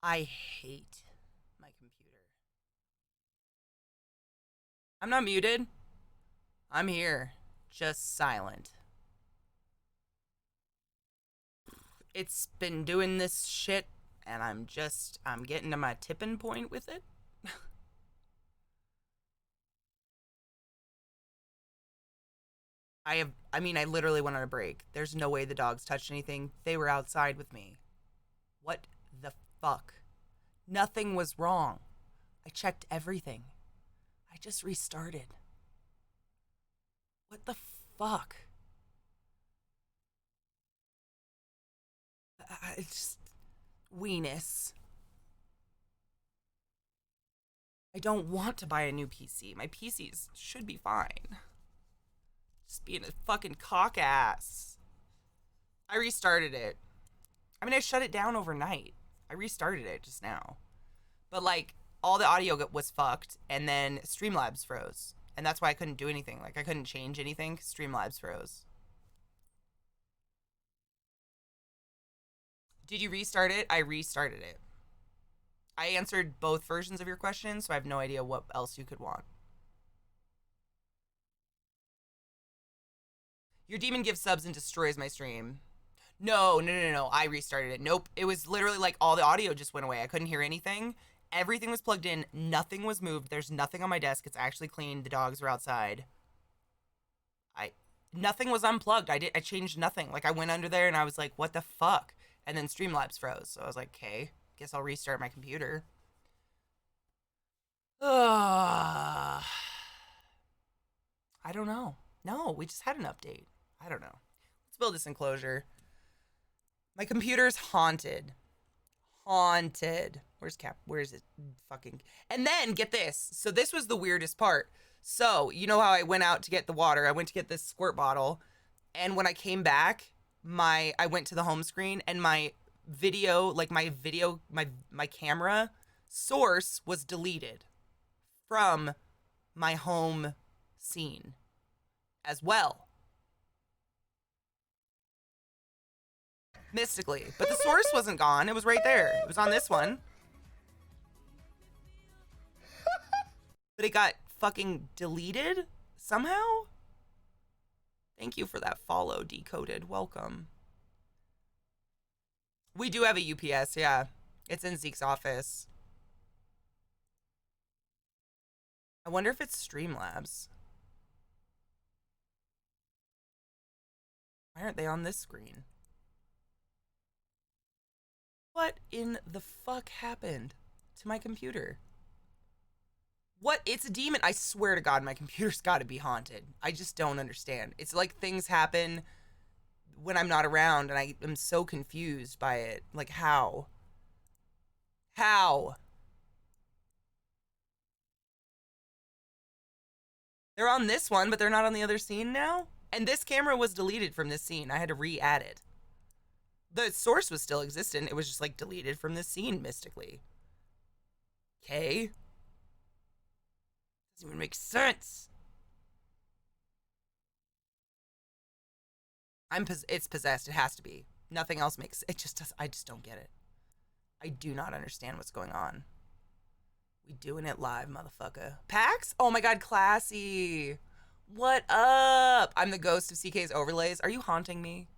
I hate my computer. I'm not muted. I'm here. Just silent. It's been doing this shit, and I'm getting to my tipping point with it. I literally went on a break. There's no way the dogs touched anything. They were outside with me. What the fuck? Nothing was wrong. I checked everything. I just restarted. What the fuck? It's just weenus. I don't want to buy a new PC. My PCs should be fine. Just being a fucking cock ass. I restarted it. I shut it down overnight. I restarted it just now. But like all the audio was fucked, and then Streamlabs froze. And that's why I couldn't do anything. Like I couldn't change anything. Streamlabs froze. Did you restart it? I restarted it. I answered both versions of your question, so I have no idea what else you could want. Your demon gives subs and destroys my stream. No. I restarted it. Nope. It was literally like all the audio just went away. I couldn't hear anything. Everything was plugged in. Nothing was moved. There's nothing on my desk. It's actually clean. The dogs were outside. Nothing was unplugged. I changed nothing. Like I went under there and I was like, what the fuck? And then Streamlabs froze. So I was like, okay, guess I'll restart my computer. I don't know. No, we just had an update. I don't know. Let's build this enclosure. My computer's haunted. Haunted. Where's Cap? Where's it? Fucking. And then get this. So this was the weirdest part. So you know how I went out to get the water? I went to get this squirt bottle, and when I came back, I went to the home screen, and my camera source was deleted from my home scene as well. Mystically. But the source wasn't gone. It was right there. It was on this one. But it got fucking deleted somehow? Thank you for that follow, Decoded. Welcome. We do have a UPS, yeah. It's in Zeke's office. I wonder if it's Streamlabs. Why aren't they on this screen? What in the fuck happened to my computer? What? It's a demon. I swear to God, my computer's got to be haunted. I just don't understand. It's like things happen when I'm not around, and I am so confused by it. Like, how? How? They're on this one, but they're not on the other scene now? And this camera was deleted from this scene. I had to re-add it. The source was still existent. It was just, like, deleted from this scene mystically. Okay. Doesn't even make sense. It's possessed. It has to be. Nothing else makes it. Just does. I just don't get it. I do not understand what's going on. We doing it live, motherfucker. Pax? Oh my God, Classy. What up? I'm the ghost of CK's overlays. Are you haunting me?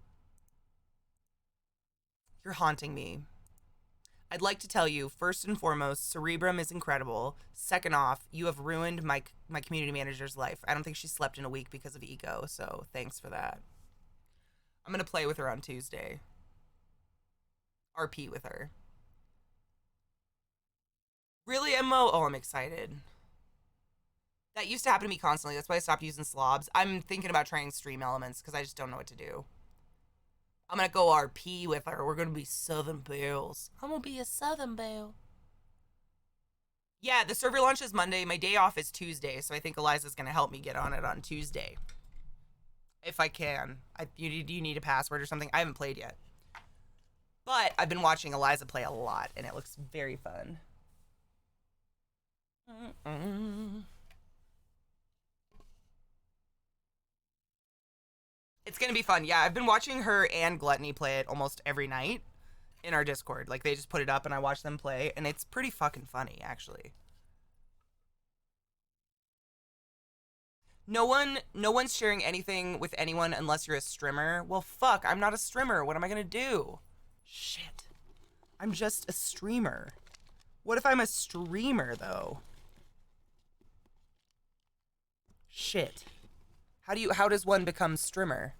You're haunting me. I'd like to tell you, first and foremost, Cerebrum is incredible. Second off, you have ruined my community manager's life. I don't think she slept in a week because of ego, so thanks for that. I'm going to play with her on Tuesday. RP with her. Really, MO? Oh, I'm excited. That used to happen to me constantly. That's why I stopped using slobs. I'm thinking about trying stream elements because I just don't know what to do. I'm gonna go RP with her. We're gonna be Southern Belles. I'm gonna be a Southern Belle. Yeah, the server launch is Monday. My day off is Tuesday, so I think Eliza's gonna help me get on it on Tuesday. If I can. Do you need a password or something? I haven't played yet. But I've been watching Eliza play a lot, and it looks very fun. It's gonna be fun. Yeah, I've been watching her and Gluttony play it almost every night. in our Discord. Like, they just put it up and I watch them play, and it's pretty fucking funny, actually. No one's sharing anything with anyone unless you're a streamer. Well, fuck, I'm not a streamer. What am I gonna do? Shit. I'm just a streamer. What if I'm a streamer, though? Shit. How does one become streamer?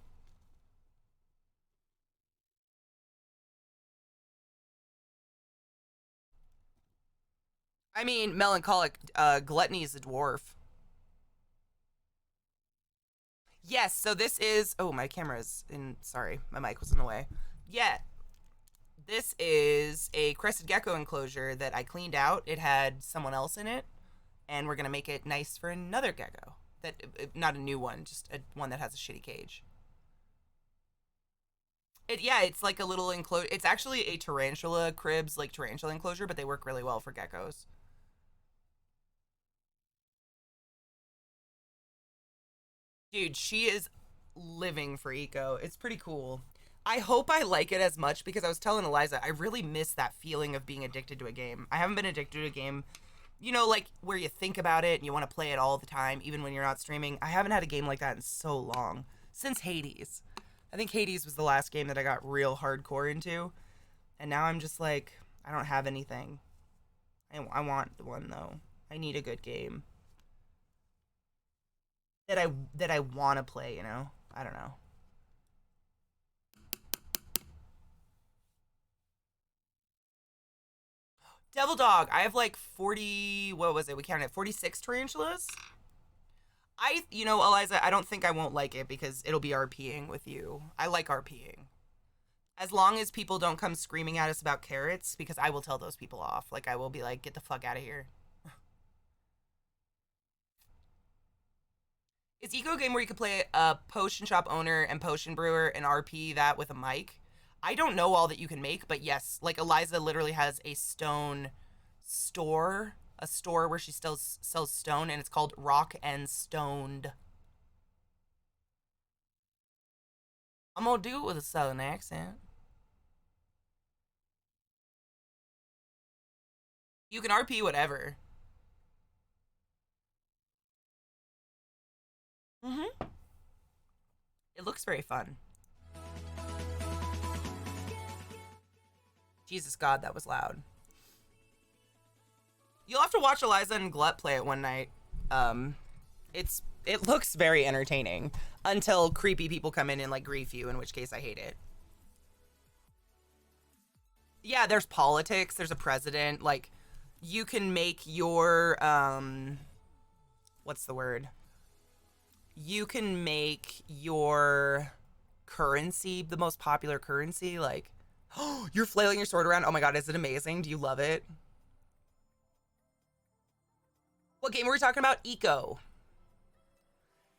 I mean, melancholic, gluttony is a dwarf. Yes, so this is, oh, my camera's in, sorry, my mic was in the way. Yeah, this is a crested gecko enclosure that I cleaned out. It had someone else in it, and we're gonna make it nice for another gecko. Not a new one, just one that has a shitty cage. Yeah, it's like a little enclosure. It's actually a tarantula cribs, like tarantula enclosure, but they work really well for geckos. Dude, she is living for eco. It's pretty cool. I hope I like it as much because I was telling Eliza, I really miss that feeling of being addicted to a game. I haven't been addicted to a game, you know, like where you think about it and you want to play it all the time, even when you're not streaming. I haven't had a game like that in so long. Since Hades. I think Hades was the last game that I got real hardcore into. And now I'm just like, I don't have anything. I want one, though. I need a good game that I want to play, you know? I don't know. Devil Dog. I have like 40, what was it? We counted 46 tarantulas. You know, Eliza, I don't think I won't like it because it'll be RPing with you. I like RPing. As long as people don't come screaming at us about carrots, because I will tell those people off. Like, I will be like, get the fuck out of here. Is Eco a game where you could play a potion shop owner and potion brewer and RP that with a mic? I don't know all that you can make, but yes, like Eliza literally has a stone store, a store where she still sells stone, and it's called Rock and Stoned. I'm gonna do it with a southern accent. You can RP whatever. Mm-hmm. It looks very fun. Jesus God, that was loud. You'll have to watch Eliza and Glut play it one night. Um, it looks very entertaining until creepy people come in and like grief you, in which case I hate it. Yeah, there's politics. There's a president. Like, you can make your what's the word? You can make your currency the most popular currency. Like, oh, you're flailing your sword around. Oh my god, is it amazing? Do you love it? What game were we talking about? Eco.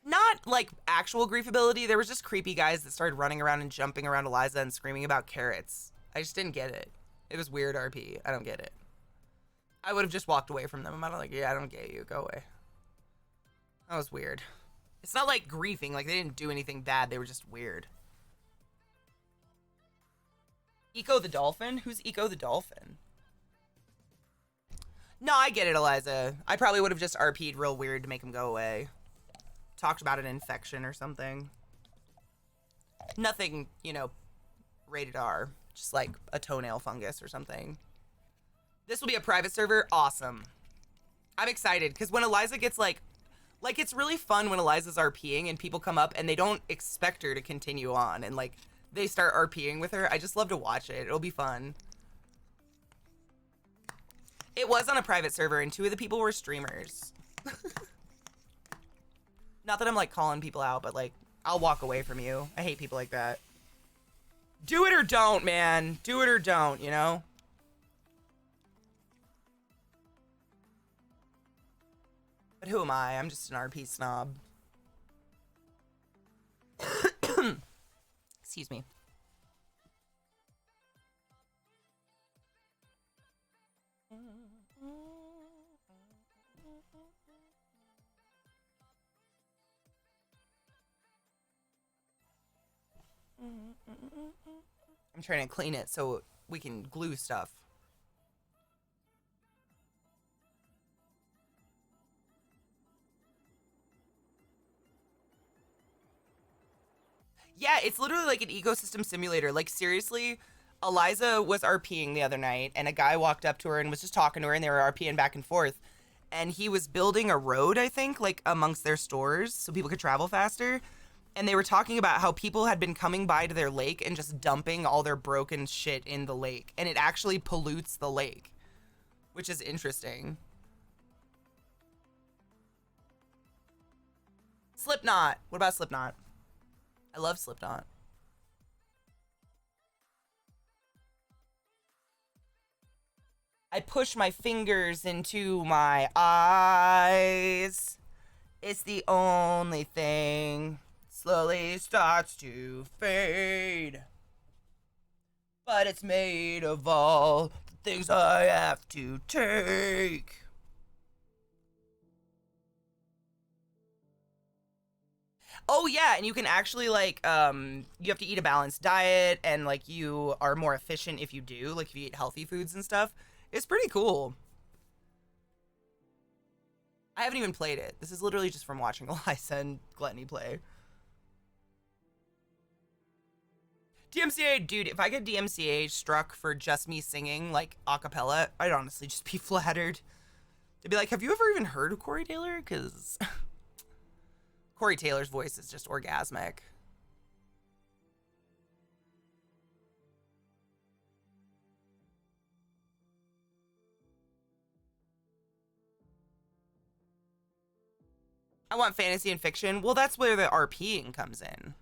Not like actual grief ability. There was just creepy guys that started running around and jumping around Eliza and screaming about carrots. I just didn't get it. It was weird RP. I don't get it. I would have just walked away from them. I'm not like, yeah, I don't get you. Go away. That was weird. It's not like griefing. Like, they didn't do anything bad. They were just weird. Eco the Dolphin? Who's Eco the Dolphin? No, I get it, Eliza. I probably would have just RP'd real weird to make him go away. Talked about an infection or something. Nothing, you know, rated R. Just like a toenail fungus or something. This will be a private server. Awesome. I'm excited because when Eliza gets like it's really fun when Eliza's RPing and people come up and they don't expect her to continue on and like they start RPing with her. I just love to watch it. It'll be fun. It was on a private server and two of the people were streamers. Not that I'm like calling people out, but like I'll walk away from you. I hate people like that. Do it or don't, man. Do it or don't, you know? But who am I? I'm just an RP snob. Excuse me. I'm trying to clean it so we can glue stuff. Yeah, it's literally like an ecosystem simulator. Like, seriously, Eliza was RPing the other night, and a guy walked up to her and was just talking to her, and they were RPing back and forth. And he was building a road, I think, like amongst their stores so people could travel faster. And they were talking about how people had been coming by to their lake and just dumping all their broken shit in the lake. And it actually pollutes the lake, which is interesting. Slipknot. What about Slipknot? I love Slipknot. I push my fingers into my eyes. It's the only thing. Slowly starts to fade. But it's made of all the things I have to take. Oh yeah, and you can actually like you have to eat a balanced diet, and like you are more efficient if you do, like if you eat healthy foods and stuff. It's pretty cool. I haven't even played it. This is literally just from watching Eliza and Gluttony play. DMCA, dude, if I get DMCA struck for just me singing like a cappella, I'd honestly just be flattered. To be like, have you ever even heard of Corey Taylor? Because Corey Taylor's voice is just orgasmic. I want fantasy and fiction. Well, that's where the RPing comes in.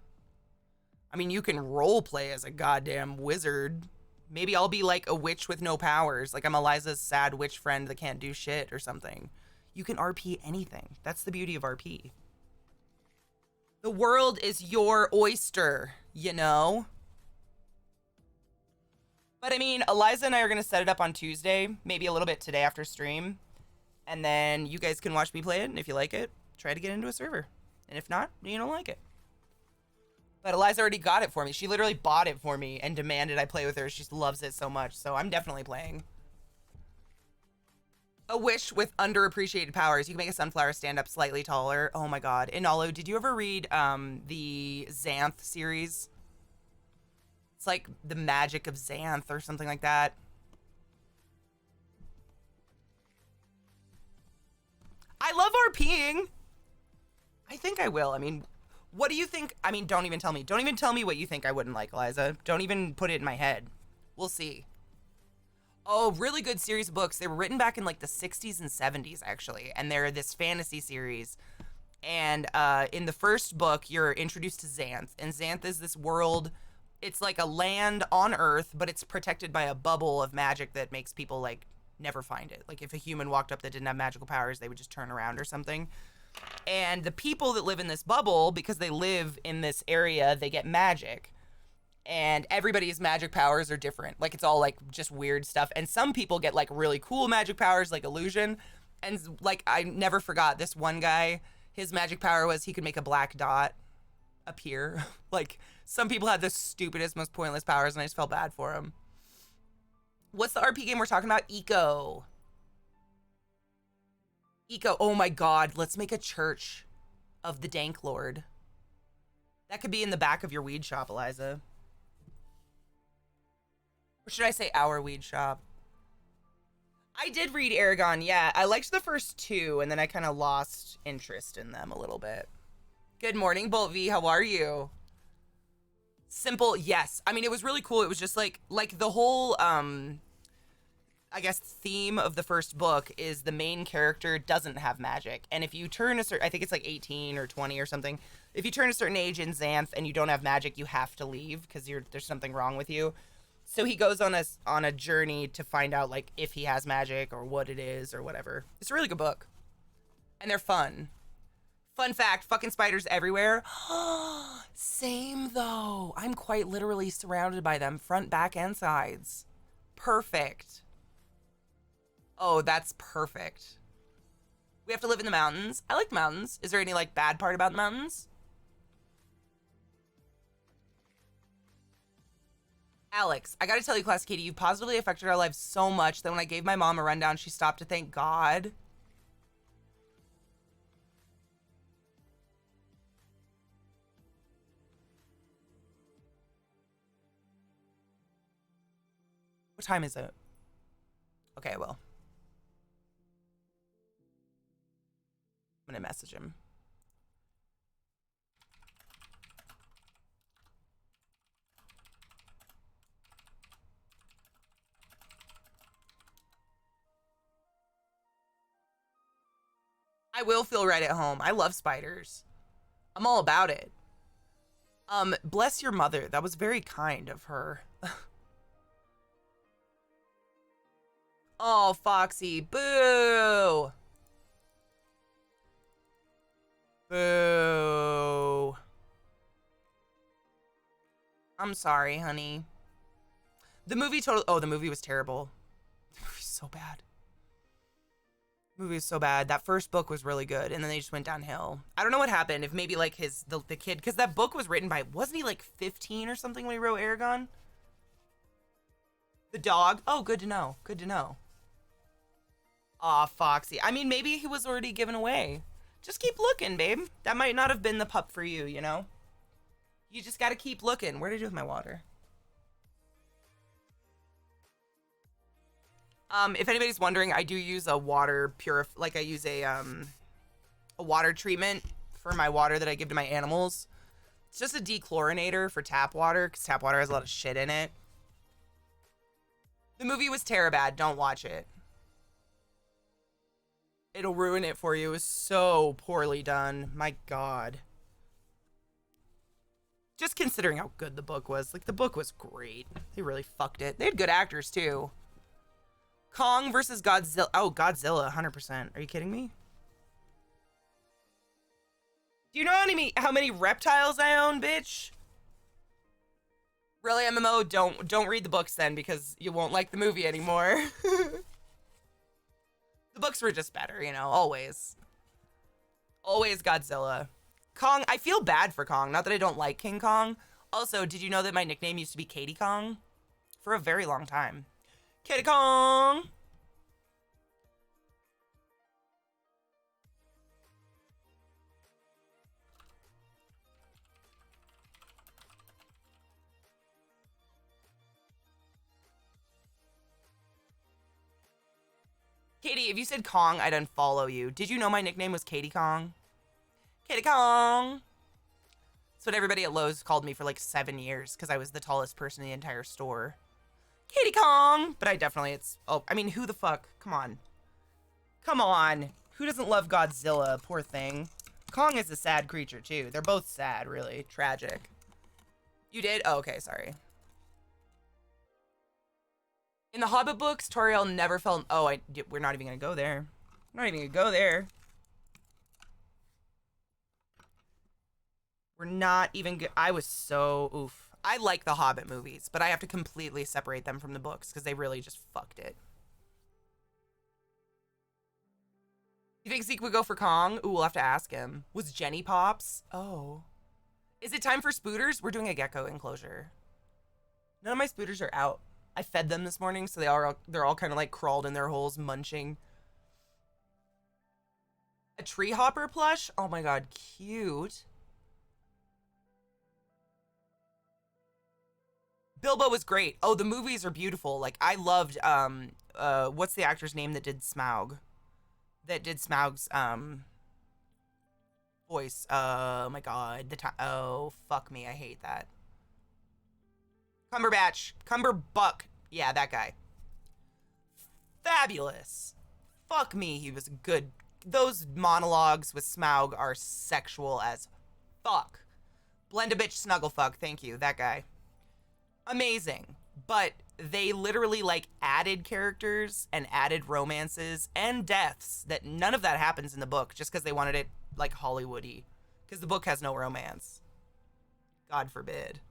I mean, you can role play as a goddamn wizard. Maybe I'll be like a witch with no powers. Like I'm Eliza's sad witch friend that can't do shit or something. You can RP anything. That's the beauty of RP. The world is your oyster, you know? But I mean, Eliza and I are going to set it up on Tuesday, maybe a little bit today after stream. And then you guys can watch me play it. And if you like it, try to get into a server. And if not, you don't like it. But Eliza already got it for me. She literally bought it for me and demanded I play with her. She loves it so much. So I'm definitely playing. A wish with underappreciated powers. You can make a sunflower stand up slightly taller. Oh my god. Inalo, did you ever read the Xanth series? It's like the magic of Xanth or something like that. I love RPing. I think I will. I mean, what do you think? I mean, don't even tell me. Don't even tell me what you think I wouldn't like, Eliza. Don't even put it in my head. We'll see. Oh, really good series of books. They were written back in like the 60s and 70s, actually. And they're this fantasy series. And in the first book, you're introduced to Xanth. And Xanth is this world. It's like a land on Earth, but it's protected by a bubble of magic that makes people like never find it. Like if a human walked up that didn't have magical powers, they would just turn around or something. And the people that live in this bubble, because they live in this area, they get magic. And everybody's magic powers are different. Like, it's all, like, just weird stuff. And some people get, like, really cool magic powers, like illusion. And, like, I never forgot this one guy, his magic power was he could make a black dot appear. Like, some people had the stupidest, most pointless powers, and I just felt bad for them. What's the RP game we're talking about? Eco. Eco, oh my god, let's make a church of the Dank Lord. That could be in the back of your weed shop, Eliza. Or should I say our weed shop? I did read Aragon, yeah. I liked the first two, and then I kind of lost interest in them a little bit. Good morning, Bolt V, how are you? Simple, yes. I mean, it was really cool. It was just like the whole, I guess, theme of the first book is the main character doesn't have magic. And if you turn a certain, I think it's like 18 or 20 or something. If you turn a certain age in Xanth and you don't have magic, you have to leave because there's something wrong with you. So he goes on a journey to find out like if he has magic or what it is or whatever. It's a really good book. And they're fun. Fun fact, fucking spiders everywhere. Same though. I'm quite literally surrounded by them, front, back, and sides. Perfect. Oh, that's perfect. We have to live in the mountains. I like mountains. Is there any like bad part about the mountains? Alex, I gotta tell you, ClassyKatie, you positively affected our lives so much that when I gave my mom a rundown, she stopped to thank God. What time is it? Okay, well. I'm gonna message him. I will feel right at home. I love spiders. I'm all about it. Bless your mother. That was very kind of her. Oh, Foxy. Boo. Boo. I'm sorry, honey. The movie oh, the movie was terrible. The movie's so bad. The movie was so bad. That first book was really good, and then they just went downhill. I don't know what happened. If maybe like the kid, because that book was written by, wasn't he like 15 or something when he wrote Aragon? The dog. Oh, good to know. Good to know. Aw, Foxy. I mean, maybe he was already given away. Just keep looking, babe. That might not have been the pup for you, you know? You just gotta keep looking. Where did I do with my water? If anybody's wondering, I do use a water like I use a water treatment for my water that I give to my animals. It's just a dechlorinator for tap water, because tap water has a lot of shit in it. The movie was terrible. Don't watch it. It'll ruin it for you. It was so poorly done. My God. Just considering how good the book was. Like, the book was great. They really fucked it. They had good actors, too. Kong versus Godzilla. Oh, Godzilla, 100%. Are you kidding me? Do you know how many reptiles I own, bitch? Really, MMO? Don't read the books then, because you won't like the movie anymore. The books were just better, you know, always. Always Godzilla. Kong, I feel bad for Kong. Not that I don't like King Kong. Also, did you know that my nickname used to be Katie Kong? For a very long time. Katie Kong! Katie, if you said Kong, I'd unfollow you. Did you know my nickname was Katie Kong? Katie Kong! That's what everybody at Lowe's called me for like 7 years, because I was the tallest person in the entire store. Katie Kong! But I definitely, oh, I mean, who the fuck? Come on. Come on. Who doesn't love Godzilla? Poor thing. Kong is a sad creature, too. They're both sad, really. Tragic. You did? Oh, okay, sorry. In the Hobbit books, Toriel never fell. Oh, we're not even gonna go there. We're not even gonna go there. We're not even. I was so oof. I like the Hobbit movies, but I have to completely separate them from the books because they really just fucked it. You think Zeke would go for Kong? Ooh, we'll have to ask him. Was Jenny Pops? Oh. Is it time for spooters? We're doing a gecko enclosure. None of my spooters are out. I fed them this morning, so they're all kind of like crawled in their holes, munching. A tree hopper plush? Oh my God, cute. Bilbo was great. Oh, the movies are beautiful. Like, I loved, what's the actor's name that did Smaug? That did Smaug's, voice. Oh my God. Oh, fuck me. I hate that. Cumberbatch. Cumberbuck. Yeah, that guy. Fabulous. Fuck me, he was good. Those monologues with Smaug are sexual as fuck. Blend a bitch snuggle fuck. Thank you, that guy. Amazing. But they literally like added characters and added romances and deaths that none of that happens in the book just because they wanted it like Hollywoody. Because the book has no romance. God forbid.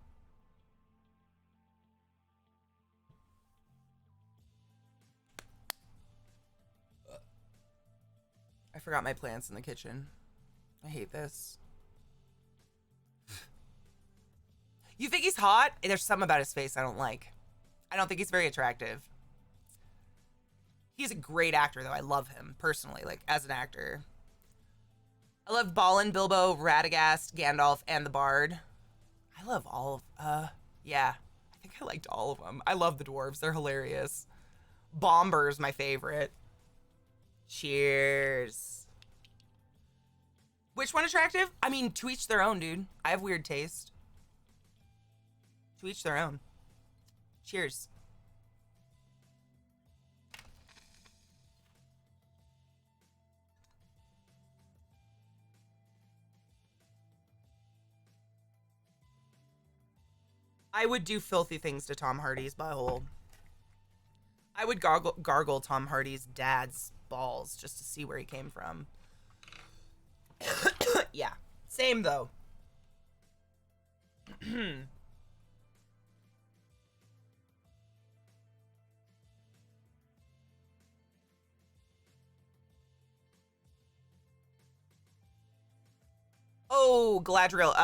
I forgot my plants in the kitchen. I hate this. You think he's hot? There's something about his face I don't like. I don't think he's very attractive. He's a great actor, though. I love him personally, like as an actor. I love Balin, Bilbo, Radagast, Gandalf, and the Bard. I love all of. Yeah, I think I liked all of them. I love the dwarves; they're hilarious. Bomber's my favorite. Cheers. Which one attractive? I mean, to each their own, dude. I have weird taste. To each their own. Cheers. I would do filthy things to Tom Hardy's butthole. I would gargle Tom Hardy's dad's balls just to see where he came from. Yeah. Same, though. Oh, Galadriel.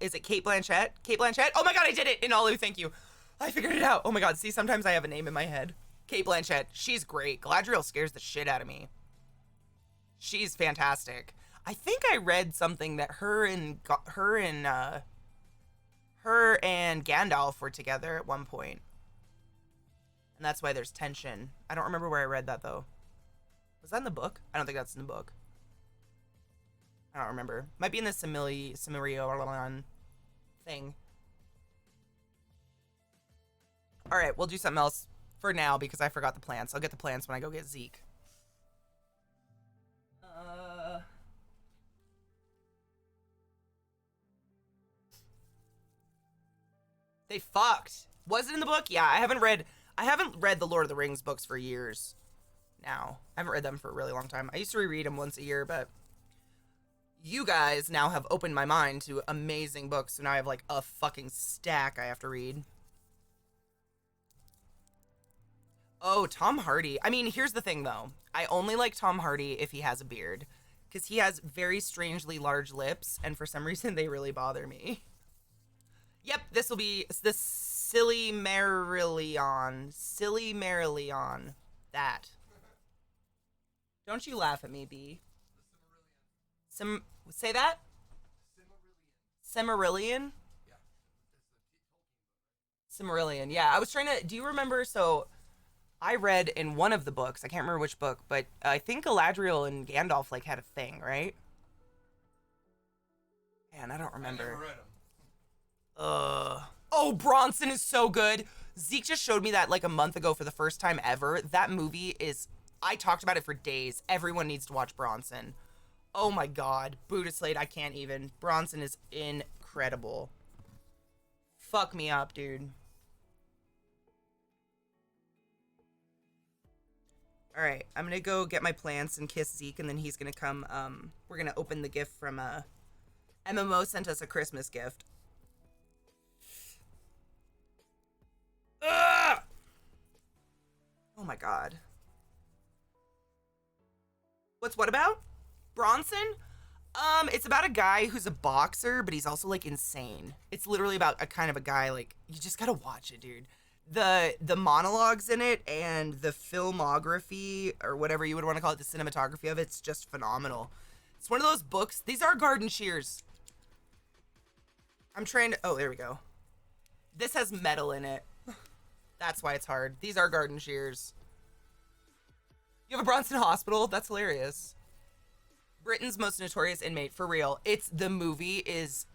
Is it Cate Blanchett? Cate Blanchett? Oh my god, I did it in Olu, thank you. I figured it out. Oh my god, see, sometimes I have a name in my head. Cate Blanchett. She's great. Galadriel scares the shit out of me. She's fantastic. I think I read something that her and Gandalf were together at one point. And that's why there's tension. I don't remember where I read that, though. Was that in the book? I don't think that's in the book. I don't remember. Might be in the Silmarillion thing. All right, we'll do something else for now because I forgot the plants. I'll get the plants when I go get Zeke. They fucked. Was it in the book? Yeah, I haven't read the Lord of the Rings books for years now. I haven't read them for a really long time. I used to reread them once a year, but you guys now have opened my mind to amazing books, so now I have like a fucking stack I have to read. Oh, Tom Hardy. I mean, here's the thing, though. I only like Tom Hardy if he has a beard, because he has very strangely large lips, and for some reason they really bother me. Yep, this will be the Silmarillion. Silmarillion. That. Don't you laugh at me, B. Say that? Silmarillion? Silmarillion. Yeah, I was trying to... Do you remember... So, I read in one of the books, I can't remember which book, but I think Galadriel and Gandalf, like, had a thing, right? Man, I don't remember. I never read them. Oh, Bronson is so good. Zeke just showed me that like a month ago for the first time ever. That movie is... I talked about it for days. Everyone needs to watch Bronson. Oh my god. Buddha Slate, I can't even. Bronson is incredible. Fuck me up, dude. Alright, I'm gonna go get my plants and kiss Zeke, and then he's gonna come, we're gonna open the gift from, MMO sent us a Christmas gift. Ugh! Oh my god. What about? Bronson? It's about a guy who's a boxer, but he's also, like, insane. It's literally about a kind of a guy, like, you just gotta watch it, dude. The monologues in it and the filmography, or whatever you would want to call it, the cinematography of it's just phenomenal. It's one of those books. These are garden shears. I'm trying to... Oh, there we go. This has metal in it. That's why it's hard. These are garden shears. You have a Bronson Hospital? That's hilarious. Britain's most notorious inmate. For real. It's... The movie is...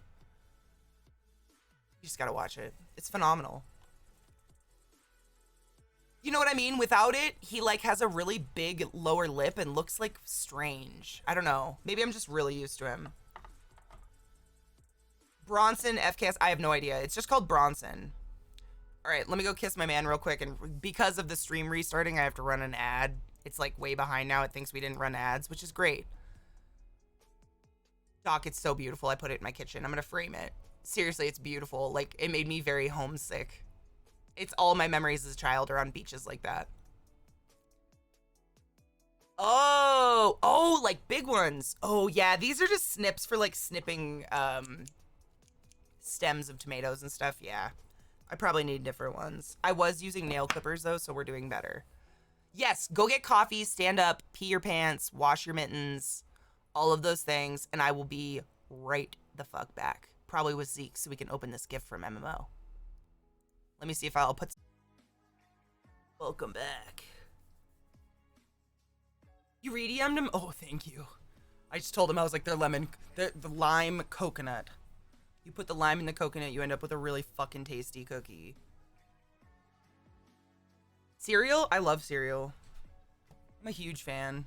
You just gotta watch it. It's phenomenal. You know what I mean? Without it, he, like, has a really big lower lip and looks, like, strange. I don't know. Maybe I'm just really used to him. Bronson, FKS, I have no idea. It's just called Bronson. All right, let me go kiss my man real quick. And because of the stream restarting, I have to run an ad. It's, like, way behind now. It thinks we didn't run ads, which is great. Doc, it's so beautiful. I put it in my kitchen. I'm going to frame it. Seriously, it's beautiful. Like, it made me very homesick. It's all my memories as a child are on beaches like that. Oh, like big ones. Oh, yeah, these are just snips for, like, snipping, stems of tomatoes and stuff, yeah. I probably need different ones. I was using nail clippers though, so we're doing better. Yes, go get coffee, stand up, pee your pants, wash your mittens, all of those things, and I will be right the fuck back. Probably with Zeke, so we can open this gift from MMO. Let me see if I'll put... Welcome back. You EDM'd him? Oh, thank you. I just told him, I was like, they're lemon, the lime coconut. You put the lime in the coconut, you end up with a really fucking tasty cookie. Cereal? I love cereal. I'm a huge fan.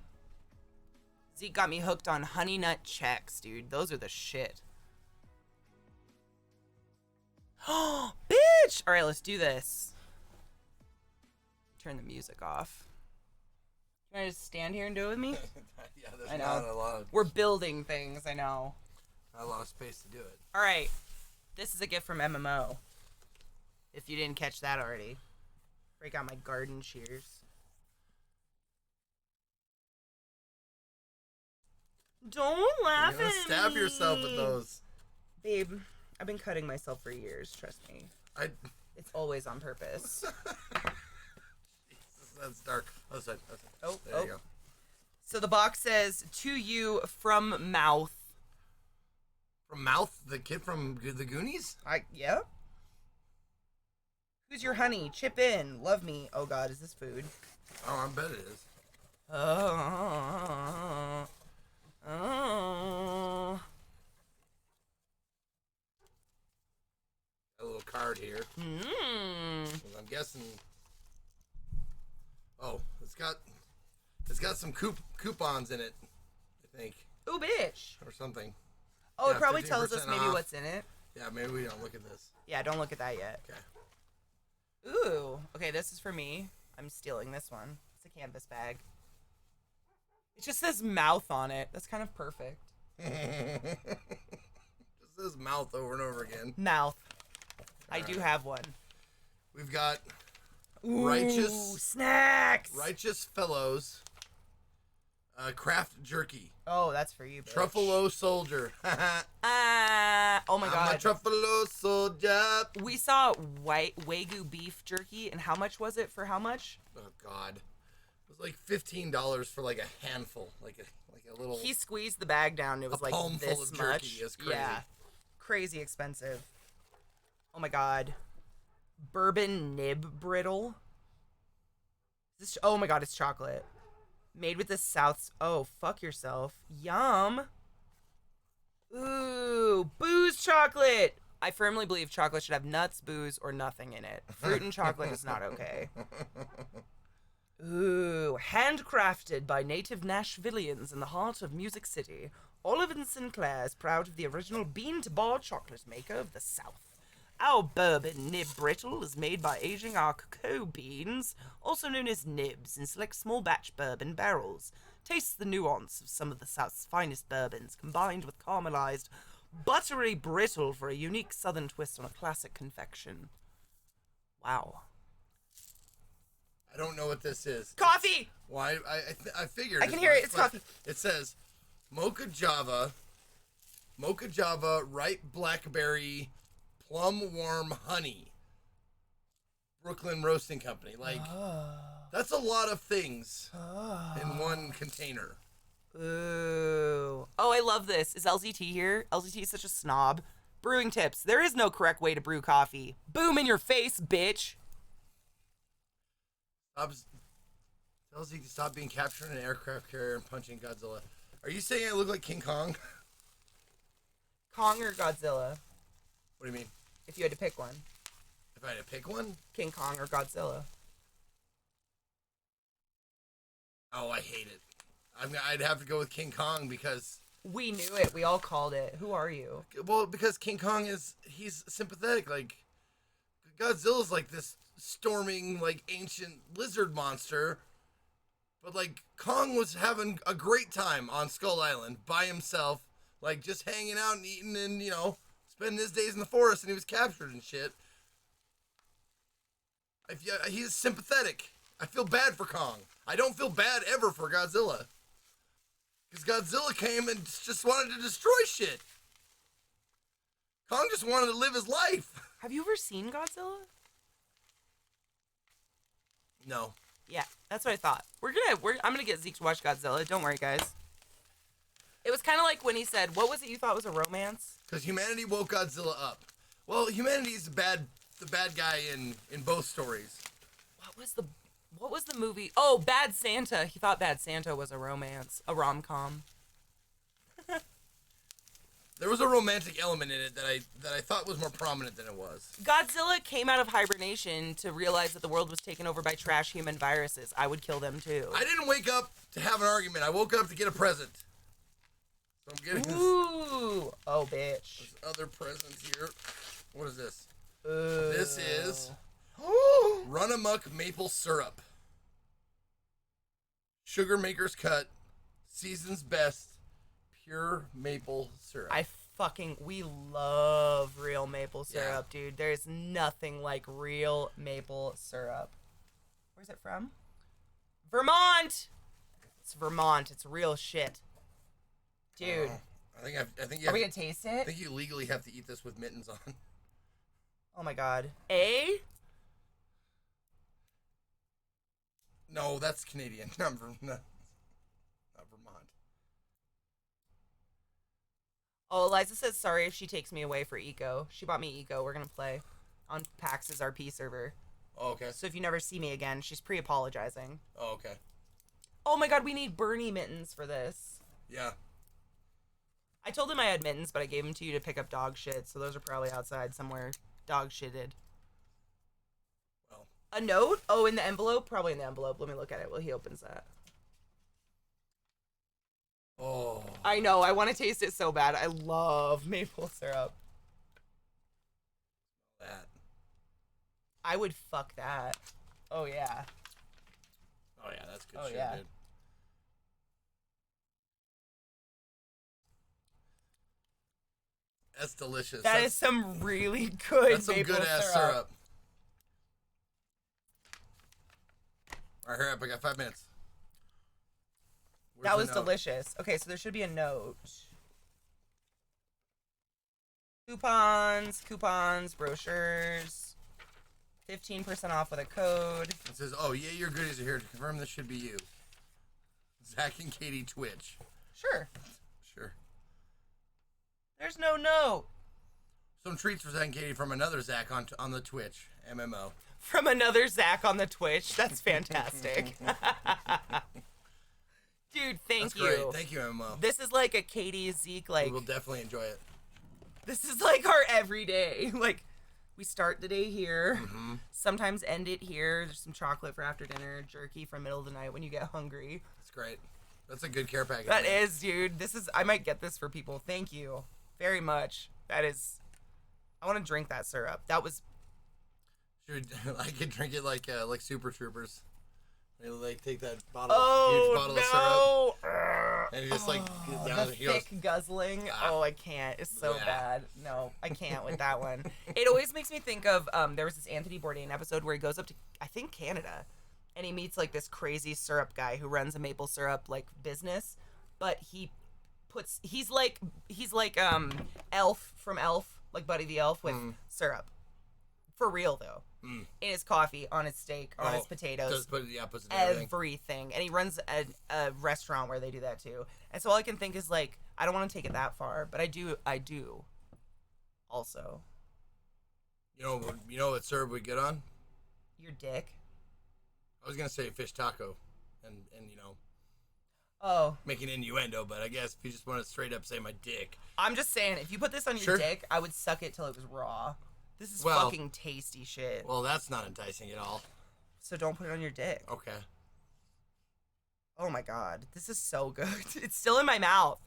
Zeke got me hooked on Honey Nut Chex, dude. Those are the shit. Oh, bitch! All right, let's do this. Turn the music off. Can I just stand here and do it with me? Yeah, there's I know. not a lot of... We're building things, I know. Not a lot of space to do it. All right. This is a gift from MMO. If you didn't catch that already. Break out my garden shears. Don't laugh You're gonna at stab me. yourself with those. Babe, I've been cutting myself for years, trust me. It's always on purpose. Jesus, that's dark. Oh, sorry. Oh, there you go. So the box says, to you from mouth. From Mouth, the kid from the Goonies? Yeah. Who's your honey? Chip in. Love me. Oh God, is this food? Oh, I bet it is. Oh. A little card here. I'm guessing. Oh, it's got some coupons in it, I think. Ooh, bitch. Or something. Oh, Yeah, it probably tells us 15% maybe off. what's in it. Yeah, maybe we don't look at this. Yeah, don't look at that yet. Okay. Ooh. Okay, this is for me. I'm stealing this one. It's a canvas bag. It just says mouth on it. That's kind of perfect. Just says Mouth over and over again. Mouth. All I do right. have one. We've got Ooh, Righteous snacks. Fellows. Craft jerky. Oh, that's for you, bitch. Truffalo soldier. Oh my God. I'm a Truffalo soldier. We saw white Wagyu beef jerky, and how much was it for how much? Oh God, it was like $15 for like a handful, like a little. He squeezed the bag down. And it was like palm this full of much. jerky. It's crazy. Yeah, crazy expensive. Oh my God, bourbon nib brittle. This, oh my God, it's chocolate. Made with the South's... Oh, fuck yourself. Yum. Ooh, booze chocolate. I firmly believe chocolate should have nuts, booze, or nothing in it. Fruit and chocolate is not okay. Ooh, handcrafted by native Nashvillians in the heart of Music City. Oliver and Sinclair is proud of the original bean-to-bar chocolate maker of the South. Our bourbon nib brittle is made by aging our cocoa beans, also known as nibs, in select small batch bourbon barrels. Tastes the nuance of some of the South's finest bourbons, combined with caramelized, buttery brittle for a unique southern twist on a classic confection. Wow. I don't know what this is. Coffee! Why? I figured. I can hear it. It's coffee. It says mocha java, ripe blackberry, plum warm honey. Brooklyn Roasting Company. Like, that's a lot of things in one container. Ooh. Oh, I love this. Is LZT here? LZT is such a snob. Brewing tips. There is no correct way to brew coffee. Boom in your face, bitch. Tells you to stop being captured in an aircraft carrier and punching Godzilla. Are you saying I look like King Kong? Kong or Godzilla? What do you mean? If you had to pick one. If I had to pick one? King Kong or Godzilla? Oh, I hate it. I'd have to go with King Kong because... We knew it. We all called it. Who are you? Well, because King Kong he's sympathetic. Like, Godzilla's like this storming, like, ancient lizard monster. But, like, Kong was having a great time on Skull Island by himself. Like, just hanging out and eating and, you know, spending his days in the forest, and he was captured and shit. He's sympathetic. I feel bad for Kong. I don't feel bad ever for Godzilla. Because Godzilla came and just wanted to destroy shit. Kong just wanted to live his life. Have you ever seen Godzilla? No. Yeah, that's what I thought. I'm gonna get Zeke to watch Godzilla. Don't worry, guys. It was kind of like when he said, "What was it you thought was a romance?" Because humanity woke Godzilla up. Well, humanity's the bad guy in both stories. What was the movie? Oh, Bad Santa. He thought Bad Santa was a romance, a rom-com. There was a romantic element in it that I thought was more prominent than it was. Godzilla came out of hibernation to realize that the world was taken over by trash human viruses. I would kill them too. I didn't wake up to have an argument. I woke up to get a present. So I'm getting Ooh. Oh, bitch. this other present here. What is this? This is Run Amok Maple Syrup. Sugar Maker's Cut. Season's Best. Pure maple syrup. We love real maple syrup, dude. There's nothing like real maple syrup. Where's it from? Vermont! It's Vermont. It's real shit. Dude. I think you Are we gonna taste I it? think you legally have to eat this with mittens on. Oh my god. No, that's Canadian. Not Vermont. Oh, Eliza says sorry if she takes me away for Eco. She bought me Eco. We're gonna play on PAX's RP server. Oh, okay. So if you never see me again, she's pre-apologizing. Oh, okay. Oh my god, we need Bernie mittens for this. Yeah. I told him I had mittens, but I gave them to you to pick up dog shit, so those are probably outside somewhere dog shitted. Well. A note? Oh, in the envelope? Probably in the envelope. Let me look at it while he opens that. Oh. I know, I want to taste it so bad. I love maple syrup. That. I would fuck that. Oh, yeah. Oh, yeah, that's good Oh, shit, yeah. dude. That's delicious. That's some really good That's some maple good-ass syrup. All right, hurry up. I got 5 minutes. Where's That the was note? delicious. Okay, so there should be a note. Coupons, brochures. 15% off with a code. It says, oh, yeah, your goodies are here to confirm this should be you. Zach and Katie Twitch. Sure. Sure. There's no note. Some treats for Zach and Katie from another Zach on the Twitch. MMO. From another Zach on the Twitch. That's fantastic. Dude, thank you. Great. Thank you, MMO. This is like a Katie Zeke, like... We will definitely enjoy it. This is like our everyday. Like, we start the day here. Mm-hmm. Sometimes end it here. There's some chocolate for after dinner. Jerky for middle of the night when you get hungry. That's great. That's a good care package. That is, dude. This is... I might get this for people. Thank you very much. That is... I want to drink that syrup. That was... Should I could drink it like Super Troopers. They like take that bottle, huge bottle of syrup, and you just like get down. The He goes, thick guzzling. Oh, I can't. It's so Yeah. bad. No, I can't with that one. It always makes me think of there was this Anthony Bourdain episode where he goes up to, I think, Canada, and he meets like this crazy syrup guy who runs a maple syrup like business, but he's like Elf from Elf, like Buddy the Elf with syrup. For real though. In his coffee, on his steak, on his potatoes, puts it in everything. everything. And he runs a restaurant where they do that too. And so all I can think is like, I don't want to take it that far, but I do also. You know what syrup we get on? Your dick. I was gonna say fish taco, and you know, Oh, making innuendo, but I guess if you just want to straight up say my dick. I'm just saying, if you put this on your Sure. dick, I would suck it till it was raw. This is Well- fucking tasty shit. Well, that's not enticing at all. So don't put it on your dick. Okay. Oh my god, this is so good. It's still in my mouth.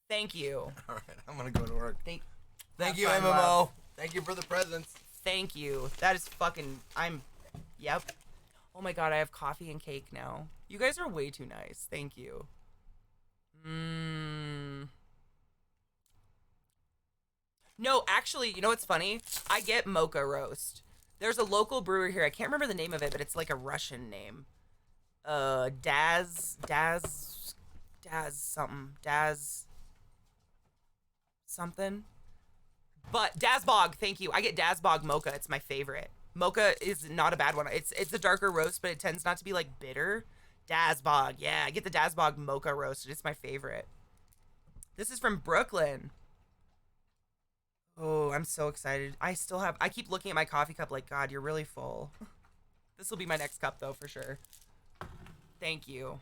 Thank you. All right, I'm gonna go to work. Thank Thank you, Have fun, MMO. love. Thank you for the presents. Thank you. That is fucking... Yep. Oh my god, I have coffee and cake now. You guys are way too nice. Thank you. No, actually, you know what's funny? I get mocha roast. There's a local brewer here. I can't remember the name of it, but it's like a Russian name. Daz something. But Dazbog, thank you. I get Dazbog mocha. It's my favorite. Mocha is not a bad one. It's a darker roast, but it tends not to be like bitter. Dazbog, yeah. I get the Dazbog mocha roasted. It's my favorite. This is from Brooklyn. Oh, I'm so excited. I keep looking at my coffee cup like, God, you're really full. This will be my next cup though, for sure. Thank you.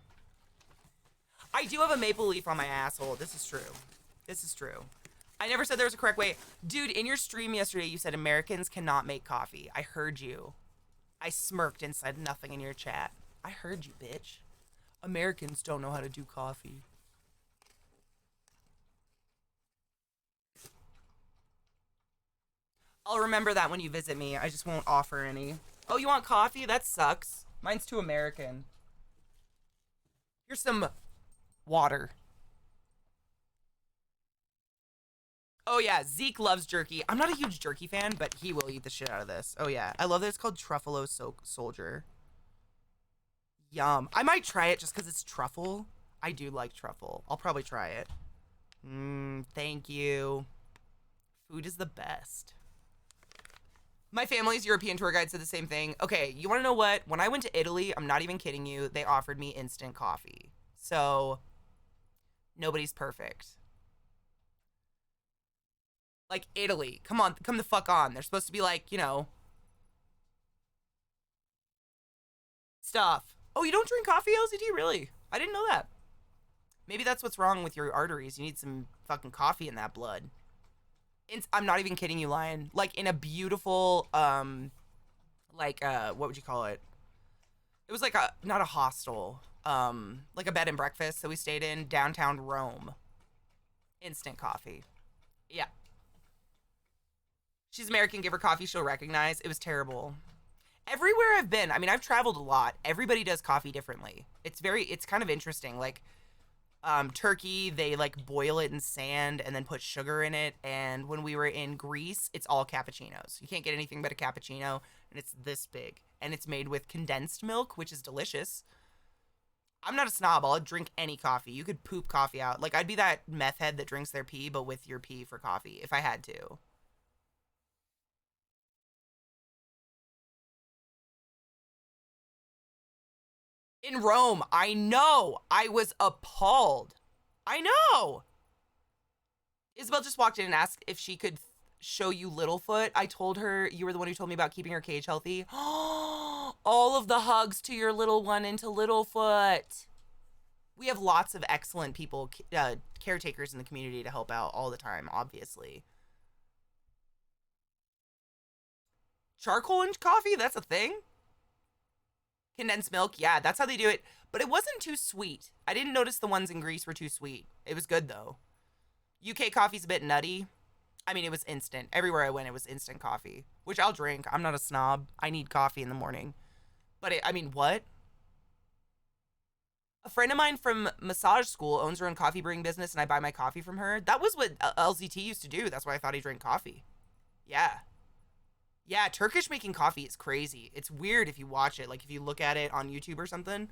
I do have a maple leaf on my asshole. This is true. This is true. I never said there was a correct way. Dude, in your stream yesterday, you said Americans cannot make coffee. I heard you. I smirked and said nothing in your chat. I heard you, bitch. Americans don't know how to do coffee. I'll remember that when you visit me. I just won't offer any. Oh, you want coffee? That sucks. Mine's too American. Here's some water. Oh yeah, Zeke loves jerky. I'm not a huge jerky fan, but he will eat the shit out of this. Oh yeah, I love that it's called Truffalo Soldier. Yum. I might try it just because it's truffle. I do like truffle. I'll probably try it. Thank you. Food is the best. My family's European tour guide said the same thing. Okay, you want to know what? When I went to Italy, I'm not even kidding you, they offered me instant coffee. So, nobody's perfect. Like, Italy. Come on, come the fuck on. They're supposed to be like, you know, stuff. Oh, you don't drink coffee, LZD? Really? I didn't know that. Maybe that's what's wrong with your arteries. You need some fucking coffee in that blood. I'm not even kidding you, Lion. Like, in a beautiful, what would you call it? It was like not a hostel, like a bed and breakfast that we stayed in downtown Rome. Instant coffee. Yeah. She's American, give her coffee, she'll recognize. It was terrible. Everywhere I've been, I mean, I've traveled a lot. Everybody does coffee differently. It's kind of interesting. Like, Turkey, they like boil it in sand and then put sugar in it. And when we were in Greece, it's all cappuccinos. You can't get anything but a cappuccino, and it's this big. And it's made with condensed milk, which is delicious. I'm not a snob. I'll drink any coffee. You could poop coffee out. Like, I'd be that meth head that drinks their pee, but with your pee for coffee, if I had to. In Rome, I know. I was appalled. I know. Isabel just walked in and asked if she could show you Littlefoot. I told her you were the one who told me about keeping her cage healthy. All of the hugs to your little one into Littlefoot. We have lots of excellent people, caretakers in the community to help out all the time, obviously. Charcoal and coffee? That's a thing? Condensed milk? Yeah, that's how they do it. But it wasn't too sweet. I didn't notice the ones in Greece were too sweet. It was good, though. UK coffee's a bit nutty. I mean, it was instant. Everywhere I went, it was instant coffee, which I'll drink. I'm not a snob. I need coffee in the morning. But, I mean, what? A friend of mine from massage school owns her own coffee brewing business, and I buy my coffee from her. That was what LZT used to do. That's why I thought he drank coffee. Yeah. Yeah, Turkish making coffee is crazy. It's weird if you watch it. Like, if you look at it on YouTube or something.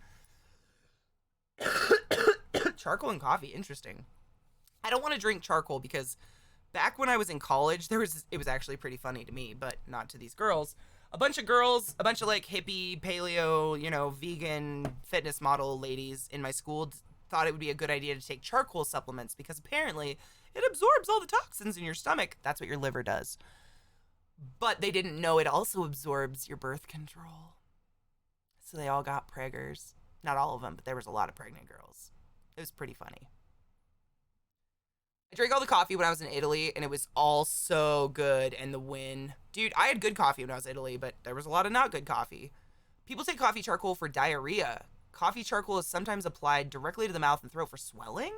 Charcoal and coffee, interesting. I don't want to drink charcoal because back when I was in college, it was actually pretty funny to me, but not to these girls. A bunch of girls, a bunch of like hippie, paleo, you know, vegan fitness model ladies in my school thought it would be a good idea to take charcoal supplements because apparently it absorbs all the toxins in your stomach. That's what your liver does. But they didn't know it also absorbs your birth control. So they all got preggers. Not all of them, but there was a lot of pregnant girls. It was pretty funny. I drank all the coffee when I was in Italy, and it was all so good. And the win. Dude, I had good coffee when I was in Italy, but there was a lot of not good coffee. People take coffee charcoal for diarrhea. Coffee charcoal is sometimes applied directly to the mouth and throat for swelling?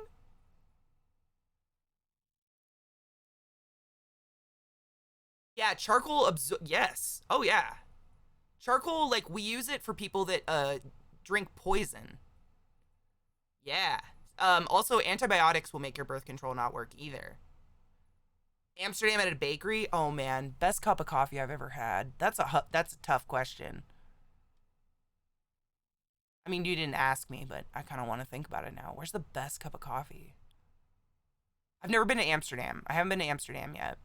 Yeah, charcoal yes. Oh yeah. Charcoal, like, we use it for people that drink poison. Yeah. Also, antibiotics will make your birth control not work either. Amsterdam at a bakery? Oh man, best cup of coffee I've ever had. That's a tough question. I mean, you didn't ask me, but I kind of want to think about it now. Where's the best cup of coffee? I've never been to Amsterdam. I haven't been to Amsterdam yet.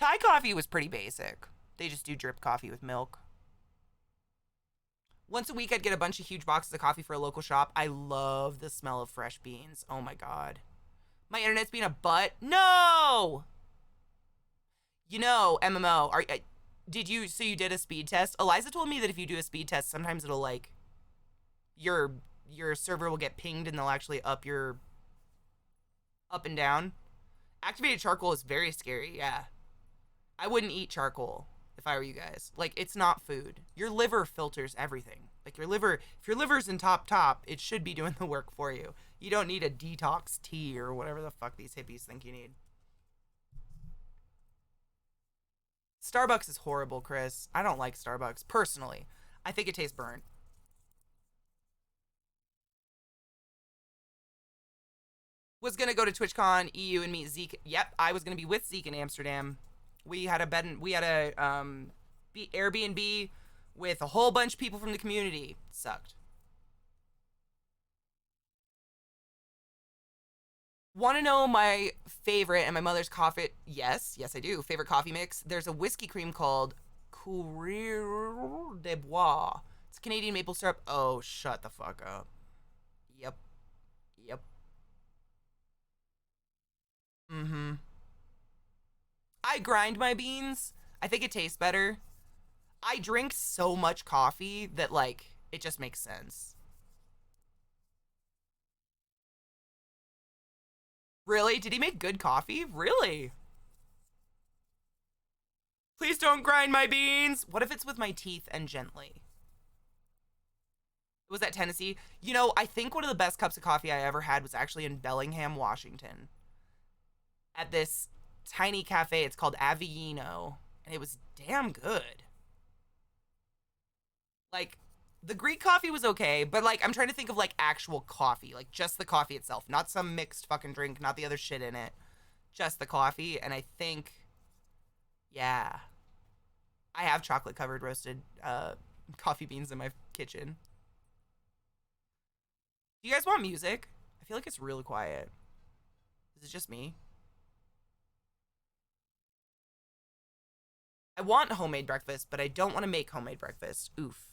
Thai coffee was pretty basic. They just do drip coffee with milk. Once a week, I'd get a bunch of huge boxes of coffee for a local shop. I love the smell of fresh beans. Oh my God. My internet's being a butt. No! You know, MMO, so you did a speed test? Eliza told me that if you do a speed test, sometimes it'll like, your server will get pinged and they'll actually up and down. Activated charcoal is very scary, yeah. I wouldn't eat charcoal if I were you guys. Like, it's not food. Your liver filters everything. Like, your liver, if your liver's in top, it should be doing the work for you. You don't need a detox tea or whatever the fuck these hippies think you need. Starbucks is horrible, Chris. I don't like Starbucks, personally. I think it tastes burnt. Was gonna go to TwitchCon EU and meet Zeke. Yep, I was gonna be with Zeke in Amsterdam. We had a Airbnb with a whole bunch of people from the community. It sucked. Want to know my favorite and my mother's coffee? Yes, I do. Favorite coffee mix? There's a whiskey cream called Courrier de Bois. It's Canadian maple syrup. Oh, shut the fuck up. Yep. Mm-hmm. I grind my beans. I think it tastes better. I drink so much coffee that, like, it just makes sense. Really? Did he make good coffee? Really? Please don't grind my beans. What if it's with my teeth and gently? Was that Tennessee? You know, I think one of the best cups of coffee I ever had was actually in Bellingham, Washington. At this tiny cafe. It's called Avellino. And it was damn good. Like, the Greek coffee was okay, but, like, I'm trying to think of, like, actual coffee. Like, just the coffee itself. Not some mixed fucking drink, not the other shit in it. Just the coffee, and I think, yeah. I have chocolate-covered roasted coffee beans in my kitchen. Do you guys want music? I feel like it's really quiet. Is it just me? I want homemade breakfast, but I don't want to make homemade breakfast. Oof.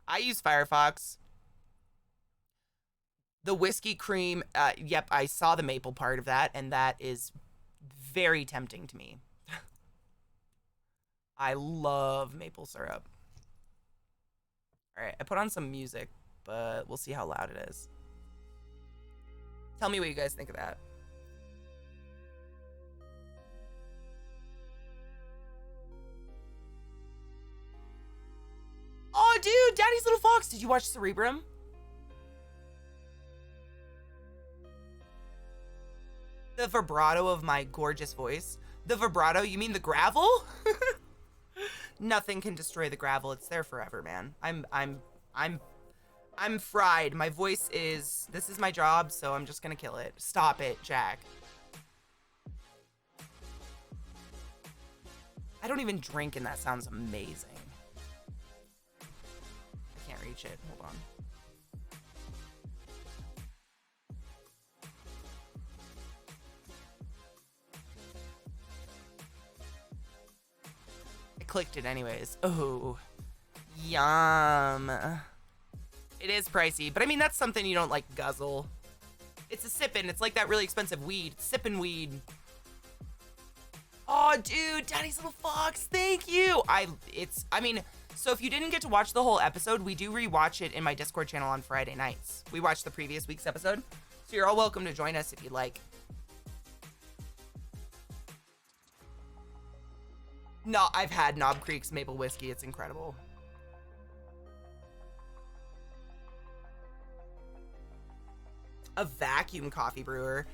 I use Firefox. The whiskey cream, yep, I saw the maple part of that, and that is very tempting to me. I love maple syrup. All right, I put on some music, but we'll see how loud it is. Tell me what you guys think of that. Oh, dude, Daddy's Little Fox. Did you watch Cerebrum? The vibrato of my gorgeous voice. The vibrato? You mean the gravel? Nothing can destroy the gravel. It's there forever, man. I'm fried. My voice is. This is my job, so I'm just gonna kill it. Stop it, Jack. I don't even drink, and that sounds amazing. I can't reach it. Hold on. I clicked it anyways. Oh, yum. It is pricey, but I mean, that's something you don't like guzzle. It's a sippin'. It's like that really expensive weed. Sippin' weed. Oh, dude, Daddy's Little Fox, thank you. So if you didn't get to watch the whole episode, we do rewatch it in my Discord channel on Friday nights. We watched the previous week's episode, so you're all welcome to join us if you'd like. No, I've had Knob Creek's maple whiskey. It's incredible. A vacuum coffee brewer.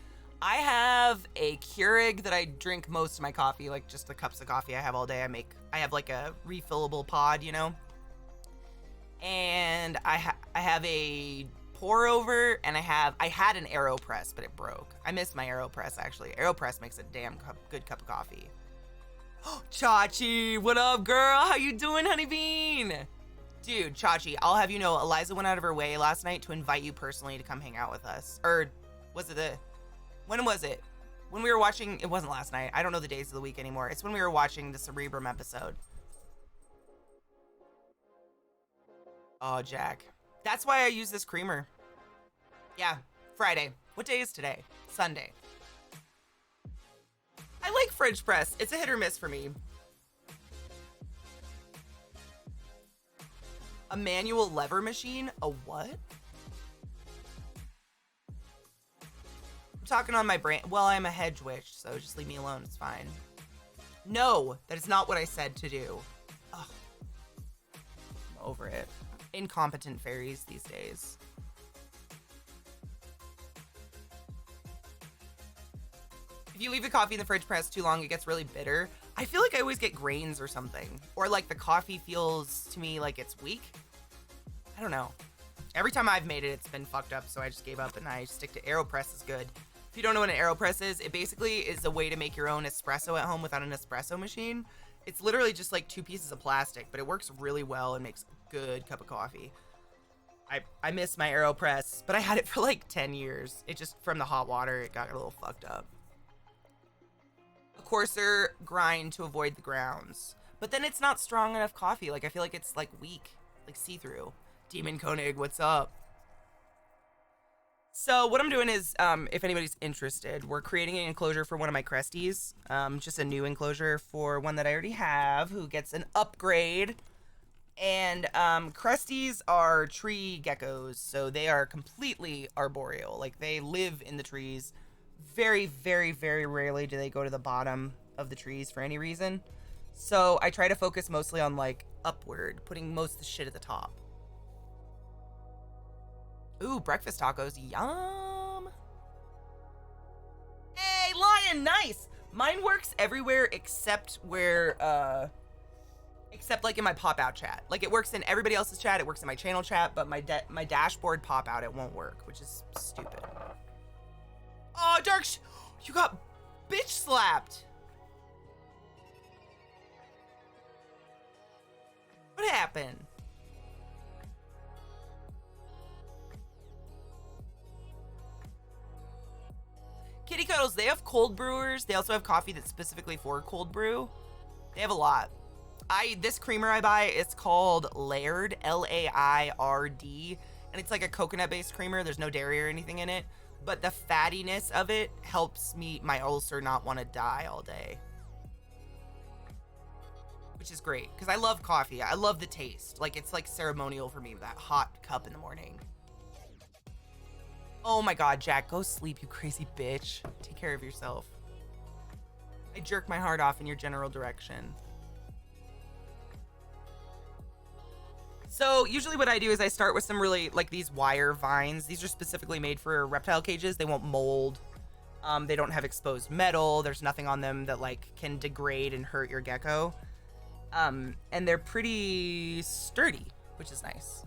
I have a Keurig that I drink most of my coffee, like just the cups of coffee I have all day. I have like a refillable pod, you know? And I have a pour over, and I had an AeroPress, but it broke. I missed my AeroPress, actually. AeroPress makes a damn good cup of coffee. Chachi, what up, girl? How you doing, honey bean? Dude, Chachi, I'll have you know, Eliza went out of her way last night to invite you personally to come hang out with us. Or was it When was it? When we were watching, it wasn't last night. I don't know the days of the week anymore. It's when we were watching the Cerebrum episode. Oh, Jack. That's why I use this creamer. Yeah, Friday. What day is today? Sunday. I like French press. It's a hit or miss for me. A manual lever machine? A what? I'm talking on my brain. Well, I'm a hedge witch, so just leave me alone. It's fine. No, that is not what I said to do. Ugh. I'm over it. Incompetent fairies these days. If you leave the coffee in the fridge press too long, it gets really bitter. I feel like I always get grains or something. Or like the coffee feels to me like it's weak. I don't know. Every time I've made it, it's been fucked up, so I just gave up and I stick to AeroPress is good. If you don't know what an AeroPress is, it basically is a way to make your own espresso at home without an espresso machine. It's literally just like 2 pieces of plastic, but it works really well and makes a good cup of coffee. I miss my AeroPress, but I had it for like 10 years. It just, from the hot water, it got a little fucked up. A coarser grind to avoid the grounds. But then it's not strong enough coffee. Like, I feel like it's like weak, like see-through. Demon Koenig, what's up? So what I'm doing is, if anybody's interested, we're creating an enclosure for one of my Cresties. Just a new enclosure for one that I already have, who gets an upgrade. And Cresties are tree geckos, so they are completely arboreal. Like, they live in the trees. Very, very, very rarely do they go to the bottom of the trees for any reason. So I try to focus mostly on, like, upward, putting most of the shit at the top. Ooh, breakfast tacos. Yum. Hey, Lion, nice. Mine works everywhere except where, except like in my pop-out chat. Like, it works in everybody else's chat, it works in my channel chat, but my dashboard pop-out, it won't work, which is stupid. Oh, Dark, you got bitch slapped. What happened? Kitty Cuddles, they have cold brewers. They also have coffee that's specifically for cold brew. They have a lot. This creamer I buy, it's called Laird, L-A-I-R-D, and it's like a coconut-based creamer. There's no dairy or anything in it, but the fattiness of it helps my ulcer not want to die all day, which is great because I love coffee. I love the taste. Like, it's like ceremonial for me with that hot cup in the morning. Oh my God, Jack, go sleep, you crazy bitch. Take care of yourself. I jerk my heart off in your general direction. So usually what I do is I start with some really, like, these wire vines. These are specifically made for reptile cages. They won't mold. They don't have exposed metal. There's nothing on them that, like, can degrade and hurt your gecko. And they're pretty sturdy, which is nice.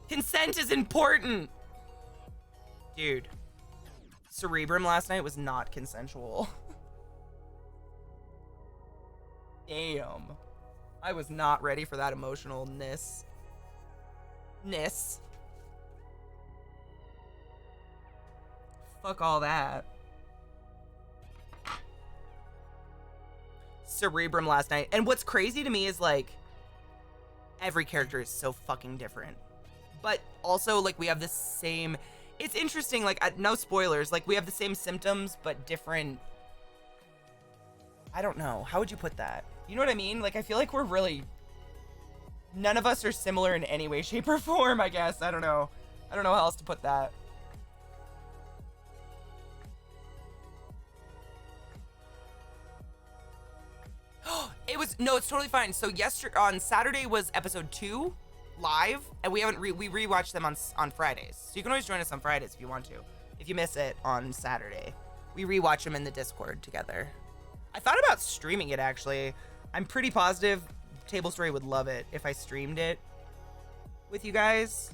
Consent is important. Dude, Cerebrum last night was not consensual. Damn. I was not ready for that emotionalness. Fuck all that. Cerebrum last night. And what's crazy to me is, like, every character is so fucking different. But also, like, we have the same... It's interesting, like, no spoilers. Like, we have the same symptoms, but different... I don't know. How would you put that? You know what I mean? Like, I feel like we're really... None of us are similar in any way, shape, or form, I guess. I don't know. I don't know how else to put that. No, it's totally fine. So on Saturday was episode 2 live, and we rewatched them on Fridays. So you can always join us on Fridays if you want to. If you miss it on Saturday, we rewatch them in the Discord together. I thought about streaming it, actually. I'm pretty positive Table Story would love it if I streamed it with you guys.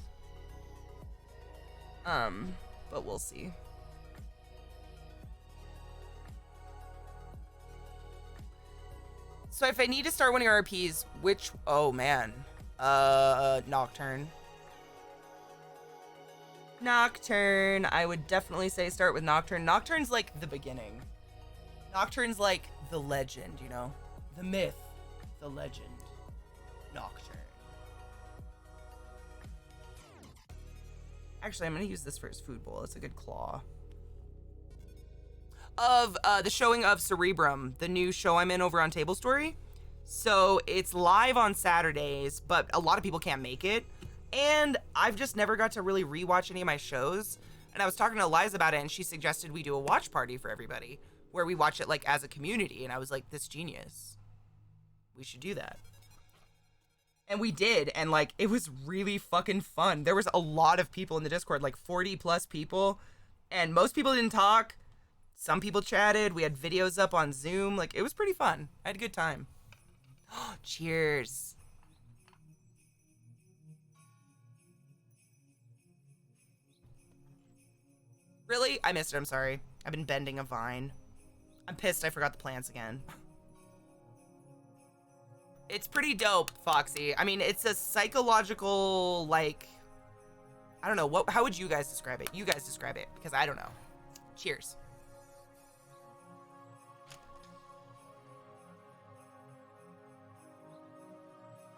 But we'll see. So if I need to start one of your RPs, oh man, Nocturne. Nocturne. I would definitely say start with Nocturne. Nocturne's like the beginning. Nocturne's like the legend, you know? The myth, the legend. Nocturne. Actually, I'm gonna use this for his food bowl. It's a good claw. Of the showing of Cerebrum, the new show I'm in over on Table Story. So it's live on Saturdays, but a lot of people can't make it. And I've just never got to really rewatch any of my shows. And I was talking to Eliza about it, and she suggested we do a watch party for everybody where we watch it like as a community. And I was like, this genius. We should do that. And we did, and like it was really fucking fun. There was a lot of people in the Discord, like 40 plus people, and most people didn't talk. Some people chatted. We had videos up on Zoom. Like, it was pretty fun. I had a good time. Cheers. Really? I missed it. I'm sorry. I've been bending a vine. I'm pissed I forgot the plants again. It's pretty dope, Foxy. I mean, it's a psychological, like, I don't know. How would you guys describe it? You guys describe it, because I don't know. Cheers.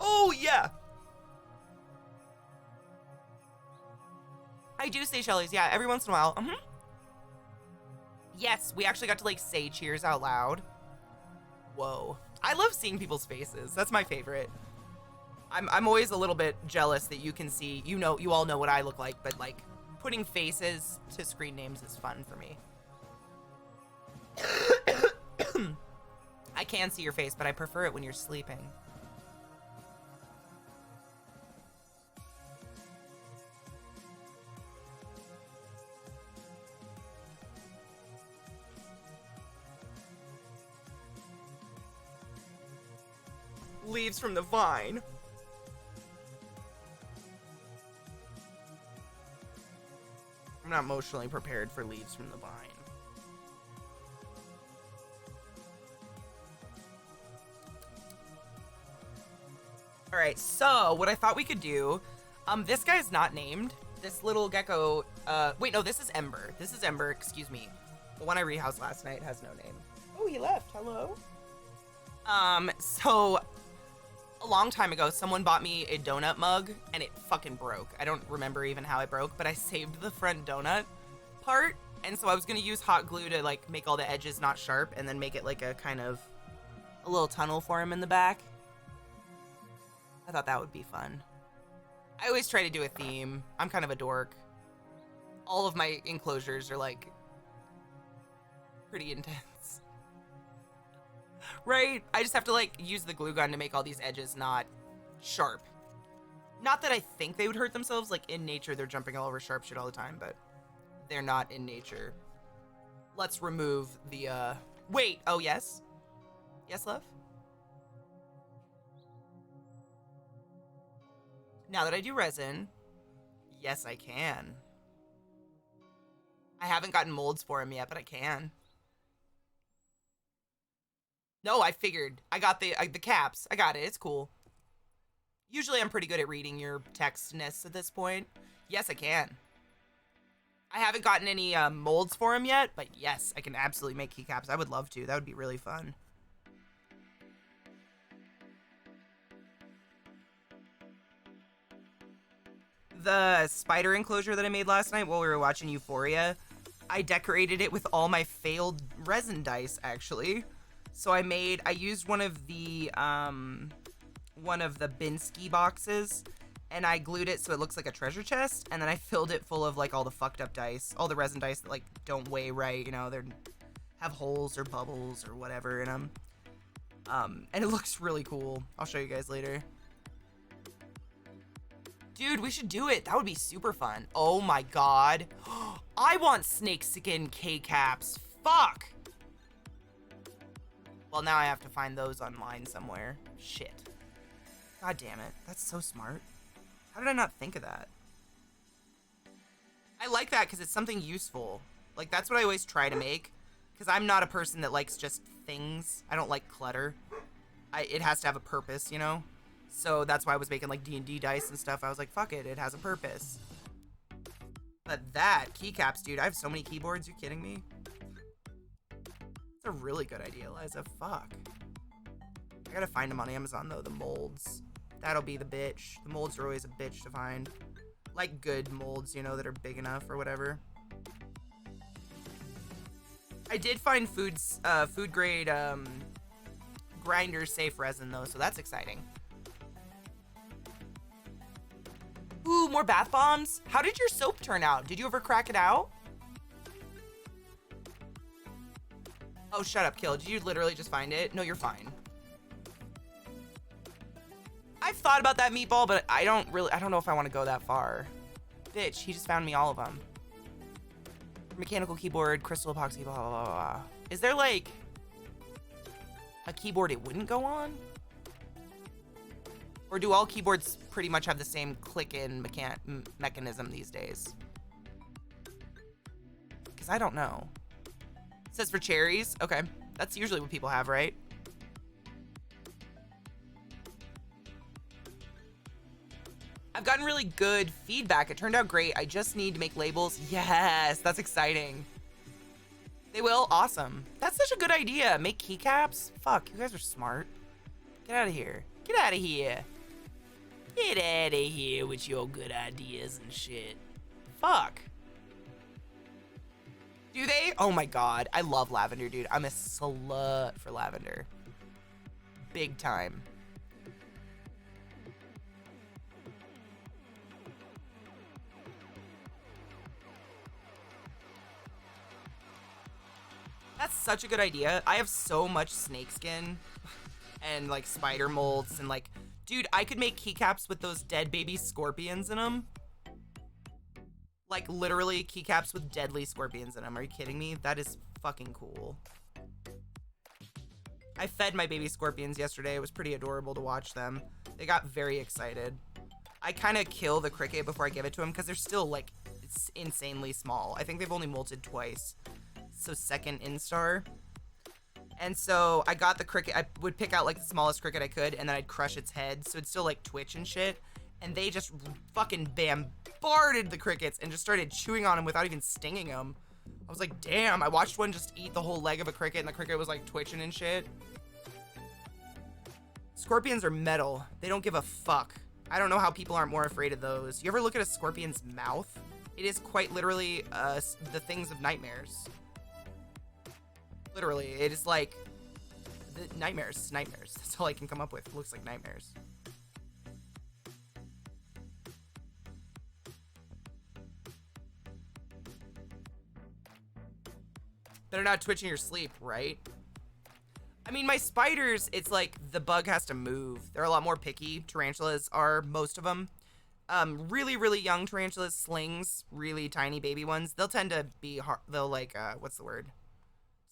Oh, yeah. I do say Shelly's, yeah, every once in a while. Yes, we actually got to, like, say cheers out loud. Whoa. I love seeing people's faces. That's my favorite. I'm always a little bit jealous that you can see, you all know what I look like, but, like, putting faces to screen names is fun for me. I can see your face, but I prefer it when you're sleeping. Leaves from the vine. I'm not emotionally prepared for leaves from the vine. All right, so what I thought we could do, this guy's not named. This little gecko, wait, no, this is Ember. This is Ember, excuse me. The one I rehoused last night has no name. Oh, he left, hello. So a long time ago, someone bought me a donut mug and it fucking broke. I don't remember even how it broke, but I saved the front donut part. And so I was gonna use hot glue to like make all the edges not sharp and then make it like a kind of a little tunnel for him in the back. I thought that would be fun. I always try to do a theme. I'm kind of a dork. All of my enclosures are like pretty intense. Right? I just have to like use the glue gun to make all these edges not sharp. Not that I think they would hurt themselves, like in nature they're jumping all over sharp shit all the time, but they're not in nature. Let's remove the wait, oh yes? Yes, love? Now that I do resin, yes I can. I haven't gotten molds for him yet, but I can. No, I figured. I got the caps. I got it. It's cool. Usually I'm pretty good at reading your textness at this point. Yes, I can. I haven't gotten any molds for him yet, but yes, I can absolutely make keycaps. I would love to. That would be really fun. The spider enclosure that I made last night while we were watching Euphoria, I decorated it with all my failed resin dice, actually. So I used one of the Binsky boxes, and I glued it so it looks like a treasure chest, and then I filled it full of like all the fucked up dice, all the resin dice that like don't weigh right, you know, they have holes or bubbles or whatever in them. And it looks really cool. I'll show you guys later. Dude, we should do it. That would be super fun. Oh my god. I want snakeskin K-caps. Fuck! Well, now I have to find those online somewhere. Shit. God damn it. That's so smart. How did I not think of that? I like that because it's something useful. Like, that's what I always try to make. Because I'm not a person that likes just things. I don't like clutter. It has to have a purpose, you know? So that's why I was making, like, D&D dice and stuff. I was like, fuck it. It has a purpose. But that, keycaps, dude, I have so many keyboards, you kidding me? It's a really good idea, Eliza, fuck. I gotta find them on Amazon, though, the molds. That'll be the bitch. The molds are always a bitch to find. Like good molds, you know, that are big enough or whatever. I did find food grade grinder safe resin, though, so that's exciting. Ooh, more bath bombs. How did your soap turn out? Did you ever crack it out? Oh, shut up, Kill. Did you literally just find it? No, you're fine. I've thought about that, Meatball, but I don't know if I want to go that far. Bitch, he just found me all of them. Mechanical keyboard, crystal epoxy, blah, blah, blah, blah. Is there, like, a keyboard it wouldn't go on? Or do all keyboards pretty much have the same click-in mechanism these days? Because I don't know. It says for cherries. Okay. That's usually what people have, right? I've gotten really good feedback. It turned out great. I just need to make labels. Yes, that's exciting. They will? Awesome. That's such a good idea. Make keycaps? Fuck, you guys are smart. Get out of here. Get out of here. Get out of here with your good ideas and shit. Fuck. Do they? Oh my god. I love lavender, dude. I'm a slut for lavender. Big time. That's such a good idea. I have so much snakeskin and like spider molds and like, dude, I could make keycaps with those dead baby scorpions in them. Like literally keycaps with deadly scorpions in them. Are you kidding me? That is fucking cool. I fed my baby scorpions yesterday. It was pretty adorable to watch them. They got very excited. I kind of kill the cricket before I give it to them because they're still like, it's insanely small. I think they've only molted twice. So second instar. And so I got the cricket. I would pick out like the smallest cricket I could and then I'd crush its head so it'd still like twitch and shit. And they just fucking bombarded the crickets and just started chewing on them without even stinging them. I was like, damn. I watched one just eat the whole leg of a cricket and the cricket was like twitching and shit. Scorpions are metal. They don't give a fuck. I don't know how people aren't more afraid of those. You ever look at a scorpion's mouth? It is quite literally the things of nightmares. Literally, it is like the nightmares. Nightmares. That's all I can come up with. It looks like nightmares. They're not twitching your sleep, right? I mean, my spiders, it's like the bug has to move. They're a lot more picky. Tarantulas are, most of them. Really, really young tarantulas, slings, really tiny baby ones. They'll tend to be hard. They'll like, what's the word?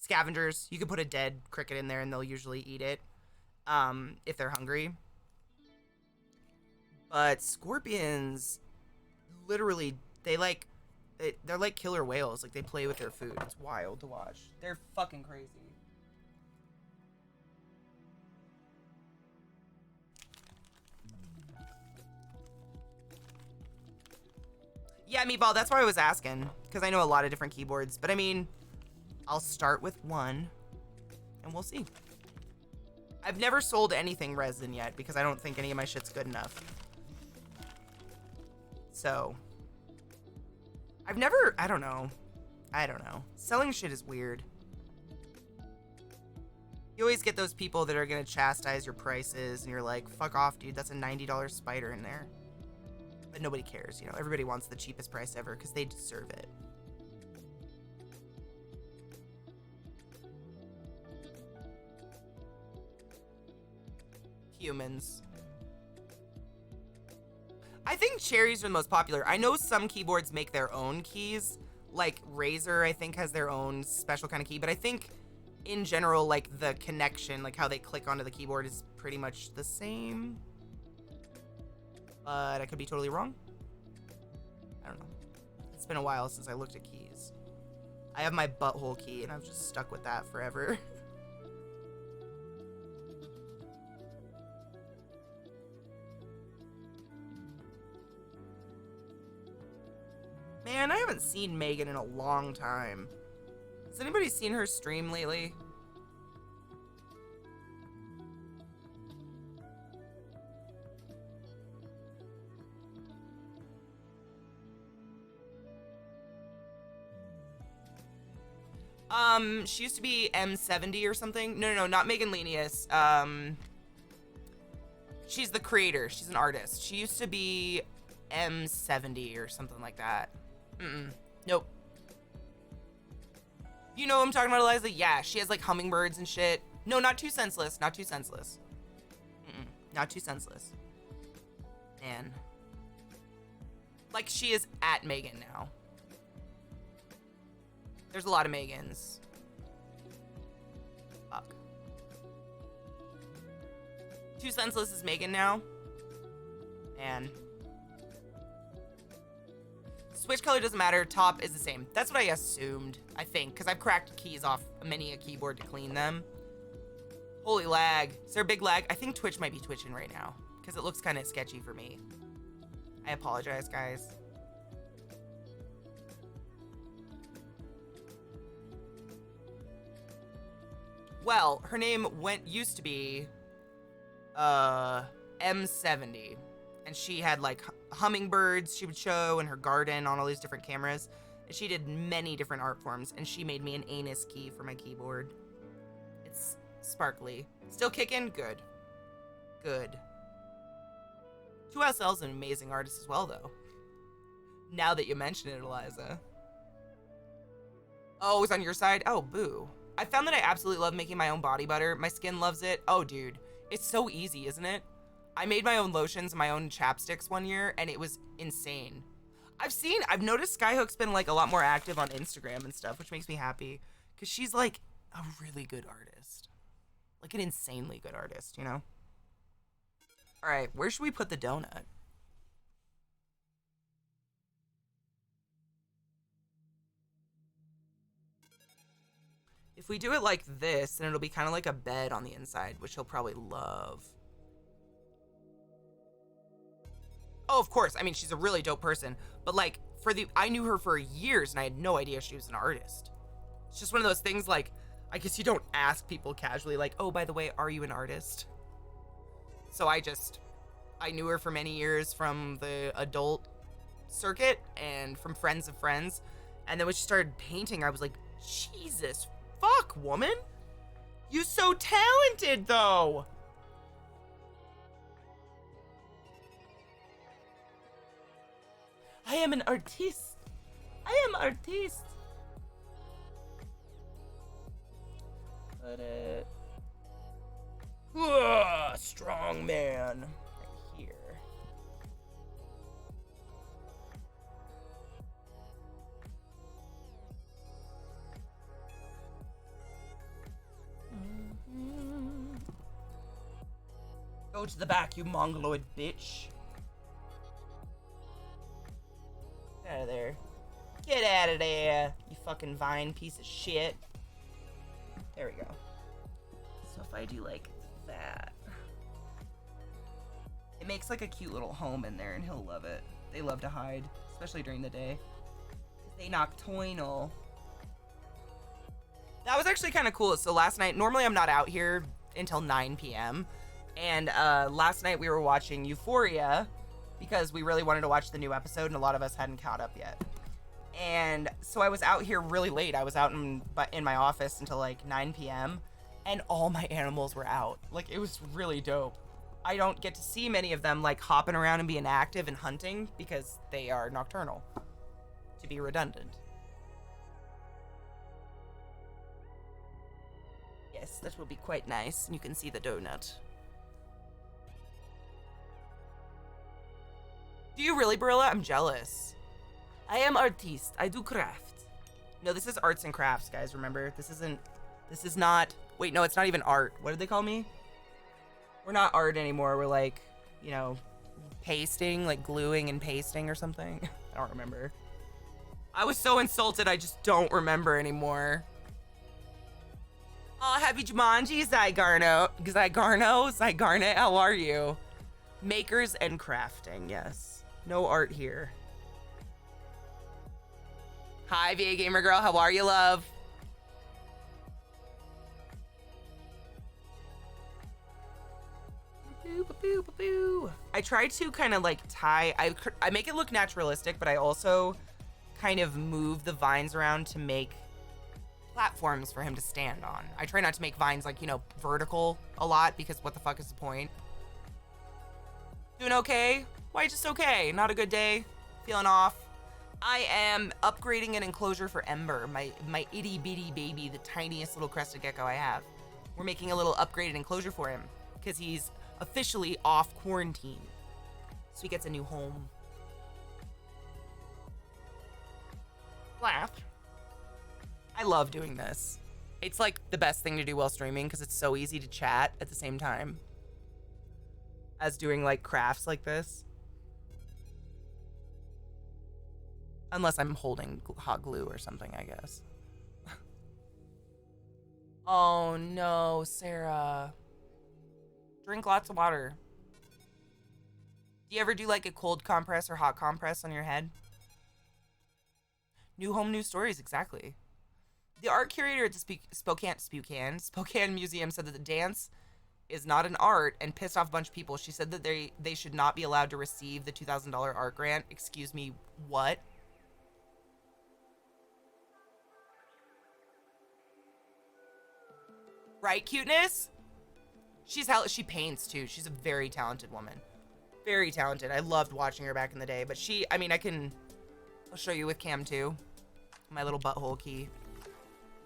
Scavengers. You can put a dead cricket in there and they'll usually eat it if they're hungry. But scorpions, literally, they're like killer whales. Like, they play with their food. It's wild to watch. They're fucking crazy. Yeah, Meatball, that's why I was asking. Because I know a lot of different keyboards. But I mean, I'll start with one. And we'll see. I've never sold anything resin yet. Because I don't think any of my shit's good enough. So. I don't know. Selling shit is weird. You always get those people that are going to chastise your prices. And you're like, fuck off, dude. That's a $90 spider in there. But nobody cares, you know. Everybody wants the cheapest price ever because they deserve it. Humans. I think cherries are the most popular. I know some keyboards make their own keys. Like Razer, I think, has their own special kind of key. But I think, in general, like, the connection, like how they click onto the keyboard is pretty much the same. But I could be totally wrong. I don't know. It's been a while since I looked at keys. I have my butthole key, and I've just stuck with that forever. Man, I haven't seen Megan in a long time. Has anybody seen her stream lately? She used to be M70 or something. No, not Megan Lenius. She's the creator. She's an artist. She used to be M70 or something like that. Nope. You know what I'm talking about, Eliza? Yeah, she has like hummingbirds and shit. No, not too senseless. Not too senseless. Not too senseless. Man. Like, she is at Megan now. There's a lot of Megans. Fuck. Too senseless is Megan now. Man. Switch color doesn't matter. Top is the same. That's what I assumed, I think, because I've cracked keys off many a keyboard to clean them. Holy lag. Is there a big lag? I think Twitch might be twitching right now because it looks kind of sketchy for me. I apologize, guys. Well, her name used to be M70, and she had like hummingbirds she would show in her garden on all these different cameras, and she did many different art forms, and she made me an anus key for my keyboard. It's sparkly. Still kicking? Good. Good. 2SL's an amazing artist as well, though. Now that you mention it, Eliza. Oh, it's on your side? Oh, boo. I found that I absolutely love making my own body butter. My skin loves it. Oh, dude. It's so easy, isn't it? I made my own lotions, my own chapsticks one year, and it was insane. I've noticed Skyhook's been like a lot more active on Instagram and stuff, which makes me happy. Because she's like a really good artist. Like an insanely good artist, you know? All right, where should we put the donut? If we do it like this, then it'll be kind of like a bed on the inside, which he'll probably love. Oh, of course. I mean, she's a really dope person. But like, I knew her for years and I had no idea she was an artist. It's just one of those things like, I guess you don't ask people casually like, oh, by the way, are you an artist? So I knew her for many years from the adult circuit and from friends of friends. And then when she started painting, I was like, Jesus fuck, woman. You so talented, though. I am an artiste. I am artiste. Put it. Strong man. Right here. Go to the back, you mongoloid bitch. Get out of there. Get out of there, you fucking Vine piece of shit. There we go. So if I do like that, it makes like a cute little home in there and he'll love it. They love to hide, especially during the day. They nocturnal. That was actually kind of cool. So last night, normally I'm not out here until 9 p.m. And last night we were watching Euphoria because we really wanted to watch the new episode and a lot of us hadn't caught up yet. And so I was out here really late. I was out in my office until like 9 p.m. and all my animals were out. Like, it was really dope. I don't get to see many of them like hopping around and being active and hunting because they are nocturnal, to be redundant. Yes, that will be quite nice. And you can see the donut. Do you really, Barilla? I'm jealous. I am artiste. I do craft. No, this is arts and crafts, guys. Remember, this is not, wait, no, it's not even art. What did they call me? We're not art anymore. We're like, you know, pasting, like gluing and pasting or something. I don't remember. I was so insulted, I just don't remember anymore. Oh, happy Jumanji, Zygarno, how are you? Makers and crafting, yes. No art here. Hi, VA Gamer Girl. How are you, love? I try to kind of like tie, I make it look naturalistic, but I also kind of move the vines around to make platforms for him to stand on. I try not to make vines like, you know, vertical a lot because what the fuck is the point? Doing okay? Why just okay? Not a good day? Feeling off? I am upgrading an enclosure for Ember, my itty bitty baby, the tiniest little crested gecko I have. We're making a little upgraded enclosure for him because he's officially off quarantine. So he gets a new home. Laugh. I love doing this. It's like the best thing to do while streaming because it's so easy to chat at the same time as doing like crafts like this. Unless I'm holding hot glue or something, I guess. Oh no, Sarah. Drink lots of water. Do you ever do like a cold compress or hot compress on your head? New home, new stories, exactly. The art curator at the Spokane Museum said that the dance is not an art and pissed off a bunch of people. She said that they should not be allowed to receive the $2,000 art grant. Excuse me, what? Right, cuteness? She paints too. She's a very talented woman. Very talented. I loved watching her back in the day, but I'll show you with cam too. My little butthole key.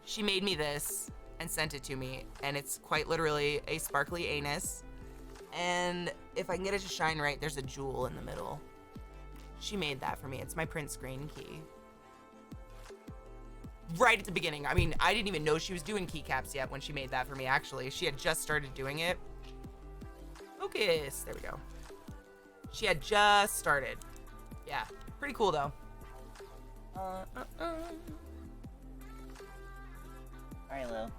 She made me this and sent it to me, and it's quite literally a sparkly anus. And if I can get it to shine right, there's a jewel in the middle. She made that for me. It's my print screen key. Right at the beginning. I mean, I didn't even know she was doing keycaps yet when she made that for me, actually. She had just started doing it. Focus. There we go. She had just started. Yeah. Pretty cool, though. All right, Lil.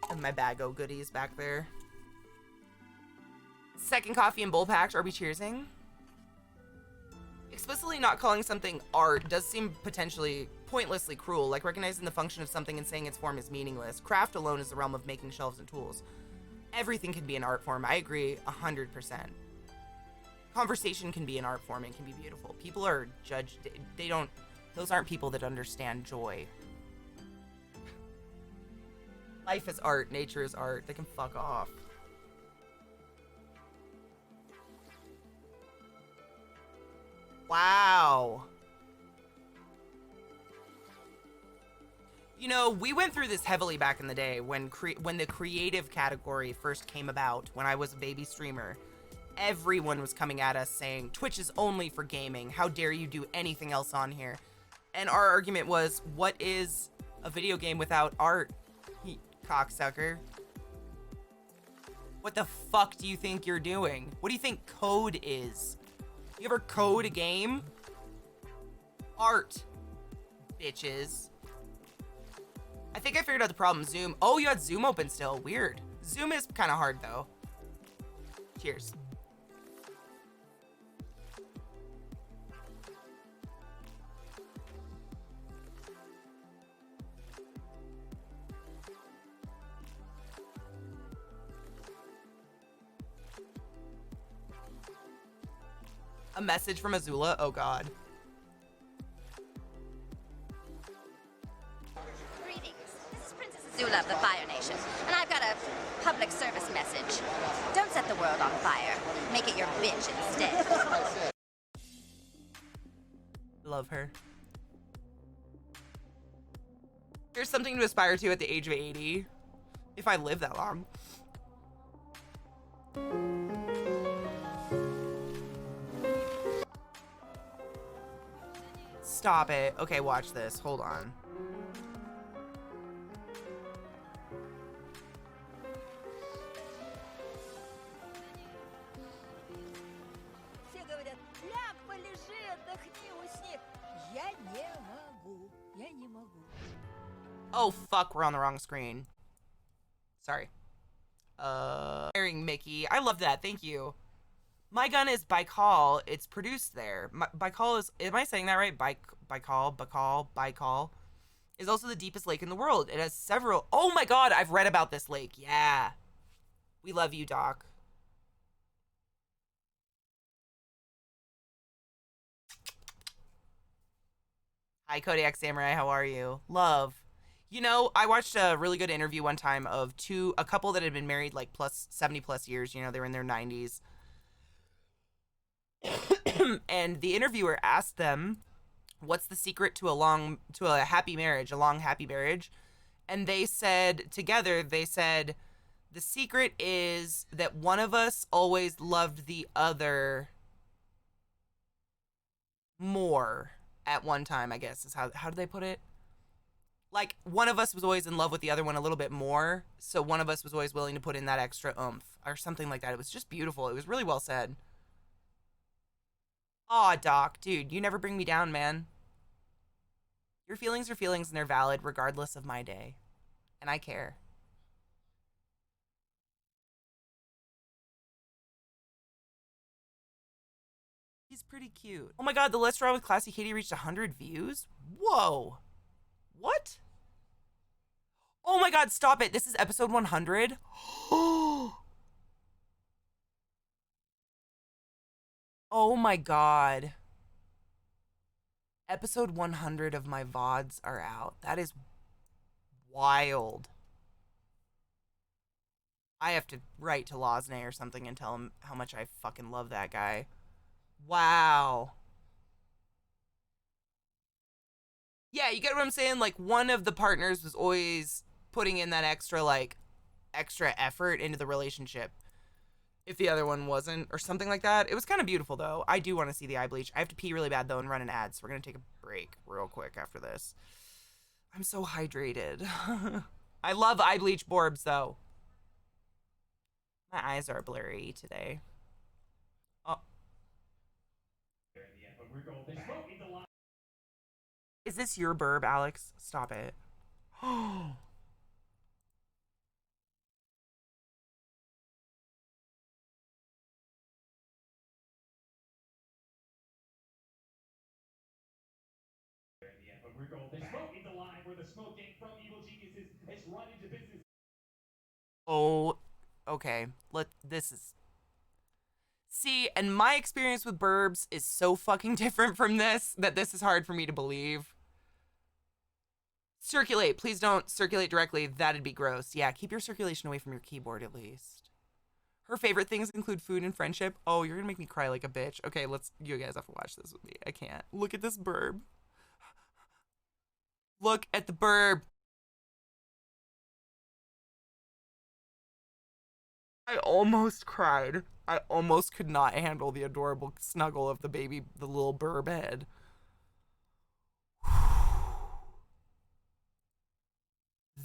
And my bag o' goodies back there. Second coffee and bowl packs. Are we cheersing? Explicitly not calling something art does seem potentially pointlessly cruel, like recognizing the function of something and saying its form is meaningless. Craft alone is the realm of making shelves and tools. Everything can be an art form. I agree 100%. Conversation can be an art form and can be beautiful. People are judged. Those aren't people that understand joy. Life is art. Nature is art. They can fuck off. Wow. You know, we went through this heavily back in the day when the creative category first came about, when I was a baby streamer. Everyone was coming at us saying, Twitch is only for gaming. How dare you do anything else on here? And our argument was, what is a video game without art? Cocksucker. What the fuck do you think you're doing? What do you think code is? You ever code a game? Art, bitches. I think I figured out the problem. Zoom. Oh, you had Zoom open still. Weird. Zoom is kind of hard though. Cheers. A message from Azula? Oh god. Greetings. This is Princess Azula of the Fire Nation, and I've got a public service message. Don't set the world on fire. Make it your bitch instead. Love her. Here's something to aspire to at the age of 80. If I live that long. Stop it. Okay, watch this. Hold on. Все говорят, ляг, полежи, отдохни, усни. Я не могу. Я не могу. Oh, fuck. We're on the wrong screen. Sorry. Airing Mickey. I love that. Thank you. My Gun is Baikal. It's produced there. Baikal is, am I saying that right? Baikal is also the deepest lake in the world. It has several, oh my god, I've read about this lake. Yeah. We love you, Doc. Hi, Kodiak Samurai, how are you? Love. You know, I watched a really good interview one time of a couple that had been married like 70 plus years. You know, they were in their 90s. And the interviewer asked them, what's the secret to a happy marriage, a long happy marriage? And they said together, the secret is that one of us always loved the other more at one time, I guess is how do they put it? Like one of us was always in love with the other one a little bit more, so one of us was always willing to put in that extra oomph or something like that. It was just beautiful. It was really well said. Aw, Doc, dude, you never bring me down, man. Your feelings are feelings and they're valid regardless of my day. And I care. He's pretty cute. Oh my god, the Let's Draw with ClassyKatie reached 100 views? Whoa. What? Oh my god, stop it. This is episode 100? Oh my god. Episode 100 of my VODs are out. That is wild. I have to write to Losney or something and tell him how much I fucking love that guy. Wow. Yeah, you get what I'm saying? Like, one of the partners was always putting in that extra effort into the relationship. If the other one wasn't, or something like that. It was kind of beautiful, though. I do want to see the eye bleach. I have to pee really bad, though, and run an ad, so we're going to take a break real quick after this. I'm so hydrated. I love eye bleach Borbs, though. My eyes are blurry today. Oh. Is this your burb, Alex? Stop it. Oh. Oh, okay. This is. See, and my experience with burbs is so fucking different from this that this is hard for me to believe. Circulate. Please don't circulate directly. That'd be gross. Yeah, keep your circulation away from your keyboard at least. Her favorite things include food and friendship. Oh, you're gonna make me cry like a bitch. Okay, you guys have to watch this with me. I can't. Look at this burb. Look at the burb. I almost cried. I almost could not handle the adorable snuggle of the little burb head.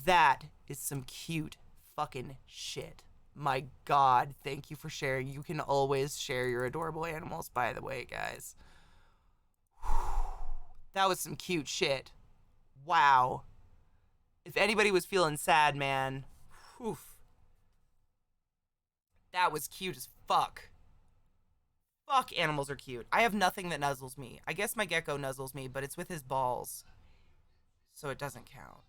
That is some cute fucking shit. My god, thank you for sharing. You can always share your adorable animals, by the way, guys. That was some cute shit. Wow. If anybody was feeling sad, man, whew. That was cute as fuck. Fuck, animals are cute. I have nothing that nuzzles me. I guess my gecko nuzzles me, but it's with his balls. So it doesn't count.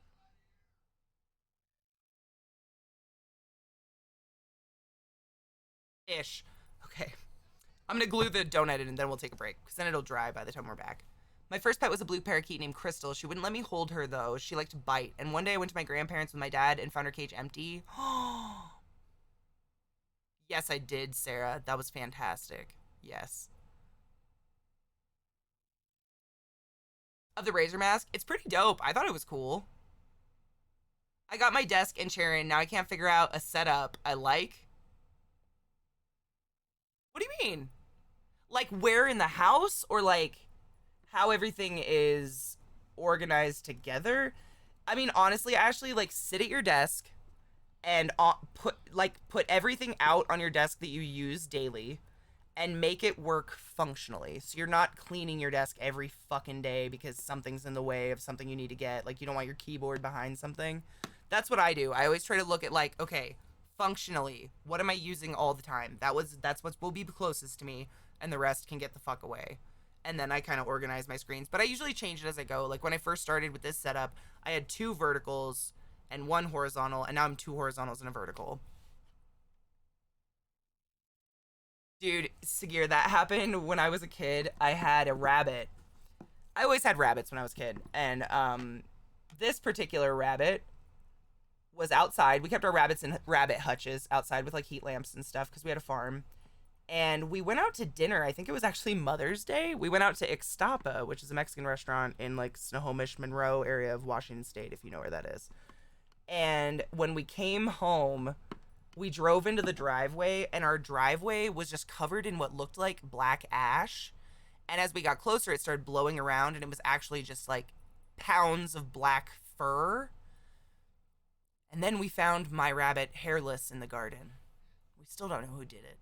Ish. Okay. I'm gonna glue the donut in and then we'll take a break, because then it'll dry by the time we're back. My first pet was a blue parakeet named Crystal. She wouldn't let me hold her, though. She liked to bite. And one day I went to my grandparents with my dad and found her cage empty. Yes, I did, Sarah. That was fantastic. Yes. Of the Razor Mask, it's pretty dope. I thought it was cool. I got my desk and chair in. Now I can't figure out a setup I like. What do you mean? Like where in the house, or like how everything is organized together. I mean, honestly, Ashley, like sit at your desk and put everything out on your desk that you use daily and make it work functionally. So you're not cleaning your desk every fucking day because something's in the way of something you need to get. Like you don't want your keyboard behind something. That's what I do. I always try to look at like, okay, functionally, what am I using all the time? That's what will be closest to me, and the rest can get the fuck away. And then I kind of organize my screens. But I usually change it as I go. Like when I first started with this setup, I had 2 verticals and 1 horizontal, and now I'm 2 horizontals and a vertical. Dude, Sagir, that happened when I was a kid. I had a rabbit. I always had rabbits when I was a kid. And this particular rabbit was outside. We kept our rabbits in rabbit hutches outside with like heat lamps and stuff because we had a farm. And we went out to dinner. I think it was actually Mother's Day. We went out to Ixtapa, which is a Mexican restaurant in like Snohomish, Monroe area of Washington State, if you know where that is. And when we came home, we drove into the driveway, and our driveway was just covered in what looked like black ash. And as we got closer, it started blowing around, and it was actually just like pounds of black fur. And then we found my rabbit hairless in the garden. We still don't know who did it.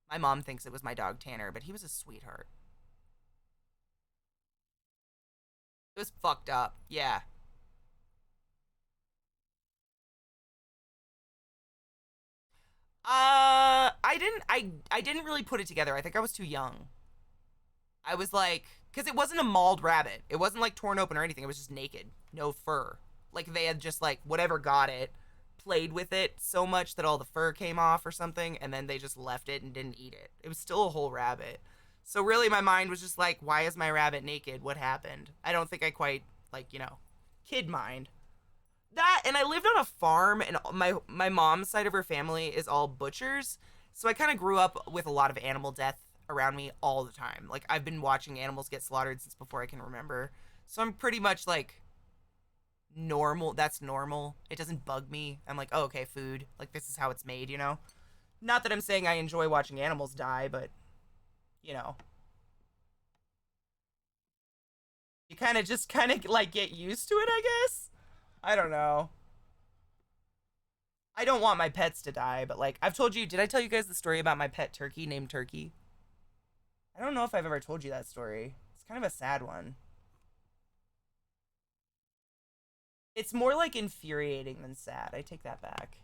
My mom thinks it was my dog Tanner, but he was a sweetheart. It was fucked up. Yeah. I didn't really put it together. I think I was too young. I was like, because it wasn't a mauled rabbit. It wasn't like torn open or anything. It was just naked, no fur. Like they had just like whatever got it, played with it so much that all the fur came off or something, and then they just left it and didn't eat it. It was still a whole rabbit. So really my mind was just like, why is my rabbit naked? What happened? I don't think I quite, like, kid mind. That, and I lived on a farm, and my mom's side of her family is all butchers. So I kind of grew up with a lot of animal death around me all the time. Like I've been watching animals get slaughtered since before I can remember. So I'm pretty much like normal. That's normal. It doesn't bug me. I'm like, oh, okay, food. Like this is how it's made, Not that I'm saying I enjoy watching animals die, but you kind of like get used to it, I guess. I don't know. I don't want my pets to die, but like I've told you, did I tell you guys the story about my pet turkey named Turkey? I don't know if I've ever told you that story. It's kind of a sad one. It's more like infuriating than sad. I take that back.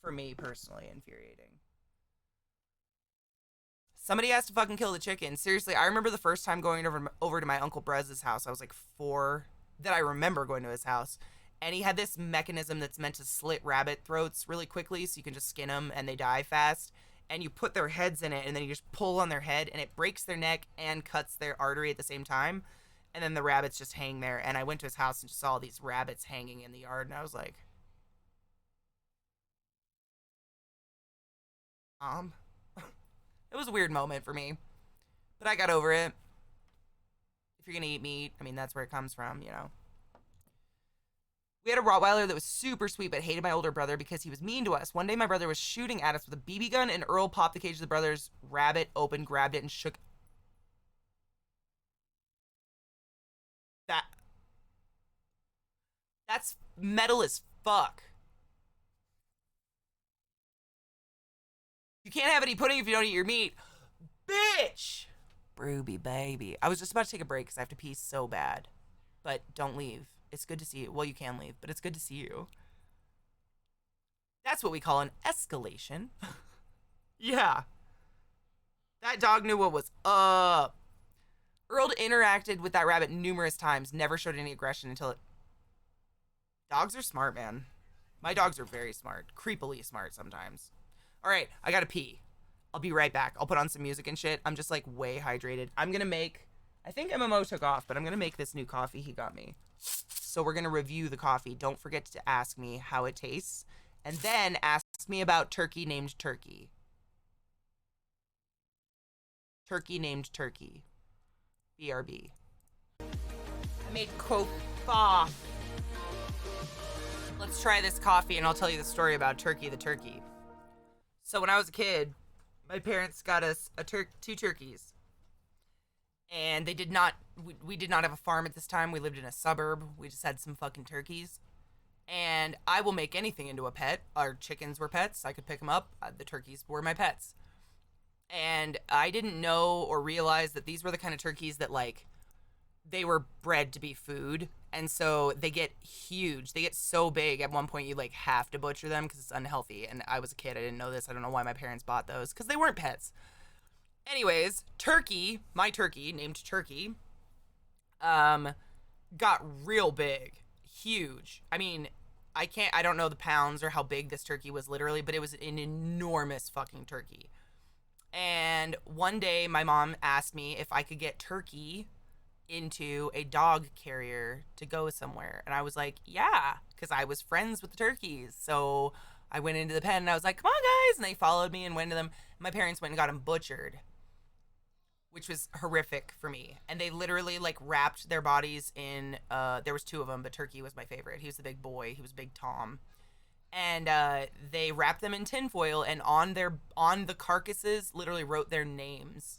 For me personally, infuriating. Somebody has to fucking kill the chicken. Seriously, I remember the first time going over to my Uncle Brez's house. I was like 4, that I remember going to his house. And he had this mechanism that's meant to slit rabbit throats really quickly so you can just skin them and they die fast. And you put their heads in it and then you just pull on their head and it breaks their neck and cuts their artery at the same time. And then the rabbits just hang there. And I went to his house and just saw these rabbits hanging in the yard. And I was like, it was a weird moment for me. But I got over it. If you're going to eat meat, I mean, that's where it comes from, We had a Rottweiler that was super sweet but hated my older brother because he was mean to us. One day my brother was shooting at us with a BB gun and Earl popped the cage of the brother's rabbit open, grabbed it, and shook. That's metal as fuck. You can't have any pudding if you don't eat your meat. Bitch! Ruby, baby. I was just about to take a break because I have to pee so bad. But don't leave. It's good to see you. Well, you can leave, but it's good to see you. That's what we call an escalation. Yeah. That dog knew what was up. Earl interacted with that rabbit numerous times, never showed any aggression until it... Dogs are smart, man. My dogs are very smart. Creepily smart sometimes. All right, I gotta pee. I'll be right back. I'll put on some music and shit. I'm just like way hydrated. I'm gonna make... I think MMO took off, but I'm gonna make this new coffee he got me. So we're gonna review the coffee. Don't forget to ask me how it tastes. And then ask me about turkey named Turkey. Turkey named Turkey. BRB. I made coffee. Let's try this coffee and I'll tell you the story about Turkey the turkey. So when I was a kid, my parents got us 2 turkeys. And they did not, we did not have a farm at this time. We lived in a suburb. We just had some fucking turkeys. And I will make anything into a pet. Our chickens were pets. I could pick them up. The turkeys were my pets. And I didn't know or realize that these were the kind of turkeys that, like, they were bred to be food. And so they get huge. They get so big at one point you, like, have to butcher them because it's unhealthy. And I was a kid. I didn't know this. I don't know why my parents bought those because they weren't pets. Anyways, Turkey, my turkey, named Turkey, got real big. Huge. I mean, I don't know the pounds or how big this turkey was literally, but it was an enormous fucking turkey. And one day my mom asked me if I could get Turkey into a dog carrier to go somewhere. And I was like, yeah, because I was friends with the turkeys. So I went into the pen and I was like, come on, guys. And they followed me and went to them. My parents went and got them butchered, which was horrific for me. And they literally, like, wrapped their bodies in, there was two of them, but Turkey was my favorite. He was the big boy. He was Big Tom. And they wrapped them in tinfoil, and on the carcasses literally wrote their names.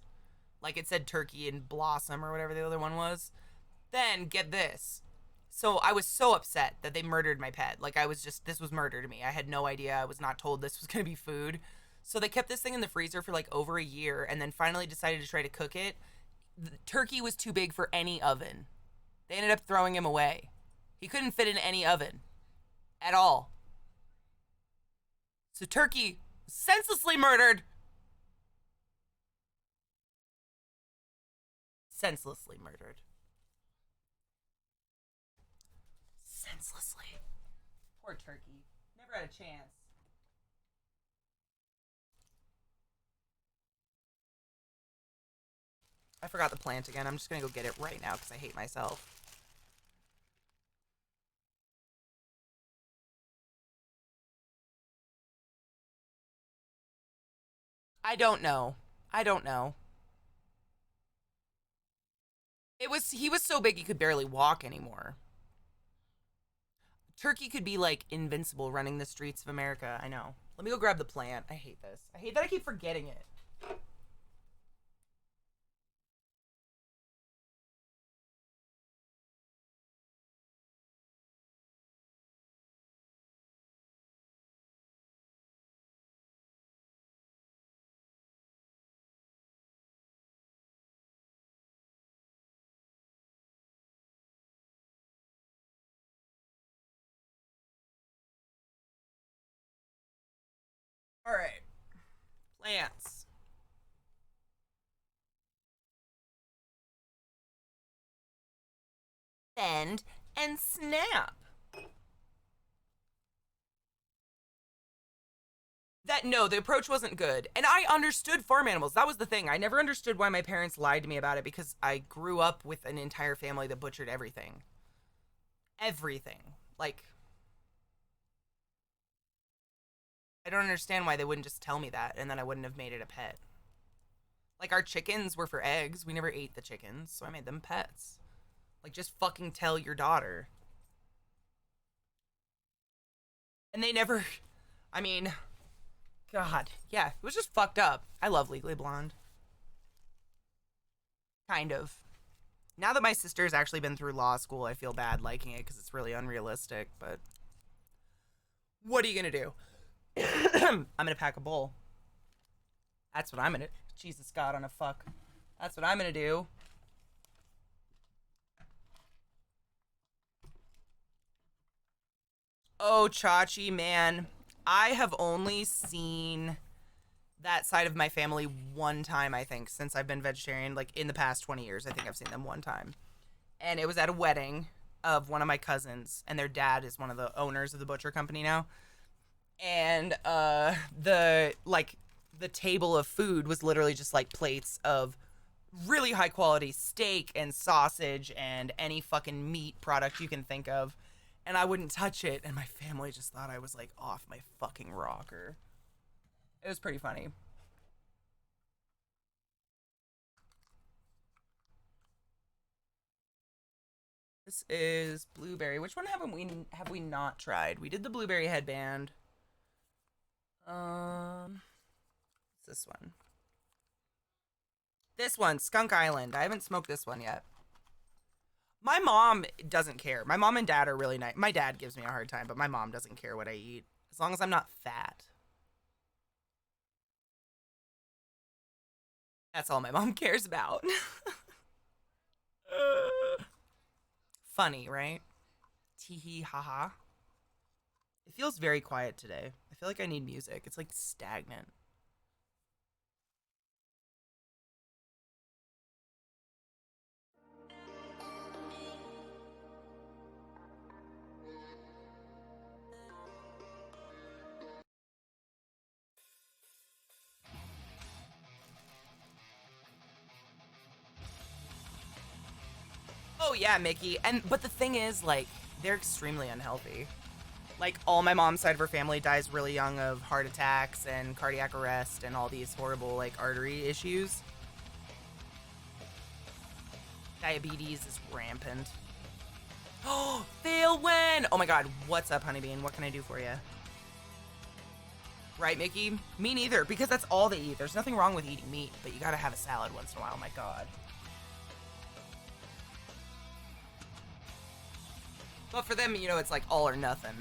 Like, it said Turkey and Blossom or whatever the other one was. Then, get this. So I was so upset that they murdered my pet. Like, this was murder to me. I had no idea. I was not told this was going to be food. So they kept this thing in the freezer for, like, over a year, and then finally decided to try to cook it. The turkey was too big for any oven. They ended up throwing him away. He couldn't fit in any oven at all. So Turkey senselessly murdered. Senselessly murdered. Senselessly. Poor Turkey. Never had a chance. I forgot the plant again. I'm just going to go get it right now because I hate myself. I don't know. I don't know. He was so big he could barely walk anymore. Turkey could be, like, invincible running the streets of America. I know. Let me go grab the plant. I hate this. I hate that I keep forgetting it. All right. Plants. Bend and snap. No, the approach wasn't good. And I understood farm animals. That was the thing. I never understood why my parents lied to me about it because I grew up with an entire family that butchered everything. Everything. Like, I don't understand why they wouldn't just tell me that and then I wouldn't have made it a pet. Like, our chickens were for eggs. We never ate the chickens, so I made them pets. Like, just fucking tell your daughter. And they never, I mean, God, yeah, it was just fucked up. I love Legally Blonde. Kind of. Now that my sister's actually been through law school, I feel bad liking it because it's really unrealistic, but what are you gonna do? I'm gonna pack a bowl. That's what I'm gonna, Jesus God on a fuck. That's what I'm gonna do. Oh, Chachi, man. I have only seen that side of my family one time, I think, since I've been vegetarian. Like, in the past 20 years, I think I've seen them one time. And it was at a wedding of one of my cousins, and their dad is one of the owners of the butcher company now. And the table of food was literally just, like, plates of really high quality steak and sausage and any fucking meat product you can think of. And I wouldn't touch it, and my family just thought I was, like, off my fucking rocker. It was pretty funny. This is blueberry. Which one have we not tried? We did the blueberry headband. What's this one? This one, Skunk Island. I haven't smoked this one yet. My mom doesn't care. My mom and dad are really nice. My dad gives me a hard time, but my mom doesn't care what I eat. As long as I'm not fat. That's all my mom cares about. Funny, right? Tee hee ha ha. It feels very quiet today. I feel like I need music. It's like stagnant. Oh yeah, Mickey. But the thing is, like, they're extremely unhealthy. Like, all my mom's side of her family dies really young of heart attacks and cardiac arrest and all these horrible, like, artery issues. Diabetes is rampant. Oh, they'll win! Oh my god, what's up, Honeybean? What can I do for you? Right, Mickey? Me neither, because that's all they eat. There's nothing wrong with eating meat, but you gotta have a salad once in a while, my god. But for them, you know, it's like all or nothing.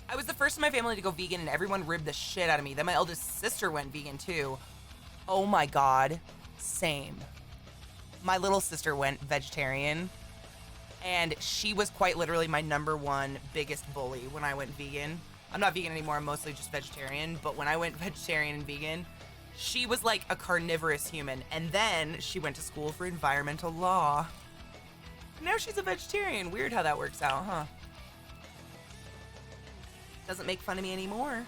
I was the first in my family to go vegan and everyone ribbed the shit out of me. Then my eldest sister went vegan too. Oh my god. Same. My little sister went vegetarian and she was quite literally my #1 biggest bully when I went vegan. I'm not vegan anymore, I'm mostly just vegetarian, but when I went vegetarian and vegan, she was like a carnivorous human, and then she went to school for environmental law. Now she's a vegetarian. Weird how that works out, huh? Doesn't make fun of me anymore.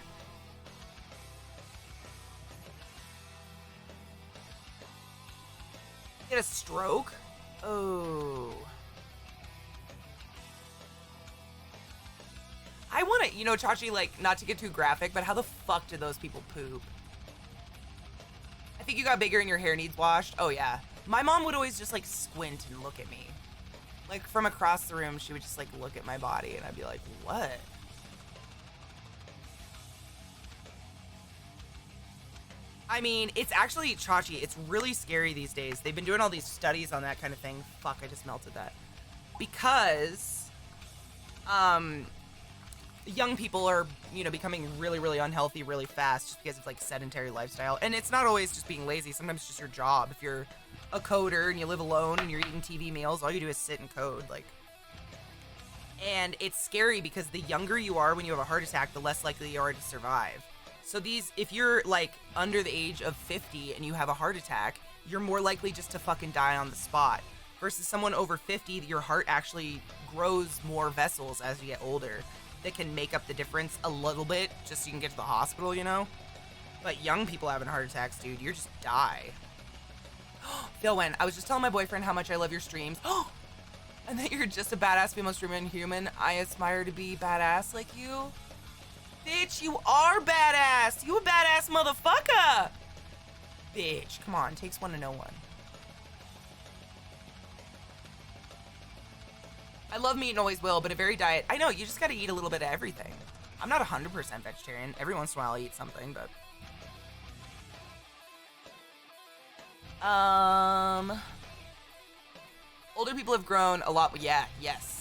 Get a stroke? Oh. I want to, you know, Chachi, like, not to get too graphic, but how the fuck do those people poop? I think you got bigger and your hair needs washed. Oh, yeah. My mom would always just, like, squint and look at me. Like, from across the room, she would just, like, look at my body, and I'd be like, what? I mean, it's actually, Chachi, it's really scary these days. They've been doing all these studies on that kind of thing. Fuck, I just melted that. Because, young people are, you know, becoming really, really unhealthy really fast just because of, like, sedentary lifestyle. And it's not always just being lazy. Sometimes it's just your job. If you're a coder and you live alone and you're eating TV meals, all you do is sit and code, like. And it's scary because the younger you are when you have a heart attack, the less likely you are to survive. So if you're, like, under the age of 50 and you have a heart attack, you're more likely just to fucking die on the spot. Versus someone over 50, your heart actually grows more vessels as you get older that can make up the difference a little bit just so you can get to the hospital, you know? But young people having heart attacks, dude, you just die. Phil went, I was just telling my boyfriend how much I love your streams. And that you're just a badass female streamer and human. I aspire to be badass like you. Bitch, you are badass. You a badass motherfucker. Bitch, come on. Takes one to know one. I love meat and always will, but a varied diet. I know, you just gotta eat a little bit of everything. I'm not 100% vegetarian. Every once in a while I eat something, but... Older people have grown a lot. Yeah, yes.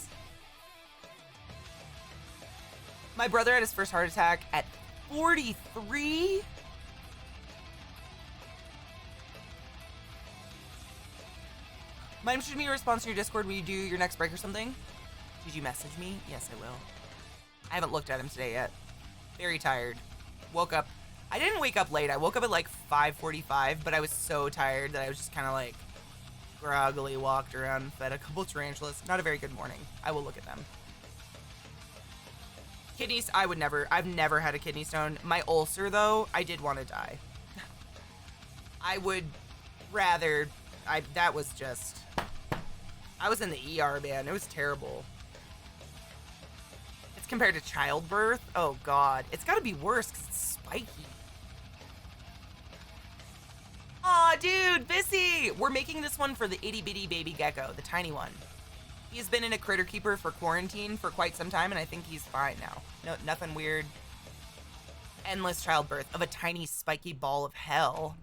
My brother had his first heart attack at 43. Mine should be a response to your Discord when you do your next break or something. Did you message me? Yes, I will. I haven't looked at him today yet. Very tired. Woke up. I didn't wake up late. I woke up at like 5:45, but I was so tired that I was just kind of like groggily walked around and fed a couple tarantulas. Not a very good morning. I will look at them. Kidneys, I've never had a kidney stone. My ulcer, though, I did want to die. I would rather, that was just, I was in the ER, man. It was terrible. It's compared to childbirth. Oh, God. It's got to be worse because it's spiky. Aw, dude, Bissy! We're making this one for the itty-bitty baby gecko, the tiny one. He's been in a critter keeper for quarantine for quite some time, and I think he's fine now. No, nothing weird. endless childbirth of a tiny spiky ball of hell.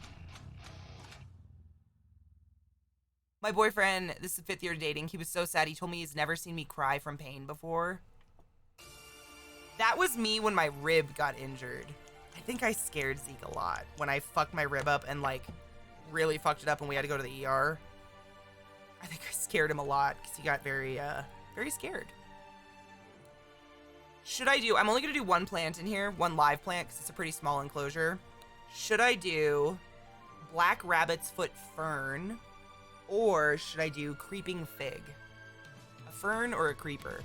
My boyfriend, this is the 5th year of dating, he was so sad. He told me he's never seen me cry from pain before. That was me when my rib got injured. I think I scared Zeke a lot when I fucked my rib up and like really fucked it up and we had to go to the ER. I think I scared him a lot because he got very scared. Should I do, I'm only gonna do one plant in here, one live plant because it's a pretty small enclosure. Should I do black rabbit's foot fern or should I do creeping fig? A fern or a creeper?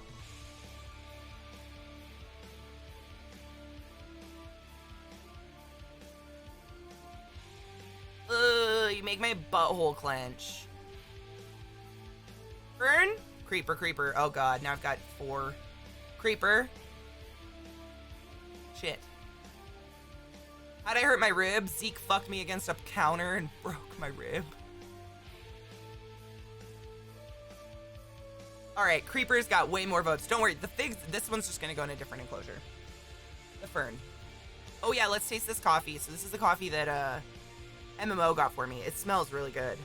You make my butthole clench. Fern? Creeper, creeper. Oh god, now I've got 4. Creeper. Shit. How'd I hurt my rib? Zeke fucked me against a counter and broke my rib. Alright, creeper's got way more votes. Don't worry, the figs, this one's just gonna go in a different enclosure. The fern. Oh yeah, let's taste this coffee. So this is the coffee that, MMO got for me. It smells really good.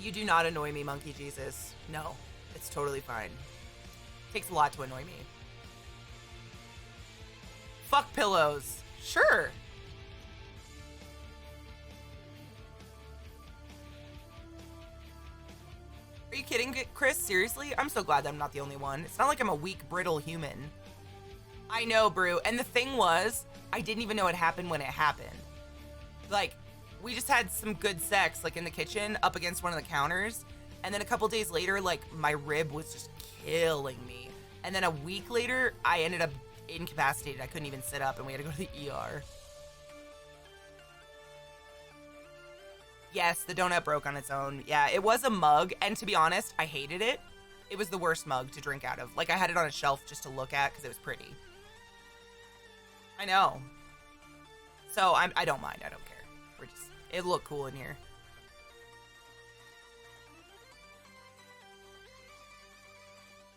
You do not annoy me, Monkey Jesus. No, it's totally fine. Takes a lot to annoy me. Fuck pillows. Sure. Are you kidding, Chris? Seriously? I'm so glad that I'm not the only one. It's not like I'm a weak, brittle human. I know, Brew. And the thing was, I didn't even know it happened when it happened. Like, we just had some good sex, like, in the kitchen, up against one of the counters. And then a couple days later, like, my rib was just killing me. And then a week later, I ended up incapacitated. I couldn't even sit up, and we had to go to the ER. Yes, the donut broke on its own. Yeah, it was a mug, and to be honest, I hated it. It was the worst mug to drink out of. Like, I had it on a shelf just to look at because it was pretty. I know. So, I don't mind. I don't care. It looked cool in here.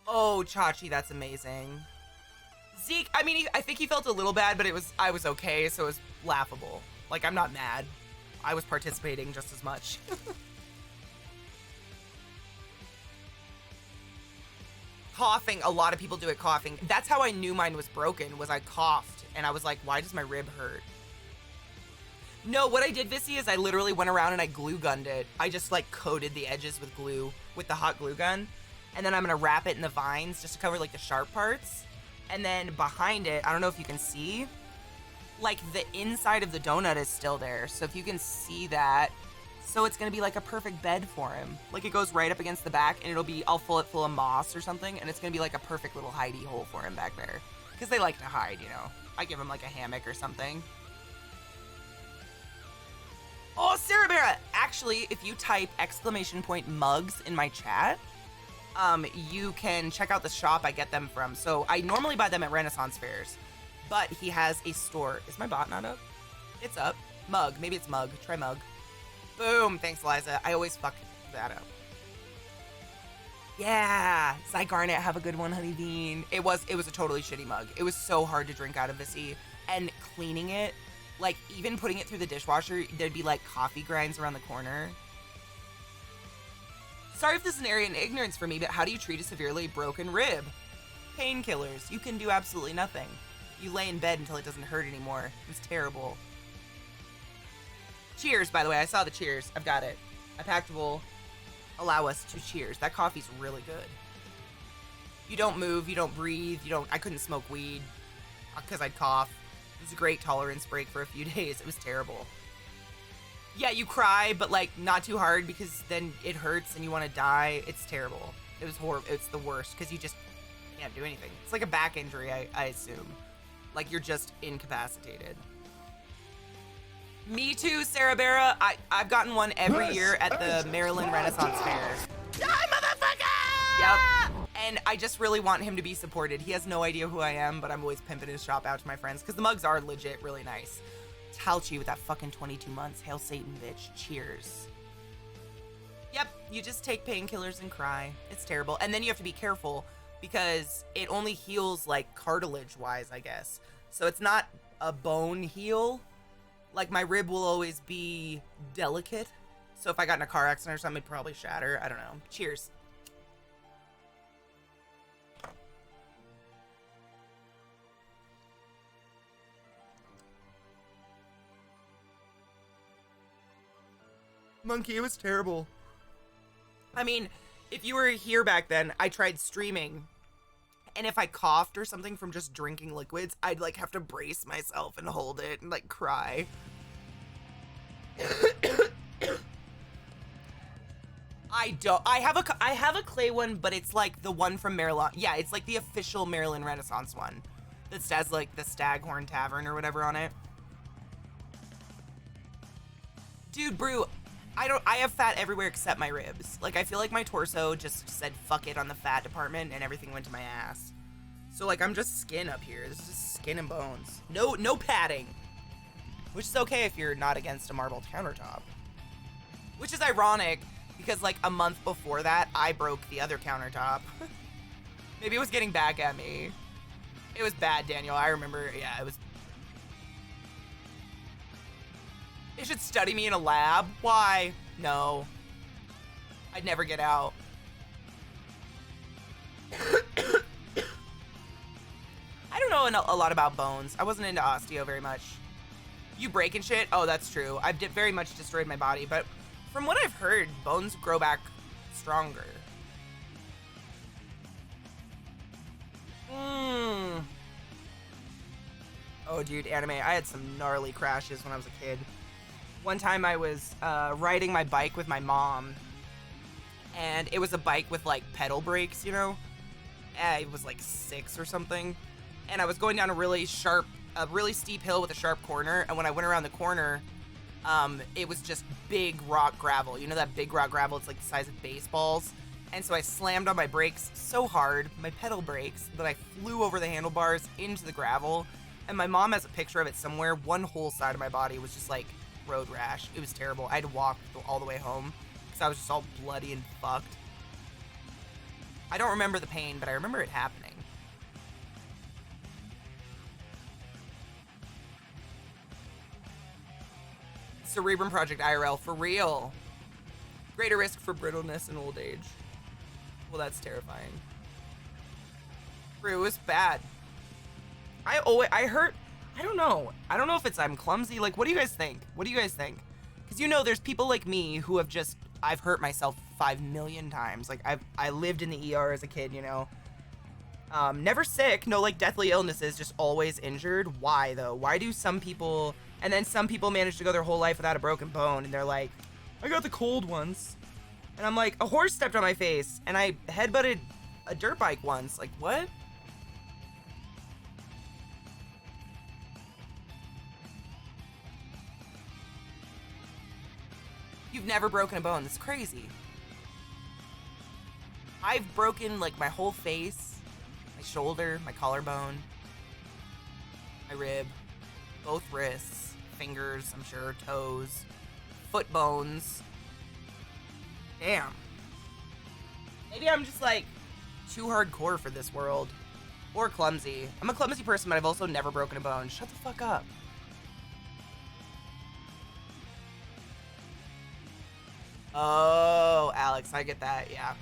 Oh, Chachi, that's amazing. Zeke, I mean, I think he felt a little bad, but I was okay, so it was laughable. Like, I'm not mad. I was participating just as much. Coughing, a lot of people do it coughing. That's how I knew mine was broken, was I coughed, and I was like, why does my rib hurt? No, what I did, Vissy, is I literally went around and I glue gunned it. I just, like, coated the edges with glue, with the hot glue gun, and then I'm gonna wrap it in the vines just to cover, like, the sharp parts. And then behind it, I don't know if you can see, like, the inside of the donut is still there. So if you can see that, so it's gonna be like a perfect bed for him. Like, it goes right up against the back, and it'll be, I'll fill it full of moss or something, and it's gonna be like a perfect little hidey hole for him back there. Because they like to hide, you know. I give him, like, a hammock or something. Oh, Cerebera! Actually, if you type !mugs in my chat, you can check out the shop I get them from. So I normally buy them at Renaissance fairs, but he has a store. Is my bot not up? It's up. Mug. Maybe it's mug. Try mug. Boom. Thanks, Liza. I always fuck that up. Yeah. Zy Garnet, have a good one, Honey Bean. It was a totally shitty mug. It was so hard to drink out of, Vissy. And cleaning it, like, even putting it through the dishwasher, there'd be, like, coffee grinds around the corner. Sorry if this is an area in ignorance for me, but how do you treat a severely broken rib? Painkillers. You can do absolutely nothing. You lay in bed until it doesn't hurt anymore. It's terrible. Cheers, by the way. I saw the cheers. I've got it. My pact will allow us to cheers. That coffee's really good. You don't move. You don't breathe. I couldn't smoke weed because I'd cough. It was a great tolerance break for a few days. It was terrible. Yeah, you cry, but, like, not too hard because then it hurts and you want to die. It's terrible. It was horrible. It's the worst because you just can't do anything. It's like a back injury, I assume. Like, you're just incapacitated. Me too, Cerebera. I've gotten one every year at the Maryland Renaissance Fair. Die, motherfucker! Yep. And I just really want him to be supported. He has no idea who I am, but I'm always pimping his shop out to my friends because the mugs are legit really nice. Talchi with that fucking 22 months. Hail Satan, bitch. Cheers. Yep. You just take painkillers and cry. It's terrible. And then you have to be careful because it only heals like cartilage-wise, I guess. So it's not a bone heal. Like my rib will always be delicate. So if I got in a car accident or something, it'd probably shatter. I don't know. Cheers. Monkey, it was terrible. I mean, if you were here back then, I tried streaming. And if I coughed or something from just drinking liquids, I'd like have to brace myself and hold it and like cry. I have a clay one, but it's like the one from Maryland. Yeah, it's like the official Maryland Renaissance one that says like the Staghorn Tavern or whatever on it. Dude, Brew, I have fat everywhere except my ribs. Like I feel like my torso just said fuck it on the fat department and everything went to my ass. So like I'm just skin up here. This is just skin and bones. No padding. Which is okay if you're not against a marble countertop. Which is ironic because like a month before that, I broke the other countertop. Maybe it was getting back at me. It was bad, Daniel. I remember, yeah, it was. They should study me in a lab. Why? No. I'd never get out. I don't know a lot about bones. I wasn't into osteo very much. You breaking shit? Oh, that's true. I've very much destroyed my body, but from what I've heard, bones grow back stronger. Oh, dude, anime. I had some gnarly crashes when I was a kid. One time I was riding my bike with my mom, and it was a bike with like pedal brakes, you know? It was like 6 or something. And I was going down a really steep hill with a sharp corner, and when I went around the corner, it was just big rock gravel. You know that big rock gravel? It's like the size of baseballs. And so I slammed on my brakes so hard, my pedal brakes, that I flew over the handlebars into the gravel. And my mom has a picture of it somewhere. One whole side of my body was just like road rash. It was terrible. I had to walk all the way home because I was just all bloody and fucked. I don't remember the pain, but I remember it happening. Cerebrum Project IRL, for real. Greater risk for brittleness in old age. Well, that's terrifying. It was bad. I don't know if it's I'm clumsy. Like, what do you guys think? Because you know, there's people like me who have I've hurt myself 5 million times. Like, I lived in the ER as a kid, you know. Never sick, no like deathly illnesses, just always injured. Why though? Why do some people, and then some people manage to go their whole life without a broken bone, and they're like, I got the cold once. And I'm like, a horse stepped on my face, and I headbutted a dirt bike once. Like, what? You've never broken a bone. That's crazy. I've broken like my whole face, my shoulder, my collarbone, my rib, both wrists, fingers, I'm sure, toes, foot bones. Damn. Maybe I'm just like too hardcore for this world. Or clumsy. I'm a clumsy person, but I've also never broken a bone. Shut the fuck up. Oh, Alex, I get that, yeah.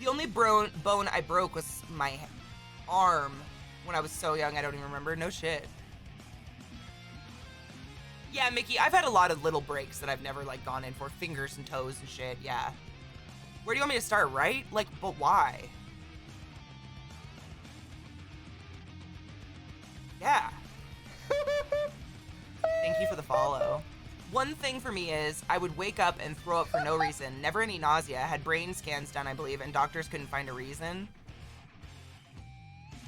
The only bone I broke was my arm when I was so young, I don't even remember. No shit. Yeah, Mickey, I've had a lot of little breaks that I've never, like, gone in for. Fingers and toes and shit, yeah. Where do you want me to start, right? Like, but why? Yeah. Thank you for the follow. One thing for me is I would wake up and throw up for no reason. Never any nausea. I had brain scans done, I believe, and doctors couldn't find a reason.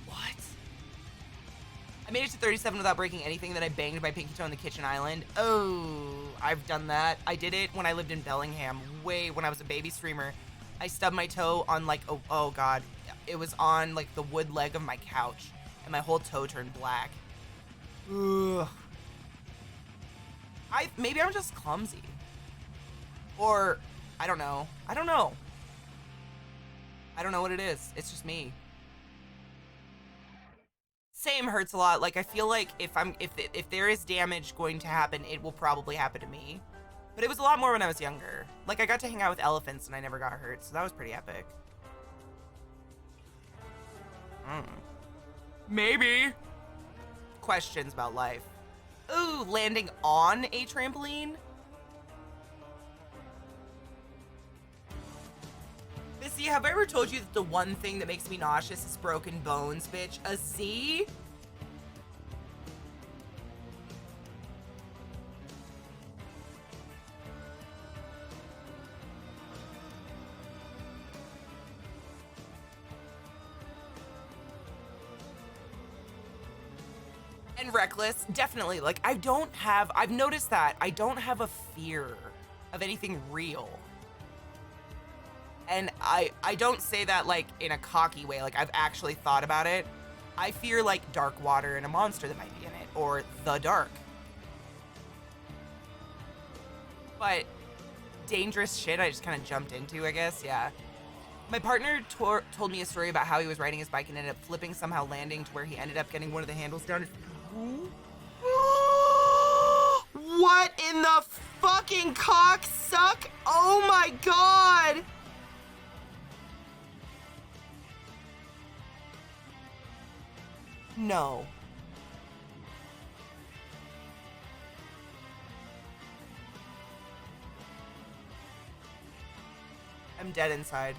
What? I made it to 37 without breaking anything, then I banged my pinky toe on the kitchen island. Oh, I've done that. I did it when I lived in Bellingham, when I was a baby streamer. I stubbed my toe on like, oh God. It was on like the wood leg of my couch, and my whole toe turned black. Ugh. Maybe I'm just clumsy. Or I don't know. I don't know. I don't know what it is. It's just me. Same hurts a lot. Like, I feel like if there is damage going to happen, it will probably happen to me. But it was a lot more when I was younger. Like, I got to hang out with elephants and I never got hurt, so that was pretty epic. Maybe. Questions about life. Ooh, landing on a trampoline? Missy, have I ever told you that the one thing that makes me nauseous is broken bones, bitch? A Z? And reckless, definitely. Like, I've noticed that I don't have a fear of anything real. And I don't say that like in a cocky way, like I've actually thought about it. I fear like dark water and a monster that might be in it, or the dark. But dangerous shit I just kind of jumped into, I guess, yeah. My partner told me a story about how he was riding his bike and ended up flipping, somehow landing to where he ended up getting one of the handles down. What in the fucking cocksuck? Oh my god! No. I'm dead inside.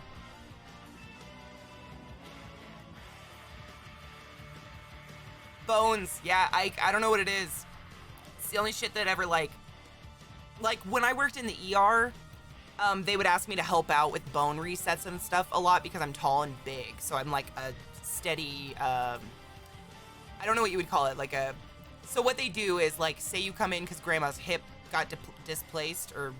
Bones. Yeah, I don't know what it is. It's the only shit that ever like when I worked in the ER, they would ask me to help out with bone resets and stuff a lot because I'm tall and big. So I'm like a steady, I don't know what you would call it. So what they do is like, say you come in because grandma's hip got displaced or,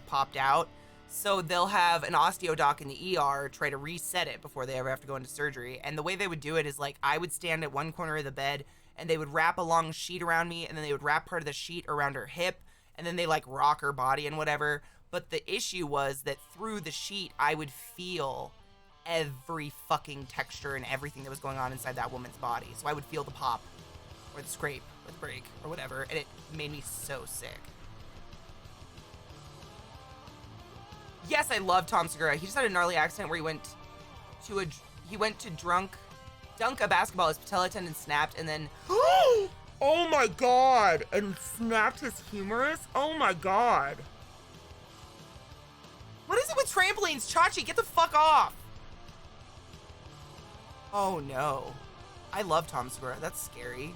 popped out. So they'll have an osteodoc in the ER try to reset it before they ever have to go into surgery. And the way they would do it is like, I would stand at one corner of the bed and they would wrap a long sheet around me and then they would wrap part of the sheet around her hip and then they like rock her body and whatever. But the issue was that through the sheet, I would feel every fucking texture and everything that was going on inside that woman's body. So I would feel the pop or the scrape or the break or whatever. And it made me so sick. Yes, I love Tom Segura. He just had a gnarly accident where he went to dunk a basketball. His patella tendon snapped and then, oh my god, and snapped his humerus. Oh my god. What is it with trampolines? Chachi, get the fuck off. Oh no. I love Tom Segura. That's scary.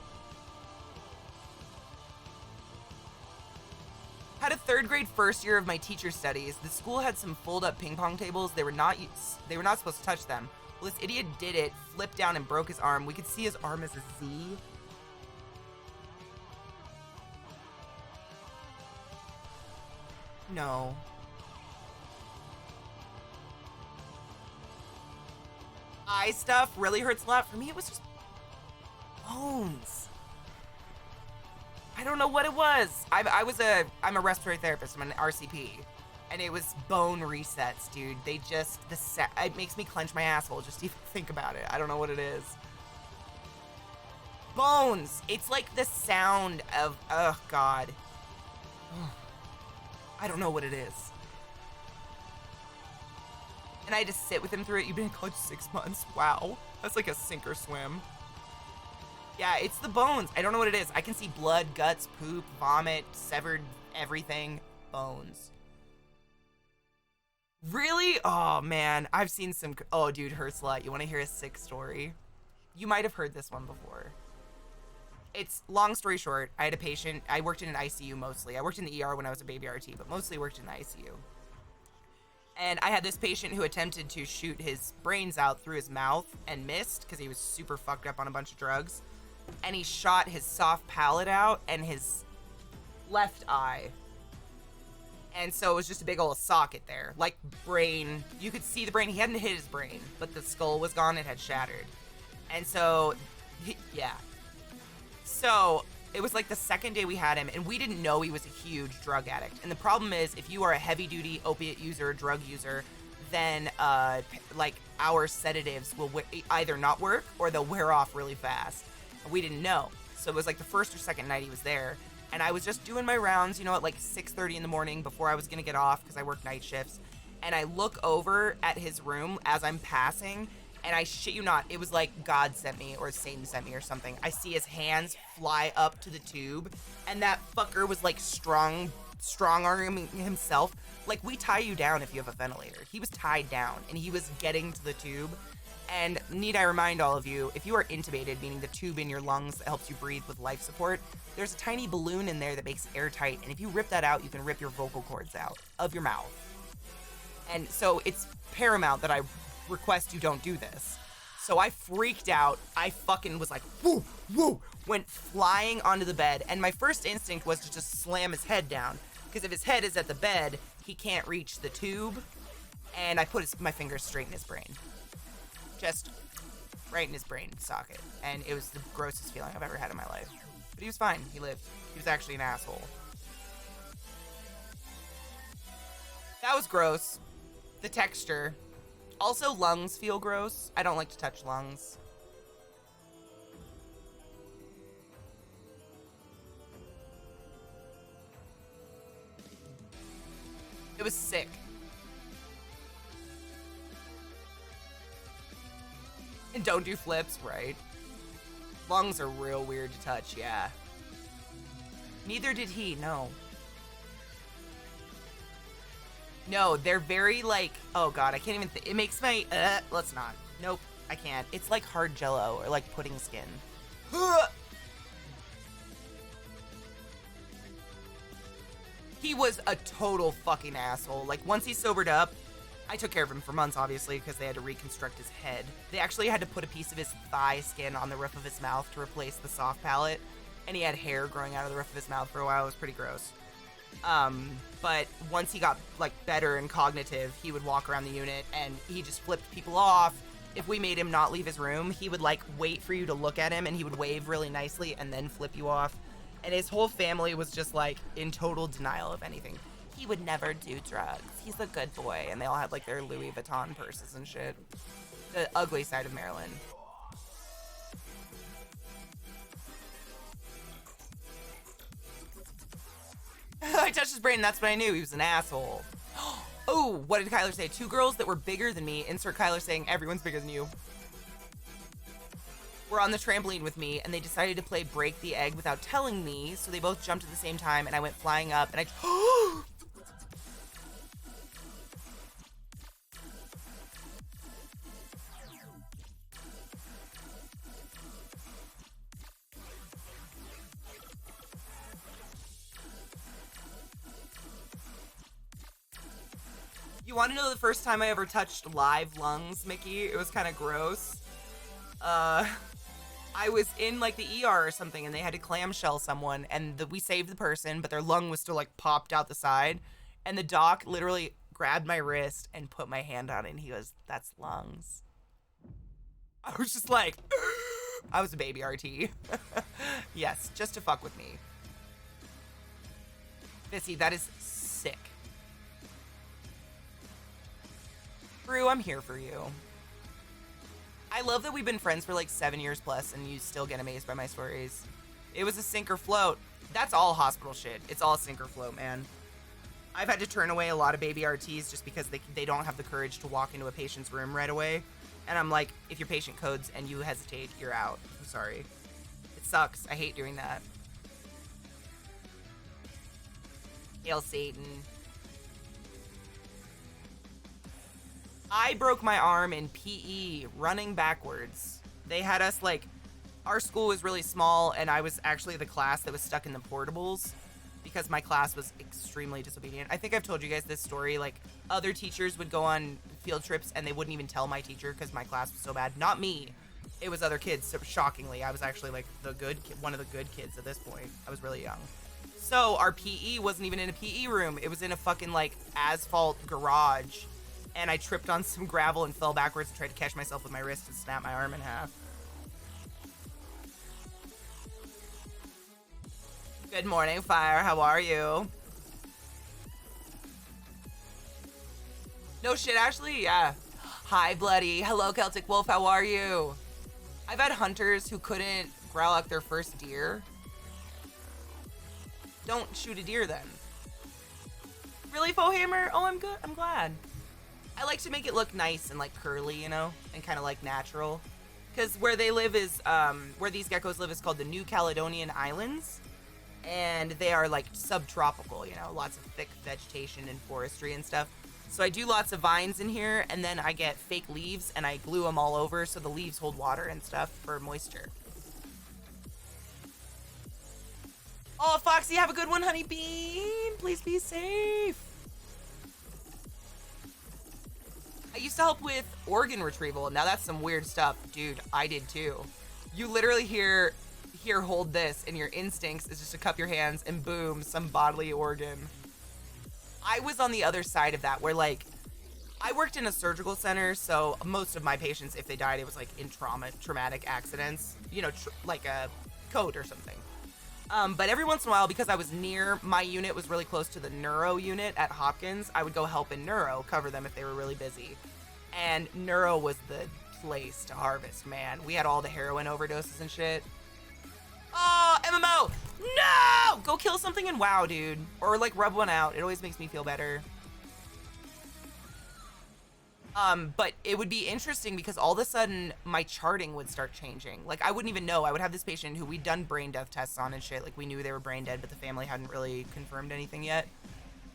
Had a third grade first year of my teacher studies. The school had some fold-up ping pong tables. They were not supposed to touch them. Well, this idiot did it, flipped down and broke his arm. We could see his arm as a Z. No. Eye stuff really hurts a lot. For me, it was just bones. I don't know what it was. I'm a respiratory therapist. I'm an RCP. And it was bone resets, dude. It makes me clench my asshole just to even think about it. I don't know what it is. Bones. It's like the sound of, oh God. I don't know what it is. And I had to sit with him through it. You've been in college 6 months. Wow. That's like a sink or swim. Yeah, it's the bones. I don't know what it is. I can see blood, guts, poop, vomit, severed everything. Bones. Really? Oh, man. I've seen some... Oh, dude, hurts a lot. You want to hear a sick story? You might have heard this one before. It's, long story short, I had a patient. I worked in an ICU mostly. I worked in the ER when I was a baby RT, but mostly worked in the ICU. And I had this patient who attempted to shoot his brains out through his mouth and missed because he was super fucked up on a bunch of drugs. And he shot his soft palate out and his left eye. And so it was just a big old socket there. Like brain. You could see the brain. He hadn't hit his brain, but the skull was gone. It had shattered. And so, yeah. So It was like the second day we had him, and we didn't know he was a huge drug addict. And the problem is, if you are a heavy-duty opiate user, drug user, then like our sedatives will either not work or they'll wear off really fast. And we didn't know. So it was like the first or second night he was there, and I was just doing my rounds, you know, at like 6:30 in the morning before I was gonna get off because I work night shifts. And I look over at his room as I'm passing, and I shit you not, it was like God sent me or Satan sent me or something. I see his hands fly up to the tube, and that fucker was like strong arming himself. Like, we tie you down if you have a ventilator. He was tied down, and he was getting to the tube. And need I remind all of you, if you are intubated, meaning the tube in your lungs that helps you breathe with life support, there's a tiny balloon in there that makes it airtight, and if you rip that out, you can rip your vocal cords out of your mouth. And so it's paramount that I request you don't do this. So I freaked out. I fucking was like, woo, woo, went flying onto the bed. And my first instinct was to just slam his head down. Because if his head is at the bed, he can't reach the tube. And I put my fingers straight in his brain. Just right in his brain socket. And it was the grossest feeling I've ever had in my life. But he was fine. He lived. He was actually an asshole. That was gross. The texture. Also, lungs feel gross. I don't like to touch lungs. It was sick. And don't do flips, right? Lungs are real weird to touch, yeah. Neither did he, no. No, they're very like, oh god, I can't even it makes my, let's not. Nope, I can't. It's like hard jello or like pudding skin. He was a total fucking asshole. Like, once he sobered up, I took care of him for months, obviously, because they had to reconstruct his head. They actually had to put a piece of his thigh skin on the roof of his mouth to replace the soft palate, and he had hair growing out of the roof of his mouth for a while. It was pretty gross. But once he got, like, better and cognitive, he would walk around the unit, and he just flipped people off. If we made him not leave his room, he would, like, wait for you to look at him, and he would wave really nicely and then flip you off. And his whole family was just, like, in total denial of anything. He would never do drugs. He's a good boy. And they all had, like, their Louis Vuitton purses and shit. The ugly side of Maryland. I touched his brain, and that's when I knew he was an asshole. Oh, what did Kyler say? 2 girls that were bigger than me. Insert Kyler saying, everyone's bigger than you. Were on the trampoline with me, and they decided to play break the egg without telling me, so they both jumped at the same time, and I went flying up, and I... You want to know the first time I ever touched live lungs, Mickey? It was kind of gross. I was in, like, the ER or something, and they had to clamshell someone, and we saved the person, but their lung was still, like, popped out the side, and the doc literally grabbed my wrist and put my hand on it, and he goes, that's lungs. I was just like, I was a baby RT. Yes, just to fuck with me. Missy, that is sick. Brew, I'm here for you. I love that we've been friends for like 7 years plus and you still get amazed by my stories. It was a sink or float. That's all hospital shit. It's all sink or float, man. I've had to turn away a lot of baby RTs just because they don't have the courage to walk into a patient's room right away. And I'm like, if your patient codes and you hesitate, you're out. I'm sorry. It sucks. I hate doing that. Hail Satan. I broke my arm in PE running backwards. They had us, like, our school was really small, and I was actually the class that was stuck in the portables because my class was extremely disobedient. I think I've told you guys this story. Like, other teachers would go on field trips, and they wouldn't even tell my teacher because my class was so bad. Not me. It was other kids. So shockingly, I was actually, like, one of the good kids at this point. I was really young. So our PE wasn't even in a PE room. It was in a fucking, like, asphalt garage. And I tripped on some gravel and fell backwards and tried to catch myself with my wrist and snap my arm in half. Good morning, Fire. How are you? No shit, Ashley? Yeah. Hi, Bloody. Hello, Celtic Wolf. How are you? I've had hunters who couldn't growl out their first deer. Don't shoot a deer then. Really, Fohammer? Oh, I'm good. I'm glad. I like to make it look nice and like curly, you know, and kind of like natural. Because where they live is, where these geckos live is called the New Caledonian Islands. And they are like subtropical, you know, lots of thick vegetation and forestry and stuff. So I do lots of vines in here, and then I get fake leaves and I glue them all over so the leaves hold water and stuff for moisture. Oh, Foxy, have a good one, Honey Bean. Please be safe. I used to help with organ retrieval. Now that's some weird stuff. Dude, I did too. You literally hear, here, hold this, and your instincts is just to cup your hands and boom, some bodily organ. I was on the other side of that where like, I worked in a surgical center, so most of my patients, if they died, it was like in traumatic accidents, you know, like a code or something. But every once in a while, because I was near, my unit was really close to the neuro unit at Hopkins, I would go help in neuro, cover them if they were really busy. And neuro was the place to harvest, man. We had all the heroin overdoses and shit. Oh, MMO! No! Go kill something and WoW, dude. Or like rub one out. It always makes me feel better. But it would be interesting because all of a sudden my charting would start changing. Like I wouldn't even know. I would have this patient who we'd done brain death tests on and shit. Like we knew they were brain dead, but the family hadn't really confirmed anything yet.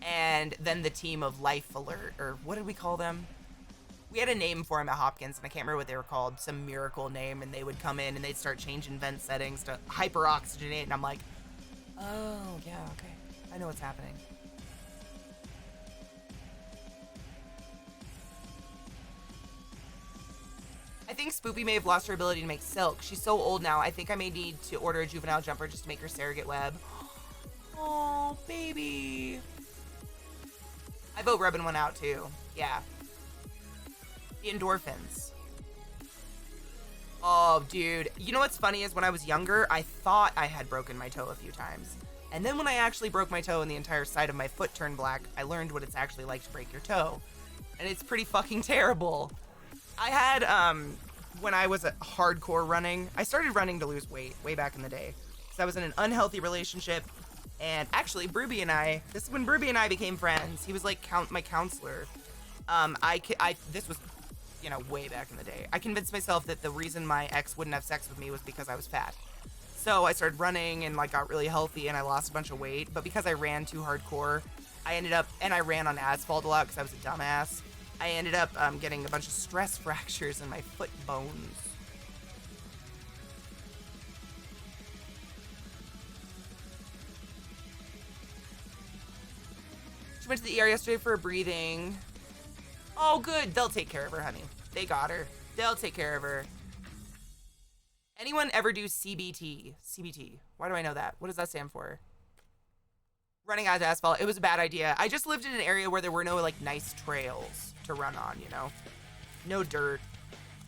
And then the team of Life Alert, or what did we call them? We had a name for them at Hopkins, and I can't remember what they were called. Some miracle name, and they would come in and they'd start changing vent settings to hyperoxygenate, and I'm like, oh, yeah, okay. I know what's happening. I think Spoopy may have lost her ability to make silk. She's so old now, I think I may need to order a juvenile jumper just to make her surrogate web. Oh, baby. I vote rubbing one out, too. Yeah. The endorphins. Oh, dude. You know what's funny is when I was younger, I thought I had broken my toe a few times. And then when I actually broke my toe and the entire side of my foot turned black, I learned what it's actually like to break your toe. And it's pretty fucking terrible. I had, when I was hardcore running, I started running to lose weight way back in the day. Because I was in an unhealthy relationship. And actually, Brooby and I, this is when Brooby and I became friends. He was like my counselor. This was, you know, way back in the day. I convinced myself that the reason my ex wouldn't have sex with me was because I was fat. So I started running and like got really healthy and I lost a bunch of weight. But because I ran too hardcore, I ended up, and I ran on asphalt a lot because I was a dumbass. I ended up getting a bunch of stress fractures in my foot bones. She went to the ER yesterday for a breathing. Oh, good. They'll take care of her, honey. They got her. They'll take care of her. Anyone ever do CBT? CBT. Why do I know that? What does that stand for? Running out of asphalt. It was a bad idea. I just lived in an area where there were no, like, nice trails to run on, you know? No dirt.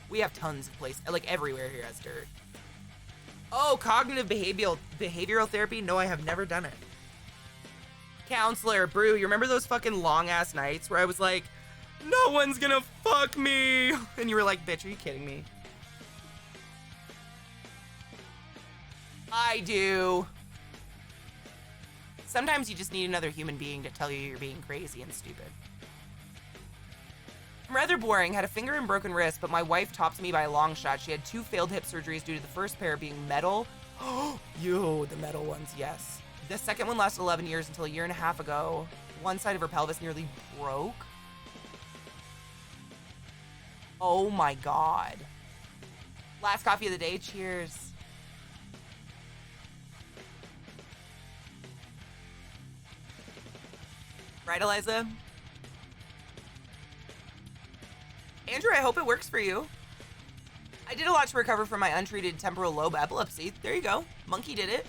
We have tons of places. Like, everywhere here has dirt. Oh, cognitive behavioral therapy? No, I have never done it. Counselor, Brew, you remember those fucking long-ass nights where I was like, no one's gonna fuck me? And you were like, bitch, are you kidding me? I do. Sometimes you just need another human being to tell you you're being crazy and stupid. I'm rather boring. Had a finger and broken wrist, but my wife tops me by a long shot. She had 2 failed hip surgeries due to the first pair being metal. Oh, the metal ones, yes. The second one lasted 11 years until a year and a half ago. One side of her pelvis nearly broke. Oh my God. Last coffee of the day. Cheers. Right, Eliza? Andrew, I hope it works for you. I did a lot to recover from my untreated temporal lobe epilepsy. There you go. Monkey did it.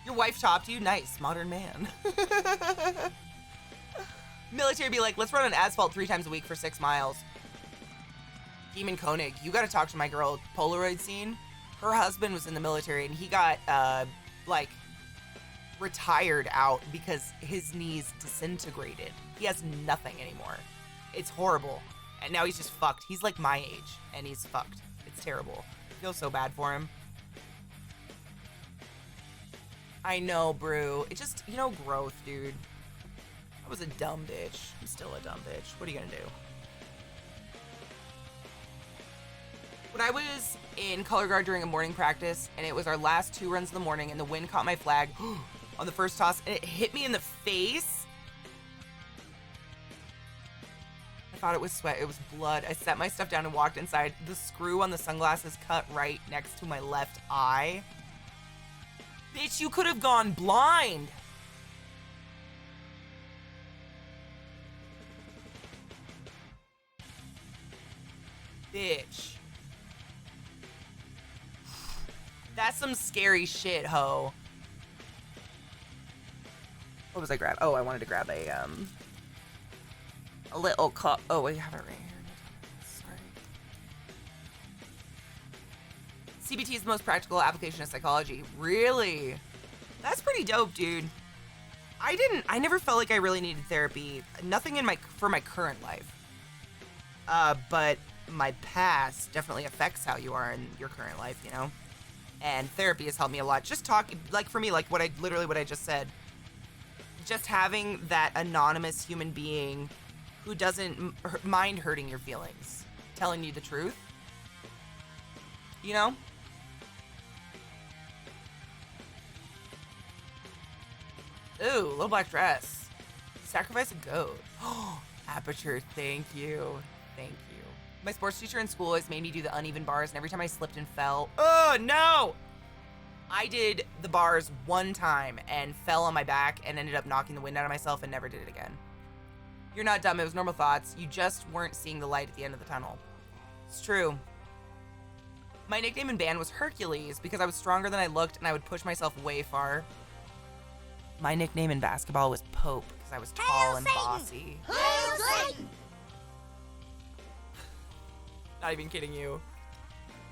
Your wife topped you? Nice. Modern man. Military be like, let's run on asphalt 3 times a week for 6 miles. Demon Koenig, you gotta talk to my girl Polaroid scene. her husband was in the military and he got like retired out because his knees disintegrated. He has nothing anymore. It's horrible. And now he's just fucked. He's like my age and he's fucked. It's terrible. I feel so bad for him. I know, Brew. It just, you know, growth, dude. I was a dumb bitch. I'm still a dumb bitch. What are you gonna do? When I was in color guard during a morning practice, and it was our last 2 runs in the morning, and the wind caught my flag on the first toss, and it hit me in the face. I thought it was sweat. It was blood. I set my stuff down and walked inside. The screw on the sunglasses cut right next to my left eye. Bitch, you could have gone blind. Bitch. That's some scary shit, ho. What was I grab? Oh, I wanted to grab a little cup. Oh, I have it right here. Sorry. CBT is the most practical application of psychology. Really? That's pretty dope, dude. I never felt like I really needed therapy. Nothing for my current life. But my past definitely affects how you are in your current life, you know? And therapy has helped me a lot. Just talking, like for me, like what I just said. Just having that anonymous human being who doesn't mind hurting your feelings, telling you the truth. You know? Ooh, little black dress. Sacrifice a goat. Oh, Aperture, thank you. Thank you. My sports teacher in school always made me do the uneven bars, and every time I slipped and fell, oh no! I did the bars one time and fell on my back and ended up knocking the wind out of myself and never did it again. You're not dumb, it was normal thoughts. You just weren't seeing the light at the end of the tunnel. It's true. My nickname in band was Hercules because I was stronger than I looked and I would push myself way far. My nickname in basketball was Pope because I was tall and bossy. Hail Satan! Not even kidding you.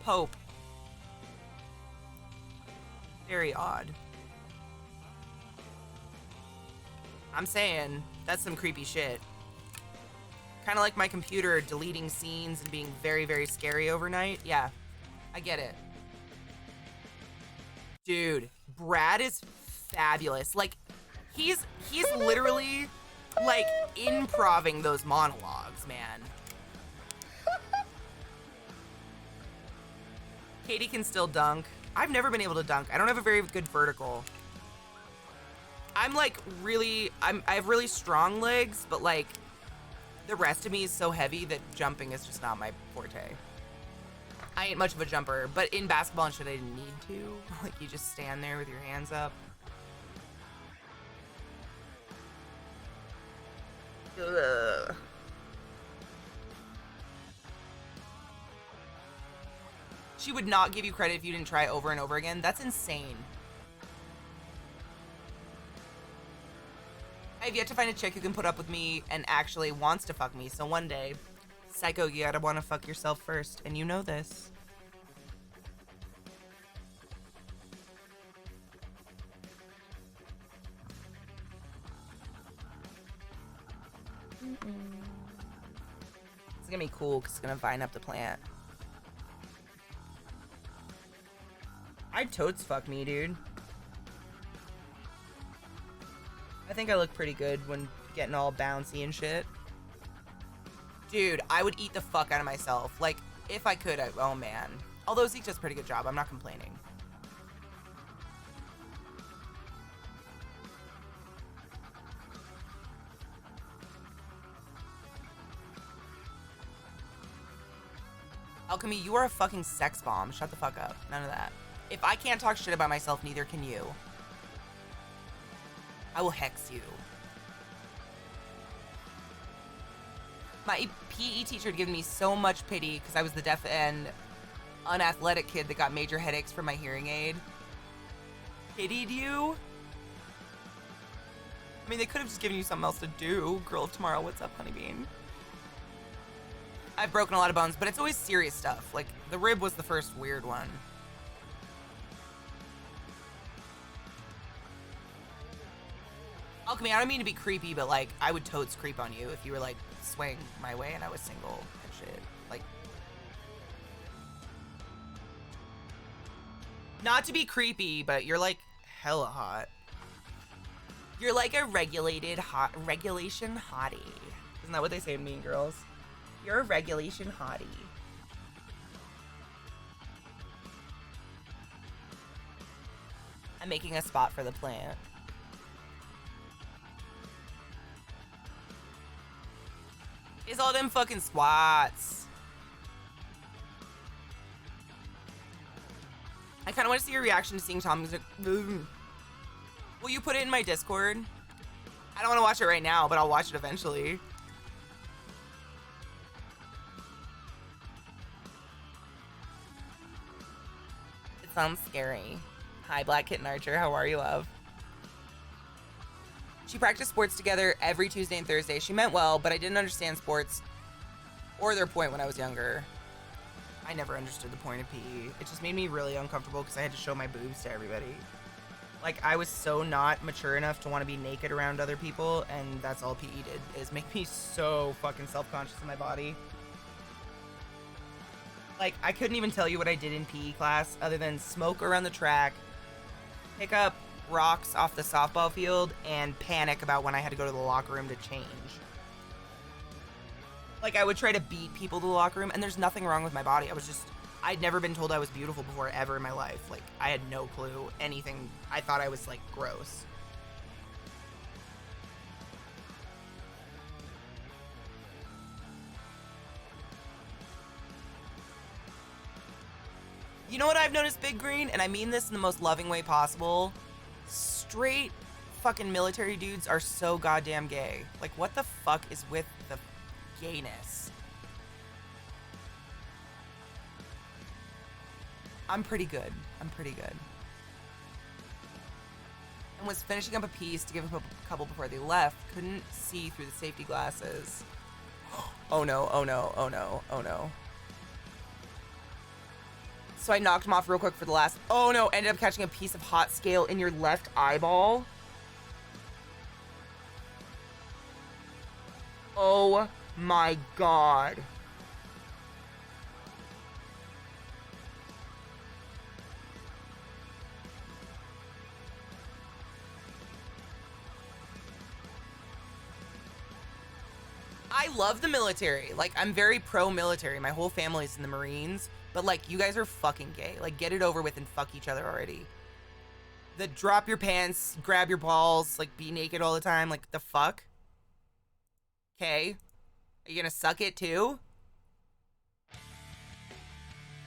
Pope. Very odd. I'm saying, that's some creepy shit. Kind of like my computer deleting scenes and being very, very scary overnight. Yeah, I get it. Dude, Brad is fabulous. Like, he's literally, like, improving those monologues, man. Katie can still dunk. I've never been able to dunk. I don't have a very good vertical. I'm like I have really strong legs, but like the rest of me is so heavy that jumping is just not my forte. I ain't much of a jumper, but in basketball and shit, I didn't need to. Like you just stand there with your hands up. Ugh. She would not give you credit if you didn't try over and over again. That's insane. I have yet to find a chick who can put up with me and actually wants to fuck me. So one day, psycho, you gotta want to fuck yourself first. And you know this. It's gonna be cool because it's gonna vine up the plant. I'd totes fuck me, dude. I think I look pretty good when getting all bouncy and shit. Dude, I would eat the fuck out of myself. Like, if I could, oh man. Although Zeke does a pretty good job, I'm not complaining. Alchemy, you are a fucking sex bomb. Shut the fuck up. None of that. If I can't talk shit about myself, neither can you. I will hex you. My PE teacher had given me so much pity because I was the deaf and unathletic kid that got major headaches from my hearing aid. Pitied you? I mean, they could have just given you something else to do. Girl of tomorrow, what's up, honeybean? I've broken a lot of bones, but it's always serious stuff. Like, the rib was the first weird one. me. I don't mean to be creepy, but like, I would totes creep on you if you were like swaying my way and I was single and shit. Like, not to be creepy, but you're like hella hot. You're like a regulation hottie. Isn't that what they say in Mean Girls? You're a regulation hottie. I'm making a spot for the plant. It's all them fucking squats. I kind of want to see your reaction to seeing Tom's. Will you put it in my Discord? I don't want to watch it right now, but I'll watch it eventually. It sounds scary. Hi, Black Kitten Archer. How are you, love? She practiced sports together every Tuesday and Thursday. She meant well, but I didn't understand sports or their point when I was younger. I never understood the point of PE. It just made me really uncomfortable because I had to show my boobs to everybody. Like, I was so not mature enough to want to be naked around other people, and that's all PE did, is make me so fucking self-conscious in my body. Like, I couldn't even tell you what I did in PE class other than smoke around the track, pick up rocks off the softball field, and panic about when I had to go to the locker room to change. Like, I would try to beat people to the locker room, and there's nothing wrong with my body. I'd never been told I was beautiful before ever in my life. Like, I had no clue anything. I thought I was, like, gross. You know what I've noticed, Big Green? And I mean this in the most loving way possible. Straight fucking military dudes are so goddamn gay. Like, what the fuck is with the gayness? I'm pretty good. I'm pretty good. And was finishing up a piece to give up a couple before they left. Couldn't see through the safety glasses. Oh no, oh no, oh no, oh no. So I knocked him off real quick for the last. Oh no, ended up catching a piece of hot scale in your left eyeball. Oh my god. I love the military. Like, I'm very pro-military. My whole family's in the Marines. But, like, you guys are fucking gay. Like, get it over with and fuck each other already. The drop your pants, grab your balls, like, be naked all the time. Like, the fuck? Okay. Are you gonna suck it, too?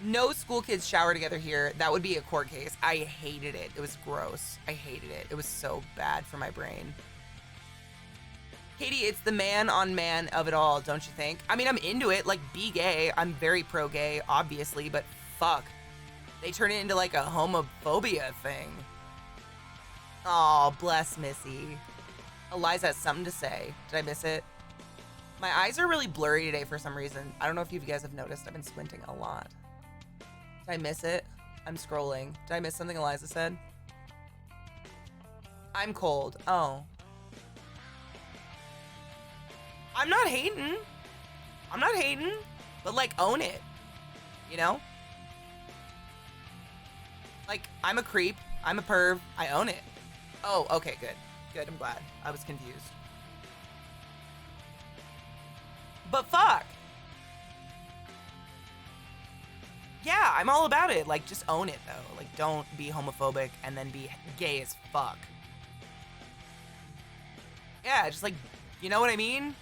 No school kids shower together here. That would be a court case. I hated it. It was gross. I hated it. It was so bad for my brain. Katie, it's the man on man of it all, don't you think? I mean, I'm into it. Like, be gay. I'm very pro-gay, obviously, but fuck. They turn it into, like, a homophobia thing. Aw, bless Missy. Eliza has something to say. Did I miss it? My eyes are really blurry today for some reason. I don't know if you guys have noticed. I've been squinting a lot. Did I miss it? I'm scrolling. Did I miss something Eliza said? I'm cold. Oh. I'm not hating. I'm not hating. But, like, own it. You know? Like, I'm a creep. I'm a perv. I own it. Oh, okay, good. Good, I'm glad. I was confused. But fuck. Yeah, I'm all about it. Like, just own it, though. Like, don't be homophobic and then be gay as fuck. Yeah, just like, you know what I mean?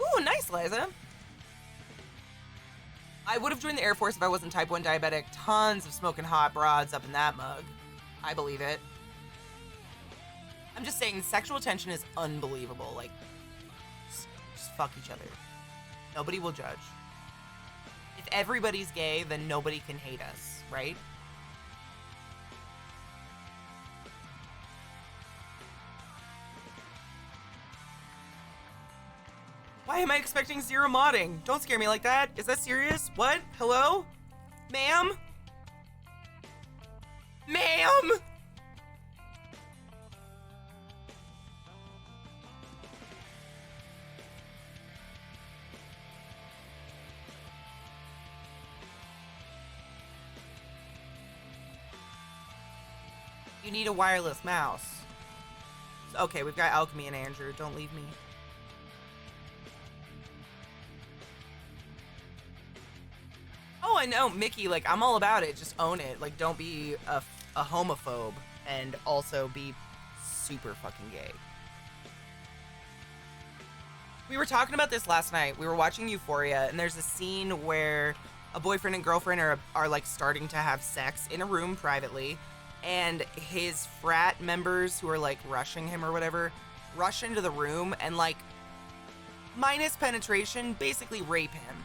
Ooh, nice, Liza. I would have joined the Air Force if I wasn't type 1 diabetic. Tons of smoking hot broads up in that mug. I believe it. I'm just saying, sexual tension is unbelievable. Like, just fuck each other. Nobody will judge. If everybody's gay, then nobody can hate us, right? Why am I expecting zero modding? Don't scare me like that. Is that serious? What? Hello? Ma'am? Ma'am? You need a wireless mouse. Okay, we've got Alchemy and Andrew. Don't leave me. Oh, I know, Mickey, like, I'm all about it. Just own it. Like, don't be a homophobe and also be super fucking gay. We were talking about this last night. We were watching Euphoria, and there's a scene where a boyfriend and girlfriend are like starting to have sex in a room privately, and his frat members who are like rushing him or whatever rush into the room and like minus penetration basically rape him.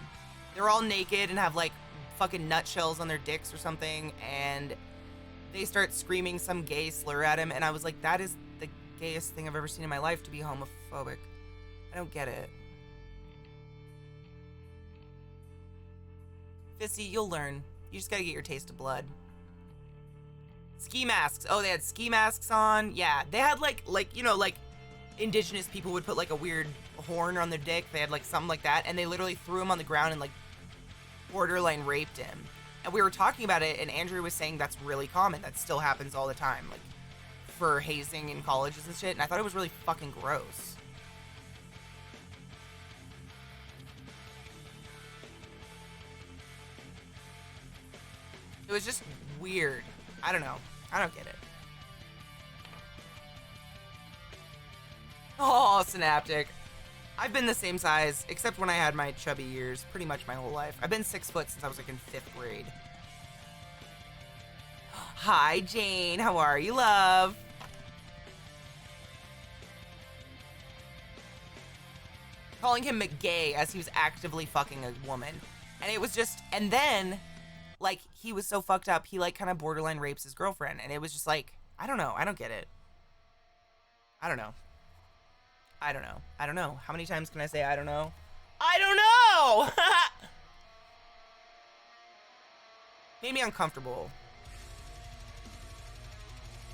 They're all naked and have like fucking nutshells on their dicks or something, and they start screaming some gay slur at him, and I was like, that is the gayest thing I've ever seen in my life, to be homophobic. I don't get it. Fissy, you'll learn. You just gotta get your taste of blood. Ski masks. Oh, they had ski masks on. Yeah, they had like you know, like indigenous people would put like a weird horn on their dick. They had like something like that, and they literally threw him on the ground and like borderline raped him. And we were talking about it, and Andrew was saying that's really common. That still happens all the time, like for hazing in colleges and shit. And I thought it was really fucking gross. It was just weird. I don't know. I don't get it. Oh, Synaptic. I've been the same size, except when I had my chubby years, pretty much my whole life. I've been 6 foot since I was like in 5th grade. Hi, Jane. How are you, love? Calling him McGay as he was actively fucking a woman. And it was just, and then, like, he was so fucked up, he, like, kind of borderline rapes his girlfriend. And it was just like, I don't know. I don't get it. I don't know. I don't know. I don't know. How many times can I say I don't know? I don't know! Made me uncomfortable.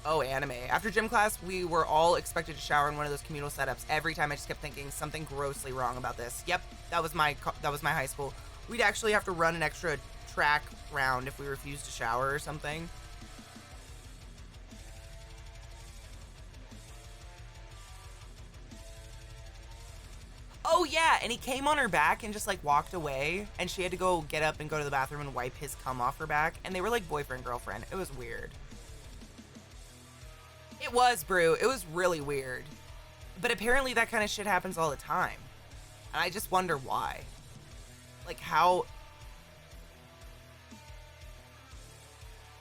Oh, anime. After gym class, we were all expected to shower in one of those communal setups. Every time I just kept thinking something grossly wrong about this. Yep, that was my high school. We'd actually have to run an extra track round if we refused to shower or something. Oh yeah, and he came on her back and just like walked away, and she had to go get up and go to the bathroom and wipe his cum off her back, and they were like boyfriend girlfriend. It was weird. It was, Brew. It was really weird. But apparently that kind of shit happens all the time. And I just wonder why. Like how...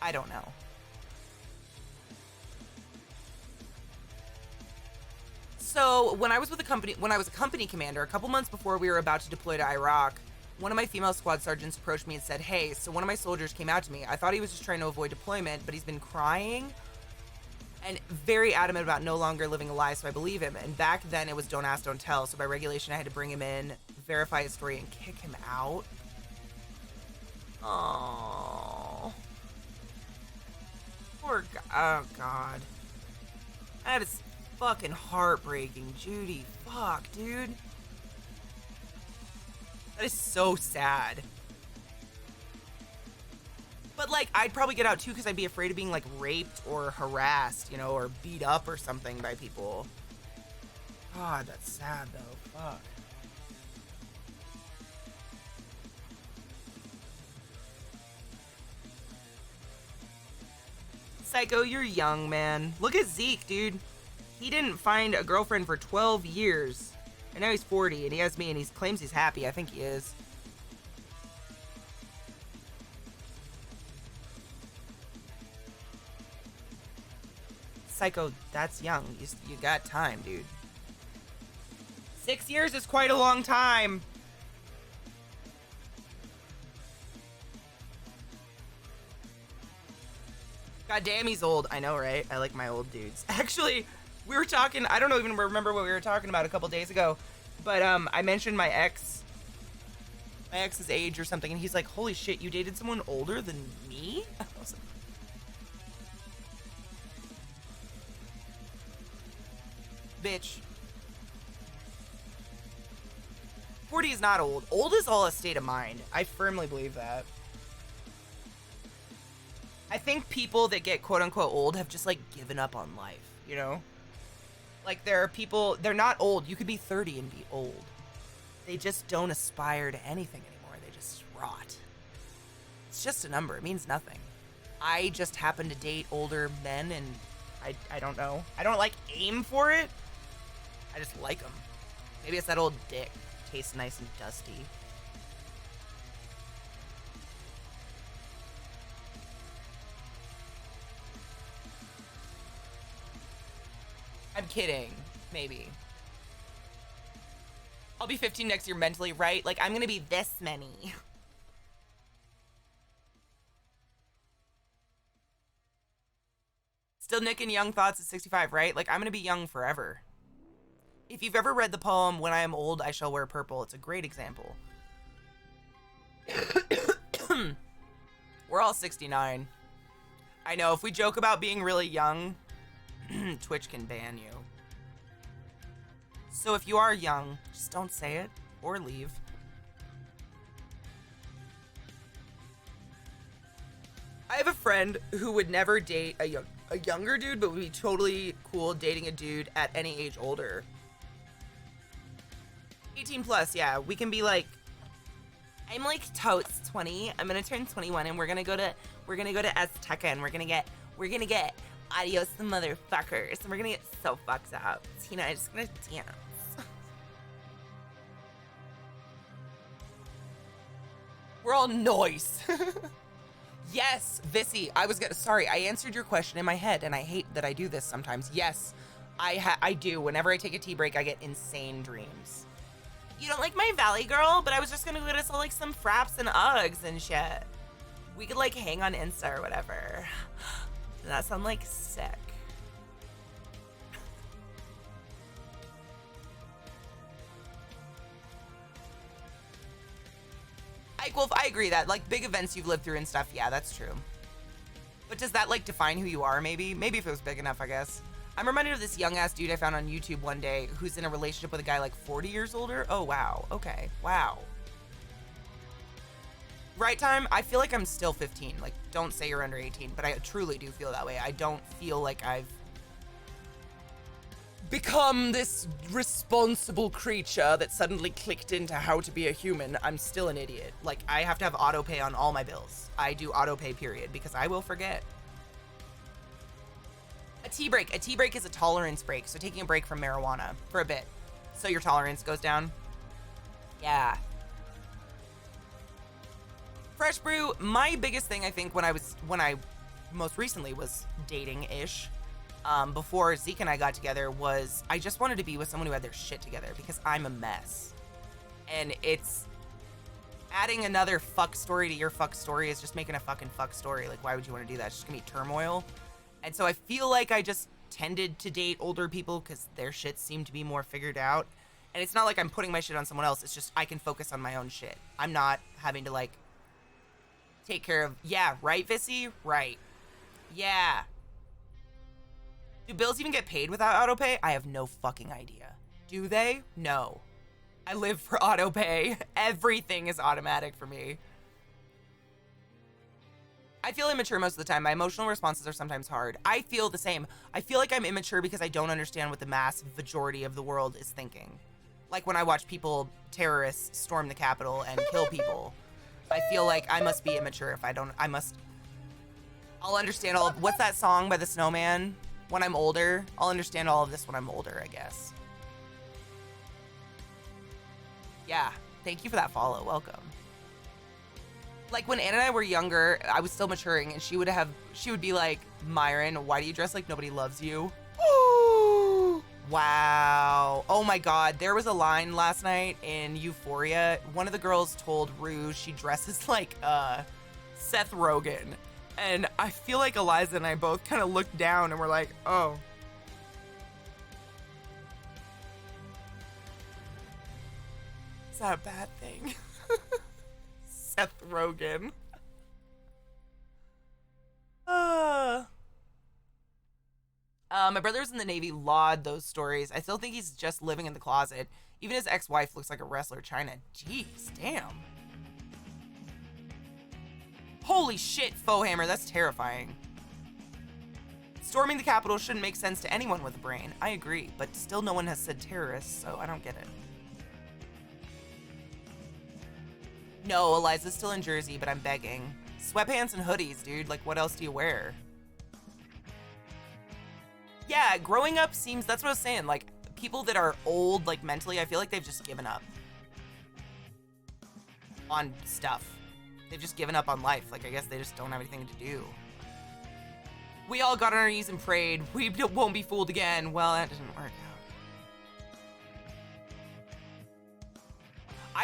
I don't know. So when I was with a company, when I was a company commander, a couple months before we were about to deploy to Iraq, one of my female squad sergeants approached me and said, "Hey, so one of my soldiers came out to me. I thought he was just trying to avoid deployment, but he's been crying and very adamant about no longer living a lie, so I believe him. And back then it was don't ask, don't tell. So by regulation, I had to bring him in, verify his story, and kick him out." Oh, poor guy. Oh, God. That is fucking heartbreaking, Judy. Fuck, dude. That is so sad. But, like, I'd probably get out, too, because I'd be afraid of being, like, raped or harassed, you know, or beat up or something by people. God, that's sad, though. Fuck. Psycho, you're young, man. Look at Zeke, dude. He didn't find a girlfriend for 12 years. And now he's 40, and he has me, and he claims he's happy. I think he is. Psycho, that's young. You got time, dude. 6 years is quite a long time. God damn, he's old. I know, right? I like my old dudes. Actually, we were talking, I don't even remember what we were talking about a couple days ago, but I mentioned my ex's age or something, and he's like, "Holy shit, you dated someone older than me?" I was like, bitch. 40 is not old. Old is all a state of mind. I firmly believe that. I think people that get quote unquote old have just like given up on life, you know? Like there are people, they're not old. You could be 30 and be old. They just don't aspire to anything anymore. They just rot. It's just a number. It means nothing. I just happen to date older men, and I don't know. I don't like aim for it. I just like them. Maybe it's that old dick. Tastes nice and dusty. I'm kidding. Maybe. I'll be 15 next year mentally, right? Like, I'm gonna be this many. Still Nick and young thoughts at 65, right? Like, I'm gonna be young forever. If you've ever read the poem, When I Am Old, I Shall Wear Purple, it's a great example. We're all 69. I know, if we joke about being really young, Twitch can ban you. So if you are young, just don't say it or leave. I have a friend who would never date a younger dude, but would be totally cool dating a dude at any age older. 18 plus, yeah. We can be like, I'm like totes 20. I'm gonna turn 21 and we're gonna go to Azteca and we're gonna get adios the motherfuckers and we're gonna get so fucked up. Tina, I'm just gonna dance. We're all noise. Yes, Vissy, sorry, I answered your question in my head and I hate that I do this sometimes. Yes, I do. Whenever I take a tea break, I get insane dreams. You don't like my Valley Girl, but I was just gonna go to like some fraps and Uggs and shit. We could like hang on Insta or whatever. Does that sound like sick? I agree that like big events you've lived through and stuff, yeah, that's true. But does that like define who you are maybe? Maybe if it was big enough, I guess. I'm reminded of this young ass dude I found on YouTube one day who's in a relationship with a guy like 40 years older. Oh, wow. Okay. Wow. Right time? I feel like I'm still 15. Like, don't say you're under 18, but I truly do feel that way. I don't feel like I've become this responsible creature that suddenly clicked into how to be a human. I'm still an idiot. Like, I have to have auto pay on all my bills. I do auto pay, period, because I will forget. A tea break is a tolerance break. So taking a break from marijuana for a bit. So your tolerance goes down. Yeah. Fresh brew, my biggest thing I think when I most recently was dating-ish, before Zeke and I got together, was I just wanted to be with someone who had their shit together because I'm a mess. And it's adding another fuck story to your fuck story is just making a fucking fuck story. Like, why would you want to do that? It's just gonna be turmoil. And so I feel like I just tended to date older people because their shit seemed to be more figured out. And it's not like I'm putting my shit on someone else. It's just I can focus on my own shit. I'm not having to, like, take care of... Yeah, right, Vissy? Right. Yeah. Do bills even get paid without autopay? I have no fucking idea. Do they? No. I live for autopay. Everything is automatic for me. I feel immature most of the time. My emotional responses are sometimes hard. I feel the same. I feel like I'm immature because I don't understand what the mass majority of the world is thinking. Like when I watch terrorists storm the Capitol and kill people. I feel like I must be immature if I don't, I'll understand all of, what's that song by the Snowman? When I'm older, I'll understand all of this when I'm older, I guess. Yeah, thank you for that follow, welcome. Like when Anna and I were younger, I was still maturing and she would be like, Myron, why do you dress like nobody loves you? Ooh. Wow. Oh my God. There was a line last night in Euphoria. One of the girls told Rouge she dresses like Seth Rogen. And I feel like Eliza and I both kind of looked down and were like, oh. Is that a bad thing? Seth Rogen. My brother was in the Navy, laud those stories. I still think he's just living in the closet. Even his ex-wife looks like a wrestler China. Jeez, damn. Holy shit, Fohammer, that's terrifying. Storming the Capitol shouldn't make sense to anyone with a brain. I agree, but still no one has said terrorists, so I don't get it. No, Eliza's still in Jersey, but I'm begging. Sweatpants and hoodies, dude. Like, what else do you wear? Yeah, growing up seems, that's what I was saying. Like, people that are old, like, mentally, I feel like they've just given up on stuff. They've just given up on life. Like, I guess they just don't have anything to do. We all got on our knees and prayed. We won't be fooled again. Well, that didn't work out.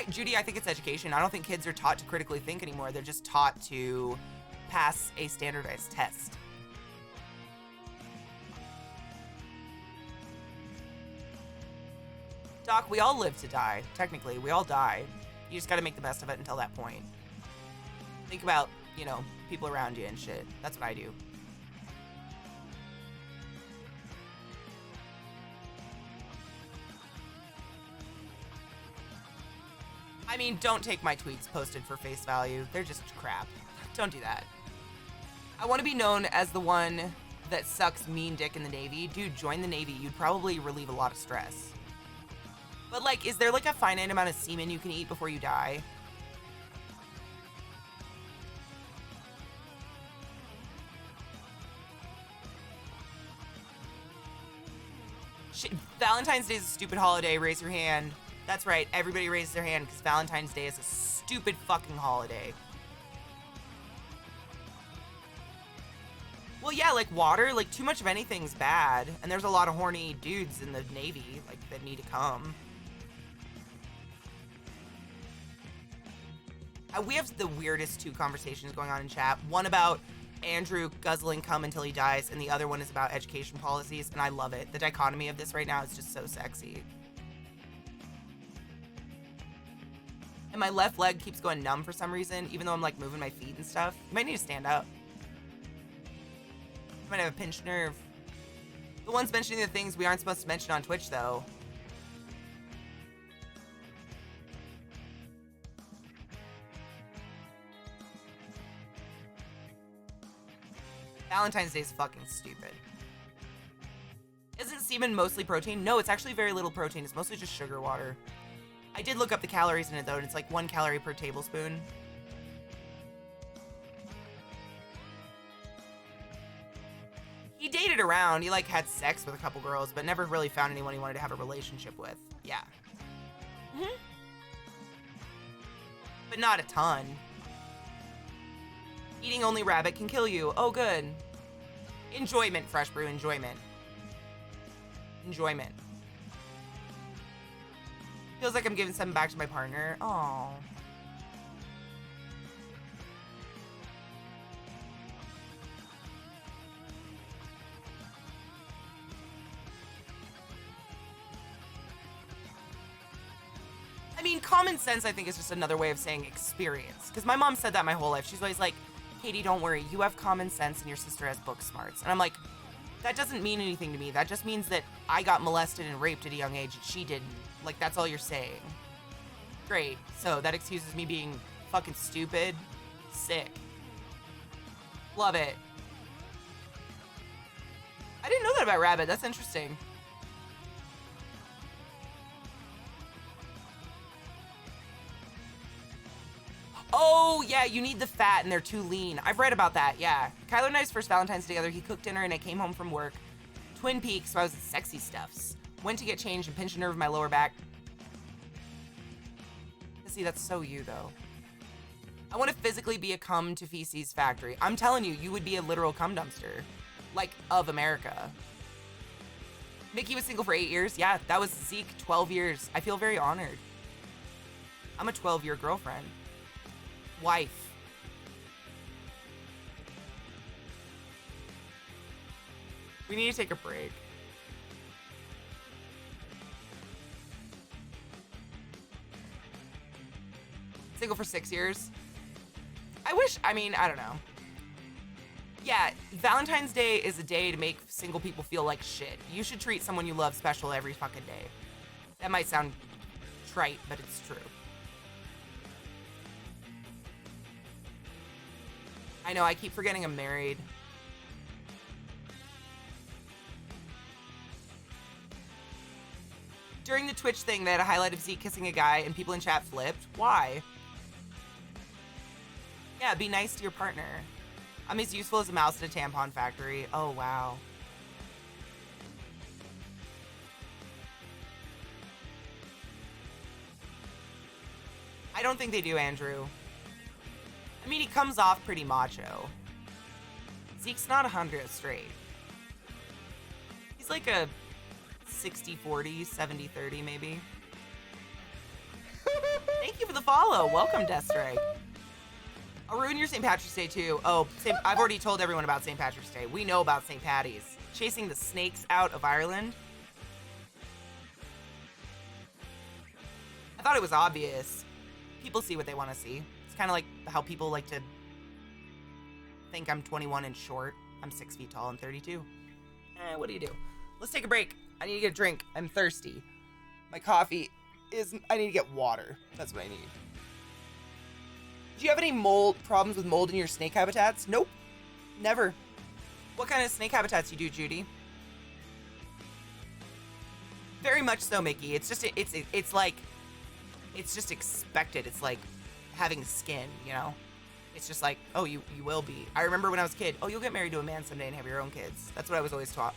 Judy, I think it's education. I don't think kids are taught to critically think anymore. They're just taught to pass a standardized test. Doc, we all live to die. Technically, we all die. You just gotta make the best of it until that point. Think about, you know, people around you and shit. That's what I do. I mean, don't take my tweets posted for face value. They're just crap. Don't do that. I want to be known as the one that sucks mean dick in the Navy. Dude, join the Navy. You'd probably relieve a lot of stress. But, like, is there, like, a finite amount of semen you can eat before you die? Shit, Valentine's Day is a stupid holiday. Raise your hand. That's right. Everybody raises their hand because Valentine's Day is a stupid fucking holiday. Well, yeah, like water, like too much of anything's bad. And there's a lot of horny dudes in the Navy, like, that need to come. We have the weirdest two conversations going on in chat. One about Andrew guzzling cum until he dies, and the other one is about education policies, and I love it. The dichotomy of this right now is just so sexy. And my left leg keeps going numb for some reason, even though I'm, like, moving my feet and stuff. You might need to stand up. I might have a pinched nerve. The ones mentioning the things we aren't supposed to mention on Twitch, though. Valentine's Day is fucking stupid. Isn't semen mostly protein? No, it's actually very little protein. It's mostly just sugar water. I did look up the calories in it, though, and it's like 1 calorie per tablespoon. He dated around. He, like, had sex with a couple girls, but never really found anyone he wanted to have a relationship with. Yeah. Mm-hmm. But not a ton. Eating only rabbit can kill you. Oh, good. Enjoyment, Fresh Brew. Enjoyment. Enjoyment. Feels like I'm giving something back to my partner. Aww. I mean, common sense, I think, is just another way of saying experience. Because my mom said that my whole life. She's always like, Katie, don't worry. You have common sense and your sister has book smarts. And I'm like, that doesn't mean anything to me. That just means that I got molested and raped at a young age and she didn't. Like, that's all you're saying. Great. So that excuses me being fucking stupid. Sick. Love it. I didn't know that about rabbit. That's interesting. Oh, yeah, you need the fat and they're too lean. I've read about that, yeah. Kyler and I's first Valentine's Day together, he cooked dinner and I came home from work. Twin Peaks, so I was at Sexy Stuffs. Went to get changed and pinched a nerve in my lower back. See, that's so you, though. I want to physically be a cum to feces factory. I'm telling you, you would be a literal cum dumpster. Like, of America. Mickey was single for 8 years. Yeah, that was Zeke, 12 years. I feel very honored. I'm a 12-year girlfriend. Wife. We need to take a break. Single for 6 years. I wish, I mean, I don't know. Yeah, Valentine's Day is a day to make single people feel like shit. You should treat someone you love special every fucking day. That might sound trite, but it's true. I know, I keep forgetting I'm married. During the Twitch thing, they had a highlight of Zeke kissing a guy and people in chat flipped. Why? Yeah, be nice to your partner. I'm as useful as a mouse at a tampon factory. Oh, wow. I don't think they do, Andrew. I mean, he comes off pretty macho. Zeke's not 100 straight. He's like a 60-40, 70-30 maybe. Thank you for the follow. Welcome, Deathstrike. I'll ruin your St. Patrick's Day too. Oh, I've already told everyone about St. Patrick's Day. We know about St. Patty's. Chasing the snakes out of Ireland. I thought it was obvious. People see what they want to see. It's kind of like how people like to think I'm 21 and short. I'm 6 feet tall and 32. What do you do? Let's take a break. I need to get a drink. I'm thirsty. My coffee is... I need to get water. That's what I need. Do you have any problems with mold in your snake habitats? Nope. Never. What kind of snake habitats you do, Judy? Very much so, Mickey. It's just... It's like... It's just expected. It's like having skin, you know? It's just like, oh, you will be. I remember when I was a kid, oh, you'll get married to a man someday and have your own kids. That's what I was always taught.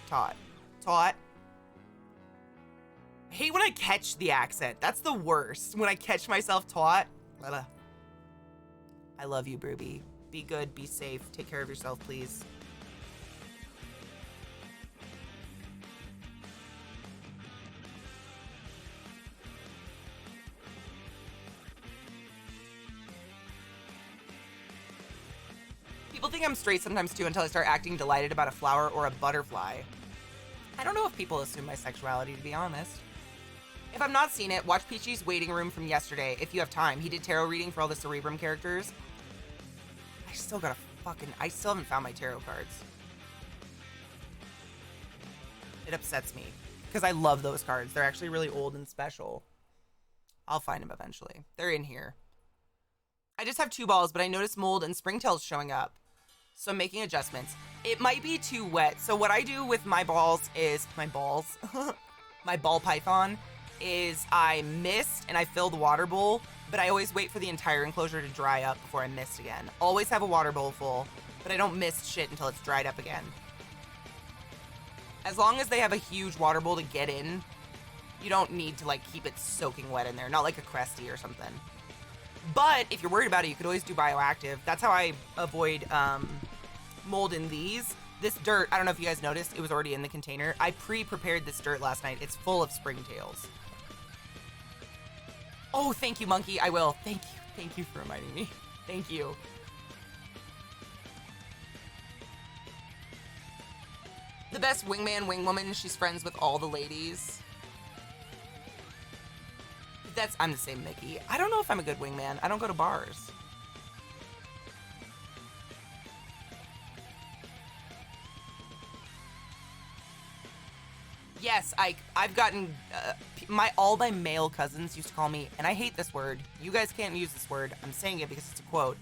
I hate when I catch the accent. That's the worst. When I catch myself taught. I love you, Bruby. Be good, be safe, take care of yourself, please. People think I'm straight sometimes too until I start acting delighted about a flower or a butterfly. I don't know if people assume my sexuality, to be honest. If I've not seen it, watch Peachy's waiting room from yesterday, if you have time. He did tarot reading for all the Cerebrum characters. I still haven't found my tarot cards. It upsets me, because I love those cards. They're actually really old and special. I'll find them eventually. They're in here. I just have 2 balls, but I noticed mold and springtails showing up. So I'm making adjustments. It might be too wet. So what I do with my balls is, my ball python, is I mist and I fill the water bowl, but I always wait for the entire enclosure to dry up before I mist again. Always have a water bowl full, but I don't mist shit until it's dried up again. As long as they have a huge water bowl to get in, you don't need to like keep it soaking wet in there, not like a Cresty or something. But if you're worried about it, you could always do bioactive. That's how I avoid mold in these. This dirt, I don't know if you guys noticed, it was already in the container. I pre-prepared this dirt last night. It's full of springtails. Oh, thank you, Monkey. I will. Thank you. Thank you for reminding me. Thank you. The best wingman, wingwoman. She's friends with all the ladies. I'm the same Mickey. I don't know if I'm a good wingman. I don't go to bars. Yes, I've gotten all my male cousins used to call me, and I hate this word. You guys can't use this word. I'm saying it because it's a quote.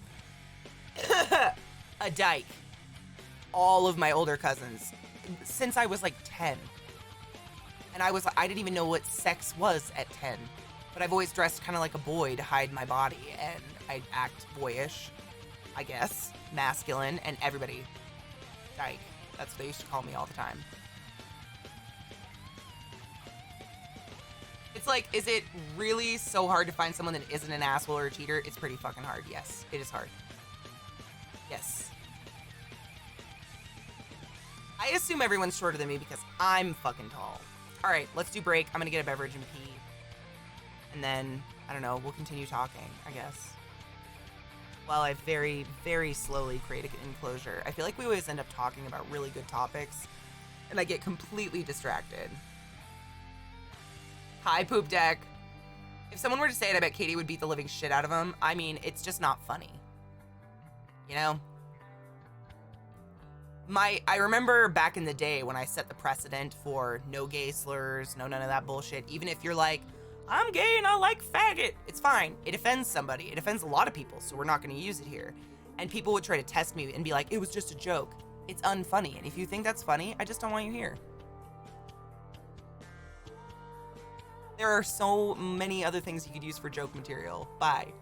A dyke. All of my older cousins since I was like 10. And I didn't even know what sex was at 10. But I've always dressed kind of like a boy to hide my body, and I act boyish, I guess, masculine, and everybody, dyke. That's what they used to call me all the time. It's like, is it really so hard to find someone that isn't an asshole or a cheater? It's pretty fucking hard. Yes, it is hard. Yes. I assume everyone's shorter than me because I'm fucking tall. All right, let's do break. I'm gonna get a beverage and pee. And then, I don't know, we'll continue talking, I guess. While I very, very slowly create an enclosure. I feel like we always end up talking about really good topics, and I get completely distracted. Hi, Poop Deck. If someone were to say it, I bet Katie would beat the living shit out of him. I mean, it's just not funny. You know? I remember back in the day when I set the precedent for no gay slurs, no none of that bullshit. Even if you're like, I'm gay and I like faggot. It's fine. It offends somebody. It offends a lot of people, so we're not going to use it here. And people would try to test me and be like, it was just a joke. It's unfunny. And if you think that's funny, I just don't want you here. There are so many other things you could use for joke material. Bye.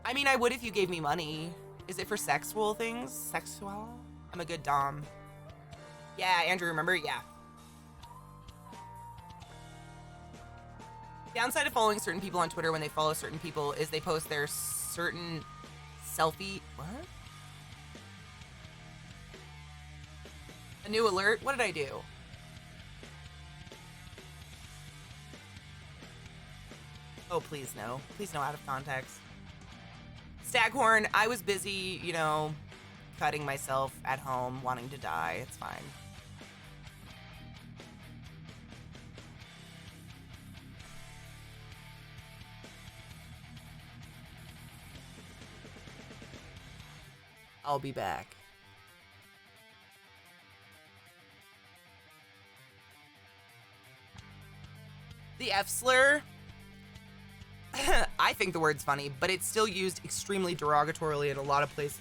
I mean, I would if you gave me money. Is it for sexual things? Sexual? I'm a good dom. Yeah, Andrew, remember? Yeah. Downside of following certain people on Twitter when they follow certain people is they post their certain selfie. What? A new alert? What did I do? Oh, please no. Please no, out of context. Staghorn, I was busy, you know, cutting myself at home, wanting to die. It's fine. I'll be back. The F slur? I think the word's funny, but it's still used extremely derogatorily in a lot of places.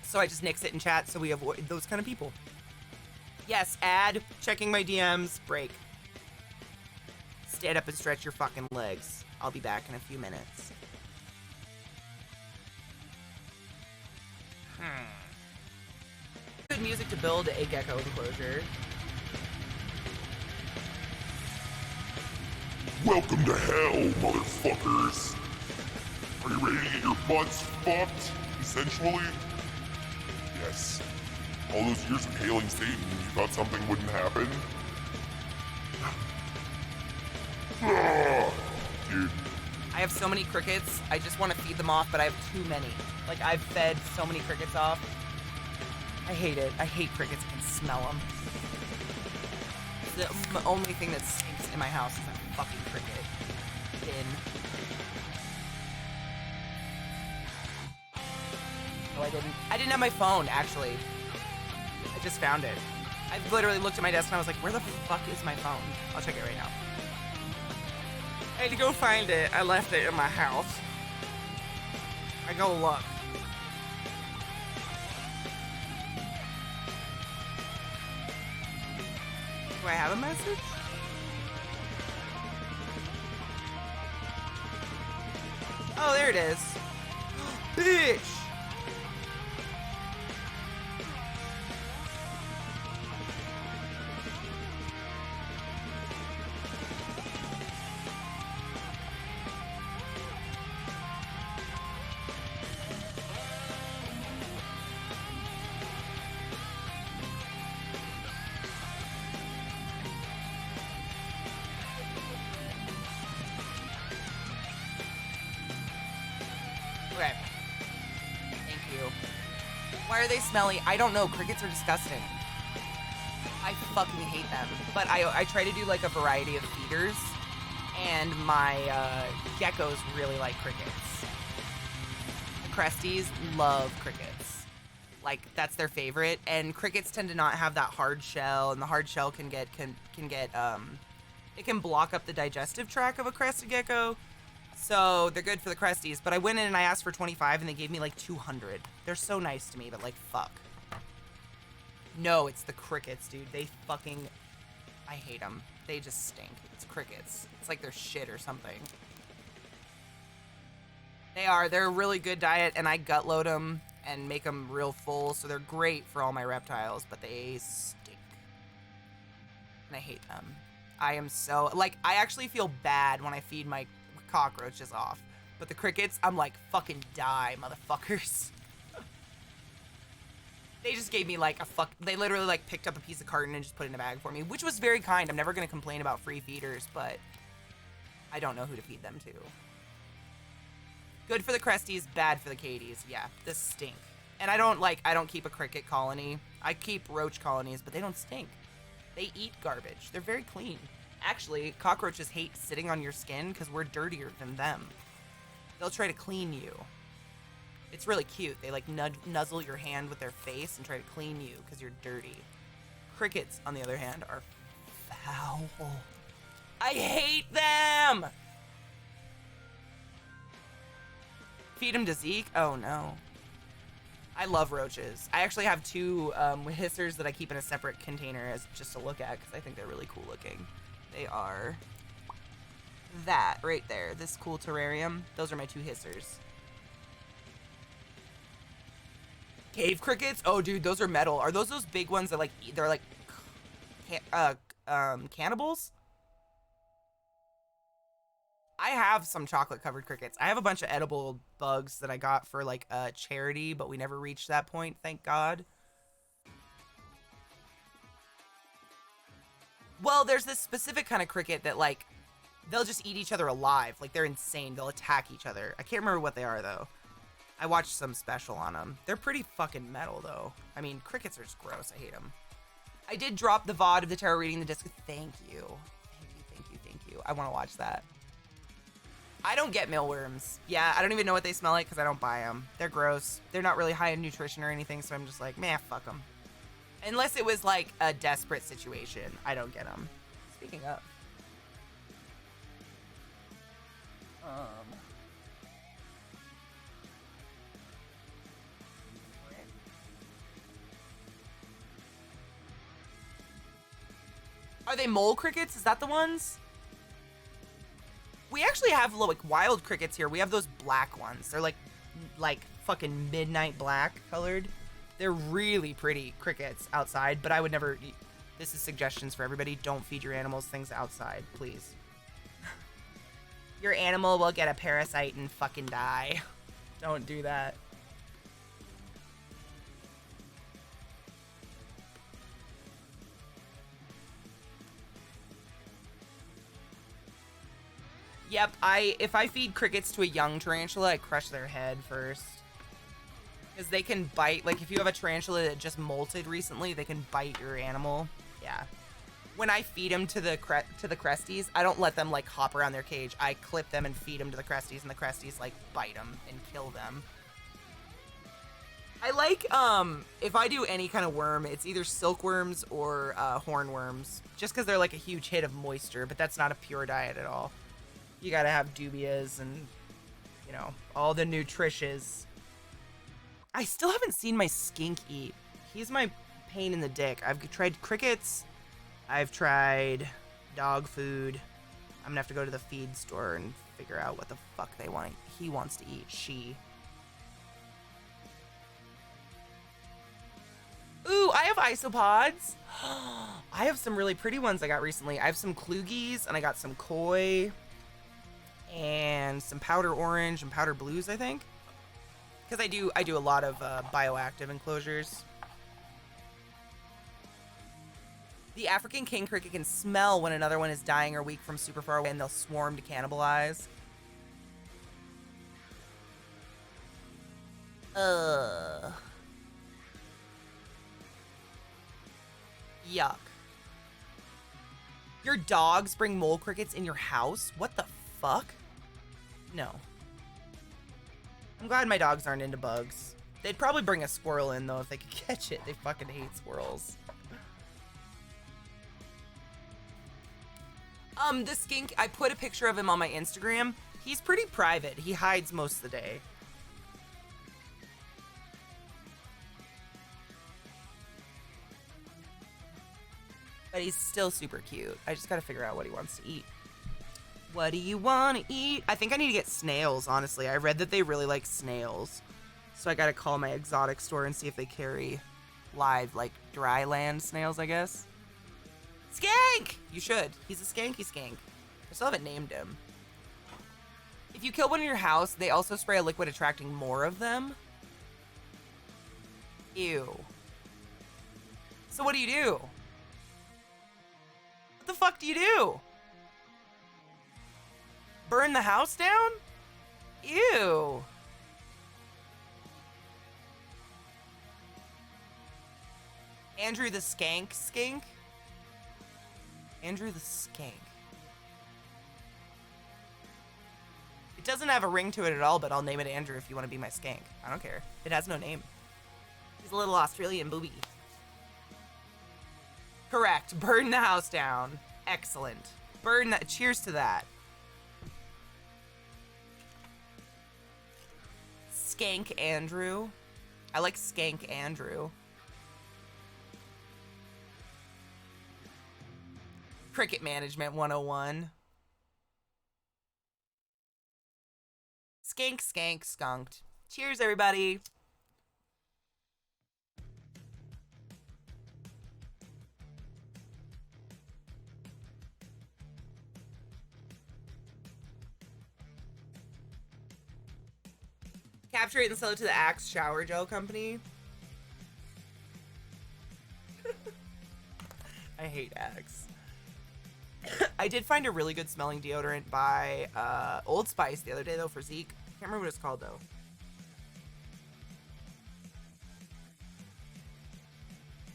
So I just nix it in chat so we avoid those kind of people. Yes, add, checking my DMs, break. Stand up and stretch your fucking legs. I'll be back in a few minutes. Good music to build a gecko enclosure. Welcome to hell, motherfuckers! Are you ready to get your butts fucked, essentially? Yes. All those years of hailing Satan, you thought something wouldn't happen? Dude. I have so many crickets, I just want to feed them off, but I have too many. Like, I've fed so many crickets off. I hate it. I hate crickets. I can smell them. The only thing that stinks in my house is that fucking cricket bin. Oh, I didn't have my phone, actually. I just found it. I literally looked at my desk and I was like, where the fuck is my phone? I'll check it right now. I had to go find it. I left it in my house. I go look. Do I have a message? Oh, there it is. Bitch! Okay. Thank you. Why are they smelly? I don't know. Crickets are disgusting. I fucking hate them. But I try to do like a variety of feeders, and my geckos really like crickets. The Cresties love crickets. Like, that's their favorite. And crickets tend to not have that hard shell, and the hard shell can get it can block up the digestive tract of a crested gecko. So they're good for the Cresties, but I went in and I asked for 25 and they gave me like 200. They're so nice to me, but like, fuck. No, it's the crickets, dude. They fucking, I hate them. They just stink. It's crickets. It's like they're shit or something. They're a really good diet, and I gut load them and make them real full, so they're great for all my reptiles, but they stink. And I hate them. I am so, like, I actually feel bad when I feed my cockroaches off, but the crickets, I'm like, fucking die, motherfuckers. They just gave me like they literally like picked up a piece of carton and just put it in a bag for me, which was very kind. I'm never gonna complain about free feeders, but I don't know who to feed them to. Good for the Cresties, bad for the Katies. Yeah, this stink. And I don't keep a cricket colony. I keep roach colonies, but they don't stink. They eat garbage. They're very clean. Actually, cockroaches hate sitting on your skin because we're dirtier than them. They'll try to clean you. It's really cute. They like nuzzle your hand with their face and try to clean you because you're dirty. Crickets, on the other hand, are foul. I hate them! feed him to Zeke? Oh no. I love roaches. I actually have 2 hissers that I keep in a separate container as just to look at because I think they're really cool looking. They are that right there. This cool terrarium. Those are my 2 hissers. Cave crickets? Oh, dude, those are metal. Are those big ones that like they're like cannibals? I have some chocolate covered crickets. I have a bunch of edible bugs that I got for like a charity, but we never reached that point, thank God. Well, there's this specific kind of cricket that like they'll just eat each other alive. Like they're insane. They'll attack each other. I can't remember what they are though. I watched some special on them. They're pretty fucking metal though. I mean, crickets are just gross. I hate them. I did drop the VOD of the tarot reading the disc. Thank you. Thank you, thank you, thank you. I want to watch that. I don't get mealworms. Yeah, I don't even know what they smell like because I don't buy them. They're gross. They're not really high in nutrition or anything, so I'm just like, meh, fuck them. Unless it was like a desperate situation, I don't get them. Speaking of. Are they mole crickets? Is that the ones? We actually have like wild crickets here. We have those black ones. They're like fucking midnight black colored. They're really pretty crickets outside, but I would never eat. This is suggestions for everybody. Don't feed your animals things outside, please. Your animal will get a parasite and fucking die. Don't do that. Yep, if I feed crickets to a young tarantula, I crush their head first. Because they can bite, like if you have a tarantula that just molted recently, they can bite your animal. Yeah. When I feed them to the cresties, I don't let them like hop around their cage. I clip them and feed them to the cresties, and the cresties like bite them and kill them. I like, if I do any kind of worm, it's either silkworms or hornworms. Just because they're like a huge hit of moisture, but that's not a pure diet at all. You gotta have dubias and, you know, all the nutritious. I still haven't seen my skink eat. He's my pain in the dick. I've tried crickets. I've tried dog food. I'm gonna have to go to the feed store and figure out what the fuck he wants to eat. She. Ooh, I have isopods. I have some really pretty ones I got recently. I have some Klugies and I got some koi. And some powder orange and powder blues, I think. Because I do a lot of bioactive enclosures. The African king cricket can smell when another one is dying or weak from super far away, and they'll swarm to cannibalize. Yuck. Your dogs bring mole crickets in your house? What the fuck? No. I'm glad my dogs aren't into bugs. They'd probably bring a squirrel in, though, if they could catch it. They fucking hate squirrels. The skink, I put a picture of him on my Instagram. He's pretty private. He hides most of the day. But he's still super cute. I just gotta figure out what he wants to eat. What do you want to eat? I think I need to get snails, honestly. I read that they really like snails. So I gotta call my exotic store and see if they carry live, like, dry land snails, I guess. Skank! You should. He's a skanky skank. I still haven't named him. If you kill one in your house, they also spray a liquid attracting more of them. Ew. So what do you do? What the fuck do you do? Burn the house down? Ew. Andrew the Skank Skink? Andrew the Skank. It doesn't have a ring to it at all, but I'll name it Andrew if you want to be my skank. I don't care. It has no name. He's a little Australian booby. Correct. Burn the house down. Excellent. Burn that. Cheers to that. Skank Andrew. I like Skank Andrew. Cricket Management 101. Skank, skank, skunked. Cheers, everybody. Capture it and sell it to the Axe Shower Gel Company. I hate Axe. I did find a really good smelling deodorant by Old Spice the other day, though, for Zeke. Can't remember what it's called, though.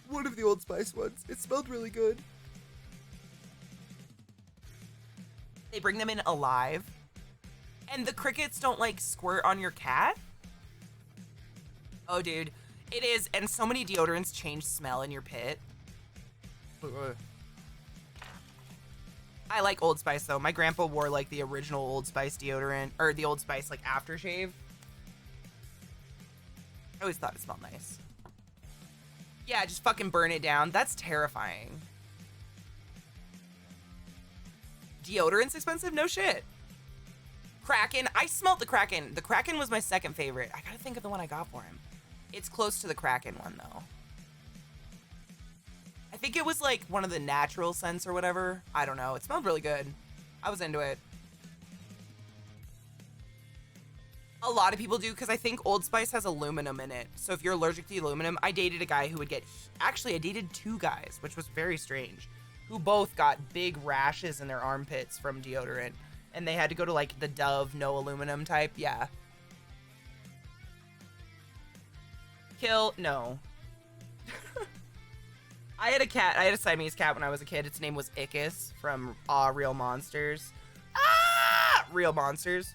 One of the Old Spice ones. It smelled really good. They bring them in alive. And the crickets don't, like, squirt on your cat? Oh, dude. It is. And so many deodorants change smell in your pit. I like Old Spice, though. My grandpa wore, like, the original Old Spice deodorant. Or the Old Spice, like, aftershave. I always thought it smelled nice. Yeah, just fucking burn it down. That's terrifying. Deodorant's expensive? No shit. Kraken. I smelled the Kraken. The Kraken was my second favorite. I gotta think of the one I got for him. It's close to the Kraken one, though. I think it was like one of the natural scents or whatever. I don't know. It smelled really good. I was into it. A lot of people do, because I think Old Spice has aluminum in it. So if you're allergic to aluminum, I dated a guy who would get... Actually, I dated two guys, which was very strange, who both got big rashes in their armpits from deodorant. And they had to go to, like, the Dove no aluminum type. Yeah. Kill. No. I had a cat. I had a Siamese cat when I was a kid. Its name was Ickis from Real Monsters. Real Monsters.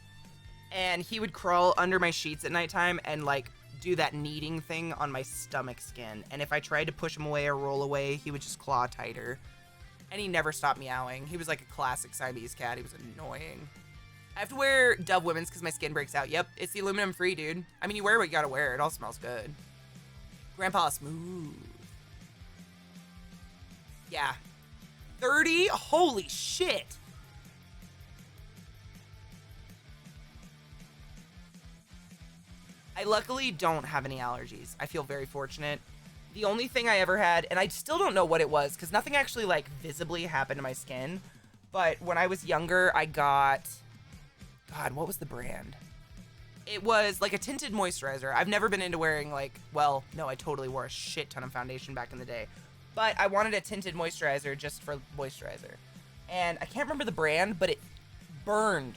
And he would crawl under my sheets at nighttime and, like, do that kneading thing on my stomach skin. And if I tried to push him away or roll away, he would just claw tighter. And he never stopped meowing. He was like a classic Siamese cat. He was annoying. I have to wear Dove Women's because my skin breaks out. Yep, it's the aluminum free, dude. I mean, you wear what you gotta wear. It all smells good. Grandpa Smooth. Yeah. 30? Holy shit. I luckily don't have any allergies. I feel very fortunate. The only thing I ever had, and I still don't know what it was, because nothing actually, like, visibly happened to my skin, but when I was younger, I got... God, what was the brand? It was, like, a tinted moisturizer. I've never been into wearing, like... Well, no, I totally wore a shit ton of foundation back in the day. But I wanted a tinted moisturizer just for moisturizer. And I can't remember the brand, but it burned.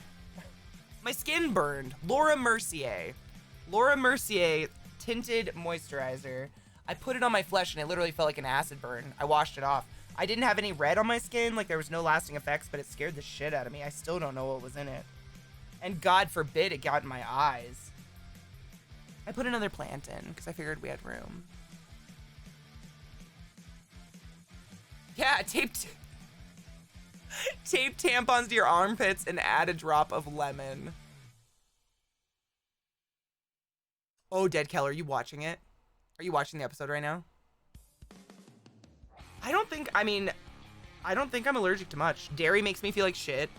My skin burned. Laura Mercier tinted moisturizer. I put it on my flesh and it literally felt like an acid burn. I washed it off. I didn't have any red on my skin, like there was no lasting effects, but it scared the shit out of me. I still don't know what was in it. And God forbid it got in my eyes. I put another plant in because I figured we had room. Yeah, tape tampons to your armpits and add a drop of lemon. Oh, Dead Kel, are you watching it? Are you watching the episode right now? I don't think I'm allergic to much. Dairy makes me feel like shit.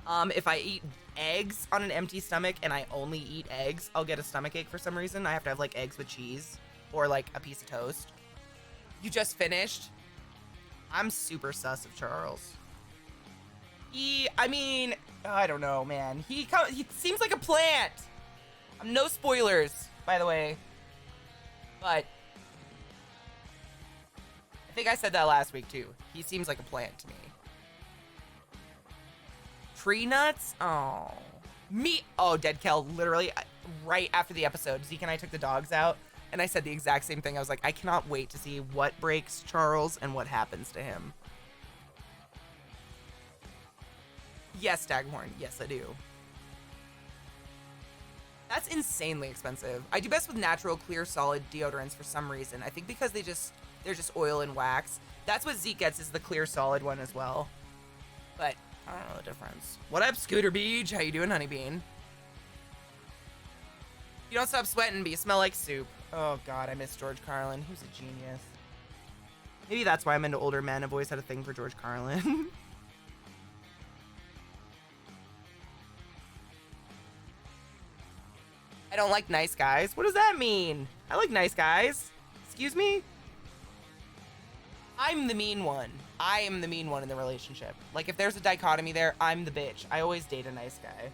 If I eat eggs on an empty stomach and I only eat eggs, I'll get a stomachache for some reason. I have to have, like, eggs with cheese or, like, a piece of toast. You just finished? I'm super sus of Charles. I don't know, man. He seems like a plant. No spoilers, by the way. But I think I said that last week, too. He seems like a plant to me. Tree nuts? Oh. Oh, Dead Kel, literally, right after the episode, Zeke and I took the dogs out, and I said the exact same thing. I was like, I cannot wait to see what breaks Charles and what happens to him. Yes, Staghorn. Yes, I do. That's insanely expensive. I do best with natural, clear, solid deodorants for some reason. I think because they're just oil and wax. That's what Zeke gets, is the clear, solid one as well. But I don't know the difference. What up, Scooter Beach? How you doing, Honeybean? You don't stop sweating, but you smell like soup. Oh God, I miss George Carlin. He was a genius. Maybe that's why I'm into older men. I've always had a thing for George Carlin. I don't like nice guys. What does that mean? I like nice guys. Excuse me? I'm the mean one. I am the mean one in the relationship. Like, if there's a dichotomy there, I'm the bitch. I always date a nice guy.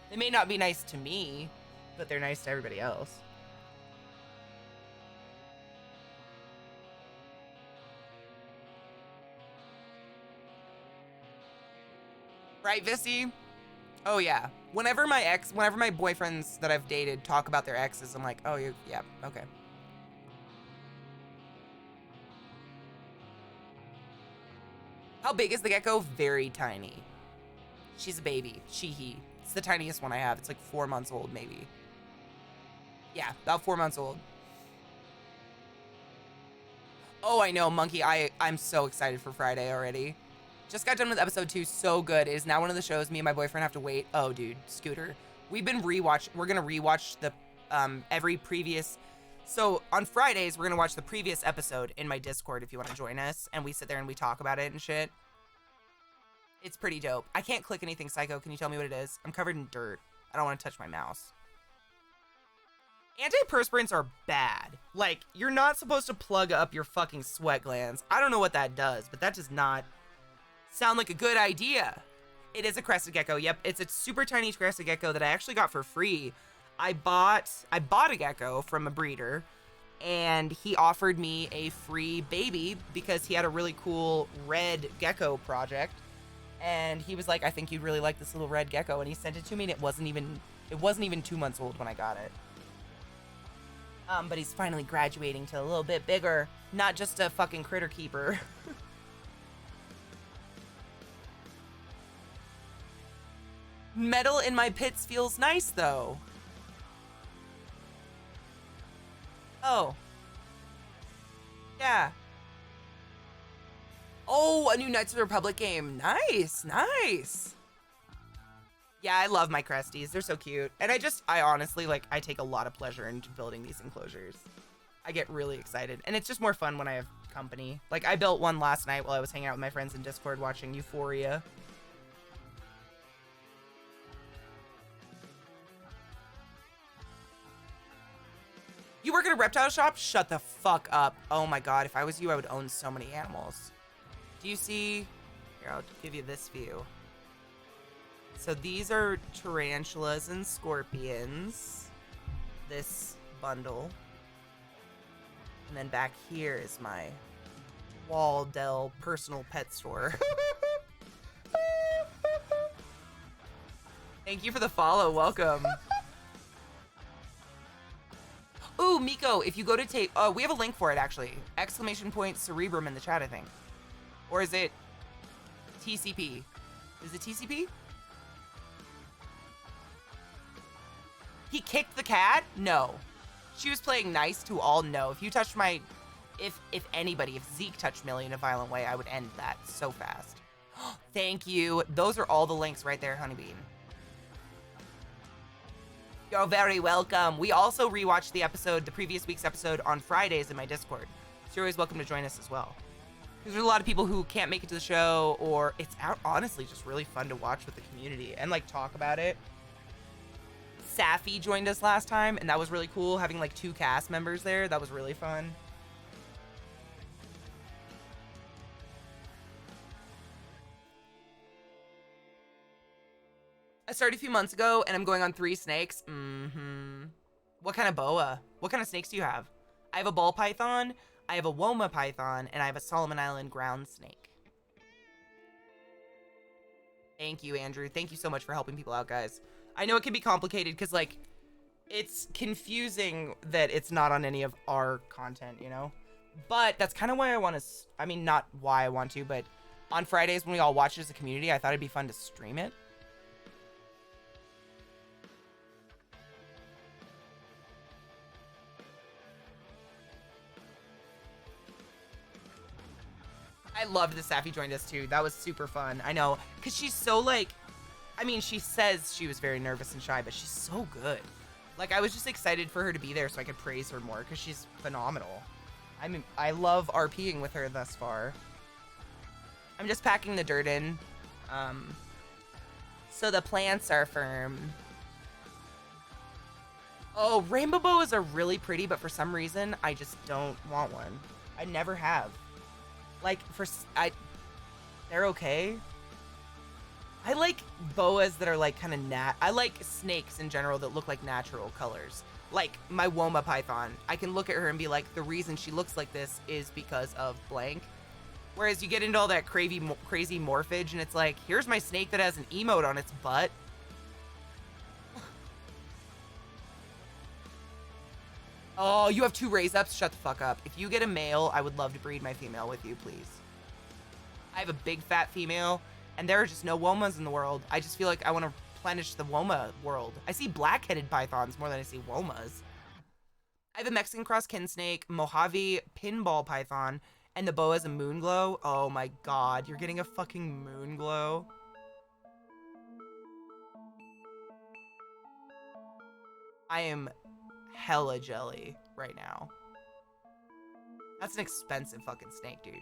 They may not be nice to me, but they're nice to everybody else. Right, Vissy? Oh, yeah. Whenever my boyfriends that I've dated talk about their exes, I'm like, oh, yeah, okay. How big is the gecko? Very tiny. She's a baby. He. It's the tiniest one I have. It's like 4 months old, maybe. Yeah, about 4 months old. Oh, I know, Monkey. I'm so excited for Friday already. Just got done with episode 2. So good. It is now one of the shows me and my boyfriend have to wait. Oh, dude. Scooter. We're going to rewatch the every previous... So on Fridays, we're going to watch the previous episode in my Discord if you want to join us. And we sit there and we talk about it and shit. It's pretty dope. I can't click anything, Psycho. Can you tell me what it is? I'm covered in dirt. I don't want to touch my mouse. Antiperspirants are bad. Like, you're not supposed to plug up your fucking sweat glands. I don't know what that does, but that does not sound like a good idea. It is a crested gecko. Yep, it's a super tiny crested gecko that I actually got for free. I bought a gecko from a breeder, and he offered me a free baby because he had a really cool red gecko project. And he was like, I think you'd really like this little red gecko, and he sent it to me, and it wasn't even 2 months old when I got it. But he's finally graduating to a little bit bigger, not just a fucking critter keeper. Metal in my pits feels nice, though. Oh. Yeah. Oh, a new Knights of the Republic game. Nice, nice. Yeah, I love my Cresties. They're so cute. And I honestly, like, I take a lot of pleasure in building these enclosures. I get really excited. And it's just more fun when I have company. Like, I built one last night while I was hanging out with my friends in Discord watching Euphoria. You work at a reptile shop? Shut the fuck up. Oh my god, if I was you, I would own so many animals. Do you see? Here, I'll give you this view. So these are tarantulas and scorpions. This bundle. And then back here is my Waldell personal pet store. Thank you for the follow. Welcome. Ooh, Miko, if you go to we have a link for it, actually. Exclamation point Cerebrum in the chat, I think. Or is it TCP? Is it TCP? He kicked the cat? No. She was playing nice to all? No. If you touched my... If Zeke touched Millie in a violent way, I would end that so fast. Thank you. Those are all the links right there, Honeybean. You're very welcome. We also rewatched the previous week's episode on Fridays in my Discord. So you're always welcome to join us as well. Because there's a lot of people who can't make it to the show, or it's honestly just really fun to watch with the community and like talk about it. Safi joined us last time, and that was really cool, having like 2 cast members there. That was really fun. I started a few months ago, and I'm going on 3 snakes. What kind of boa? What kind of snakes do you have? I have a ball python, I have a Woma python, and I have a Solomon Island ground snake. Thank you, Andrew. Thank you so much for helping people out, guys. I know it can be complicated because, like, it's confusing that it's not on any of our content, you know? But that's kind of why I want to... I mean, not why I want to, but on Fridays when we all watch it as a community, I thought it'd be fun to stream it. I loved that Safi joined us too. That was super fun. I know, because she's so like, I mean, she says she was very nervous and shy, but she's so good. Like, I was just excited for her to be there so I could praise her more because she's phenomenal. I mean, I love RPing with her thus far. I'm just packing the dirt in. So the plants are firm. Oh, rainbow boas are really pretty, but for some reason, I just don't want one. I never have. Like, they're okay. I like boas that are like kind of I like snakes in general that look like natural colors. Like my Woma python. I can look at her and be like, the reason she looks like this is because of blank. Whereas you get into all that crazy morphage and it's like, here's my snake that has an emote on its butt. Oh, you have 2 raise ups? Shut the fuck up. If you get a male, I would love to breed my female with you, please. I have a big fat female, and there are just no Womas in the world. I just feel like I want to replenish the Woma world. I see black-headed pythons more than I see Womas. I have a Mexican cross kin snake, Mojave pinball python, and the boa's a moonglow. Oh my god, you're getting a fucking moonglow. I am hella jelly right now. That's an expensive fucking snake, dude.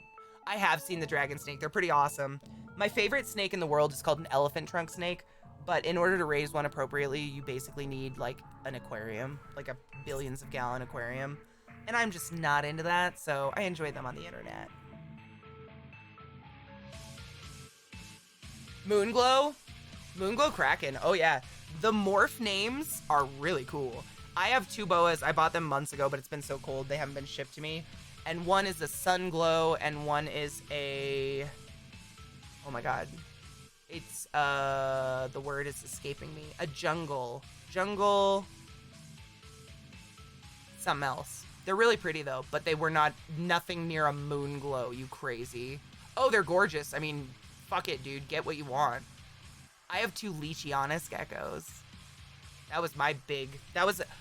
I have seen the dragon snake. They're pretty awesome. My favorite snake in the world is called an elephant trunk snake, but in order to raise one appropriately, you basically need like an aquarium, like a billions of gallon aquarium. And I'm just not into that, so I enjoy them on the internet. Moonglow? Moonglow Kraken. Oh yeah. The morph names are really cool. I have 2 boas. I bought them months ago, but it's been so cold they haven't been shipped to me. And one is a sun glow, and one is a... Oh my god. It's, the word is escaping me. A jungle. Jungle... Something else. They're really pretty, though, but they were nothing near a moon glow, you crazy. Oh, they're gorgeous. I mean, fuck it, dude. Get what you want. I have 2 Leachianus geckos. That was my big...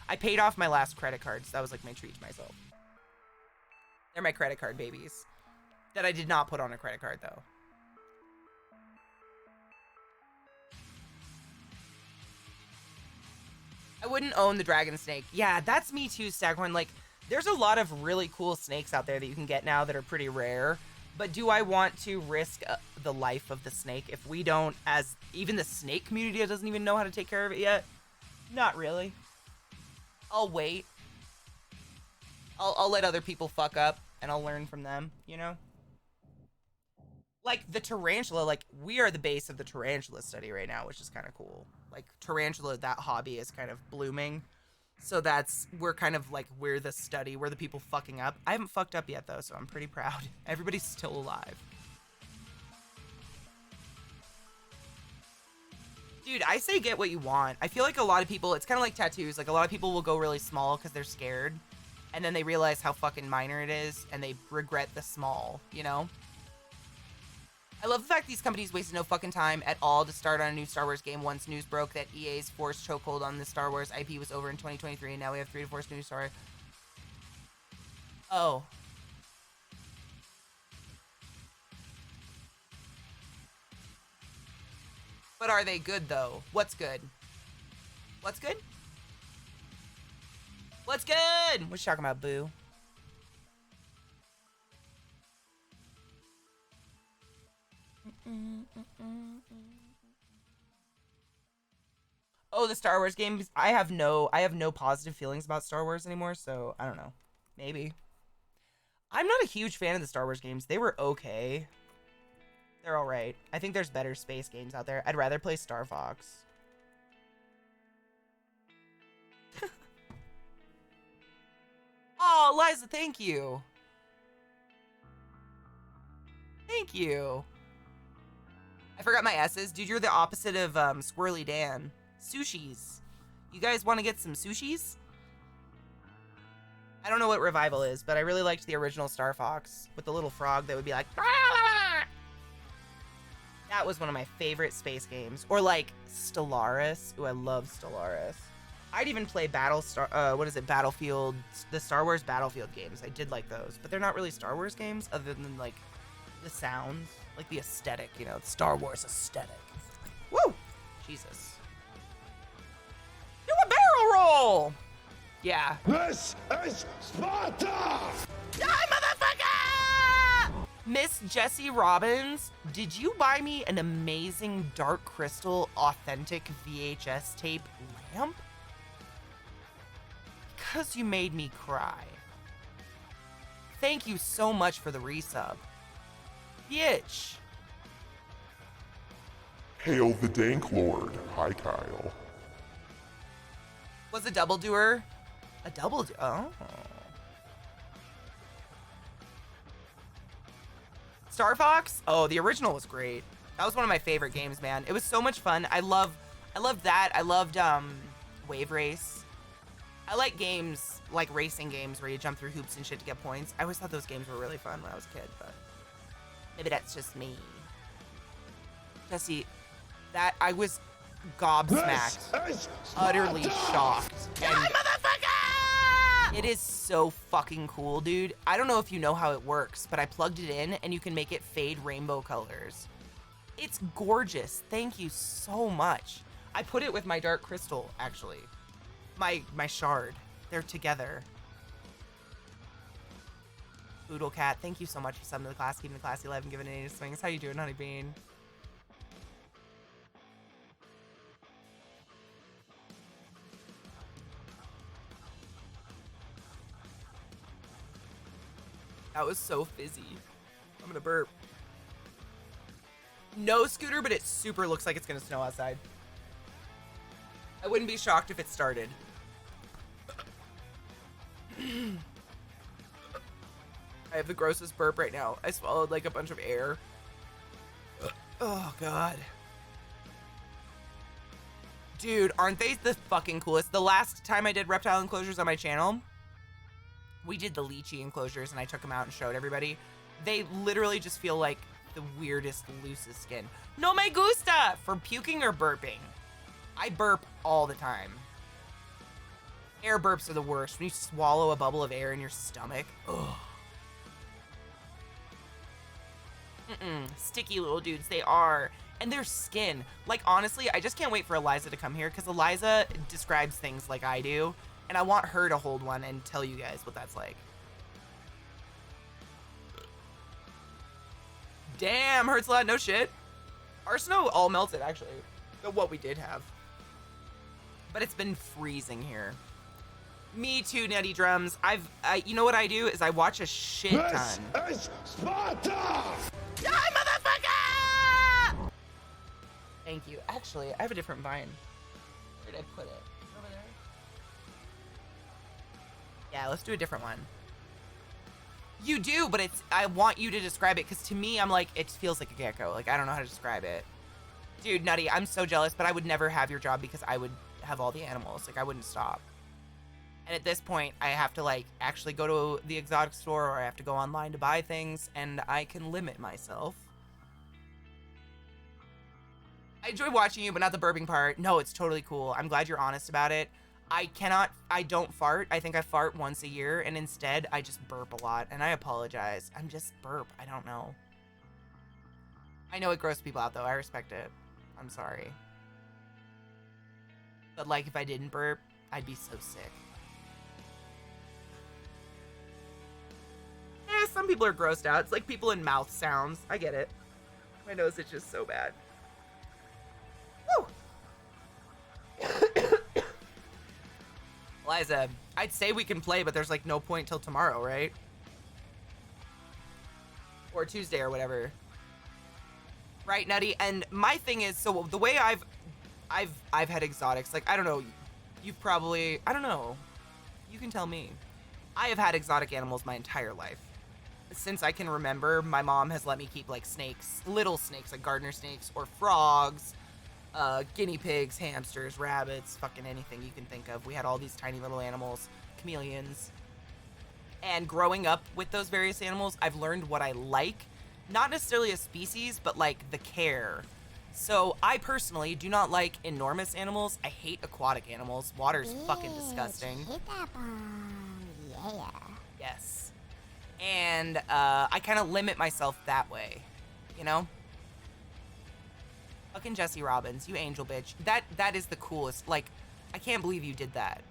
I paid off my last credit card, so that was like my treat to myself. They're my credit card babies. That I did not put on a credit card, though. I wouldn't own the dragon snake. Yeah, that's me too, Staghorn. Like, there's a lot of really cool snakes out there that you can get now that are pretty rare. But do I want to risk the life of the snake if we don't, as even the snake community doesn't even know how to take care of it yet? Not really. I'll wait. I'll let other people fuck up and I'll learn from them, you know? Like the tarantula, like we are the base of the tarantula study right now, which is kind of cool. Like tarantula, that hobby is kind of blooming. So we're kind of like, we're the study, we're the people fucking up. I haven't fucked up yet though, so I'm pretty proud. Everybody's still alive. Dude, I say get what you want. I feel like a lot of people, it's kind of like tattoos. Like a lot of people will go really small because they're scared. And then they realize how fucking minor it is and they regret the small, you know? I love the fact these companies wasted no fucking time at all to start on a new Star Wars game once news broke that EA's forced chokehold on the Star Wars IP was over in 2023, and now we have 3 to 4 new Star Wars. Oh. But are they good, though? What's good? What's good? What's good? What you talking about, boo? Oh, the Star Wars games. I have no positive feelings about Star Wars anymore, so I don't know. Maybe. I'm not a huge fan of the Star Wars games. They were okay. They're alright. I think there's better space games out there. I'd rather play Star Fox. Oh, Liza, thank you. Thank you. I forgot my S's. Dude, you're the opposite of Squirrely Dan. Sushis. You guys want to get some sushis? I don't know what Revival is, but I really liked the original Star Fox with the little frog that would be like... That was one of my favorite space games. Or like Stellaris. Ooh, I love Stellaris. I'd even play Battlefield, the Star Wars Battlefield games. I did like those, but they're not really Star Wars games other than like the sounds, like the aesthetic, you know, Star Wars aesthetic. Woo! Jesus. Do a barrel Crystal. Yeah. This is Sparta! Die, motherfucker! Miss Jessie Robbins, did you buy me an amazing Dark Crystal authentic VHS tape lamp? Because you made me cry. Thank you so much for the resub. Bitch. Hail the Dank Lord. Hi, Kyle. Was a double doer? A double do? Oh. Star Fox? Oh, the original was great. That was one of my favorite games, man. It was so much fun. I loved that. I loved Wave Race. I like games, like racing games where you jump through hoops and shit to get points. I always thought those games were really fun when I was a kid, but maybe that's just me. Jesse, that I was gobsmacked, utterly shocked. And motherfucker! It is so fucking cool, dude. I don't know if you know how it works, but I plugged it in and you can make it fade rainbow colors. It's gorgeous. Thank you so much. I put it with my Dark Crystal, actually. My shard. They're together. Boodle Cat, thank you so much for subbing to the class, keeping the classy alive and giving it 8 swings. How you doing, Honey Bean? That was so fizzy. I'm gonna burp. No scooter, but it super looks like it's gonna snow outside. I wouldn't be shocked if it started. I have the grossest burp right now. I swallowed like a bunch of air. Oh god. Dude, aren't they the fucking coolest? The last time I did reptile enclosures on my channel, we did the lychee enclosures and I took them out and showed everybody. They literally just feel like the weirdest, loosest skin. No me gusta! For puking or burping. I burp all the time. Air burps are the worst. When you swallow a bubble of air in your stomach. Ugh. Sticky little dudes, they are. And their skin. Like, honestly, I just can't wait for Eliza to come here because Eliza describes things like I do. And I want her to hold one and tell you guys what that's like. Damn, hurts a lot. No shit. Our snow all melted, actually. What we did have. But it's been freezing here. Me too, Nutty Drums. You know what I do is I watch a shit ton. This is Sparta! Die, motherfucker! Thank you. Actually, I have a different vine. Where did I put it? Over there? Yeah, let's do a different one. You do, but I want you to describe it because to me, I'm like, it feels like a gecko. Like, I don't know how to describe it. Dude, Nutty, I'm so jealous, but I would never have your job because I would have all the animals. Like, I wouldn't stop. And at this point, I have to, like, actually go to the exotic store or I have to go online to buy things, and I can limit myself. I enjoy watching you, but not the burping part. No, it's totally cool. I'm glad you're honest about it. I don't fart. I think I fart once a year, and instead, I just burp a lot, and I apologize. I'm just burp. I don't know. I know it grosses people out, though. I respect it. I'm sorry. But, like, if I didn't burp, I'd be so sick. Some people are grossed out. It's like people in mouth sounds. I get it. My nose itches so bad. Woo! Eliza, I'd say we can play, but there's like no point till tomorrow, right? Or Tuesday or whatever. Right, Nutty? And my thing is, so the way I've had exotics, like, I don't know, you've probably, I don't know. You can tell me. I have had exotic animals my entire life. Since I can remember, my mom has let me keep like snakes, little snakes, like gardener snakes or frogs, guinea pigs, hamsters, rabbits, fucking anything you can think of. We had all these tiny little animals, chameleons. And growing up with those various animals, I've learned what I like. Not necessarily a species, but like the care. So I personally do not like enormous animals. I hate aquatic animals. Water's fucking disgusting. Hit that bomb. Yeah. Yes. And I kind of limit myself that way, you know? Fucking Jessie Robbins, you angel bitch. That is the coolest. Like, I can't believe you did that.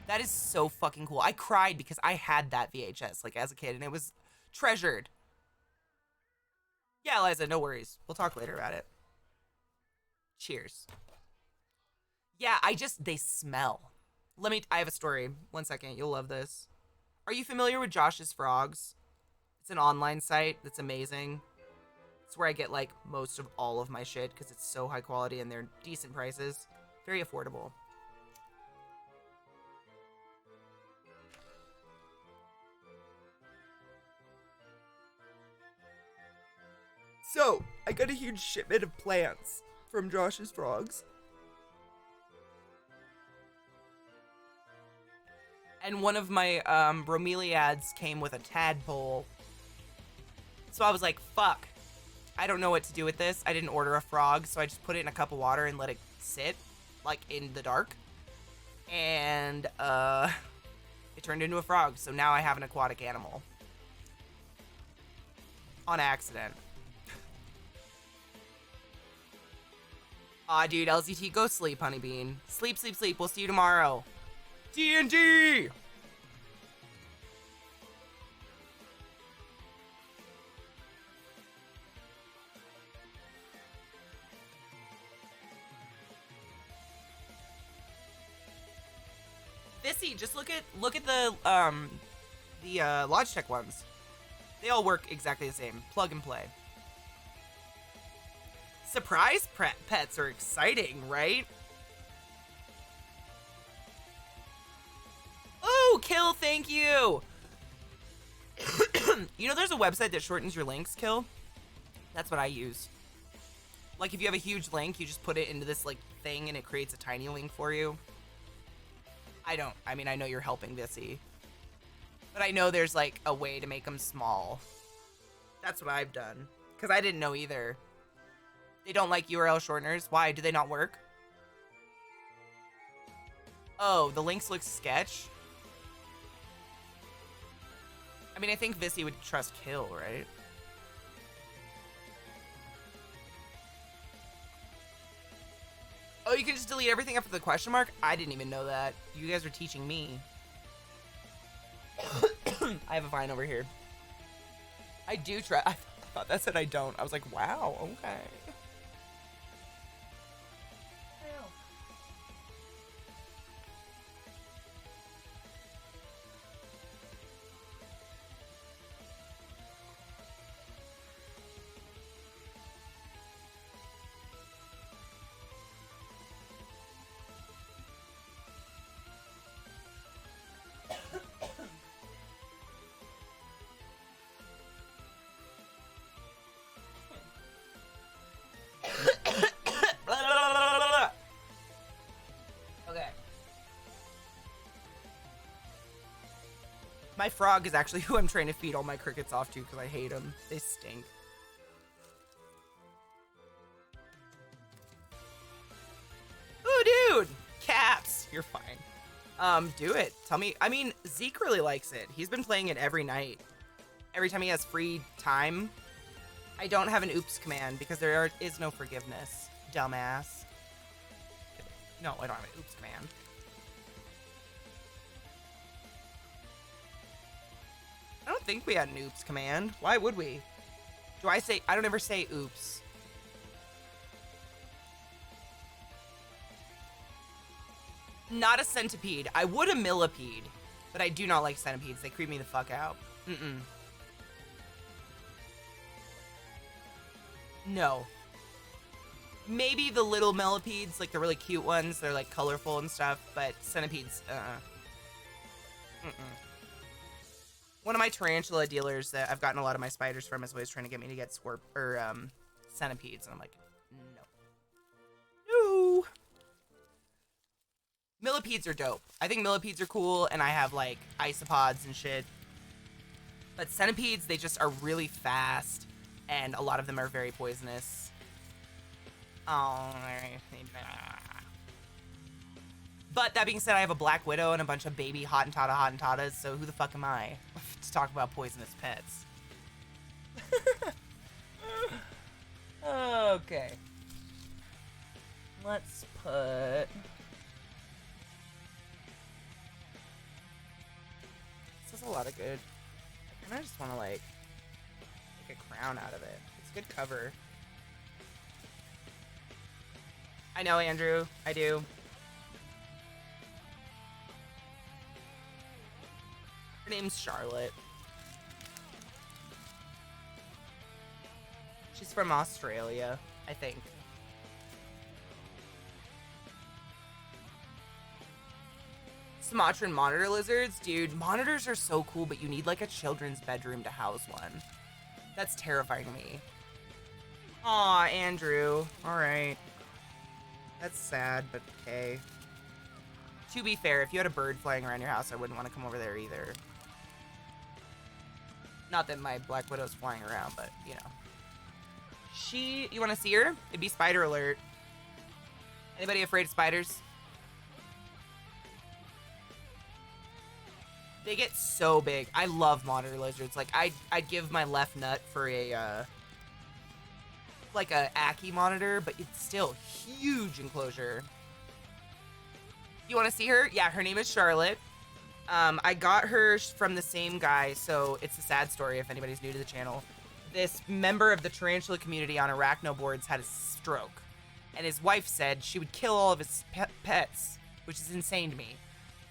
That is so fucking cool. I cried because I had that VHS, like, as a kid, and it was treasured. Yeah, Eliza, no worries. We'll talk later about it. Cheers. Yeah, they smell. I have a story. 1 second, you'll love this. Are you familiar with Josh's Frogs? It's an online site that's amazing. It's where I get, like, most of all of my shit because it's so high quality and they're decent prices. Very affordable. So, I got a huge shipment of plants from Josh's Frogs. And one of my bromeliads came with a tadpole. So I was like, fuck. I don't know what to do with this. I didn't order a frog, so I just put it in a cup of water and let it sit, like, in the dark. And it turned into a frog, so now I have an aquatic animal. On accident. Aw, dude, LZT, go sleep, Honeybean. Sleep, sleep, sleep. We'll see you tomorrow. D&D! Vissy, just look at the Logitech ones. They all work exactly the same. Plug and play. Surprise pets are exciting, right? Oh, Kill, thank you. You know there's a website that shortens your links, Kill? That's what I use. Like, if you have a huge link, you just put it into this, like, thing and it creates a tiny link for you. I mean, I know you're helping Vissy. But I know there's, like, a way to make them small. That's what I've done. Because I didn't know either. They don't like URL shorteners. Why? Do they not work? Oh, the links look sketch? I mean, I think Vissy would trust Kill, right? Oh, you can just delete everything after the question mark? I didn't even know that. You guys are teaching me. I have a Vine over here. I do try. I thought that said I don't. I was like, wow, okay. My frog is actually who I'm trying to feed all my crickets off to because I hate them. They stink. Ooh, dude! Caps! You're fine. Do it. Tell me. I mean, Zeke really likes it. He's been playing it every night. Every time he has free time. I don't have an oops command because there is no forgiveness. Dumbass. No, I don't have an oops command. I don't think we had an oops command. Why would we? I don't ever say oops. Not a centipede. I would a millipede, but I do not like centipedes. They creep me the fuck out. Mm-mm. No. Maybe the little millipedes, like the really cute ones. They're like colorful and stuff, but centipedes, Mm-mm. One of my tarantula dealers that I've gotten a lot of my spiders from is always trying to get me to get centipedes, and I'm like, no. Millipedes are dope. I think millipedes are cool, and I have like isopods and shit. But centipedes, they just are really fast, and a lot of them are very poisonous. Oh. But that being said, I have a black widow and a bunch of baby Hottentotas, so who the fuck am I to talk about poisonous pets? Okay. Let's put... This is a lot of good. I kind of just want to like make a crown out of it. It's a good cover. I know, Andrew. I do. Her name's Charlotte. She's from Australia, I think. Sumatran monitor lizards? Dude, monitors are so cool, but you need like a children's bedroom to house one. That's terrifying to me. Aw, Andrew. Alright. That's sad, but okay. To be fair, if you had a bird flying around your house, I wouldn't want to come over there either. Not that my Black Widow's flying around, but, you know. You want to see her? It'd be spider alert. Anybody afraid of spiders? They get so big. I love monitor lizards. Like, I'd give my left nut for a, like a Ackie monitor, but it's still huge enclosure. You want to see her? Yeah, her name is Charlotte. I got her from the same guy, so it's a sad story if anybody's new to the channel. This member of the tarantula community on arachno boards had a stroke, and his wife said she would kill all of his pets, which is insane to me.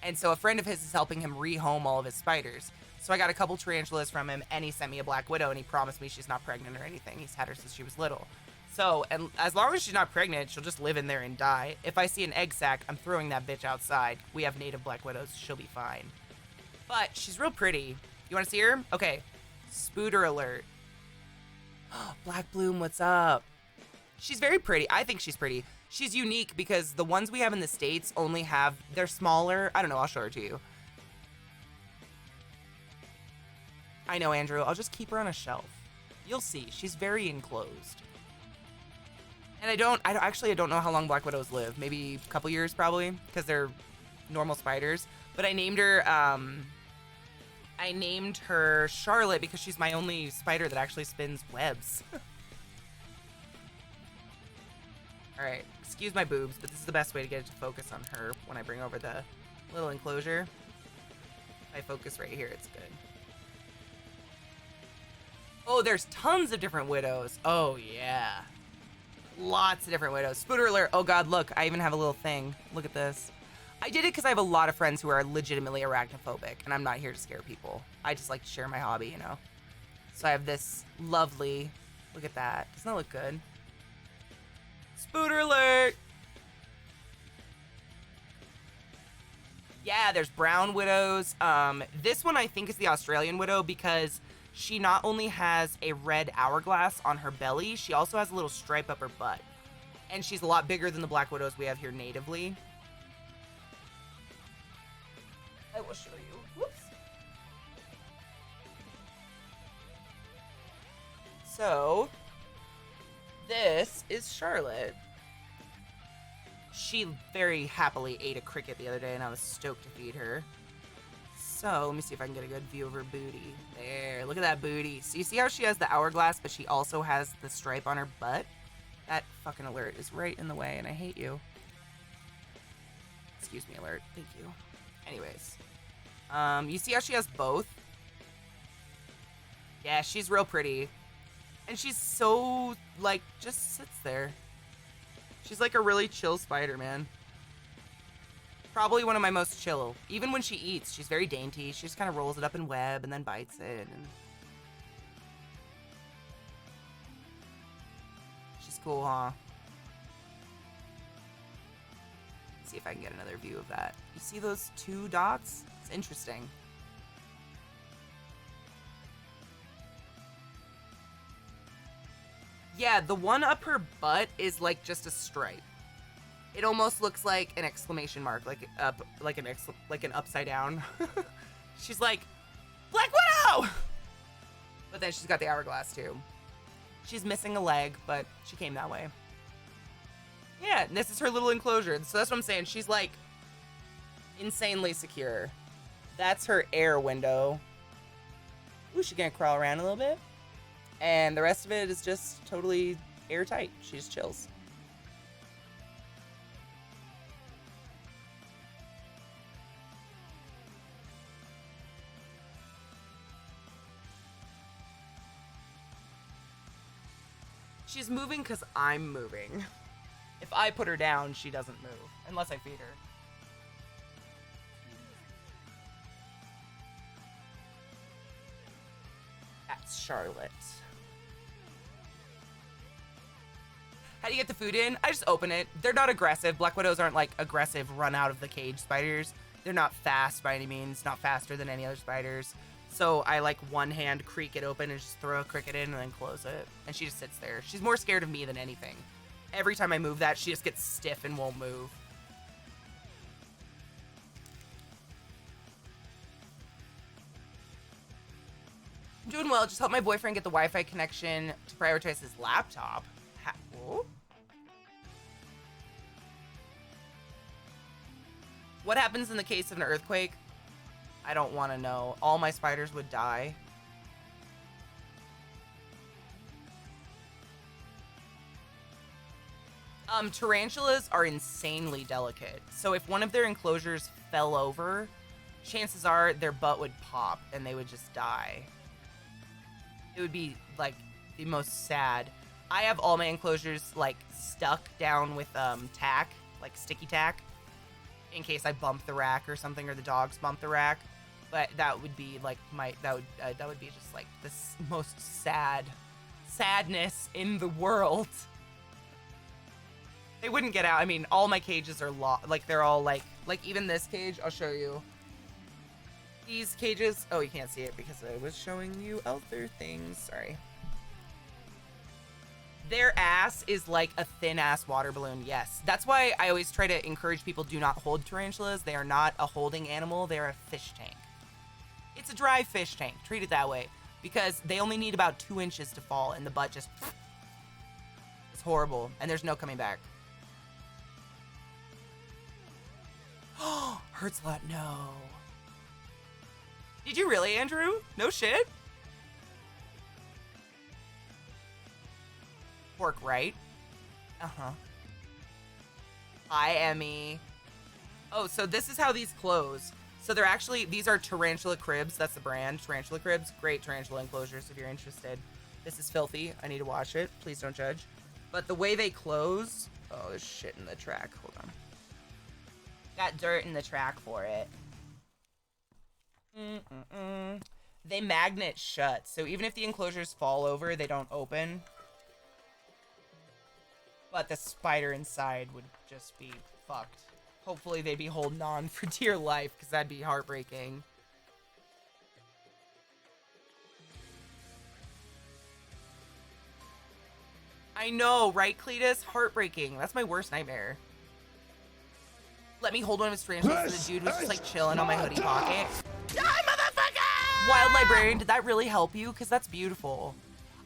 And so a friend of his is helping him rehome all of his spiders. So I got a couple tarantulas from him, and he sent me a Black Widow, and he promised me she's not pregnant or anything. He's had her since she was little. So, and as long as she's not pregnant, she'll just live in there and die. If I see an egg sac, I'm throwing that bitch outside. We have native Black Widows. She'll be fine. But she's real pretty. You want to see her? Okay. Spooter alert. Black Bloom, what's up? She's very pretty. I think she's pretty. She's unique because the ones we have in the States only have, they're smaller. I don't know. I'll show her to you. I know, Andrew. I'll just keep her on a shelf. You'll see. She's very enclosed. And I don't know how long Black Widows live. Maybe a couple years probably, because they're normal spiders. But I named her Charlotte because she's my only spider that actually spins webs. All right, excuse my boobs, but this is the best way to get it to focus on her when I bring over the little enclosure. If I focus right here, it's good. Oh, there's tons of different widows. Oh, yeah. Lots of different widows. Spooter alert. Oh, God, look. I even have a little thing. Look at this. I did it because I have a lot of friends who are legitimately arachnophobic, and I'm not here to scare people. I just like to share my hobby, you know? So I have this lovely... Look at that. Doesn't that look good? Spooter alert! Yeah, there's brown widows. This one I think is the Australian widow because she not only has a red hourglass on her belly, she also has a little stripe up her butt. And she's a lot bigger than the black widows we have here natively. I will show you. Whoops. So, this is Charlotte. She very happily ate a cricket the other day, and I was stoked to feed her. So, let me see if I can get a good view of her booty. There, look at that booty. So you see how she has the hourglass, but she also has the stripe on her butt? That fucking alert is right in the way, and I hate you. Excuse me, alert. Thank you. Anyways. You see how she has both? Yeah, she's real pretty. And she's so, like, just sits there. She's like a really chill spider, man. Probably one of my most chill. Even when she eats, she's very dainty. She just kind of rolls it up in web and then bites it. And she's cool, huh? Let's see if I can get another view of that. You see those two dots? It's interesting. Yeah, the one up her butt is like just a stripe. It almost looks like an exclamation mark, like an upside down. She's like, Black Widow! But then she's got the hourglass too. She's missing a leg, but she came that way. Yeah, and this is her little enclosure. So that's what I'm saying. She's like insanely secure. That's her air window. Ooh, she's gonna crawl around a little bit. And the rest of it is just totally airtight. She just chills. She's moving because I'm moving. If I put her down, she doesn't move. Unless I feed her. That's Charlotte. How do you get the food in? I just open it. They're not aggressive. Black Widows aren't like aggressive run out of the cage spiders. They're not fast by any means. Not faster than any other spiders. So I like one hand creak it open and just throw a cricket in and then close it. And she just sits there. She's more scared of me than anything. Every time I move that, she just gets stiff and won't move. I'm doing well. Just helped my boyfriend get the Wi-Fi connection to prioritize his laptop. Whoa. What happens in the case of an earthquake? I don't want to know. All my spiders would die. Tarantulas are insanely delicate. So if one of their enclosures fell over, chances are their butt would pop and they would just die. It would be like the most sad. I have all my enclosures like stuck down with tack, like sticky tack, in case I bump the rack or something, or the dogs bump the rack. But that would be like that would be just like the most sadness in the world. They wouldn't get out. I mean, all my cages are locked. Like they're all like even this cage. I'll show you. These cages. Oh, you can't see it because I was showing you other things. Sorry. Their ass is like a thin ass water balloon. Yes. That's why I always try to encourage people, do not hold tarantulas. They are not a holding animal. They're a fish tank. It's a dry fish tank. Treat it that way. Because they only need about 2 inches to fall and the butt just... It's horrible. And there's no coming back. Hurts a lot. No. Did you really, Andrew? No shit? Pork, right? Uh-huh. Hi, Emmy. Oh, so this is how these close. So they're actually, these are Tarantula Cribs. That's the brand, Tarantula Cribs. Great tarantula enclosures if you're interested. This is filthy. I need to wash it. Please don't judge. But the way they close... Oh, there's shit in the track. Hold on. Got dirt in the track for it. They magnet shut. So even if the enclosures fall over, they don't open. But the spider inside would just be fucked. Hopefully they'd be holding on for dear life, because that'd be heartbreaking. I know, right, Cletus? Heartbreaking. That's my worst nightmare. Let me hold one of his tarantulas, so the dude was just like chilling on my hoodie pocket. Die, motherfucker! Wild Librarian, did that really help you? Because that's beautiful.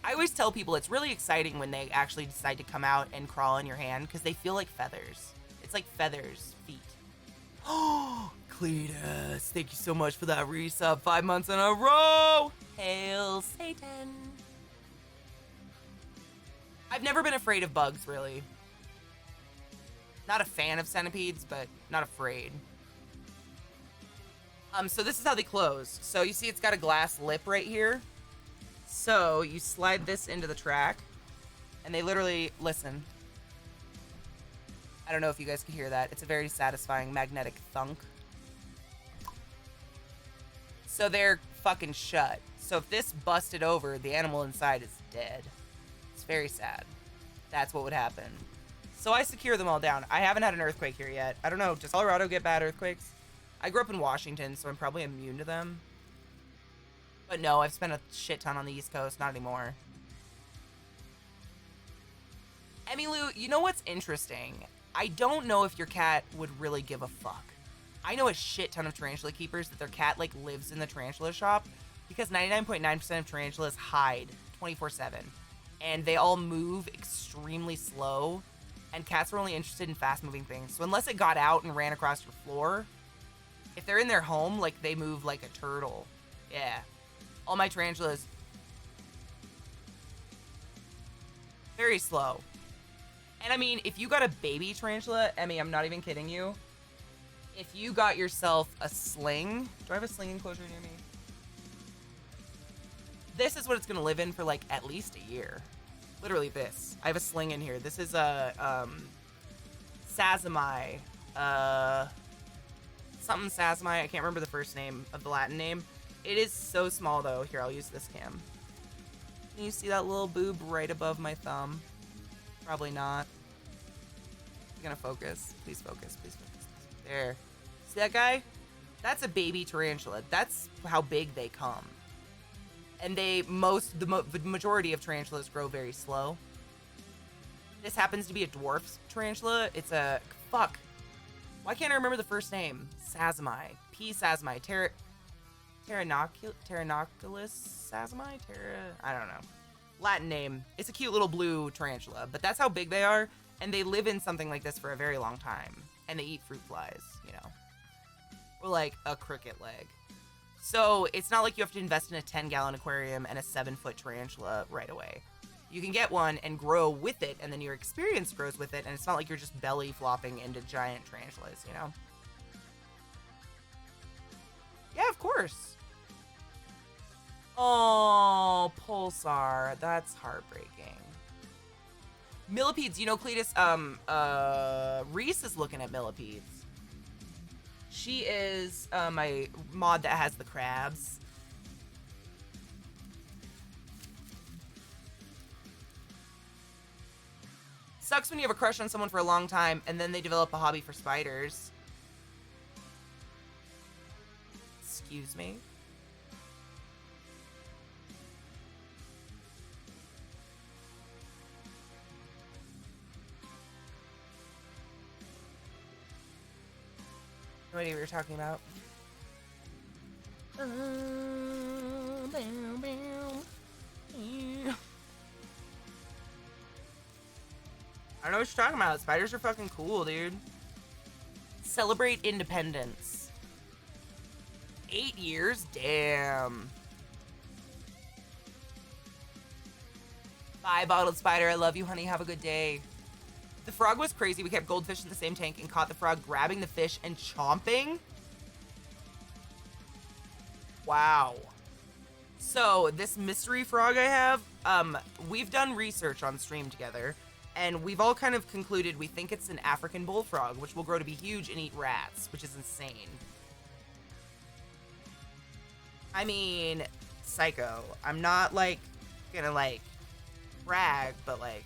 I always tell people it's really exciting when they actually decide to come out and crawl in your hand, because they feel like feathers. It's like feathers, feet. Oh, Cletus, thank you so much for that resub. 5 months in a row. Hail Satan. I've never been afraid of bugs, really. Not a fan of centipedes, but not afraid. So this is how they close. So you see it's got a glass lip right here. So you slide this into the track, and they literally, listen. I don't know if you guys can hear that. It's a very satisfying magnetic thunk. So they're fucking shut. So if this busted over, the animal inside is dead. It's very sad. That's what would happen. So I secure them all down. I haven't had an earthquake here yet. I don't know, does Colorado get bad earthquakes? I grew up in Washington, so I'm probably immune to them. But no, I've spent a shit ton on the East Coast. Not anymore. Emmylou, you know what's interesting? I don't know if your cat would really give a fuck. I know a shit ton of tarantula keepers that their cat, like, lives in the tarantula shop, because 99.9% of tarantulas hide 24/7. And they all move extremely slow, and cats are only interested in fast-moving things. So unless it got out and ran across your floor, if they're in their home, like, they move like a turtle. Yeah. All my tarantulas, very slow. And I mean, if you got a baby tarantula, Emmy, I'm not even kidding you. If you got yourself a sling, do I have a sling enclosure near me? This is what it's gonna live in for like at least a year. Literally this. I have a sling in here. This is a Sazamai. Something Sazamai. I can't remember the first name of the Latin name. It is so small though. Here, I'll use this cam. Can you see that little boob right above my thumb? Probably not. I'm gonna focus. Please focus. Please focus. There. See that guy? That's a baby tarantula. That's how big they come. And the majority of tarantulas grow very slow. This happens to be a dwarf tarantula. It's a, fuck. Why can't I remember the first name? Sazamai. P. Sazamai. Pteranodontilus Sazamai? I don't know. Latin name. It's a cute little blue tarantula, but that's how big they are. And they live in something like this for a very long time. And they eat fruit flies, you know. Or like a cricket leg. So it's not like you have to invest in a 10-gallon aquarium and a 7-foot tarantula right away. You can get one and grow with it, and then your experience grows with it, and it's not like you're just belly flopping into giant tarantulas, you know? Yeah, of course. Oh, Pulsar. That's heartbreaking. Millipedes, you know, Cletus, Reese is looking at millipedes. She is my mod that has the crabs. Sucks when you have a crush on someone for a long time and then they develop a hobby for spiders. Excuse me? No idea what you're talking about. I don't know what you're talking about. Spiders are fucking cool, dude. Celebrate independence. 8 years? Damn. Bye, bottled spider. I love you, honey. Have a good day. The frog was crazy. We kept goldfish in the same tank and caught the frog grabbing the fish and chomping. Wow. So this mystery frog I have, we've done research on stream together, and we've all kind of concluded we think it's an African bullfrog, which will grow to be huge and eat rats, which is insane. I mean, psycho. I'm not like gonna like brag, but like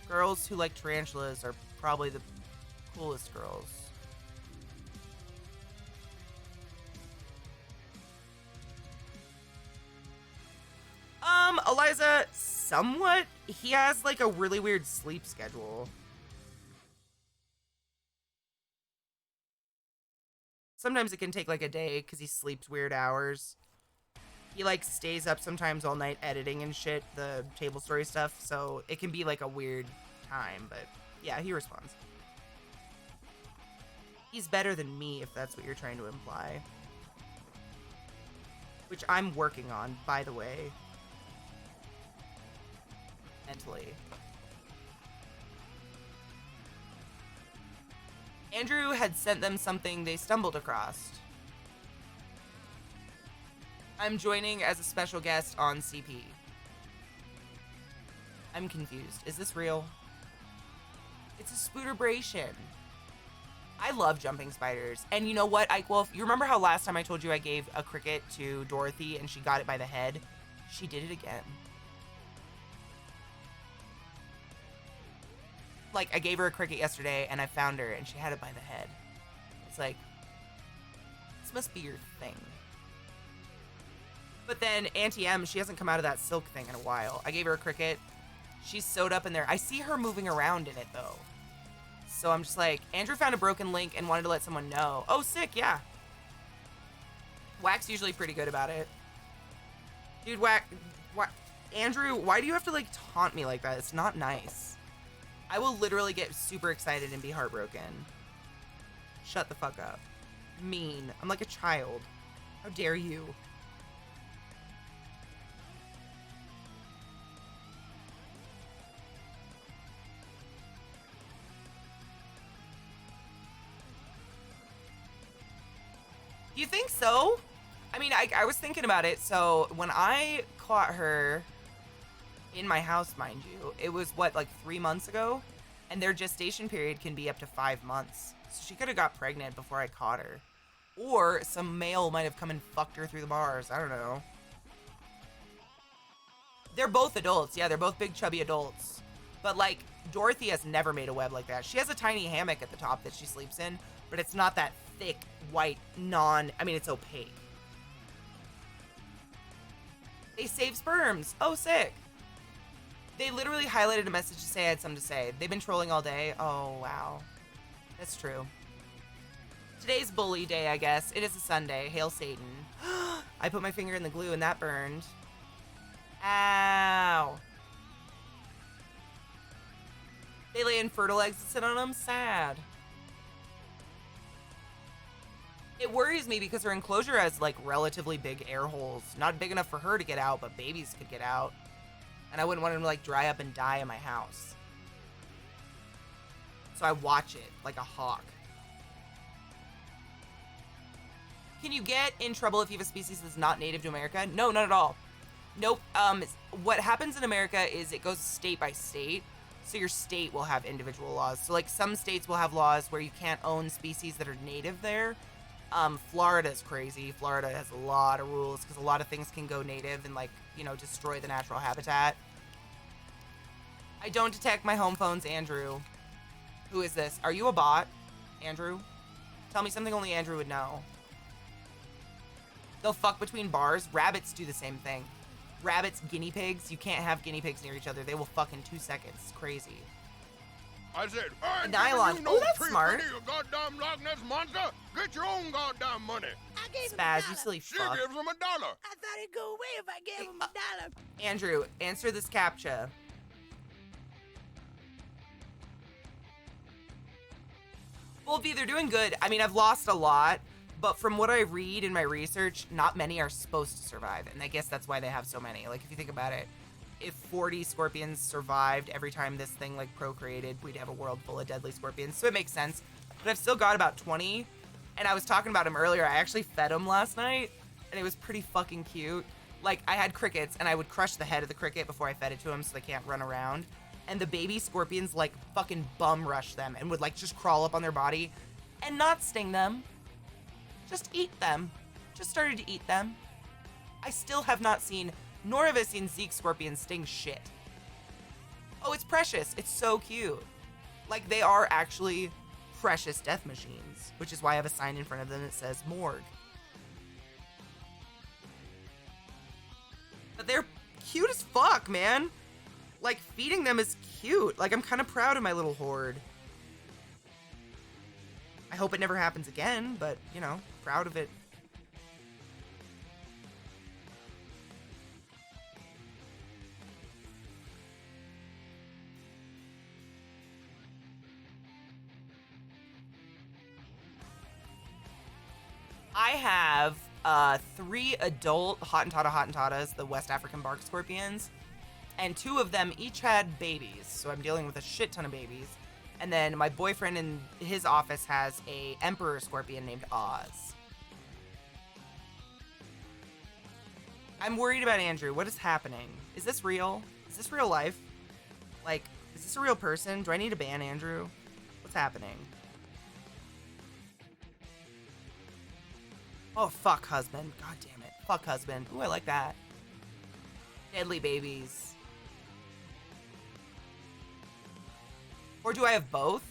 girls who like tarantulas are probably the coolest girls. Eliza, somewhat. He has like a really weird sleep schedule. Sometimes it can take like a day because he sleeps weird hours. He like stays up sometimes all night editing and shit, the table story stuff, so it can be like a weird time, but yeah, he responds. He's better than me, if that's what you're trying to imply. Which I'm working on, by the way. Mentally. Andrew had sent them something they stumbled across. I'm joining as a special guest on CP. I'm confused. Is this real? It's a spooterbration. I love jumping spiders. And you know what, Ike Wolf? You remember how last time I told you I gave a cricket to Dorothy and she got it by the head? She did it again. Like, I gave her a cricket yesterday and I found her and she had it by the head. It's like, this must be your thing. But then Auntie M, she hasn't come out of that silk thing in a while. I gave her a cricket. She's sewed up in there. I see her moving around in it, though. So I'm just like, Andrew found a broken link and wanted to let someone know. Oh, sick, yeah. Wack's usually pretty good about it. Dude, Andrew, why do you have to, like, taunt me like that? It's not nice. I will literally get super excited and be heartbroken. Shut the fuck up. Mean. I'm like a child. How dare you? You think so? I mean, I was thinking about it. So when I caught her, in my house, mind you. It was, what, like 3 months ago? And their gestation period can be up to 5 months. So she could have got pregnant before I caught her. Or some male might have come and fucked her through the bars. I don't know. They're both adults. Yeah, they're both big, chubby adults. But, like, Dorothy has never made a web like that. She has a tiny hammock at the top that she sleeps in, but it's not that thick, white, I mean, it's opaque. They save sperms. Oh, sick. They literally highlighted a message to say I had something to say. They've been trolling all day. Oh, wow. That's true. Today's bully day, I guess. It is a Sunday. Hail Satan. I put my finger in the glue and that burned. Ow. They lay infertile eggs and sit on them. Sad. It worries me because her enclosure has, like, relatively big air holes. Not big enough for her to get out, but babies could get out. And I wouldn't want them to, like, dry up and die in my house. So I watch it like a hawk. Can you get in trouble if you have a species that's not native to America? No, not at all. Nope. What happens in America is it goes state by state. So your state will have individual laws. So, like, some states will have laws where you can't own species that are native there. Florida's crazy. Florida has a lot of rules because a lot of things can go native and, like, you know, destroy the natural habitat. I don't detect my home phones, Andrew. Who is this? Are you a bot, Andrew? Tell me something only Andrew would know. They'll fuck between bars. Rabbits do the same thing. Rabbits, guinea pigs. You can't have guinea pigs near each other. They will fuck in 2 seconds. It's crazy. I said, A nylon. Oh, that's smart. You goddamn Loch Ness monster. Get your own goddamn money. I gave him Spaz, you $1. silly She fuck. gives him $1. I thought he'd go away if I gave him $1. Andrew, answer this CAPTCHA. Well, V, they're doing good. I mean, I've lost a lot, but from what I read in my research, not many are supposed to survive. And I guess that's why they have so many. Like, if you think about it, if 40 scorpions survived every time this thing, like, procreated, we'd have a world full of deadly scorpions. So it makes sense. But I've still got about 20. And I was talking about him earlier. I actually fed him last night, and it was pretty fucking cute. Like, I had crickets, and I would crush the head of the cricket before I fed it to him so they can't run around. And the baby scorpions, like, fucking bum rush them and would, like, just crawl up on their body and not sting them. Just eat them. Just started to eat them. I still have not seen, nor have I seen Zeke scorpions sting shit. Oh, it's precious. It's so cute. Like, they are actually precious death machines, which is why I have a sign in front of them that says morgue. But they're cute as fuck, man. Like, feeding them is cute. Like, I'm kind of proud of my little horde. I hope it never happens again, but, you know, proud of it. I have 3 adult Hottentotas, the West African bark scorpions, and 2 of them each had babies, so I'm dealing with a shit ton of babies. And then my boyfriend in his office has a emperor scorpion named Oz. I'm worried about Andrew. What is happening? Is this real? Is this real life? Like, is this a real person? Do I need to ban Andrew? What's happening? Oh, fuck husband. God damn it. Fuck husband. Ooh, I like that. Deadly babies. Or do I have both?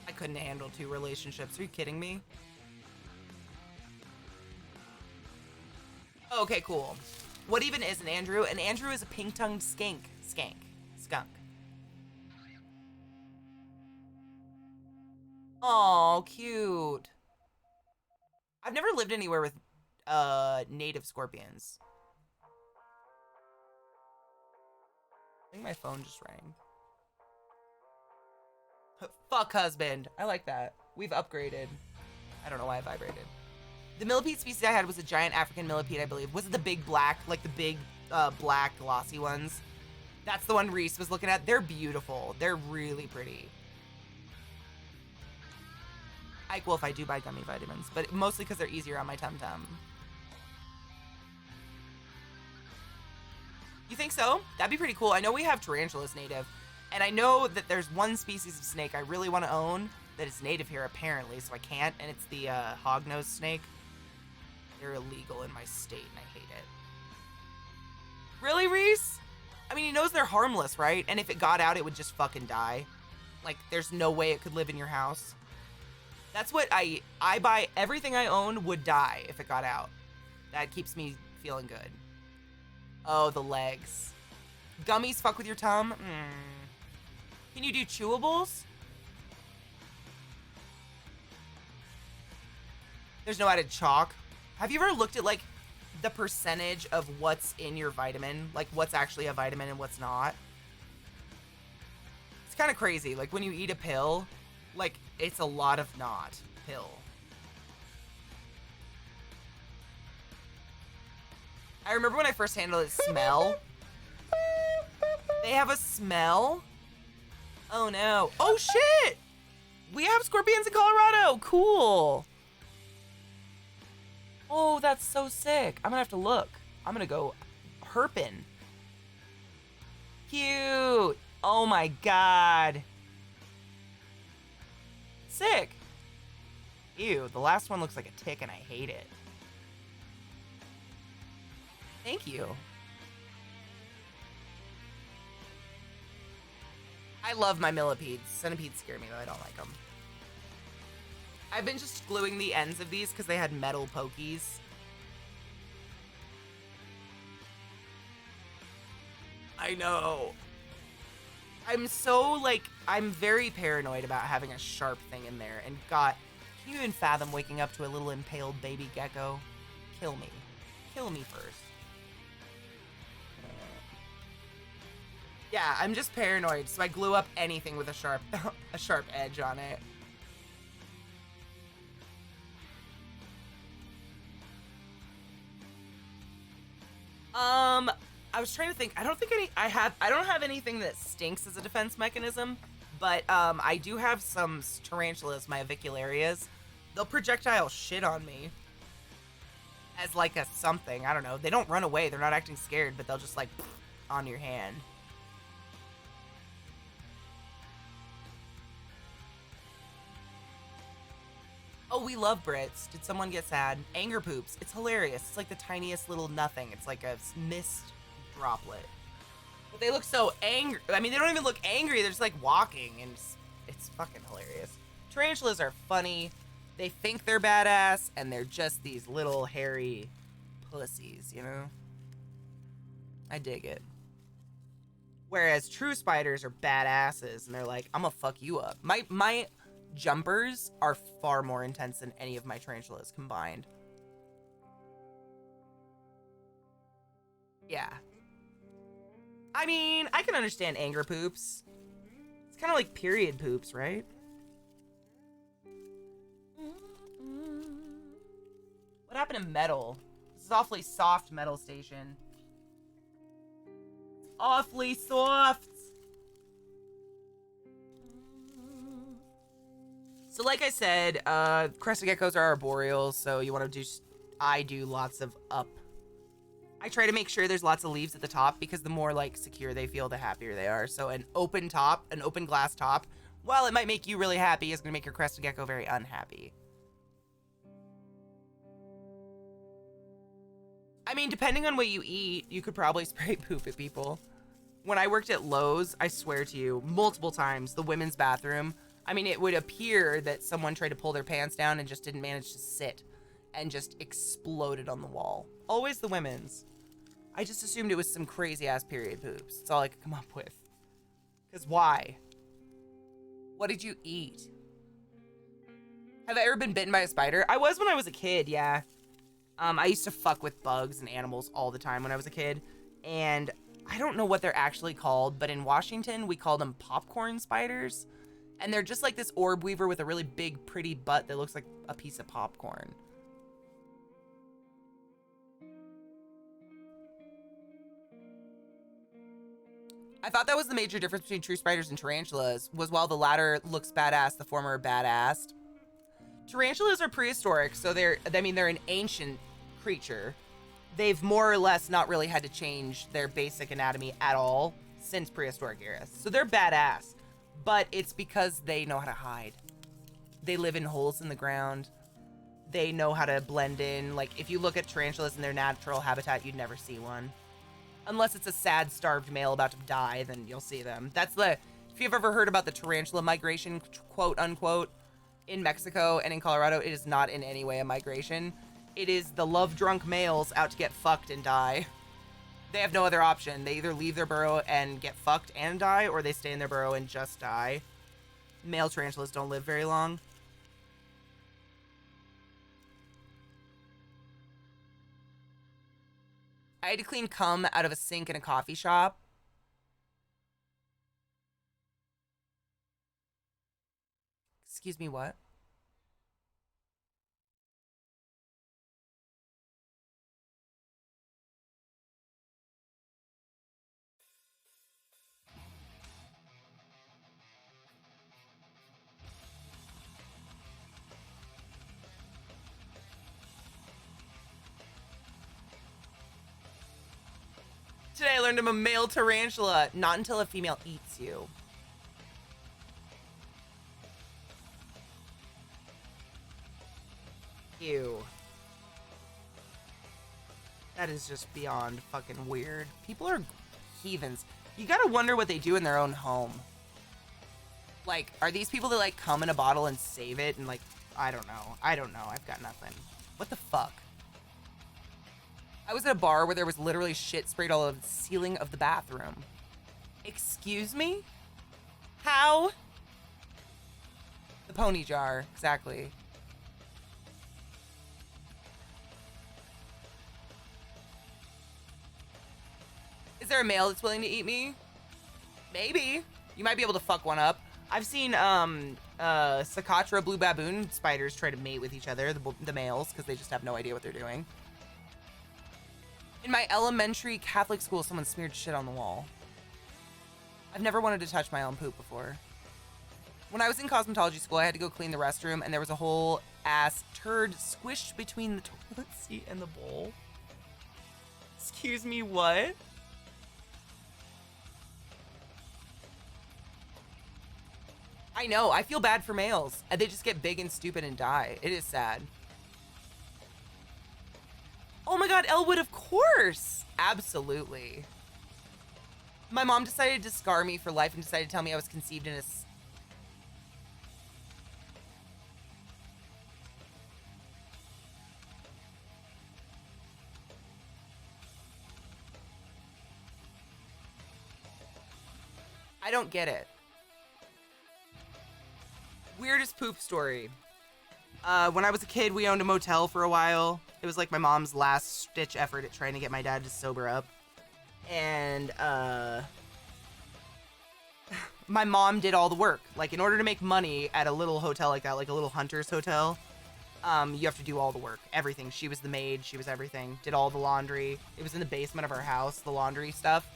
I couldn't handle 2 relationships. Are you kidding me? Oh, okay, cool. What even is an Andrew? An Andrew is a pink-tongued skunk. Oh, cute. I've never lived anywhere with native scorpions. I think my phone just rang. Fuck husband. I like that. We've upgraded. I don't know why I vibrated. The millipede species I had was a giant African millipede, I believe. Was it the big black, like the big black glossy ones? That's the one Reese was looking at. They're beautiful. They're really pretty. Ike Wolf, I do buy gummy vitamins, but mostly because they're easier on my tum-tum. You think so? That'd be pretty cool. I know we have tarantulas native, and I know that there's one species of snake I really want to own that is native here apparently, so I can't, and it's the hognose snake. They're illegal in my state, and I hate it. Really, Reese? I mean, he knows they're harmless, right? And if it got out, it would just fucking die. Like, there's no way it could live in your house. That's what I buy. Everything I own would die if it got out. That keeps me feeling good. Oh, the legs. Gummies fuck with your tum? Can you do chewables? There's no added chalk. Have you ever looked at, like, the percentage of what's in your vitamin? Like, what's actually a vitamin and what's not? It's kind of crazy. Like, when you eat a pill, like, it's a lot of not pill. I remember when I first handled it, smell. They have a smell? Oh, no. Oh, shit! We have scorpions in Colorado. Cool. Oh, that's so sick. I'm gonna have to look. I'm gonna go herping. Cute. Oh my god. Sick. Ew, the last one looks like a tick and I hate it. Thank you. I love my millipedes. Centipedes scare me though, I don't like them. I've been just gluing the ends of these because they had metal pokies. I know. I'm very paranoid about having a sharp thing in there. And God, can you even fathom waking up to a little impaled baby gecko? Kill me. Kill me first. Yeah, I'm just paranoid, so I glue up anything with a sharp edge on it. I was trying to think. I don't have anything that stinks as a defense mechanism, but I do have some tarantulas, my avicularias. They'll projectile shit on me as like a something. I don't know. They don't run away. They're not acting scared, but they'll just like on your hand. Oh, we love Brits. Did someone get sad? Anger poops. It's hilarious. It's like the tiniest little nothing. It's like a mist droplet. But they look so angry. I mean, they don't even look angry. They're just like walking, and it's fucking hilarious. Tarantulas are funny. They think they're badass, and they're just these little hairy pussies, you know? I dig it. Whereas true spiders are badasses, and they're like, I'm gonna fuck you up. My jumpers are far more intense than any of my tarantulas combined. Yeah. I mean, I can understand anger poops. It's kind of like period poops, right? What happened to metal? This is awfully soft, metal station. Awfully soft. So like I said, crested geckos are arboreal, so you want to do, I do lots of up. I try to make sure there's lots of leaves at the top because the more like secure they feel, the happier they are. So an open top, an open glass top, while it might make you really happy, is going to make your crested gecko very unhappy. I mean, depending on what you eat, you could probably spray poop at people. When I worked at Lowe's, I swear to you, multiple times, the women's bathroom, I mean, it would appear that someone tried to pull their pants down and just didn't manage to sit and just exploded on the wall. Always the women's. I just assumed it was some crazy ass period poops. That's all I could come up with. Because why? What did you eat? Have I ever been bitten by a spider? I was when I was a kid, yeah. I used to fuck with bugs and animals all the time when I was a kid. And I don't know what they're actually called, but in Washington, we call them popcorn spiders. And they're just like this orb weaver with a really big, pretty butt that looks like a piece of popcorn. I thought that was the major difference between true spiders and tarantulas, was while the latter looks badass, the former are badass. Tarantulas are prehistoric, so they're an ancient creature. they've more or less not really had to change their basic anatomy at all since prehistoric era. So they're badass, but it's because they know how to hide. They live in holes in the ground. They know how to blend in. Like, if you look at tarantulas in their natural habitat, you'd never see one. Unless it's a sad, starved male about to die, then you'll see them. If you've ever heard about the tarantula migration, quote unquote, in Mexico and in Colorado, it is not in any way a migration. It is the love-drunk males out to get fucked and die. They have no other option. They either leave their burrow and get fucked and die, or they stay in their burrow and just die. Male tarantulas don't live very long. I had to clean cum out of a sink in a coffee shop. Excuse me, what? Today I learned I'm a male tarantula. Not until a female eats you. Ew. That is just beyond fucking weird. People are heathens. You gotta wonder what they do in their own home. Like, are these people that, like, come in a bottle and save it and, like, I don't know. I've got nothing. What the fuck? I was at a bar where there was literally shit sprayed all over the ceiling of the bathroom. Excuse me? How? The pony jar, exactly. Is there a male that's willing to eat me? Maybe. You might be able to fuck one up. I've seen Sakatra blue baboon spiders try to mate with each other, the males, because they just have no idea what they're doing. In my elementary Catholic school, someone smeared shit on the wall. I've never wanted to touch my own poop before. When I was in cosmetology school, I had to go clean the restroom, and there was a whole ass turd squished between the toilet seat and the bowl. Excuse me, what? I know, I feel bad for males. They just get big and stupid and die. It is sad. Oh my god, Elwood, of course! Absolutely. My mom decided to scar me for life and decided to tell me I was conceived in a... I don't get it. Weirdest poop story. When I was a kid, we owned a motel for a while. It was like my mom's last ditch effort at trying to get my dad to sober up. And my mom did all the work. Like, in order to make money at a little hotel like that, like a little Hunter's hotel, you have to do all the work. Everything. She was the maid. She was everything. Did all the laundry. It was in the basement of our house, the laundry stuff.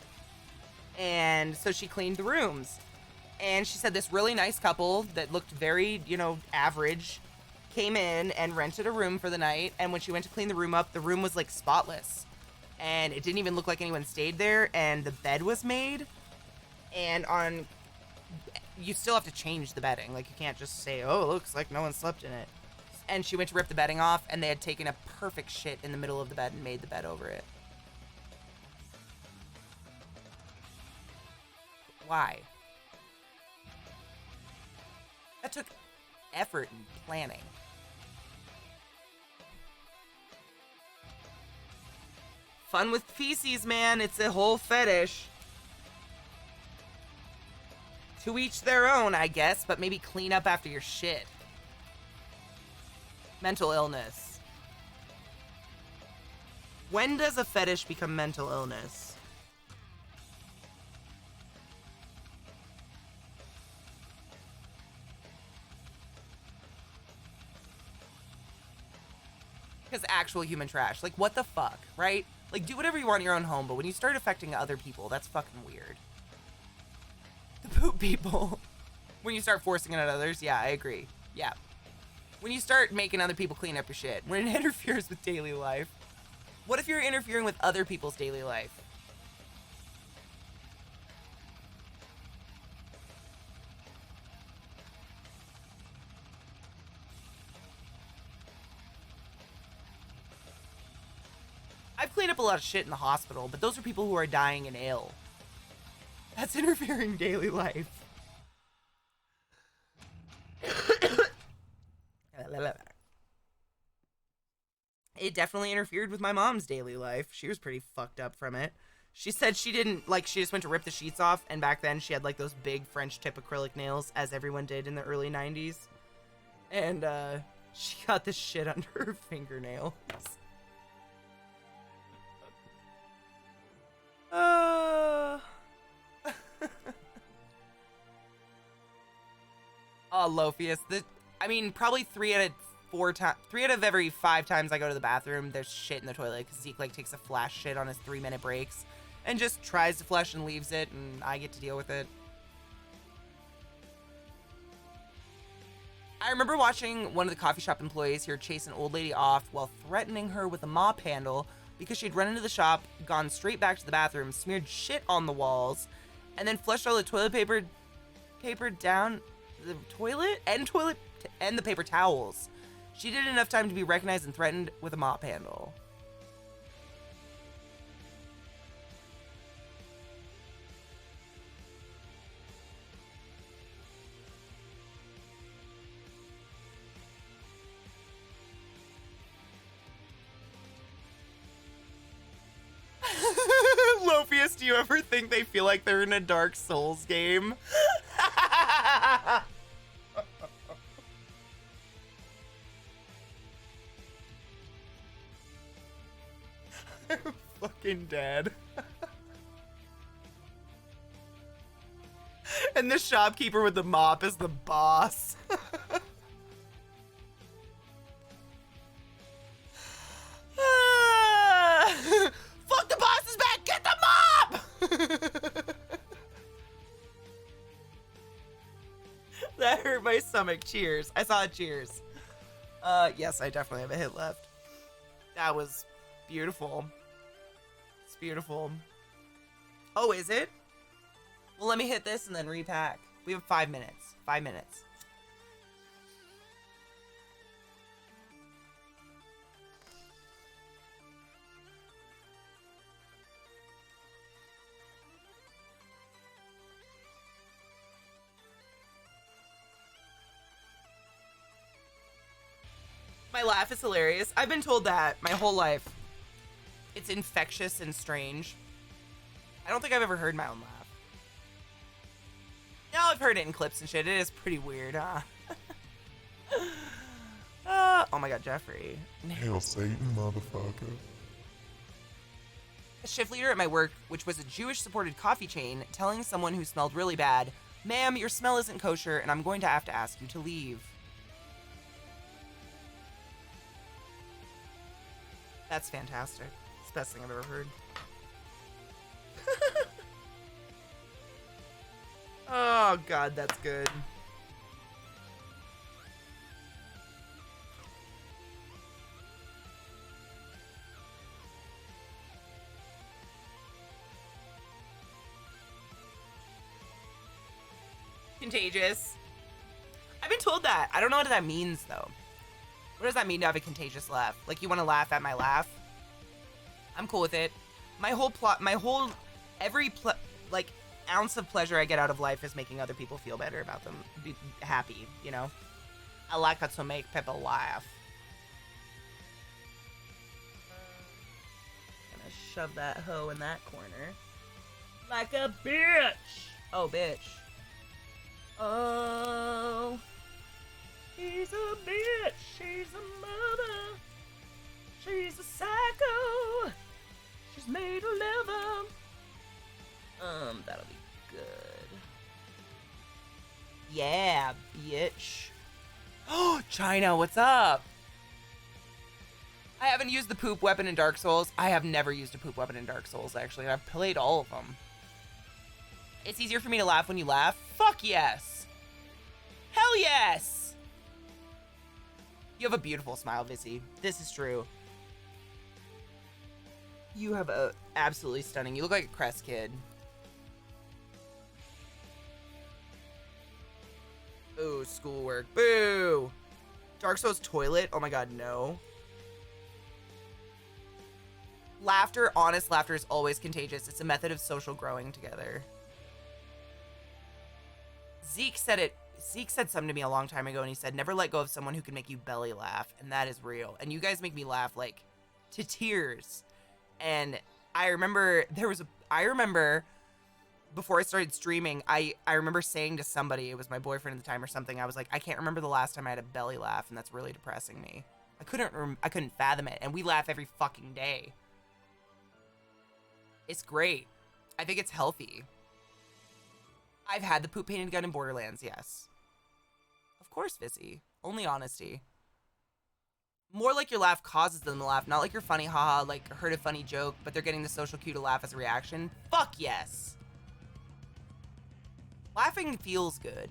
And so she cleaned the rooms. And she said this really nice couple that looked very, average came in and rented a room for the night. And when she went to clean the room up, the room was like spotless. And it didn't even look like anyone stayed there. And the bed was made. And you still have to change the bedding. Like, you can't just say, oh, it looks like no one slept in it. And she went to rip the bedding off, and they had taken a perfect shit in the middle of the bed and made the bed over it. Why? That took effort and planning. Fun with feces, man. It's a whole fetish. To each their own, I guess, but maybe clean up after your shit. Mental illness. When does a fetish become mental illness? Because actual human trash. Like, what the fuck, right? Like, do whatever you want in your own home, but when you start affecting other people, that's fucking weird. The poop people. When you start forcing it on others, yeah, I agree. Yeah. When you start making other people clean up your shit, when it interferes with daily life. What if you're interfering with other people's daily life? I've cleaned up a lot of shit in the hospital, but those are people who are dying and ill. That's interfering daily life. It definitely interfered with my mom's daily life. She was pretty fucked up from it. She said she didn't, like, she just went to rip the sheets off, and back then she had, like, those big French tip acrylic nails, as everyone did in the early 90s. And, she got this shit under her fingernails. Oh, Lophius. I mean, probably 3 out of every 5 times I go to the bathroom, there's shit in the toilet, because Zeke, like, takes a flash shit on his 3-minute breaks, and just tries to flush and leaves it, and I get to deal with it. I remember watching one of the coffee shop employees here chase an old lady off while threatening her with a mop handle because she'd run into the shop, gone straight back to the bathroom, smeared shit on the walls, and then flushed all the toilet paper down the toilet and the paper towels. She did enough time to be recognized and threatened with a mop handle. Lophius, do you ever think they feel like they're in a Dark Souls game? I'm fucking dead. And the shopkeeper with the mop is the boss. Fuck, the boss is back! Get the mop! That hurt my stomach. Cheers. I saw a cheers. Yes, I definitely have a hit left. That was beautiful. It's beautiful. Oh, is it? Well, let me hit this and then repack. We have 5 minutes. 5 minutes. My laugh is hilarious. I've been told that my whole life. It's infectious and strange. I don't think I've ever heard my own laugh. No, I've heard it in clips and shit. It is pretty weird, huh? Oh my god, Jeffrey. Hail Satan, motherfucker. A shift leader at my work, which was a Jewish-supported coffee chain, telling someone who smelled really bad, "Ma'am, your smell isn't kosher, and I'm going to have to ask you to leave." That's fantastic. It's the best thing I've ever heard. Oh god, that's good. Contagious. I've been told that. I don't know what that means though. What does that mean to have a contagious laugh? Like, you want to laugh at my laugh? I'm cool with it. Every ounce of pleasure I get out of life is making other people feel better about them, be happy, you know? I like how to make people laugh. Gonna shove that hoe in that corner. Like a bitch! Oh, bitch. Oh... She's a bitch, she's a mother, she's a psycho, she's made of leather. That'll be good. Yeah, bitch. Oh, China, what's up? I haven't used the poop weapon in Dark Souls. I have never used a poop weapon in Dark Souls, actually. I've played all of them. It's easier for me to laugh when you laugh? Fuck yes! Hell yes! You have a beautiful smile, Vizzy. This is true. You have a absolutely stunning. You look like a Crest kid. Ooh, schoolwork. Boo! Dark Souls toilet. Oh my god, no. Laughter, honest laughter is always contagious. It's a method of social growing together. Zeke said something to me a long time ago, and he said, never let go of someone who can make you belly laugh. And that is real. And you guys make me laugh like to tears. And I remember before I started streaming, I remember saying to somebody, it was my boyfriend at the time or something, I was like, I can't remember the last time I had a belly laugh, and that's really depressing me. I couldn't fathom it, and we laugh every fucking day. It's great. I think it's healthy. I've had the poop painted gun in Borderlands, yes. Of course, Vissy. Only honesty. More like your laugh causes them to laugh, not like you're funny, haha, like heard a funny joke, but they're getting the social cue to laugh as a reaction. Fuck yes. Laughing feels good.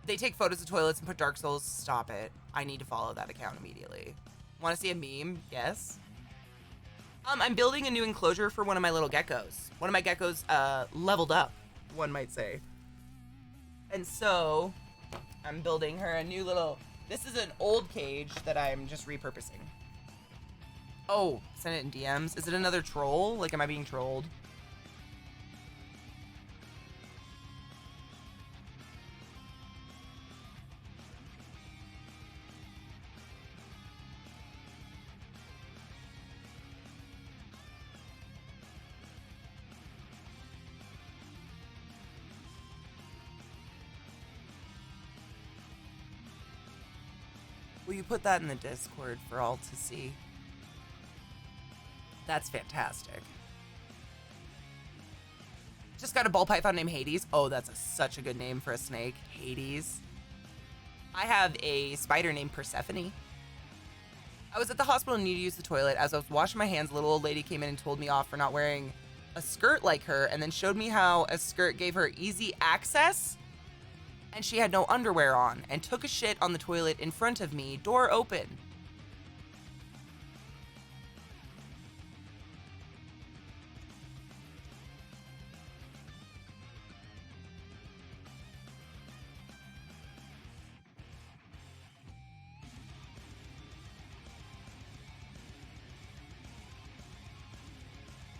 They take photos of toilets and put Dark Souls. Stop it. I need to follow that account immediately. Want to see a meme? Yes. I'm building a new enclosure for one of my little geckos. One of my geckos leveled up, one might say. And so I'm building her a new little... This is an old cage that I'm just repurposing. Oh, send it in DMs. Is it another troll? Like, am I being trolled? Will you put that in the Discord for all to see? That's fantastic. Just got a ball python named Hades. Oh, that's such a good name for a snake. Hades. I have a spider named Persephone. I was at the hospital and needed to use the toilet. As I was washing my hands, a little old lady came in and told me off for not wearing a skirt like her, and then showed me how a skirt gave her easy access. And she had no underwear on, and took a shit on the toilet in front of me, door open.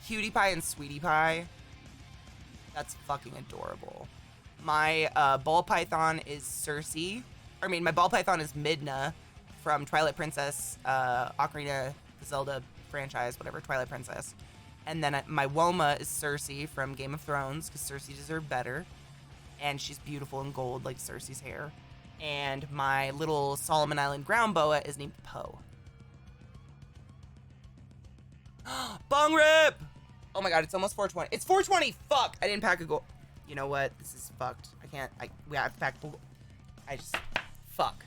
Cutie Pie and Sweetie Pie. That's fucking adorable. My ball python is Cersei. My ball python is Midna from Twilight Princess, Ocarina of Zelda franchise, whatever, Twilight Princess. And then my Woma is Cersei from Game of Thrones, because Cersei deserved better. And she's beautiful in gold, like Cersei's hair. And my little Solomon Island ground boa is named Poe. Bong rip! Oh my god, it's almost 420. It's 420! Fuck! I didn't pack a gold. You know what? This is fucked. I can't. We have to pack. Fuck.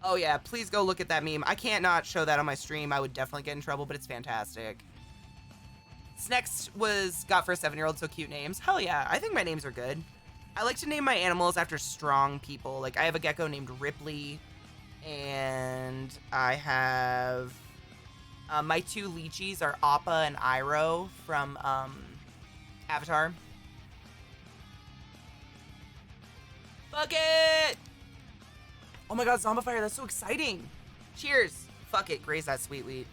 Oh yeah, please go look at that meme. I can't not show that on my stream. I would definitely get in trouble, but it's fantastic. This next got for a 7-year-old, so cute names. Hell yeah, I think my names are good. I like to name my animals after strong people. Like, I have a gecko named Ripley, and I have... my 2 lychees are Appa and Iroh from Avatar. Fuck it! Oh my god, Zombifier, that's so exciting. Cheers. Fuck it, graze that sweet wheat.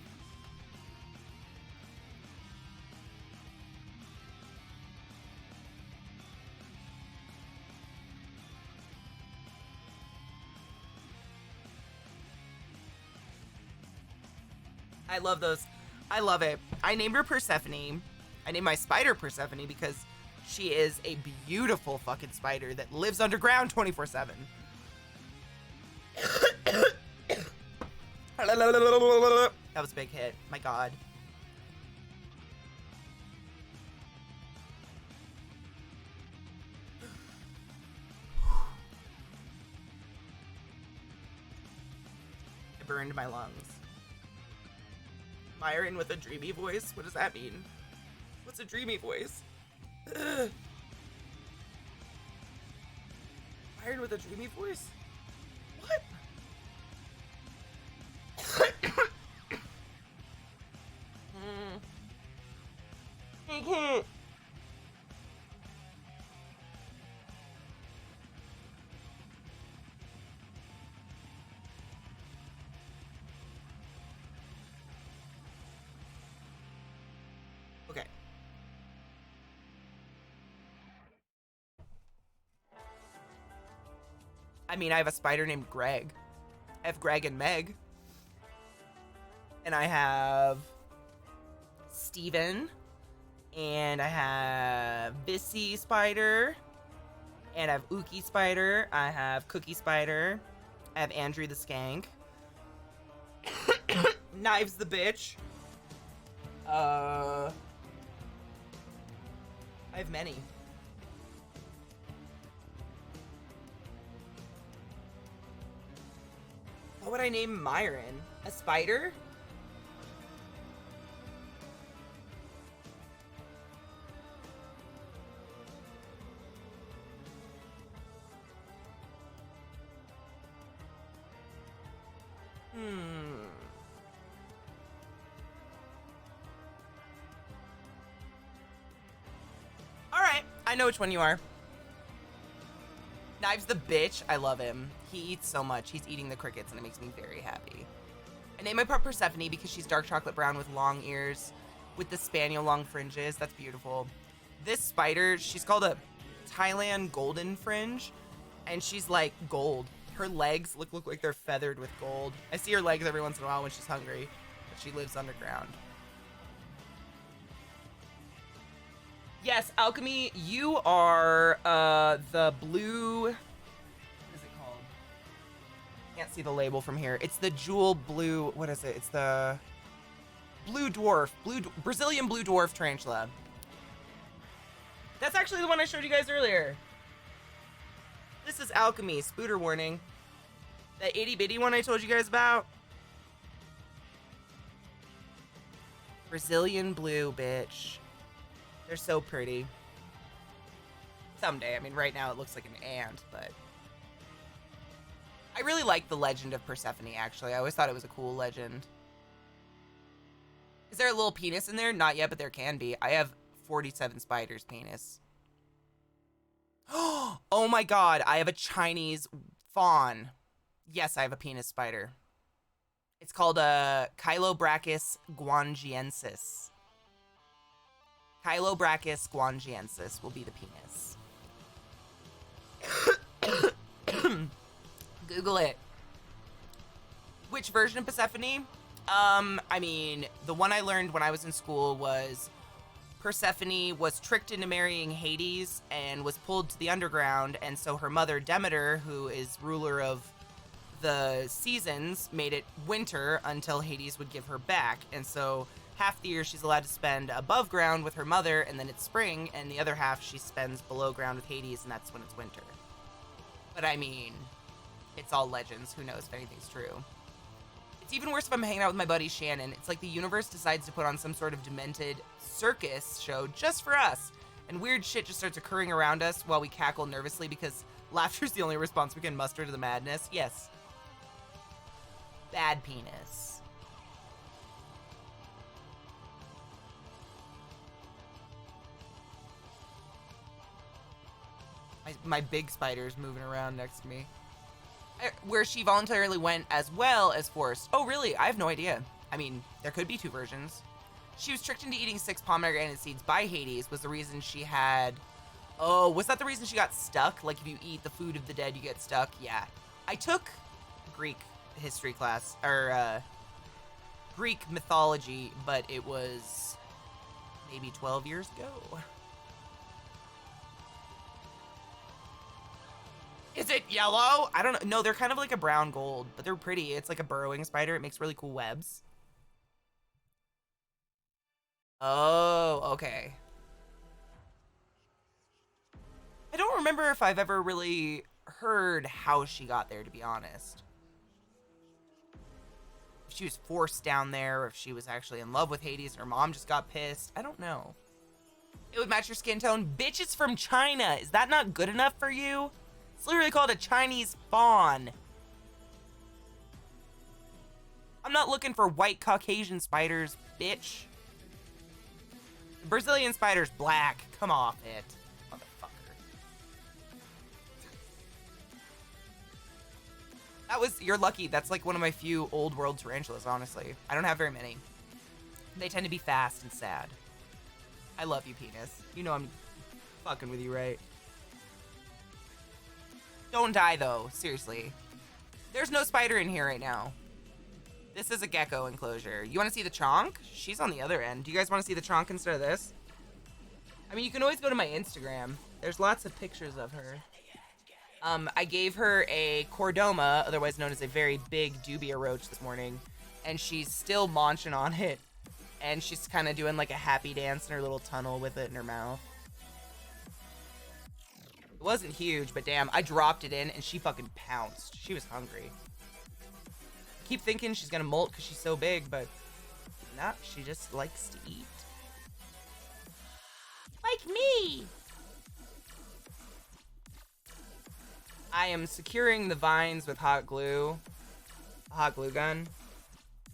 I love those. I love it. I named her Persephone. I named my spider Persephone because she is a beautiful fucking spider that lives underground 24/7. That was a big hit. My god. It burned my lungs. Myron with a dreamy voice? What does that mean? What's a dreamy voice? Ugh. Myron with a dreamy voice? What? I mean, I have a spider named Greg. I have Greg and Meg. And I have Steven. And I have Bissy Spider. And I have Ookie Spider. I have Cookie Spider. I have Andrew the Skank. Knives the Bitch. I have many. What would I name Myron? A spider? Alright, I know which one you are. Knives the Bitch. I love him. He eats so much. He's eating the crickets and it makes me very happy. I named my pup Persephone because she's dark chocolate brown with long ears with the spaniel long fringes. That's beautiful. This spider, she's called a Thailand golden fringe and she's like gold. Her legs look like they're feathered with gold. I see her legs every once in a while when she's hungry, but she lives underground. Yes, Alchemy, you are the blue. What is it called? Can't see the label from here. It's the jewel blue. What is it? It's the blue dwarf, Brazilian blue dwarf tarantula. That's actually the one I showed you guys earlier. This is Alchemy. Spooter warning. That itty bitty one I told you guys about. Brazilian blue, bitch. They're so pretty. Someday. I mean, right now it looks like an ant, but... I really like the legend of Persephone, actually. I always thought it was a cool legend. Is there a little penis in there? Not yet, but there can be. I have 47 spiders' penis. Oh my god, I have a Chinese fawn. Yes, I have a penis spider. It's called a Chilobrachys guangiensis. Chilobrachys guangiensis will be the penis. Google it. Which version of Persephone? I mean, the one I learned when I was in school was Persephone was tricked into marrying Hades and was pulled to the underground, and so her mother Demeter, who is ruler of the seasons, made it winter until Hades would give her back. And so half the year she's allowed to spend above ground with her mother, and then it's spring, and the other half she spends below ground with Hades, and that's when it's winter. But I mean, it's all legends. Who knows if anything's true? It's even worse if I'm hanging out with my buddy Shannon. It's like the universe decides to put on some sort of demented circus show just for us, and weird shit just starts occurring around us while we cackle nervously because laughter's the only response we can muster to the madness. Yes. Bad penis. My big spider's moving around next to me. Where she voluntarily went as well as forced. Oh, really? I have no idea. I mean, there could be two versions. She was tricked into eating 6 pomegranate seeds by Hades was the reason she had... Oh, was that the reason she got stuck? Like, if you eat the food of the dead, you get stuck? Yeah. I took Greek history class, or, Greek mythology, but it was maybe 12 years ago. Is it yellow? I don't know. No, they're kind of like a brown gold, but they're pretty. It's like a burrowing spider. It makes really cool webs. Oh, okay. I don't remember if I've ever really heard how she got there, to be honest. If she was forced down there, or if she was actually in love with Hades, and her mom just got pissed. I don't know. It would match your skin tone. Bitch, it's from China. Is that not good enough for you? It's literally called a Chinese fawn. I'm not looking for white Caucasian spiders, bitch. The Brazilian spider's black. Come off it, motherfucker. That was, you're lucky. That's like one of my few old world tarantulas, honestly. I don't have very many. They tend to be fast and sad. I love you, penis. You know I'm fucking with you, right? Don't die though, seriously. There's no spider in here right now. This is a gecko enclosure. You want to see the chonk? She's on the other end. Do you guys want to see the chonk instead of this? I mean, you can always go to my Instagram. There's lots of pictures of her. I gave her a chordoma, otherwise known as a very big dubia roach this morning, and she's still munching on it. And she's kind of doing like a happy dance in her little tunnel with it in her mouth. It wasn't huge, but damn, I dropped it in and she fucking pounced. She was hungry. Keep thinking she's gonna molt because she's so big, but nah, she just likes to eat. Like me! I am securing the vines with hot glue, a hot glue gun,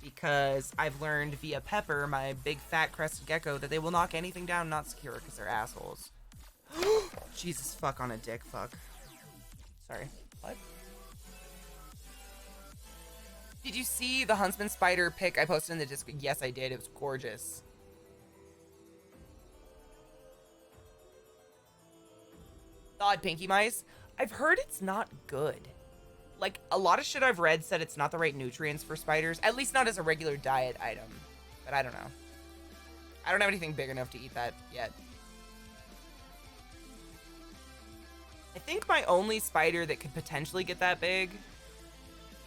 because I've learned via Pepper, my big fat crested gecko, that they will knock anything down not secure because they're assholes. Jesus fuck on a dick fuck. Sorry, what? Did you see the Huntsman spider pic I posted in the Discord? Yes, I did. It was gorgeous. Thawed pinky mice. I've heard it's not good. Like, a lot of shit I've read said it's not the right nutrients for spiders. At least not as a regular diet item. But I don't know. I don't have anything big enough to eat that yet. I think my only spider that could potentially get that big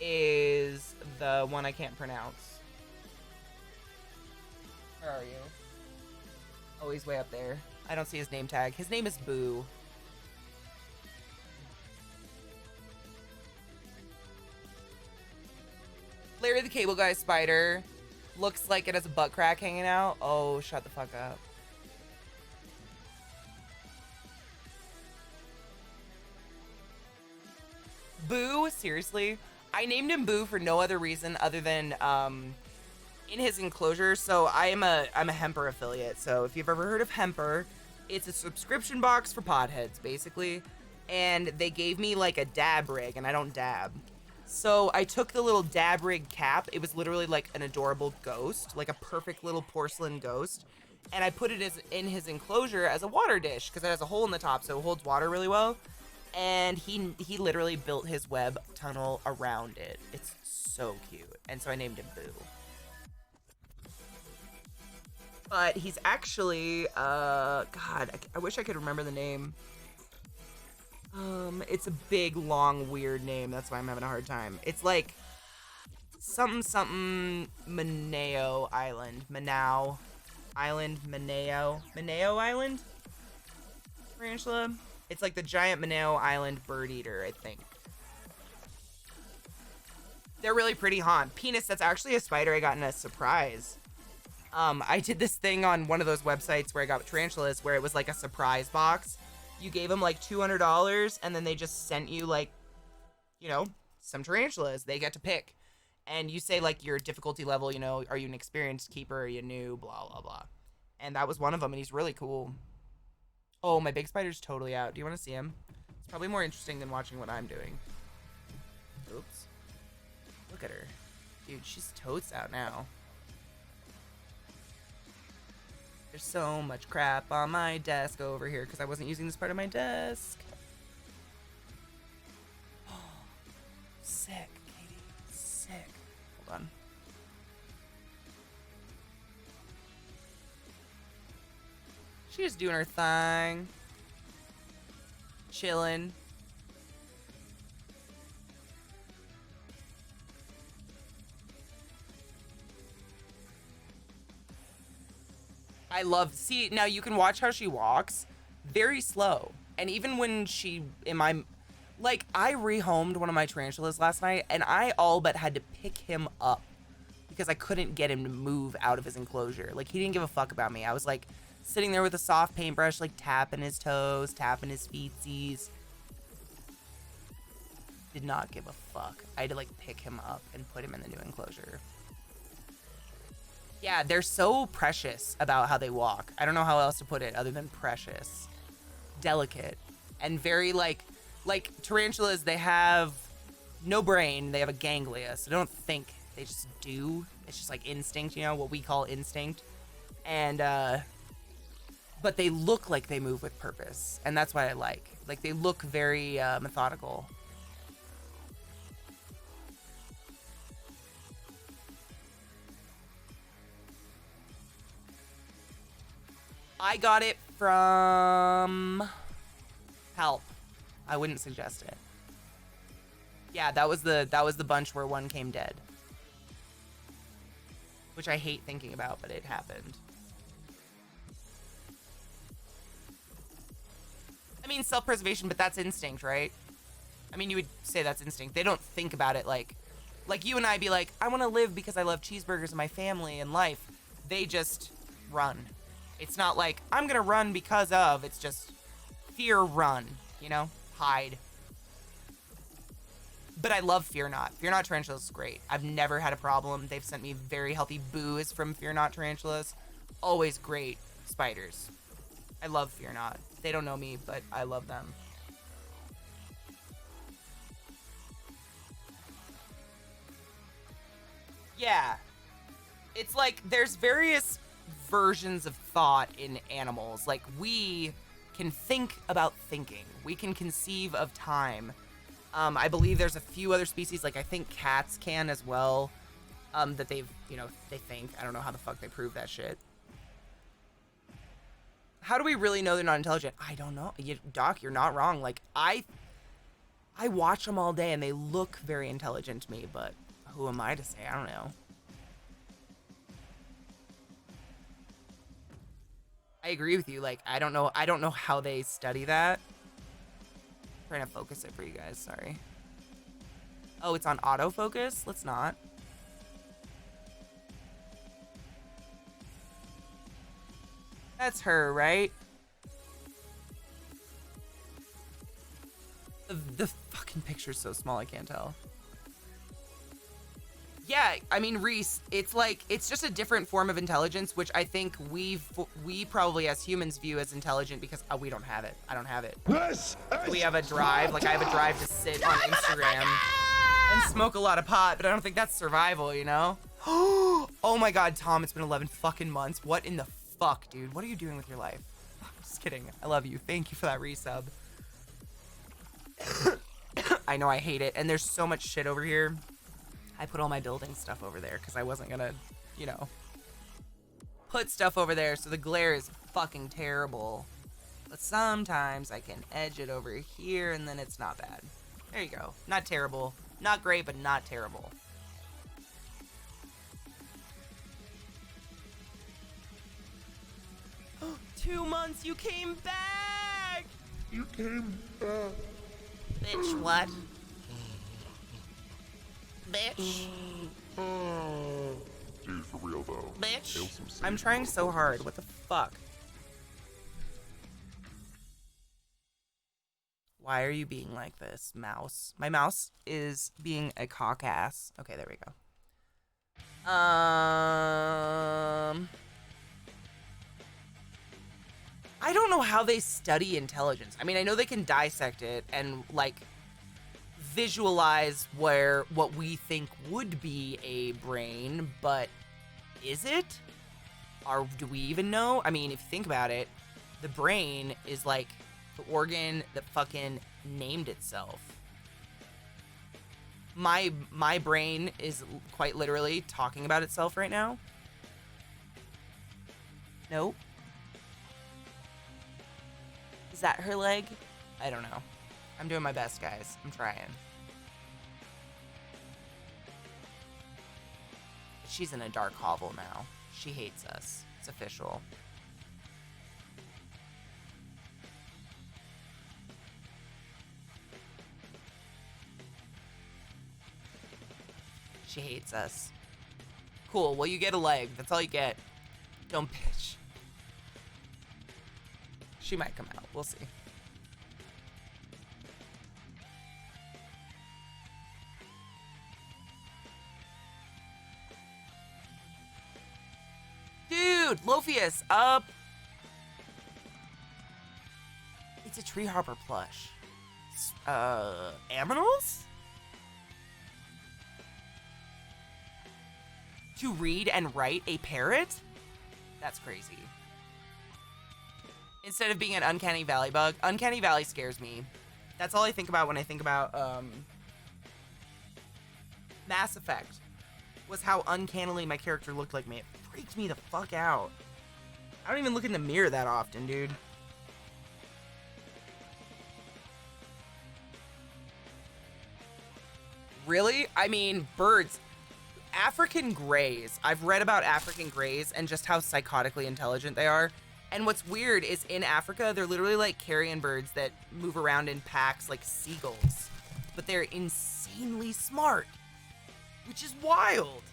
is the one I can't pronounce. Where are you? Oh, he's way up there. I don't see his name tag. His name is Boo. Larry the Cable Guy spider looks like it has a butt crack hanging out. Oh, shut the fuck up. Boo? Seriously? I named him Boo for no other reason other than in his enclosure. So I'm a Hemper affiliate. So if you've ever heard of Hemper, it's a subscription box for potheads, basically. And they gave me like a dab rig, and I don't dab. So I took the little dab rig cap. It was literally like an adorable ghost, like a perfect little porcelain ghost. And I put it in his enclosure as a water dish because it has a hole in the top, so it holds water really well. And he literally built his web tunnel around it. It's so cute. And so I named him Boo. But he's actually, God, I wish I could remember the name. It's a big, long, weird name. That's why I'm having a hard time. It's like something Manao Island. Manao Island, Manao Island? Tarantula? It's like the giant Manao Island bird eater, I think. They're really pretty, huh? Penis, that's actually a spider I got in a surprise. I did this thing on one of those websites where I got tarantulas where it was like a surprise box. You gave them like $200 and then they just sent you like, you know, some tarantulas. They get to pick. And you say like your difficulty level, you know, are you an experienced keeper? Are you new? Blah, blah, blah. And that was one of them and he's really cool. Oh, my big spider's totally out. Do you want to see him? It's probably more interesting than watching what I'm doing. Oops. Look at her. Dude, she's totes out now. There's so much crap on my desk over here because I wasn't using this part of my desk. Oh, sick, Katie. Sick. Hold on. She's just doing her thing. Chilling. I love, see, now you can watch how she walks. Very slow. And even when she, like, I rehomed one of my tarantulas last night, and I all but had to pick him up because I couldn't get him to move out of his enclosure. Like, he didn't give a fuck about me. I was, like, sitting there with a soft paintbrush, like, tapping his toes, tapping his feetsies. Did not give a fuck. I had to, like, pick him up and put him in the new enclosure. Yeah, they're so precious about how they walk. I don't know how else to put it other than precious. Delicate. And very, like tarantulas, they have no brain. They have a ganglia, so they don't think. They just do. It's just like instinct, you know, what we call instinct. And, but they look like they move with purpose. And that's what I like. Like, they look very methodical. I got it from Help. I wouldn't suggest it. Yeah, that was the bunch where one came dead. Which I hate thinking about, but it happened. I mean, self-preservation, but that's instinct, right? I mean, you would say that's instinct. They don't think about it like you and I be like, I want to live because I love cheeseburgers and my family and life. They just run. It's not like, I'm going to run because of. It's just fear, run, you know? Hide. But I love Fear Not. Fear Not tarantulas is great. I've never had a problem. They've sent me very healthy boos from Fear Not tarantulas. Always great spiders. I love Fear Not. They don't know me, but I love them. Yeah. It's like there's various versions of thought in animals. Like, we can think about thinking. We can conceive of time. I believe there's a few other species, like I think cats can as well, that they've, they think. I don't know how the fuck they prove that shit. How do we really know they're not intelligent? I don't know. Doc, you're not wrong. Like, I watch them all day and they look very intelligent to me, but who am I to say? I don't know. I agree with you. Like, I don't know how they study that. I'm trying to focus it for you guys, sorry. Oh, it's on autofocus? Let's not. That's her, right? The fucking picture's so small I can't tell. Yeah, I mean, Reese, it's like, it's just a different form of intelligence, which I think we probably as humans view as intelligent because we don't have it. I don't have it. We have a drive, like I have a drive to sit on Instagram and smoke a lot of pot, but I don't think that's survival, you know? Oh my God, Tom, it's been 11 fucking months. What in the fuck, dude? What are you doing with your life? I'm just kidding. I love you. Thank you for that resub. I know I hate it, and there's so much shit over here. I put all my building stuff over there because I wasn't gonna, put stuff over there, so the glare is fucking terrible. But sometimes I can edge it over here, and then it's not bad. There you go. Not terrible. Not great, but not terrible. Oh, 2 months, you came back! You came back. Bitch, what? Bitch. Dude, for real though. Bitch. I'm trying so hard. What the fuck? Why are you being like this, mouse? My mouse is being a cock ass. Okay, there we go. I don't know how they study intelligence. I mean, I know they can dissect it and, like, visualize what we think would be a brain, but is it? Or do we even know? I mean, if you think about it, the brain is like the organ that fucking named itself. My brain is quite literally talking about itself right now. Nope. Is that her leg? I don't know. I'm doing my best, guys. I'm trying. She's in a dark hovel now. She hates us. It's official. She hates us. Cool. Well, you get a leg. That's all you get. Don't bitch. She might come out. We'll see. Dude, Lophius, up. It's a tree hopper plush. Aminals? To read and write a parrot? That's crazy. Instead of being an Uncanny Valley bug, Uncanny Valley scares me. That's all I think about when I think about Mass Effect. Was how uncannily my character looked like me. It freaked me the fuck out. I don't even look in the mirror that often, dude. Really? I mean, birds. African greys. I've read about African greys and just how psychotically intelligent they are. And what's weird is in Africa, they're literally like carrion birds that move around in packs like seagulls. But they're insanely smart, which is wild.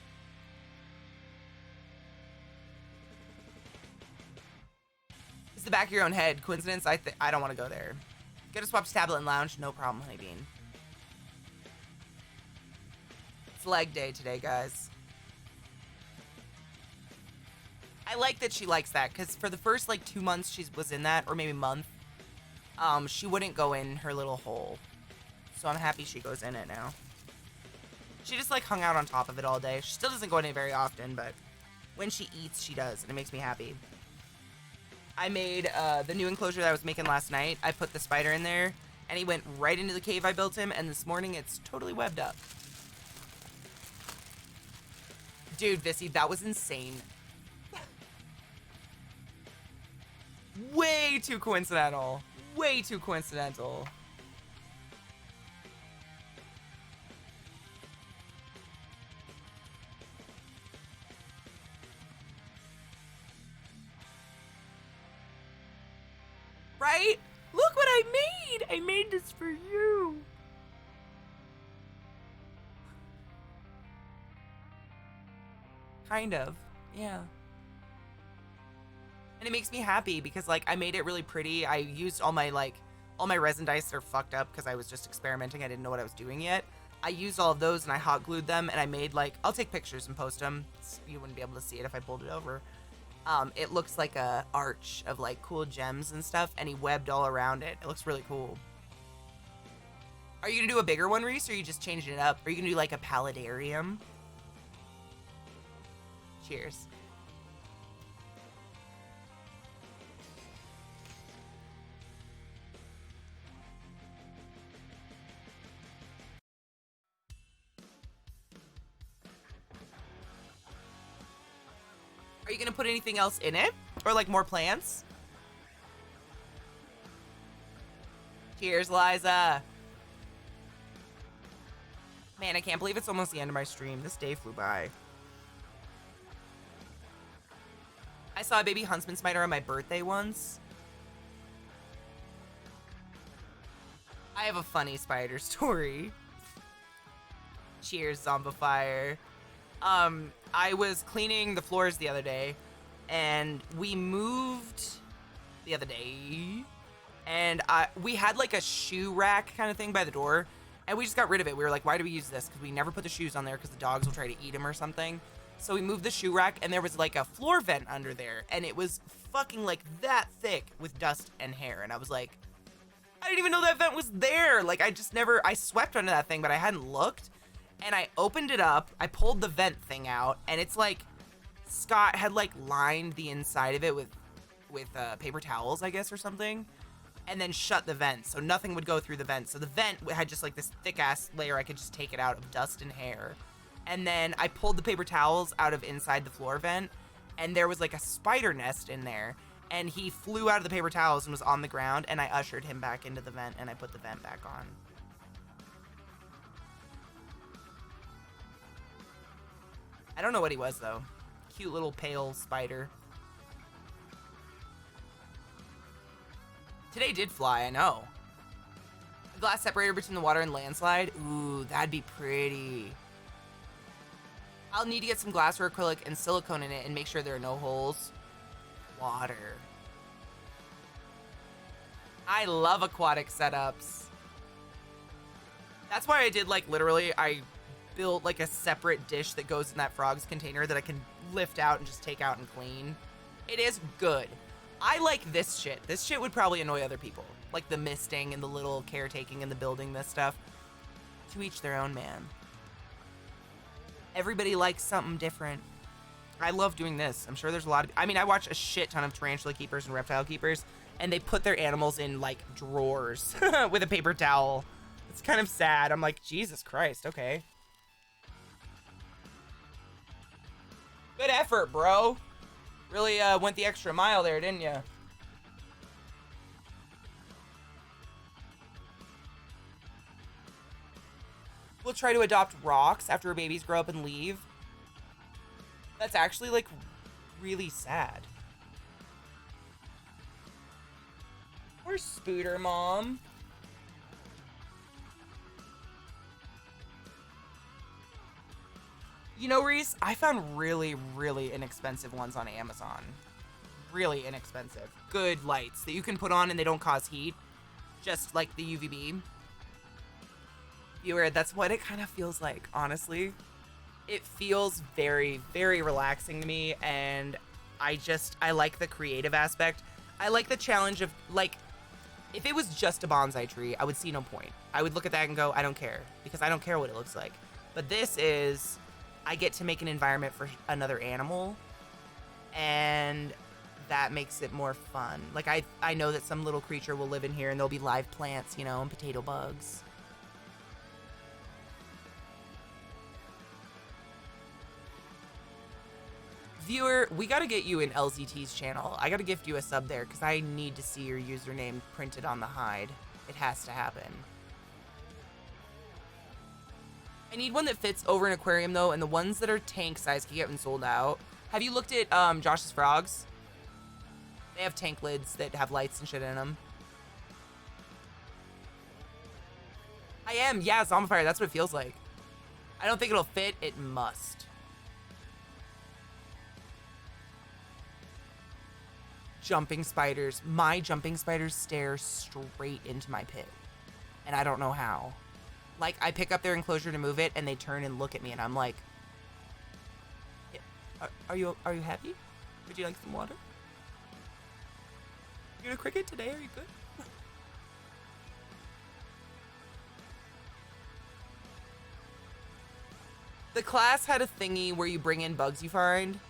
It's the back of your own head. Coincidence? I don't want to go there. Get a swap to tablet and lounge. No problem, Honeybean. It's leg day today, guys. I like that she likes that, because for the first like 2 months she was in that, or maybe a month, she wouldn't go in her little hole. So I'm happy she goes in it now. She just like hung out on top of it all day. She still doesn't go in it very often, but when she eats, she does, and it makes me happy. I made the new enclosure that I was making last night. I put the spider in there, and he went right into the cave I built him, and this morning it's totally webbed up. Dude, Vissy, that was insane. Way too coincidental. Way too coincidental. Right? Look what I made! I made this for you. Kind of. Yeah. And it makes me happy because like I made it really pretty. I used all my resin dice are fucked up because I was just experimenting. I didn't know what I was doing yet. I used all of those and I hot glued them, and I made like, I'll take pictures and post them. You wouldn't be able to see it if I pulled it over. It looks like a arch of like cool gems and stuff, and he webbed all around it. It looks really cool. Are you gonna do a bigger one, Reese, or are you just changing it up? Are you gonna do like a paludarium? Cheers. Are you gonna put anything else in it? Or like more plants? Cheers, Liza. Man, I can't believe it's almost the end of my stream. This day flew by. I saw a baby huntsman spider on my birthday once. I have a funny spider story. Cheers, Zombifier. I was cleaning the floors the other day, and we moved the other day, and we had like a shoe rack kind of thing by the door, and we just got rid of it. We were like, why do we use this? Because we never put the shoes on there because the dogs will try to eat them or something. So we moved the shoe rack, and there was like a floor vent under there, and it was fucking like that thick with dust and hair, and I was like, I didn't even know that vent was there. Like, I swept under that thing, but I hadn't looked. And I opened it up, I pulled the vent thing out, and it's like Scott had like lined the inside of it with paper towels, I guess, or something, and then shut the vent so nothing would go through the vent. So the vent had just like this thick ass layer. I could just take it out of dust and hair. And then I pulled the paper towels out of inside the floor vent, and there was like a spider nest in there, and he flew out of the paper towels and was on the ground, and I ushered him back into the vent, and I put the vent back on. I don't know what he was, though. Cute little pale spider. Today did fly, I know. A glass separator between the water and landslide. Ooh, that'd be pretty. I'll need to get some glass or acrylic and silicone in it and make sure there are no holes. Water. I love aquatic setups. That's why I did, like, literally, I built like a separate dish that goes in that frog's container that I can lift out and just take out and clean. It is good. I like this shit. This shit would probably annoy other people. Like the misting and the little caretaking and the building this stuff. To each their own, man. Everybody likes something different. I love doing this. I'm sure there's a lot of... I mean, I watch a shit ton of tarantula keepers and reptile keepers, and they put their animals in, like, drawers with a paper towel. It's kind of sad. I'm like, Jesus Christ, okay. Good effort, bro. Really went the extra mile there, didn't you? We'll try to adopt rocks after babies grow up and leave. That's actually, like, really sad. Poor Spooter, Mom. You know, Reese, I found really, really inexpensive ones on Amazon. Really inexpensive. Good lights that you can put on and they don't cause heat. Just like the UV beam. Viewer, that's what it kind of feels like, honestly. It feels very, very relaxing to me, and I like the creative aspect. I like the challenge of, like, if it was just a bonsai tree, I would see no point. I would look at that and go, I don't care, because I don't care what it looks like. But this is, I get to make an environment for another animal, and that makes it more fun. Like, I know that some little creature will live in here, and there'll be live plants, you know, and potato bugs. Viewer, we gotta get you in LZT's channel. I gotta gift you a sub there because I need to see your username printed on the hide. It has to happen. I need one that fits over an aquarium though, and the ones that are tank size can get sold out. Have you looked at Josh's Frogs? They have tank lids that have lights and shit in them. I am, yeah, Zombifier, that's what it feels like. I don't think it'll fit, it must. Jumping spiders. My jumping spiders stare straight into my pit. And I don't know how. Like, I pick up their enclosure to move it, and they turn and look at me, and I'm like, are you happy? Would you like some water? You gonna cricket today? Are you good? The class had a thingy where you bring in bugs you find.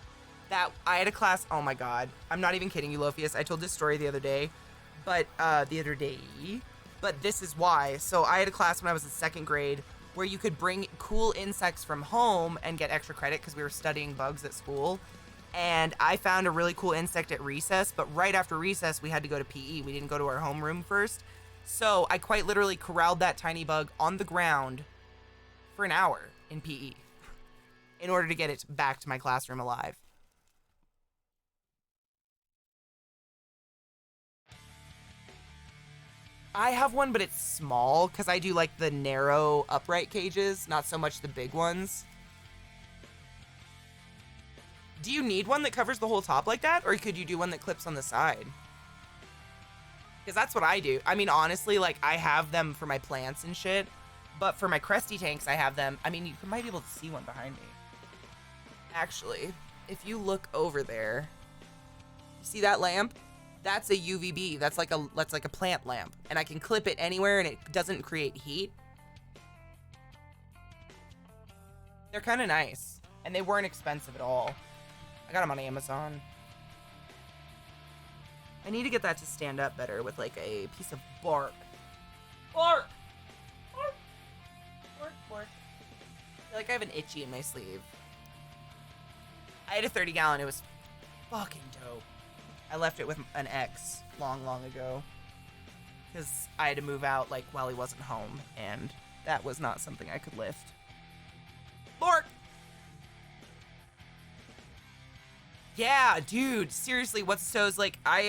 That I had a class, oh my god, I'm not even kidding you, Lophius. I told this story the other day, but this is why. So I had a class when I was in 2nd grade where you could bring cool insects from home and get extra credit because we were studying bugs at school. And I found a really cool insect at recess, but right after recess we had to go to PE. We didn't go to our homeroom first. So I quite literally corralled that tiny bug on the ground for an hour in PE in order to get it back to my classroom alive. I have one, but it's small because I do like the narrow upright cages, not so much the big ones. Do you need one that covers the whole top like that? Or could you do one that clips on the side? Because that's what I do. I mean, honestly, like, I have them for my plants and shit. But for my cresty tanks, I have them. I mean, you might be able to see one behind me. Actually, if you look over there, you see that lamp? That's a UVB. That's like a plant lamp. And I can clip it anywhere and it doesn't create heat. They're kind of nice. And they weren't expensive at all. I got them on Amazon. I need to get that to stand up better with like a piece of bark. Bark! Bark! Bark, bark. I feel like I have an itchy in my sleeve. I had a 30-gallon. It was fucking dope. I left it with an ex long, long ago. Because I had to move out like while he wasn't home. And that was not something I could lift. Bark! Yeah, dude, seriously, what's so's like I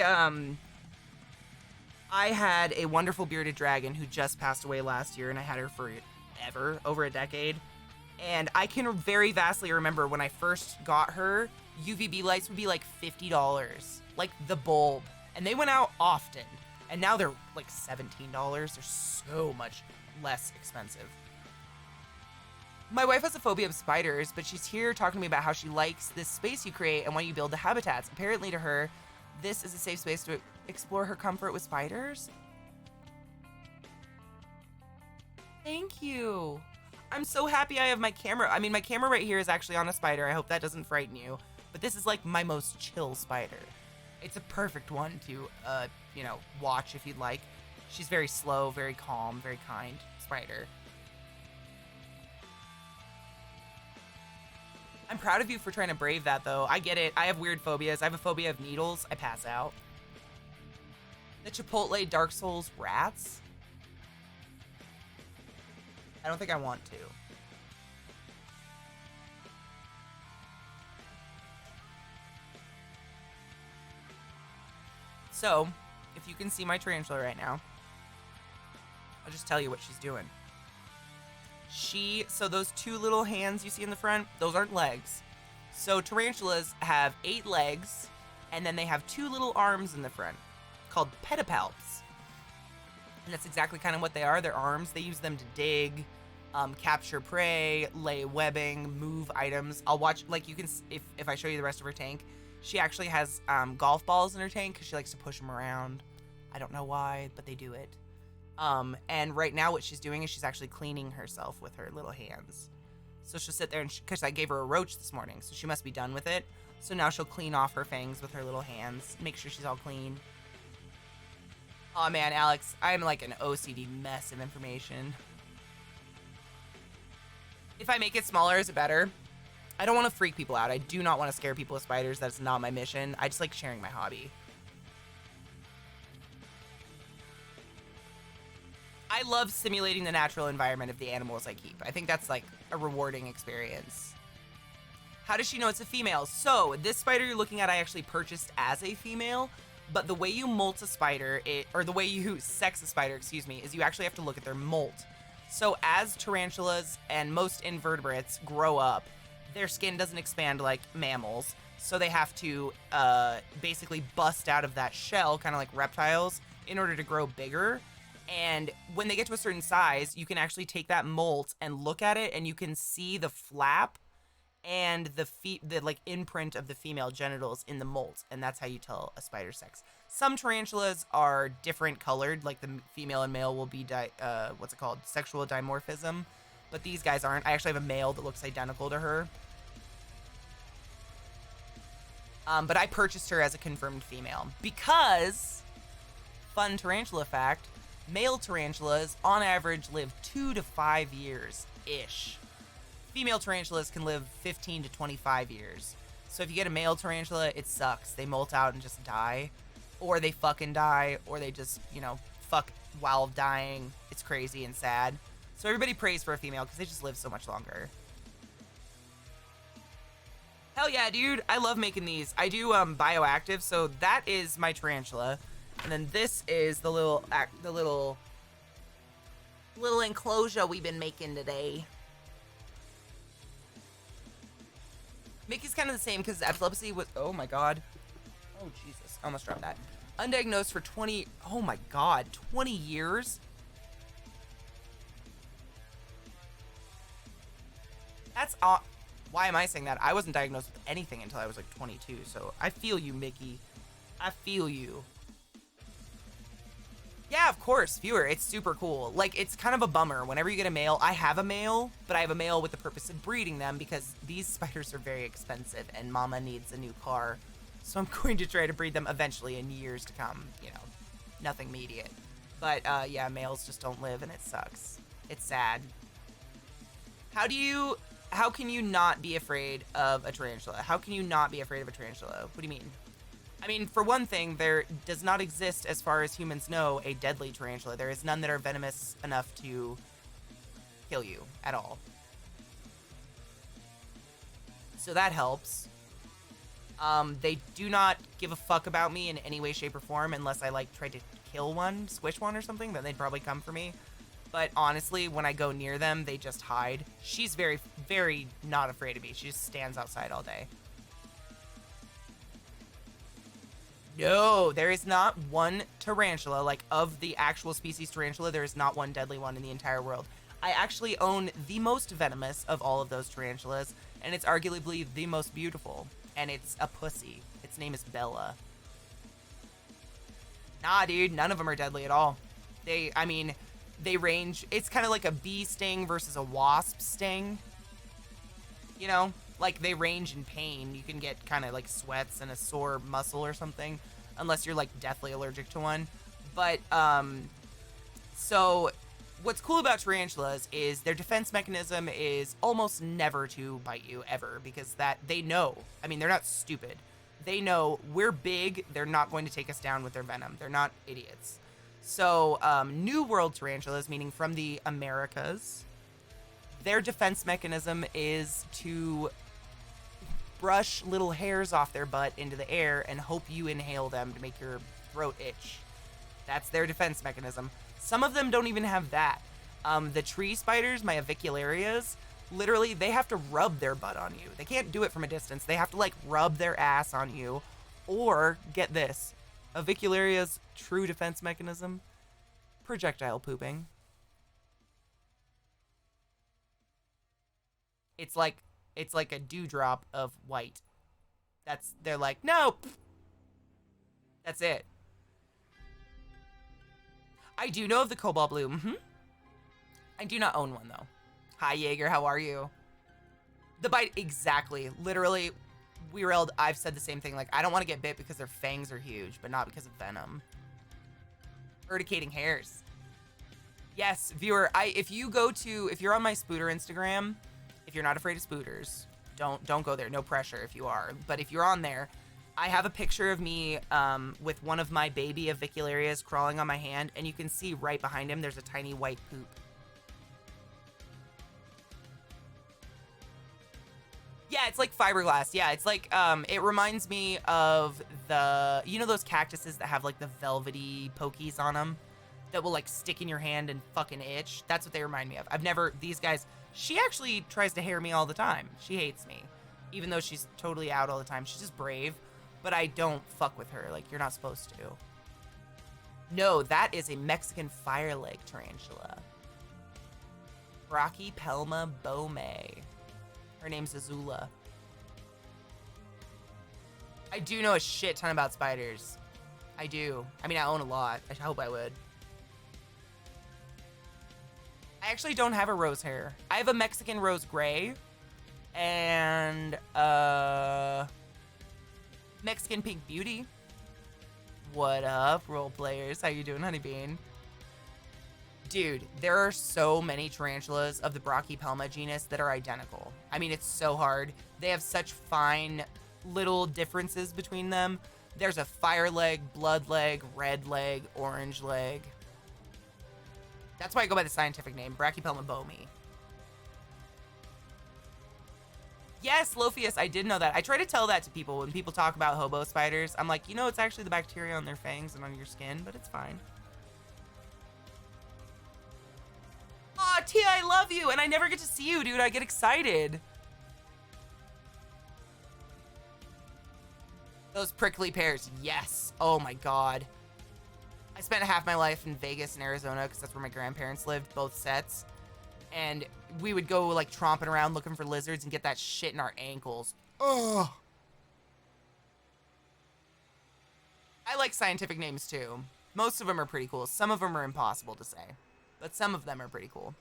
had a wonderful bearded dragon who just passed away last year, and I had her forever, over a decade. And I can very vastly remember when I first got her, UVB lights would be like $50, like the bulb, and they went out often. And now they're like $17. They're so much less expensive. My wife has a phobia of spiders, but she's here talking to me about how she likes this space you create and when you build the habitats. Apparently to her, this is a safe space to explore her comfort with spiders. Thank you. I'm so happy I have my camera. I mean, my camera right here is actually on a spider. I hope that doesn't frighten you. But this is like my most chill spider. It's a perfect one to, watch if you'd like. She's very slow, very calm, very kind spider. I'm proud of you for trying to brave that, though. I get it. I have weird phobias. I have a phobia of needles. I pass out. The Chipotle Dark Souls rats? I don't think I want to. So, if you can see my tarantula right now, I'll just tell you what she's doing. So those 2 little hands you see in the front, those aren't legs. So tarantulas have 8 legs, and then they have 2 little arms in the front called pedipalps. And that's exactly kind of what they are. They're arms. They use them to dig, capture prey, lay webbing, move items. I'll watch, like, you can, if I show you the rest of her tank, she actually has golf balls in her tank because she likes to push them around. I don't know why, but they do it. And right now what she's doing is she's actually cleaning herself with her little hands. So she'll sit there, and because I gave her a roach this morning, so she must be done with it. So now she'll clean off her fangs with her little hands, make sure she's all clean. Oh man, Alex, I'm like an OCD mess of information. If I make it smaller, is it better? I don't want to freak people out. I do not want to scare people with spiders. That's not my mission. I just like sharing my hobby. I love simulating the natural environment of the animals I keep. I think that's like a rewarding experience. How does she know it's a female? So this spider you're looking at, I actually purchased as a female, but the way you molt a spider, or the way you sex a spider, excuse me, is you actually have to look at their molt. So as tarantulas and most invertebrates grow up, their skin doesn't expand like mammals. So they have to basically bust out of that shell, kind of like reptiles, in order to grow bigger. And when they get to a certain size, you can actually take that molt and look at it, and you can see the flap and the like imprint of the female genitals in the molt, and that's how you tell a spider's sex. Some tarantulas are different colored, like the female and male will be sexual dimorphism, but these guys aren't. I actually have a male that looks identical to her. But I purchased her as a confirmed female because, fun tarantula fact, male tarantulas, on average, live 2 to 5 years-ish. Female tarantulas can live 15 to 25 years. So if you get a male tarantula, it sucks. They molt out and just die. Or they fucking die. Or they just, fuck while dying. It's crazy and sad. So everybody prays for a female because they just live so much longer. Hell yeah, dude. I love making these. I do bioactive, so that is my tarantula. And then this is the little enclosure we've been making today. Mickey's kind of the same because epilepsy was, oh my god. Oh Jesus, I almost dropped that. Undiagnosed for 20 years? That's, why am I saying that? I wasn't diagnosed with anything until I was like 22, so I feel you, Mickey. I feel you. Yeah, of course, viewer. It's super cool. Like, it's kind of a bummer. Whenever you get a male, I have a male, but I have a male with the purpose of breeding them because these spiders are very expensive and mama needs a new car. So I'm going to try to breed them eventually in years to come. Nothing immediate. But, yeah, males just don't live and it sucks. It's sad. How can you not be afraid of a tarantula? How can you not be afraid of a tarantula? What do you mean? I mean, for one thing, there does not exist, as far as humans know, a deadly tarantula. There is none that are venomous enough to kill you at all. So that helps. They do not give a fuck about me in any way, shape, or form unless I, tried to kill one, squish one or something, then they'd probably come for me. But honestly, when I go near them, they just hide. She's very, very not afraid of me. She just stands outside all day. No, there is not one tarantula, of the actual species tarantula, there is not one deadly one in the entire world. I actually own the most venomous of all of those tarantulas, and it's arguably the most beautiful. And it's a pussy. Its name is Bella. Nah, dude, none of them are deadly at all. They range, it's kind of like a bee sting versus a wasp sting. They range in pain. You can get kind of sweats and a sore muscle or something, unless you're deathly allergic to one. But, so what's cool about tarantulas is their defense mechanism is almost never to bite you ever, because that they know. I mean, they're not stupid. They know we're big. They're not going to take us down with their venom. They're not idiots. So New World tarantulas, meaning from the Americas, their defense mechanism is to brush little hairs off their butt into the air and hope you inhale them to make your throat itch. That's their defense mechanism. Some of them don't even have that. The tree spiders, my avicularias, literally, they have to rub their butt on you. They can't do it from a distance. They have to, like, rub their ass on you. Or, get this, avicularia's true defense mechanism, projectile pooping. It's like a dewdrop of white. They're like, no. That's it. I do know of the cobalt blue. I do not own one, though. Hi, Jaeger. How are you? The bite, exactly. Literally, I've said the same thing. Like, I don't want to get bit because their fangs are huge, but not because of venom. Urticating hairs. Yes, viewer, if you're on my Spooter Instagram, if you're not afraid of spooters, don't go there. No pressure if you are. But if you're on there, I have a picture of me with one of my baby avicularias crawling on my hand, and you can see right behind him there's a tiny white poop. Yeah, it's like fiberglass. Yeah, it's like, it reminds me of you know those cactuses that have like the velvety pokies on them that will like stick in your hand and fucking itch? That's what they remind me of. These guys, she actually tries to hair me all the time. She hates me. Even though she's totally out all the time. She's just brave. But I don't fuck with her. Like, you're not supposed to. No, that is a Mexican fireleg tarantula. Brachypelma bome. Her name's Azula. I do know a shit ton about spiders. I do. I mean, I own a lot. I hope I would. I actually don't have a rose hair. I have a Mexican rose gray. And, Mexican pink beauty. What up, role players? How you doing, Honeybean? Dude, there are so many tarantulas of the Brachypelma genus that are identical. I mean, it's so hard. They have such fine little differences between them. There's a fire leg, blood leg, red leg, orange leg. That's why I go by the scientific name, Brachypelma bome. Yes, Lophius, I did know that. I try to tell that to people when people talk about hobo spiders. I'm like, it's actually the bacteria on their fangs and on your skin, but it's fine. Aw, Tia, I love you, and I never get to see you, dude. I get excited. Those prickly pears, yes. Oh my god. I spent half my life in Vegas and Arizona because that's where my grandparents lived, both sets. And we would go, like, tromping around looking for lizards and get that shit in our ankles. Ugh. I like scientific names, too. Most of them are pretty cool. Some of them are impossible to say. But some of them are pretty cool.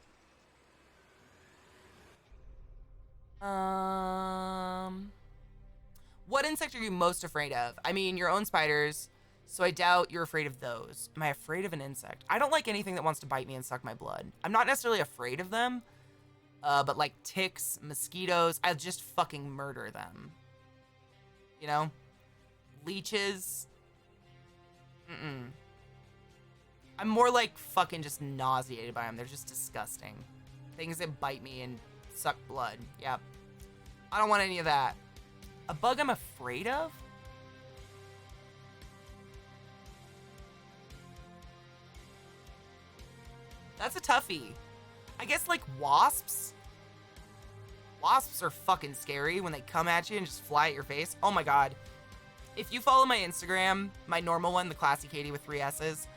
What insect are you most afraid of? I mean, your own spiders, so I doubt you're afraid of those. Am I afraid of an insect? I don't like anything that wants to bite me and suck my blood. I'm not necessarily afraid of them, but like ticks, mosquitoes, I'll just fucking murder them. You know? Leeches. I'm more like fucking just nauseated by them. They're just disgusting. Things that bite me and suck blood. Yep. I don't want any of that. A bug I'm afraid of? That's a toughie. I guess, like, wasps? Wasps are fucking scary when they come at you and just fly at your face. Oh my god. If you follow my Instagram, my normal one, the ClassyKatie with 3 S's,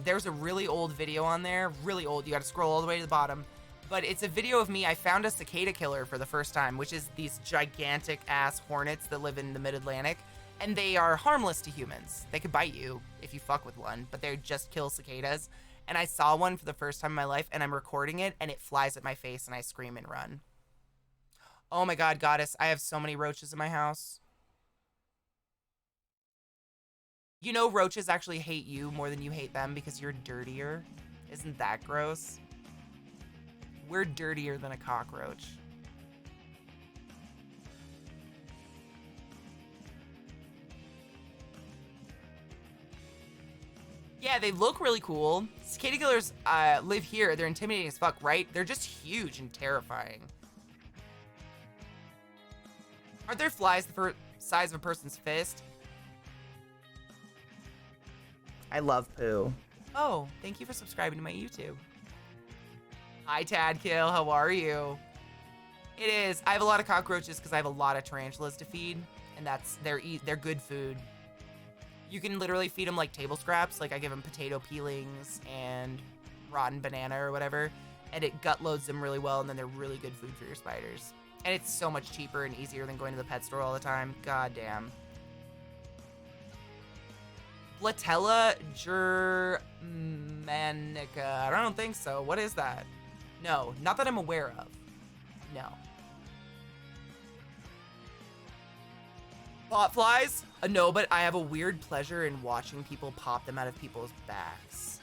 there's a really old video on there. Really old. You gotta scroll all the way to the bottom. But it's a video of me. I found a cicada killer for the first time, which is these gigantic-ass hornets that live in the mid-Atlantic. And they are harmless to humans. They could bite you if you fuck with one, but they just kill cicadas. And I saw one for the first time in my life, and I'm recording it, and it flies at my face, and I scream and run. Oh my god, goddess, I have so many roaches in my house. You know roaches actually hate you more than you hate them because you're dirtier. Isn't that gross? We're dirtier than a cockroach. Yeah, they look really cool. Cicada killers live here. They're intimidating as fuck, right? They're just huge and terrifying. Aren't there flies the size of a person's fist? I love poo. Oh, thank you for subscribing to my YouTube. Hi, Tadkill. How are you? It is. I have a lot of cockroaches because I have a lot of tarantulas to feed, and they're good food. You can literally feed them like table scraps. Like I give them potato peelings and rotten banana or whatever, and it gut loads them really well, and then they're really good food for your spiders. And it's so much cheaper and easier than going to the pet store all the time. God damn. Blatella germanica. I don't think so. What is that? No, not that I'm aware of. No. Bot flies? No, but I have a weird pleasure in watching people pop them out of people's backs.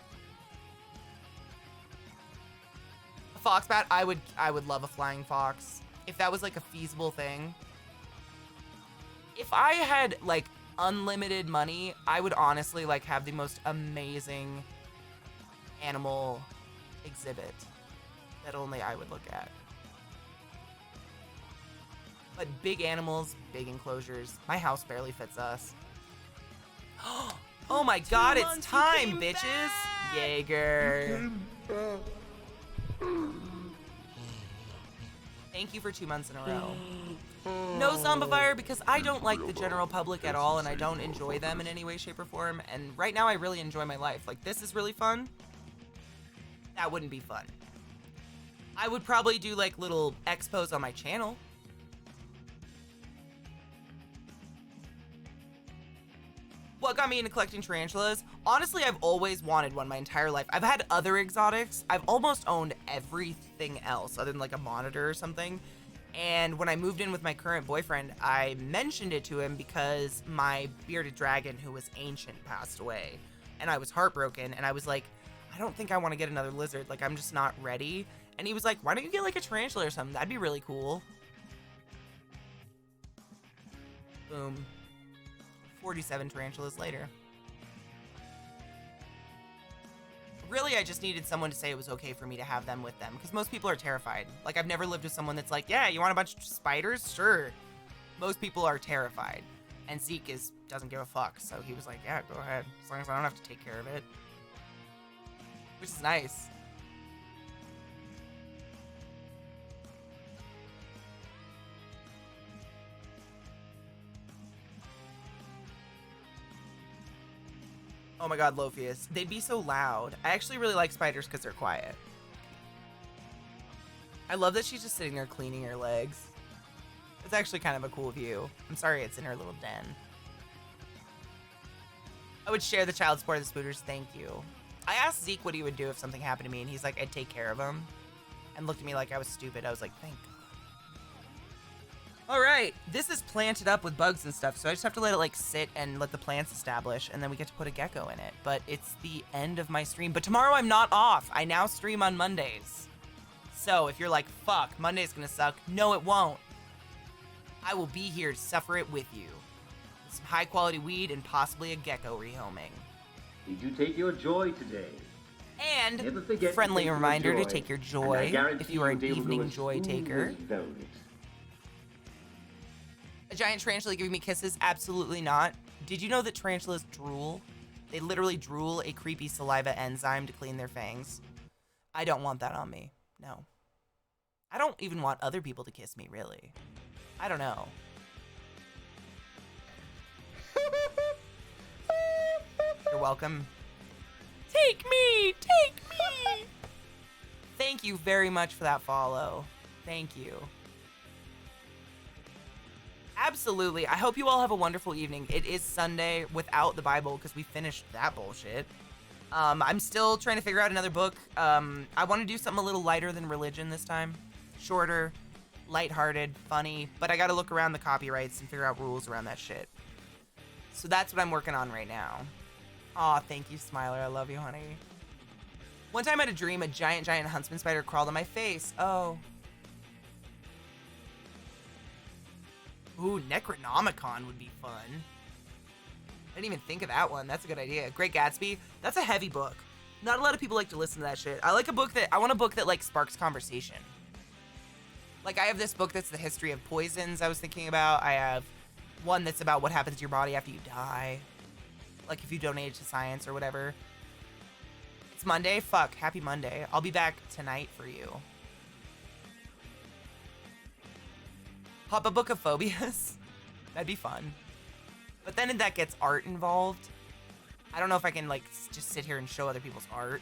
A fox bat? I would love a flying fox. If that was like a feasible thing. If I had like unlimited money, I would honestly like have the most amazing animal exhibit that only I would look at. But big animals, big enclosures. My house barely fits us. Oh my god, it's time, bitches! Jaeger. Thank you for 2 months in a row. No Zombifier because I don't like the general public at all and I don't enjoy them in any way, shape, or form. And right now I really enjoy my life. Like, this is really fun. That wouldn't be fun. I would probably do like little expos on my channel. What got me into collecting tarantulas? Honestly, I've always wanted one my entire life. I've had other exotics. I've almost owned everything else other than like a monitor or something. And when I moved in with my current boyfriend, I mentioned it to him because my bearded dragon, who was ancient, passed away. And I was heartbroken. And I was like, I don't think I want to get another lizard. Like, I'm just not ready. And he was like, why don't you get like a tarantula or something? That'd be really cool. Boom. 47 tarantulas later. Really, I just needed someone to say it was okay for me to have them with them, because most people are terrified. Like, I've never lived with someone that's like, yeah, you want a bunch of spiders? Sure. Most people are terrified. And Zeke doesn't give a fuck, so he was like, yeah, go ahead, as long as I don't have to take care of it. Which is nice. Oh my god, Lophius. They'd be so loud. I actually really like spiders because they're quiet. I love that she's just sitting there cleaning her legs. It's actually kind of a cool view. I'm sorry it's in her little den. I would share the child support of the spooters. Thank you. I asked Zeke what he would do if something happened to me, and he's like, I'd take care of him. And looked at me like I was stupid. I was like, thank God. All right, this is planted up with bugs and stuff, so I just have to let it like sit and let the plants establish, and then we get to put a gecko in it. But it's the end of my stream. But tomorrow I'm not off. I now stream on Mondays. So if you're like, fuck, Monday's gonna suck, no it won't. I will be here to suffer it with you. With some high quality weed and possibly a gecko rehoming. Did you take your joy today? And Never forget to friendly take your reminder joy, to take your and I joy guarantee if you are an you'll be able to go evening as joy smooth taker. as velvet. A giant tarantula giving me kisses? Absolutely not. Did you know that tarantulas drool? They literally drool a creepy saliva enzyme to clean their fangs. I don't want that on me. No. I don't even want other people to kiss me, really. I don't know. You're welcome. Take me! Take me! Thank you very much for that follow. Thank you. Absolutely. I hope you all have a wonderful evening. It is Sunday without the Bible because we finished that bullshit. I'm still trying to figure out another book. I want to do something a little lighter than religion this time. Shorter, lighthearted, funny, but I got to look around the copyrights and figure out rules around that shit. So that's what I'm working on right now. Aw, thank you, Smiler. I love you, honey. One time I had a dream a giant huntsman spider crawled on my face. Oh. Ooh, Necronomicon would be fun. I didn't even think of that one. That's a good idea. Great Gatsby. That's a heavy book. Not a lot of people like to listen to that shit. I want a book that like sparks conversation. Like I have this book that's the history of poisons I was thinking about. I have one that's about what happens to your body after you die. Like if you donate it to science or whatever. It's Monday? Fuck, happy Monday. I'll be back tonight for you. Pop a book of phobias. That'd be fun. But then that gets art involved. I don't know if I can like just sit here and show other people's art.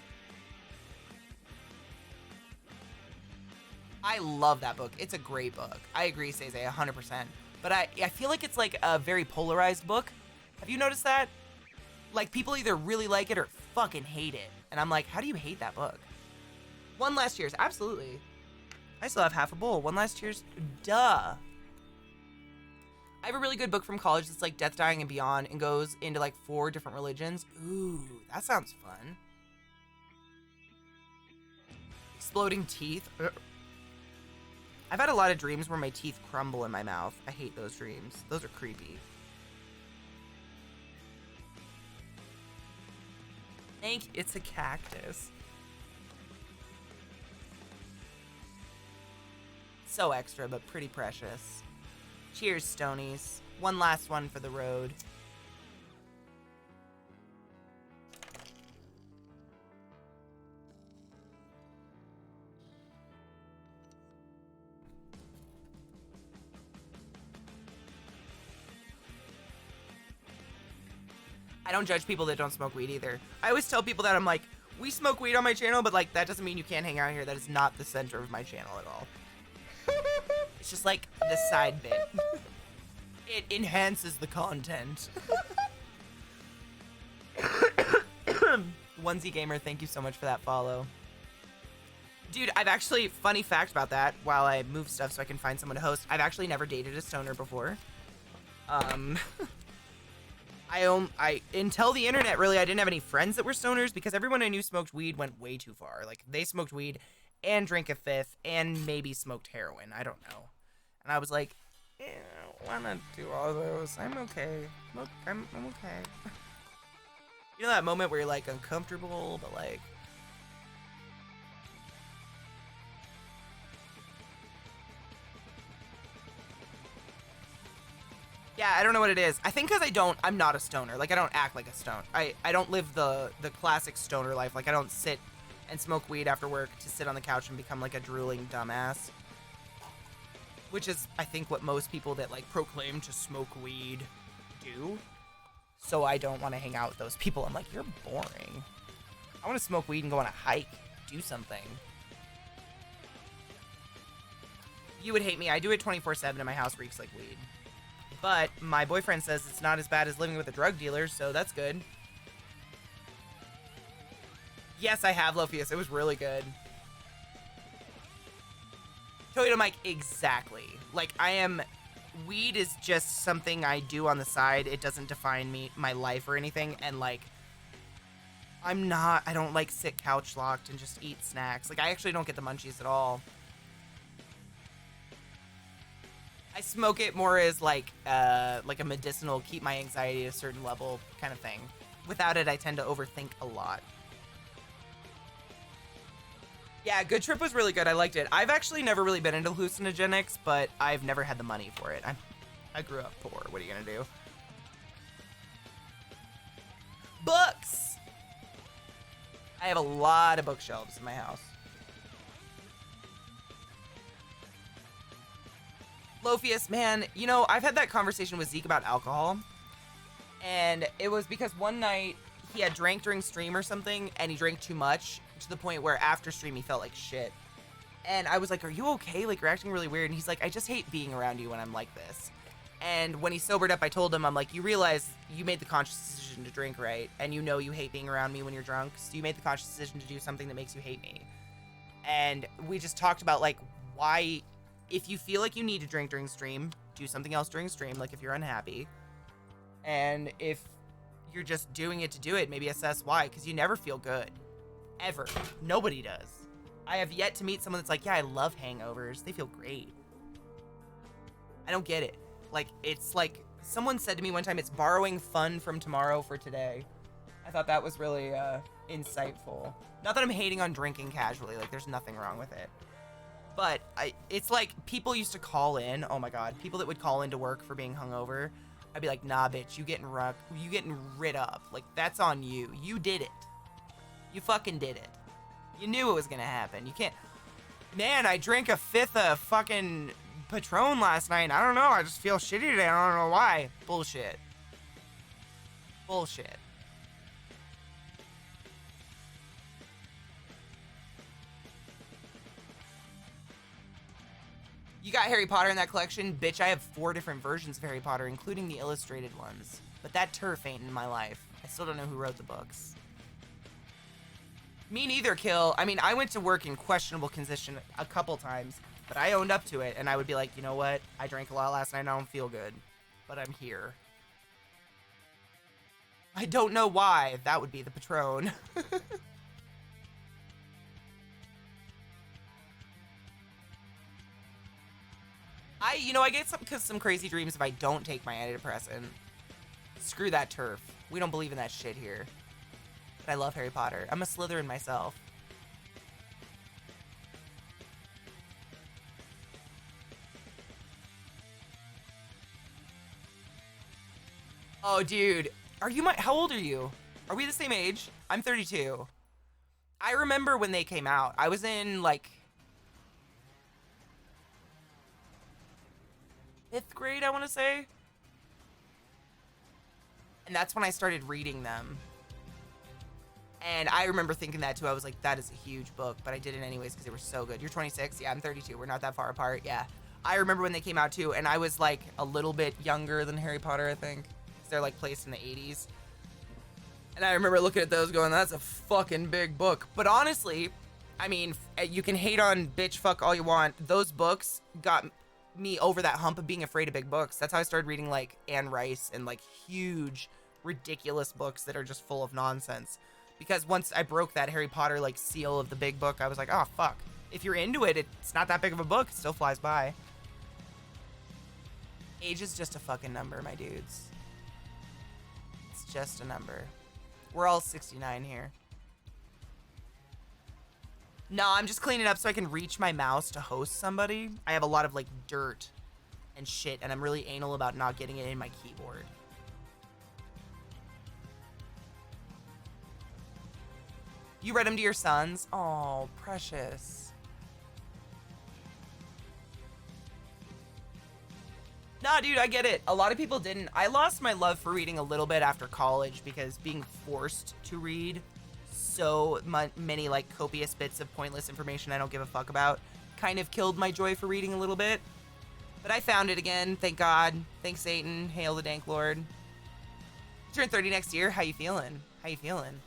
I love that book. It's a great book. I agree, Seize, 100%. But I feel like it's like a very polarized book. Have you noticed that? Like people either really like it or fucking hate it. And I'm like, how do you hate that book? One Last Cheers, absolutely. I still have half a bowl. One Last Cheers, duh. I have a really good book from college that's like Death, Dying, and Beyond and goes into like 4 different religions. Ooh, that sounds fun. Exploding teeth. I've had a lot of dreams where my teeth crumble in my mouth. I hate those dreams. Those are creepy. It's a cactus. So extra, but pretty precious. Cheers, Stonies. One last one for the road. I don't judge people that don't smoke weed either. I always tell people that I'm like, we smoke weed on my channel, but like that doesn't mean you can't hang out here. That is not the center of my channel at all. It's just like the side bit. It enhances the content. Onesie Gamer, thank you so much for that follow. Dude, I've actually, funny fact about that, while I move stuff so I can find someone to host, I've actually never dated a stoner before. Until the internet, really, I didn't have any friends that were stoners because everyone I knew smoked weed went way too far. Like, they smoked weed and drank a fifth and maybe smoked heroin. I don't know. And I was like, I don't want to do all those. I'm okay. Look, I'm okay. You know that moment where you're, like, uncomfortable, but, like... Yeah, I don't know what it is. I think because I'm not a stoner. Like, I don't act like a stoner. I don't live the classic stoner life. Like, I don't sit and smoke weed after work to sit on the couch and become, like, a drooling dumbass. Which is, I think, what most people that, like, proclaim to smoke weed do. So I don't want to hang out with those people. I'm like, you're boring. I want to smoke weed and go on a hike. Do something. You would hate me. I do it 24/7 and my house reeks like weed. But my boyfriend says it's not as bad as living with a drug dealer, so that's good. Yes, I have, Lophius. It was really good. Toyota Mike, exactly. Like, weed is just something I do on the side. It doesn't define my life or anything. And, like, I don't, like, sit couch locked and just eat snacks. Like, I actually don't get the munchies at all. I smoke it more as, like a medicinal, keep my anxiety at a certain level kind of thing. Without it, I tend to overthink a lot. Yeah, Good Trip was really good. I liked it. I've actually never really been into hallucinogenics, but I've never had the money for it. I grew up poor. What are you gonna do? Books! I have a lot of bookshelves in my house. Lophius, man, you know, I've had that conversation with Zeke about alcohol. And it was because one night he had drank during stream or something, and he drank too much to the point where after stream he felt like shit. And I was like, are you okay? Like, you're acting really weird. And he's like, I just hate being around you when I'm like this. And when he sobered up, I told him, I'm like, you realize you made the conscious decision to drink, right? And you know you hate being around me when you're drunk. So you made the conscious decision to do something that makes you hate me. And we just talked about, like, why, if you feel like you need to drink during stream, do something else during stream, like if you're unhappy. And if you're just doing it to do it, maybe assess why, because you never feel good. Ever. Nobody does. I have yet to meet someone that's like, yeah, I love hangovers. They feel great. I don't get it. Like, it's like, someone said to me one time, it's borrowing fun from tomorrow for today. I thought that was really insightful. Not that I'm hating on drinking casually. Like, there's nothing wrong with it. But it's like people used to call in. Oh my God. People that would call into work for being hungover. I'd be like, nah, bitch, you getting rid up. Like, that's on you. You did it. You fucking did it. You knew it was gonna happen. You can't. Man, I drank a fifth of fucking Patron last night. I don't know. I just feel shitty today. I don't know why. Bullshit. Bullshit. You got Harry Potter in that collection? Bitch, I have 4 different versions of Harry Potter, including the illustrated ones. But that turf ain't in my life. I still don't know who wrote the books. Me neither, Kill. I mean, I went to work in questionable condition a couple times, but I owned up to it, and I would be like, you know what? I drank a lot last night, and I don't feel good. But I'm here. I don't know why. That would be the Patron. I get some crazy dreams if I don't take my antidepressant. Screw that turf. We don't believe in that shit here. But I love Harry Potter. I'm a Slytherin myself. Oh, dude. How old are you? Are we the same age? I'm 32. I remember when they came out. I was in, like, 5th grade, I want to say. And that's when I started reading them. And I remember thinking that too. I was like, that is a huge book, but I did it anyways because they were so good. You're 26. Yeah, I'm 32. We're not that far apart. Yeah. I remember when they came out too, and I was like a little bit younger than Harry Potter, I think. They're like placed in the 80s. And I remember looking at those going, that's a fucking big book. But honestly, I mean, you can hate on bitch fuck all you want. Those books got me over that hump of being afraid of big books. That's how I started reading like Anne Rice and like huge, ridiculous books that are just full of nonsense. Because once I broke that Harry Potter like seal of the big book, I was like, oh fuck. If you're into it, it's not that big of a book. It still flies by. Age is just a fucking number, my dudes. It's just a number. We're all 69 here. No, I'm just cleaning up so I can reach my mouse to host somebody. I have a lot of like dirt and shit, and I'm really anal about not getting it in my keyboard. You read them to your sons? Oh, precious. Nah, dude, I get it. A lot of people didn't. I lost my love for reading a little bit after college because being forced to read so many like copious bits of pointless information I don't give a fuck about kind of killed my joy for reading a little bit. But I found it again. Thank God. Thanks, Satan. Hail the Dank Lord. Turn 30 next year. How you feeling? How you feeling?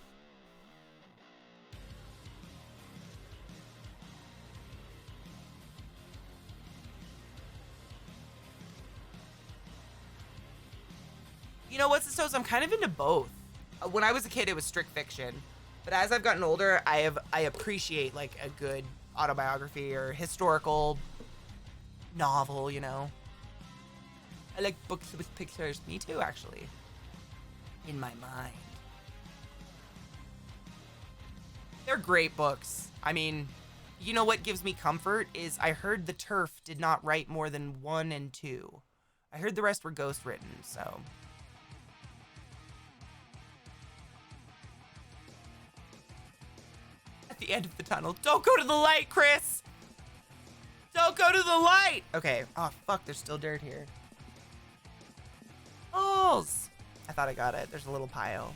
You know what's the stories? I'm kind of into both. When I was a kid, it was strict fiction. But as I've gotten older, I appreciate like a good autobiography or historical novel, you know. I like books with pictures. Me too, actually. In my mind. They're great books. I mean, you know what gives me comfort is I heard the TERF did not write more than 1 and 2. I heard the rest were ghost written, so. At the end of the tunnel. Don't go to the light, Chris! Don't go to the light! Okay. Oh, fuck. There's still dirt here. Balls! I thought I got it. There's a little pile.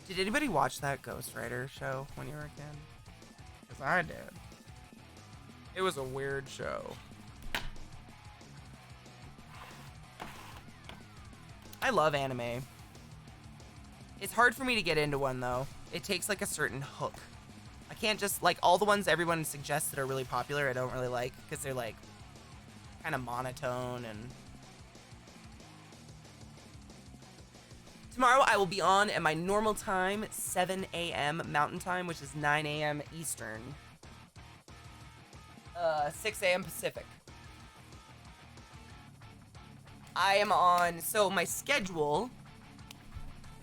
Did anybody watch that Ghost Rider show when you were a kid? Because I did. It was a weird show. I love anime. It's hard for me to get into one, though. It takes, like, a certain hook. I can't just, like, all the ones everyone suggests that are really popular, I don't really like, because they're, like, kind of monotone and... Tomorrow I will be on at my normal time, 7 a.m. Mountain Time, which is 9 a.m. Eastern. 6 a.m. Pacific. I am on, so my schedule,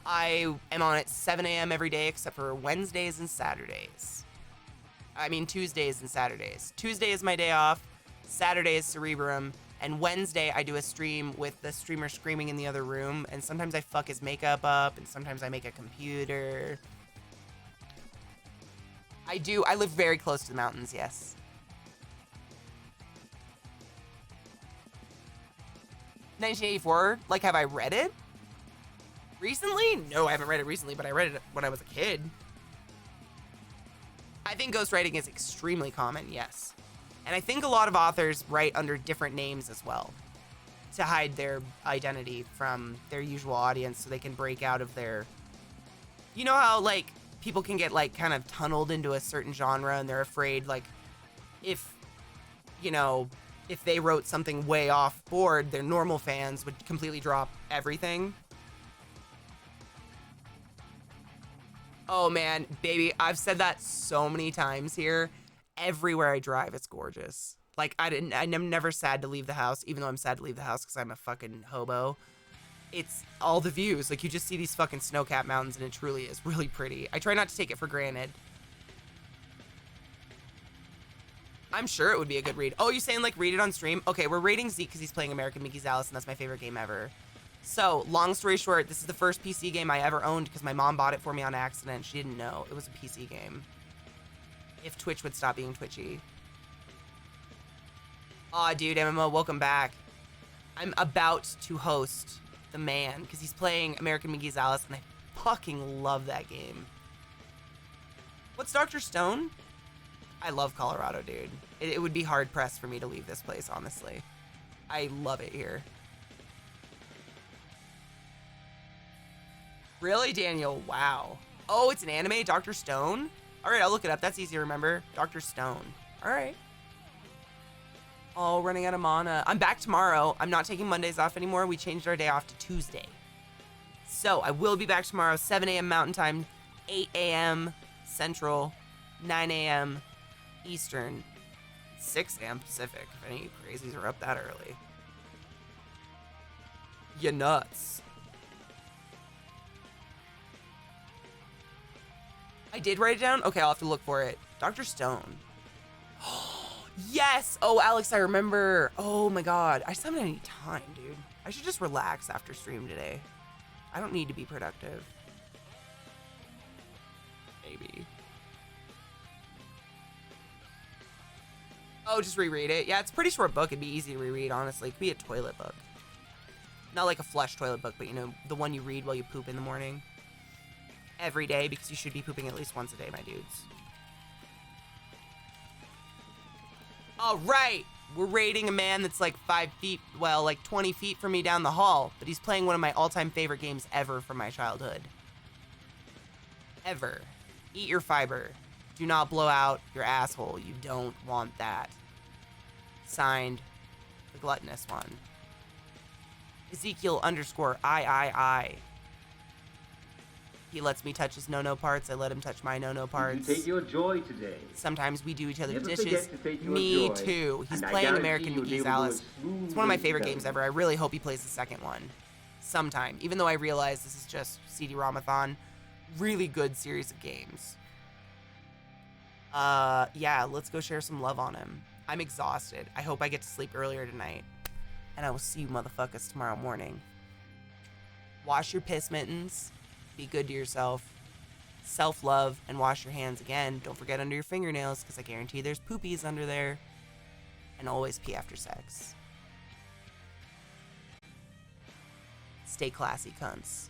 I am on at 7 a.m. every day except for Wednesdays and Saturdays. I mean Tuesdays and Saturdays. Tuesday is my day off, Saturday is Cerebrum, and Wednesday I do a stream with the streamer screaming in the other room, and sometimes I fuck his makeup up, and sometimes I make a computer. I live very close to the mountains, yes. "1984, like, have I read it? Recently? No, I haven't read it recently, but I read it when I was a kid. I think ghostwriting is extremely common, yes. And I think a lot of authors write under different names as well to hide their identity from their usual audience so they can break out of their... You know how, like, people can get, like, kind of tunneled into a certain genre and they're afraid, like, if, you know... if they wrote something way off board, their normal fans would completely drop everything. Oh man, baby, I've said that so many times here. Everywhere I drive, it's gorgeous. Like, I'm never sad to leave the house, even though I'm sad to leave the house because I'm a fucking hobo. It's all the views. Like, you just see these fucking snow-capped mountains and it truly is really pretty. I try not to take it for granted. I'm sure it would be a good read. Oh, you saying, like, read it on stream? Okay, we're rating Zeke because he's playing American Mickey's Alice, and that's my favorite game ever. So, long story short, this is the first PC game I ever owned because my mom bought it for me on accident. She didn't know it was a PC game. If Twitch would stop being twitchy. Aw, dude, MMO, welcome back. I'm about to host the man because he's playing American Mickey's Alice, and I fucking love that game. What's Dr. Stone? I love Colorado, dude. It would be hard-pressed for me to leave this place, honestly. I love it here. Really, Daniel? Wow. Oh, it's an anime? Dr. Stone? Alright, I'll look it up. That's easy to remember. Dr. Stone. Alright. Oh, running out of mana. I'm back tomorrow. I'm not taking Mondays off anymore. We changed our day off to Tuesday. So, I will be back tomorrow, 7 a.m. Mountain Time, 8 a.m. Central, 9 a.m. Eastern, 6 a.m. Pacific, if any crazies are up that early. You nuts. I did write it down? Okay, I'll have to look for it. Dr. Stone. Yes! Oh, Alex, I remember. Oh my god. I just haven't had any time, dude. I should just relax after stream today. I don't need to be productive. Maybe. Oh, just reread it. Yeah, it's a pretty short book. It'd be easy to reread, honestly. It could be a toilet book. Not like a flush toilet book, but, you know, the one you read while you poop in the morning. Every day, because you should be pooping at least once a day, my dudes. All right. We're rating a man that's like 5 feet, well, like 20 feet from me down the hall, but he's playing one of my all-time favorite games ever from my childhood. Ever. Eat your fiber. Do not blow out your asshole. You don't want that. Signed, the gluttonous one. Ezekiel _I. He lets me touch his no-no parts. I let him touch my no-no parts. You take your joy today. Sometimes we do each other's Never dishes. forget to take your Me joy. too. He's And I playing guarantee American you'll be Mickey's able to do Alice. it smooth It's one of my and favorite steady. games ever. I really hope he plays the second one. Sometime. Even though I realize this is just CD-ROM-a-thon. Really good series of games. Yeah, let's go share some love on him. I'm exhausted. I hope I get to sleep earlier tonight. And I will see you motherfuckers tomorrow morning. Wash your piss mittens. Be good to yourself. Self-love and wash your hands again. Don't forget under your fingernails because I guarantee there's poopies under there. And always pee after sex. Stay classy, cunts.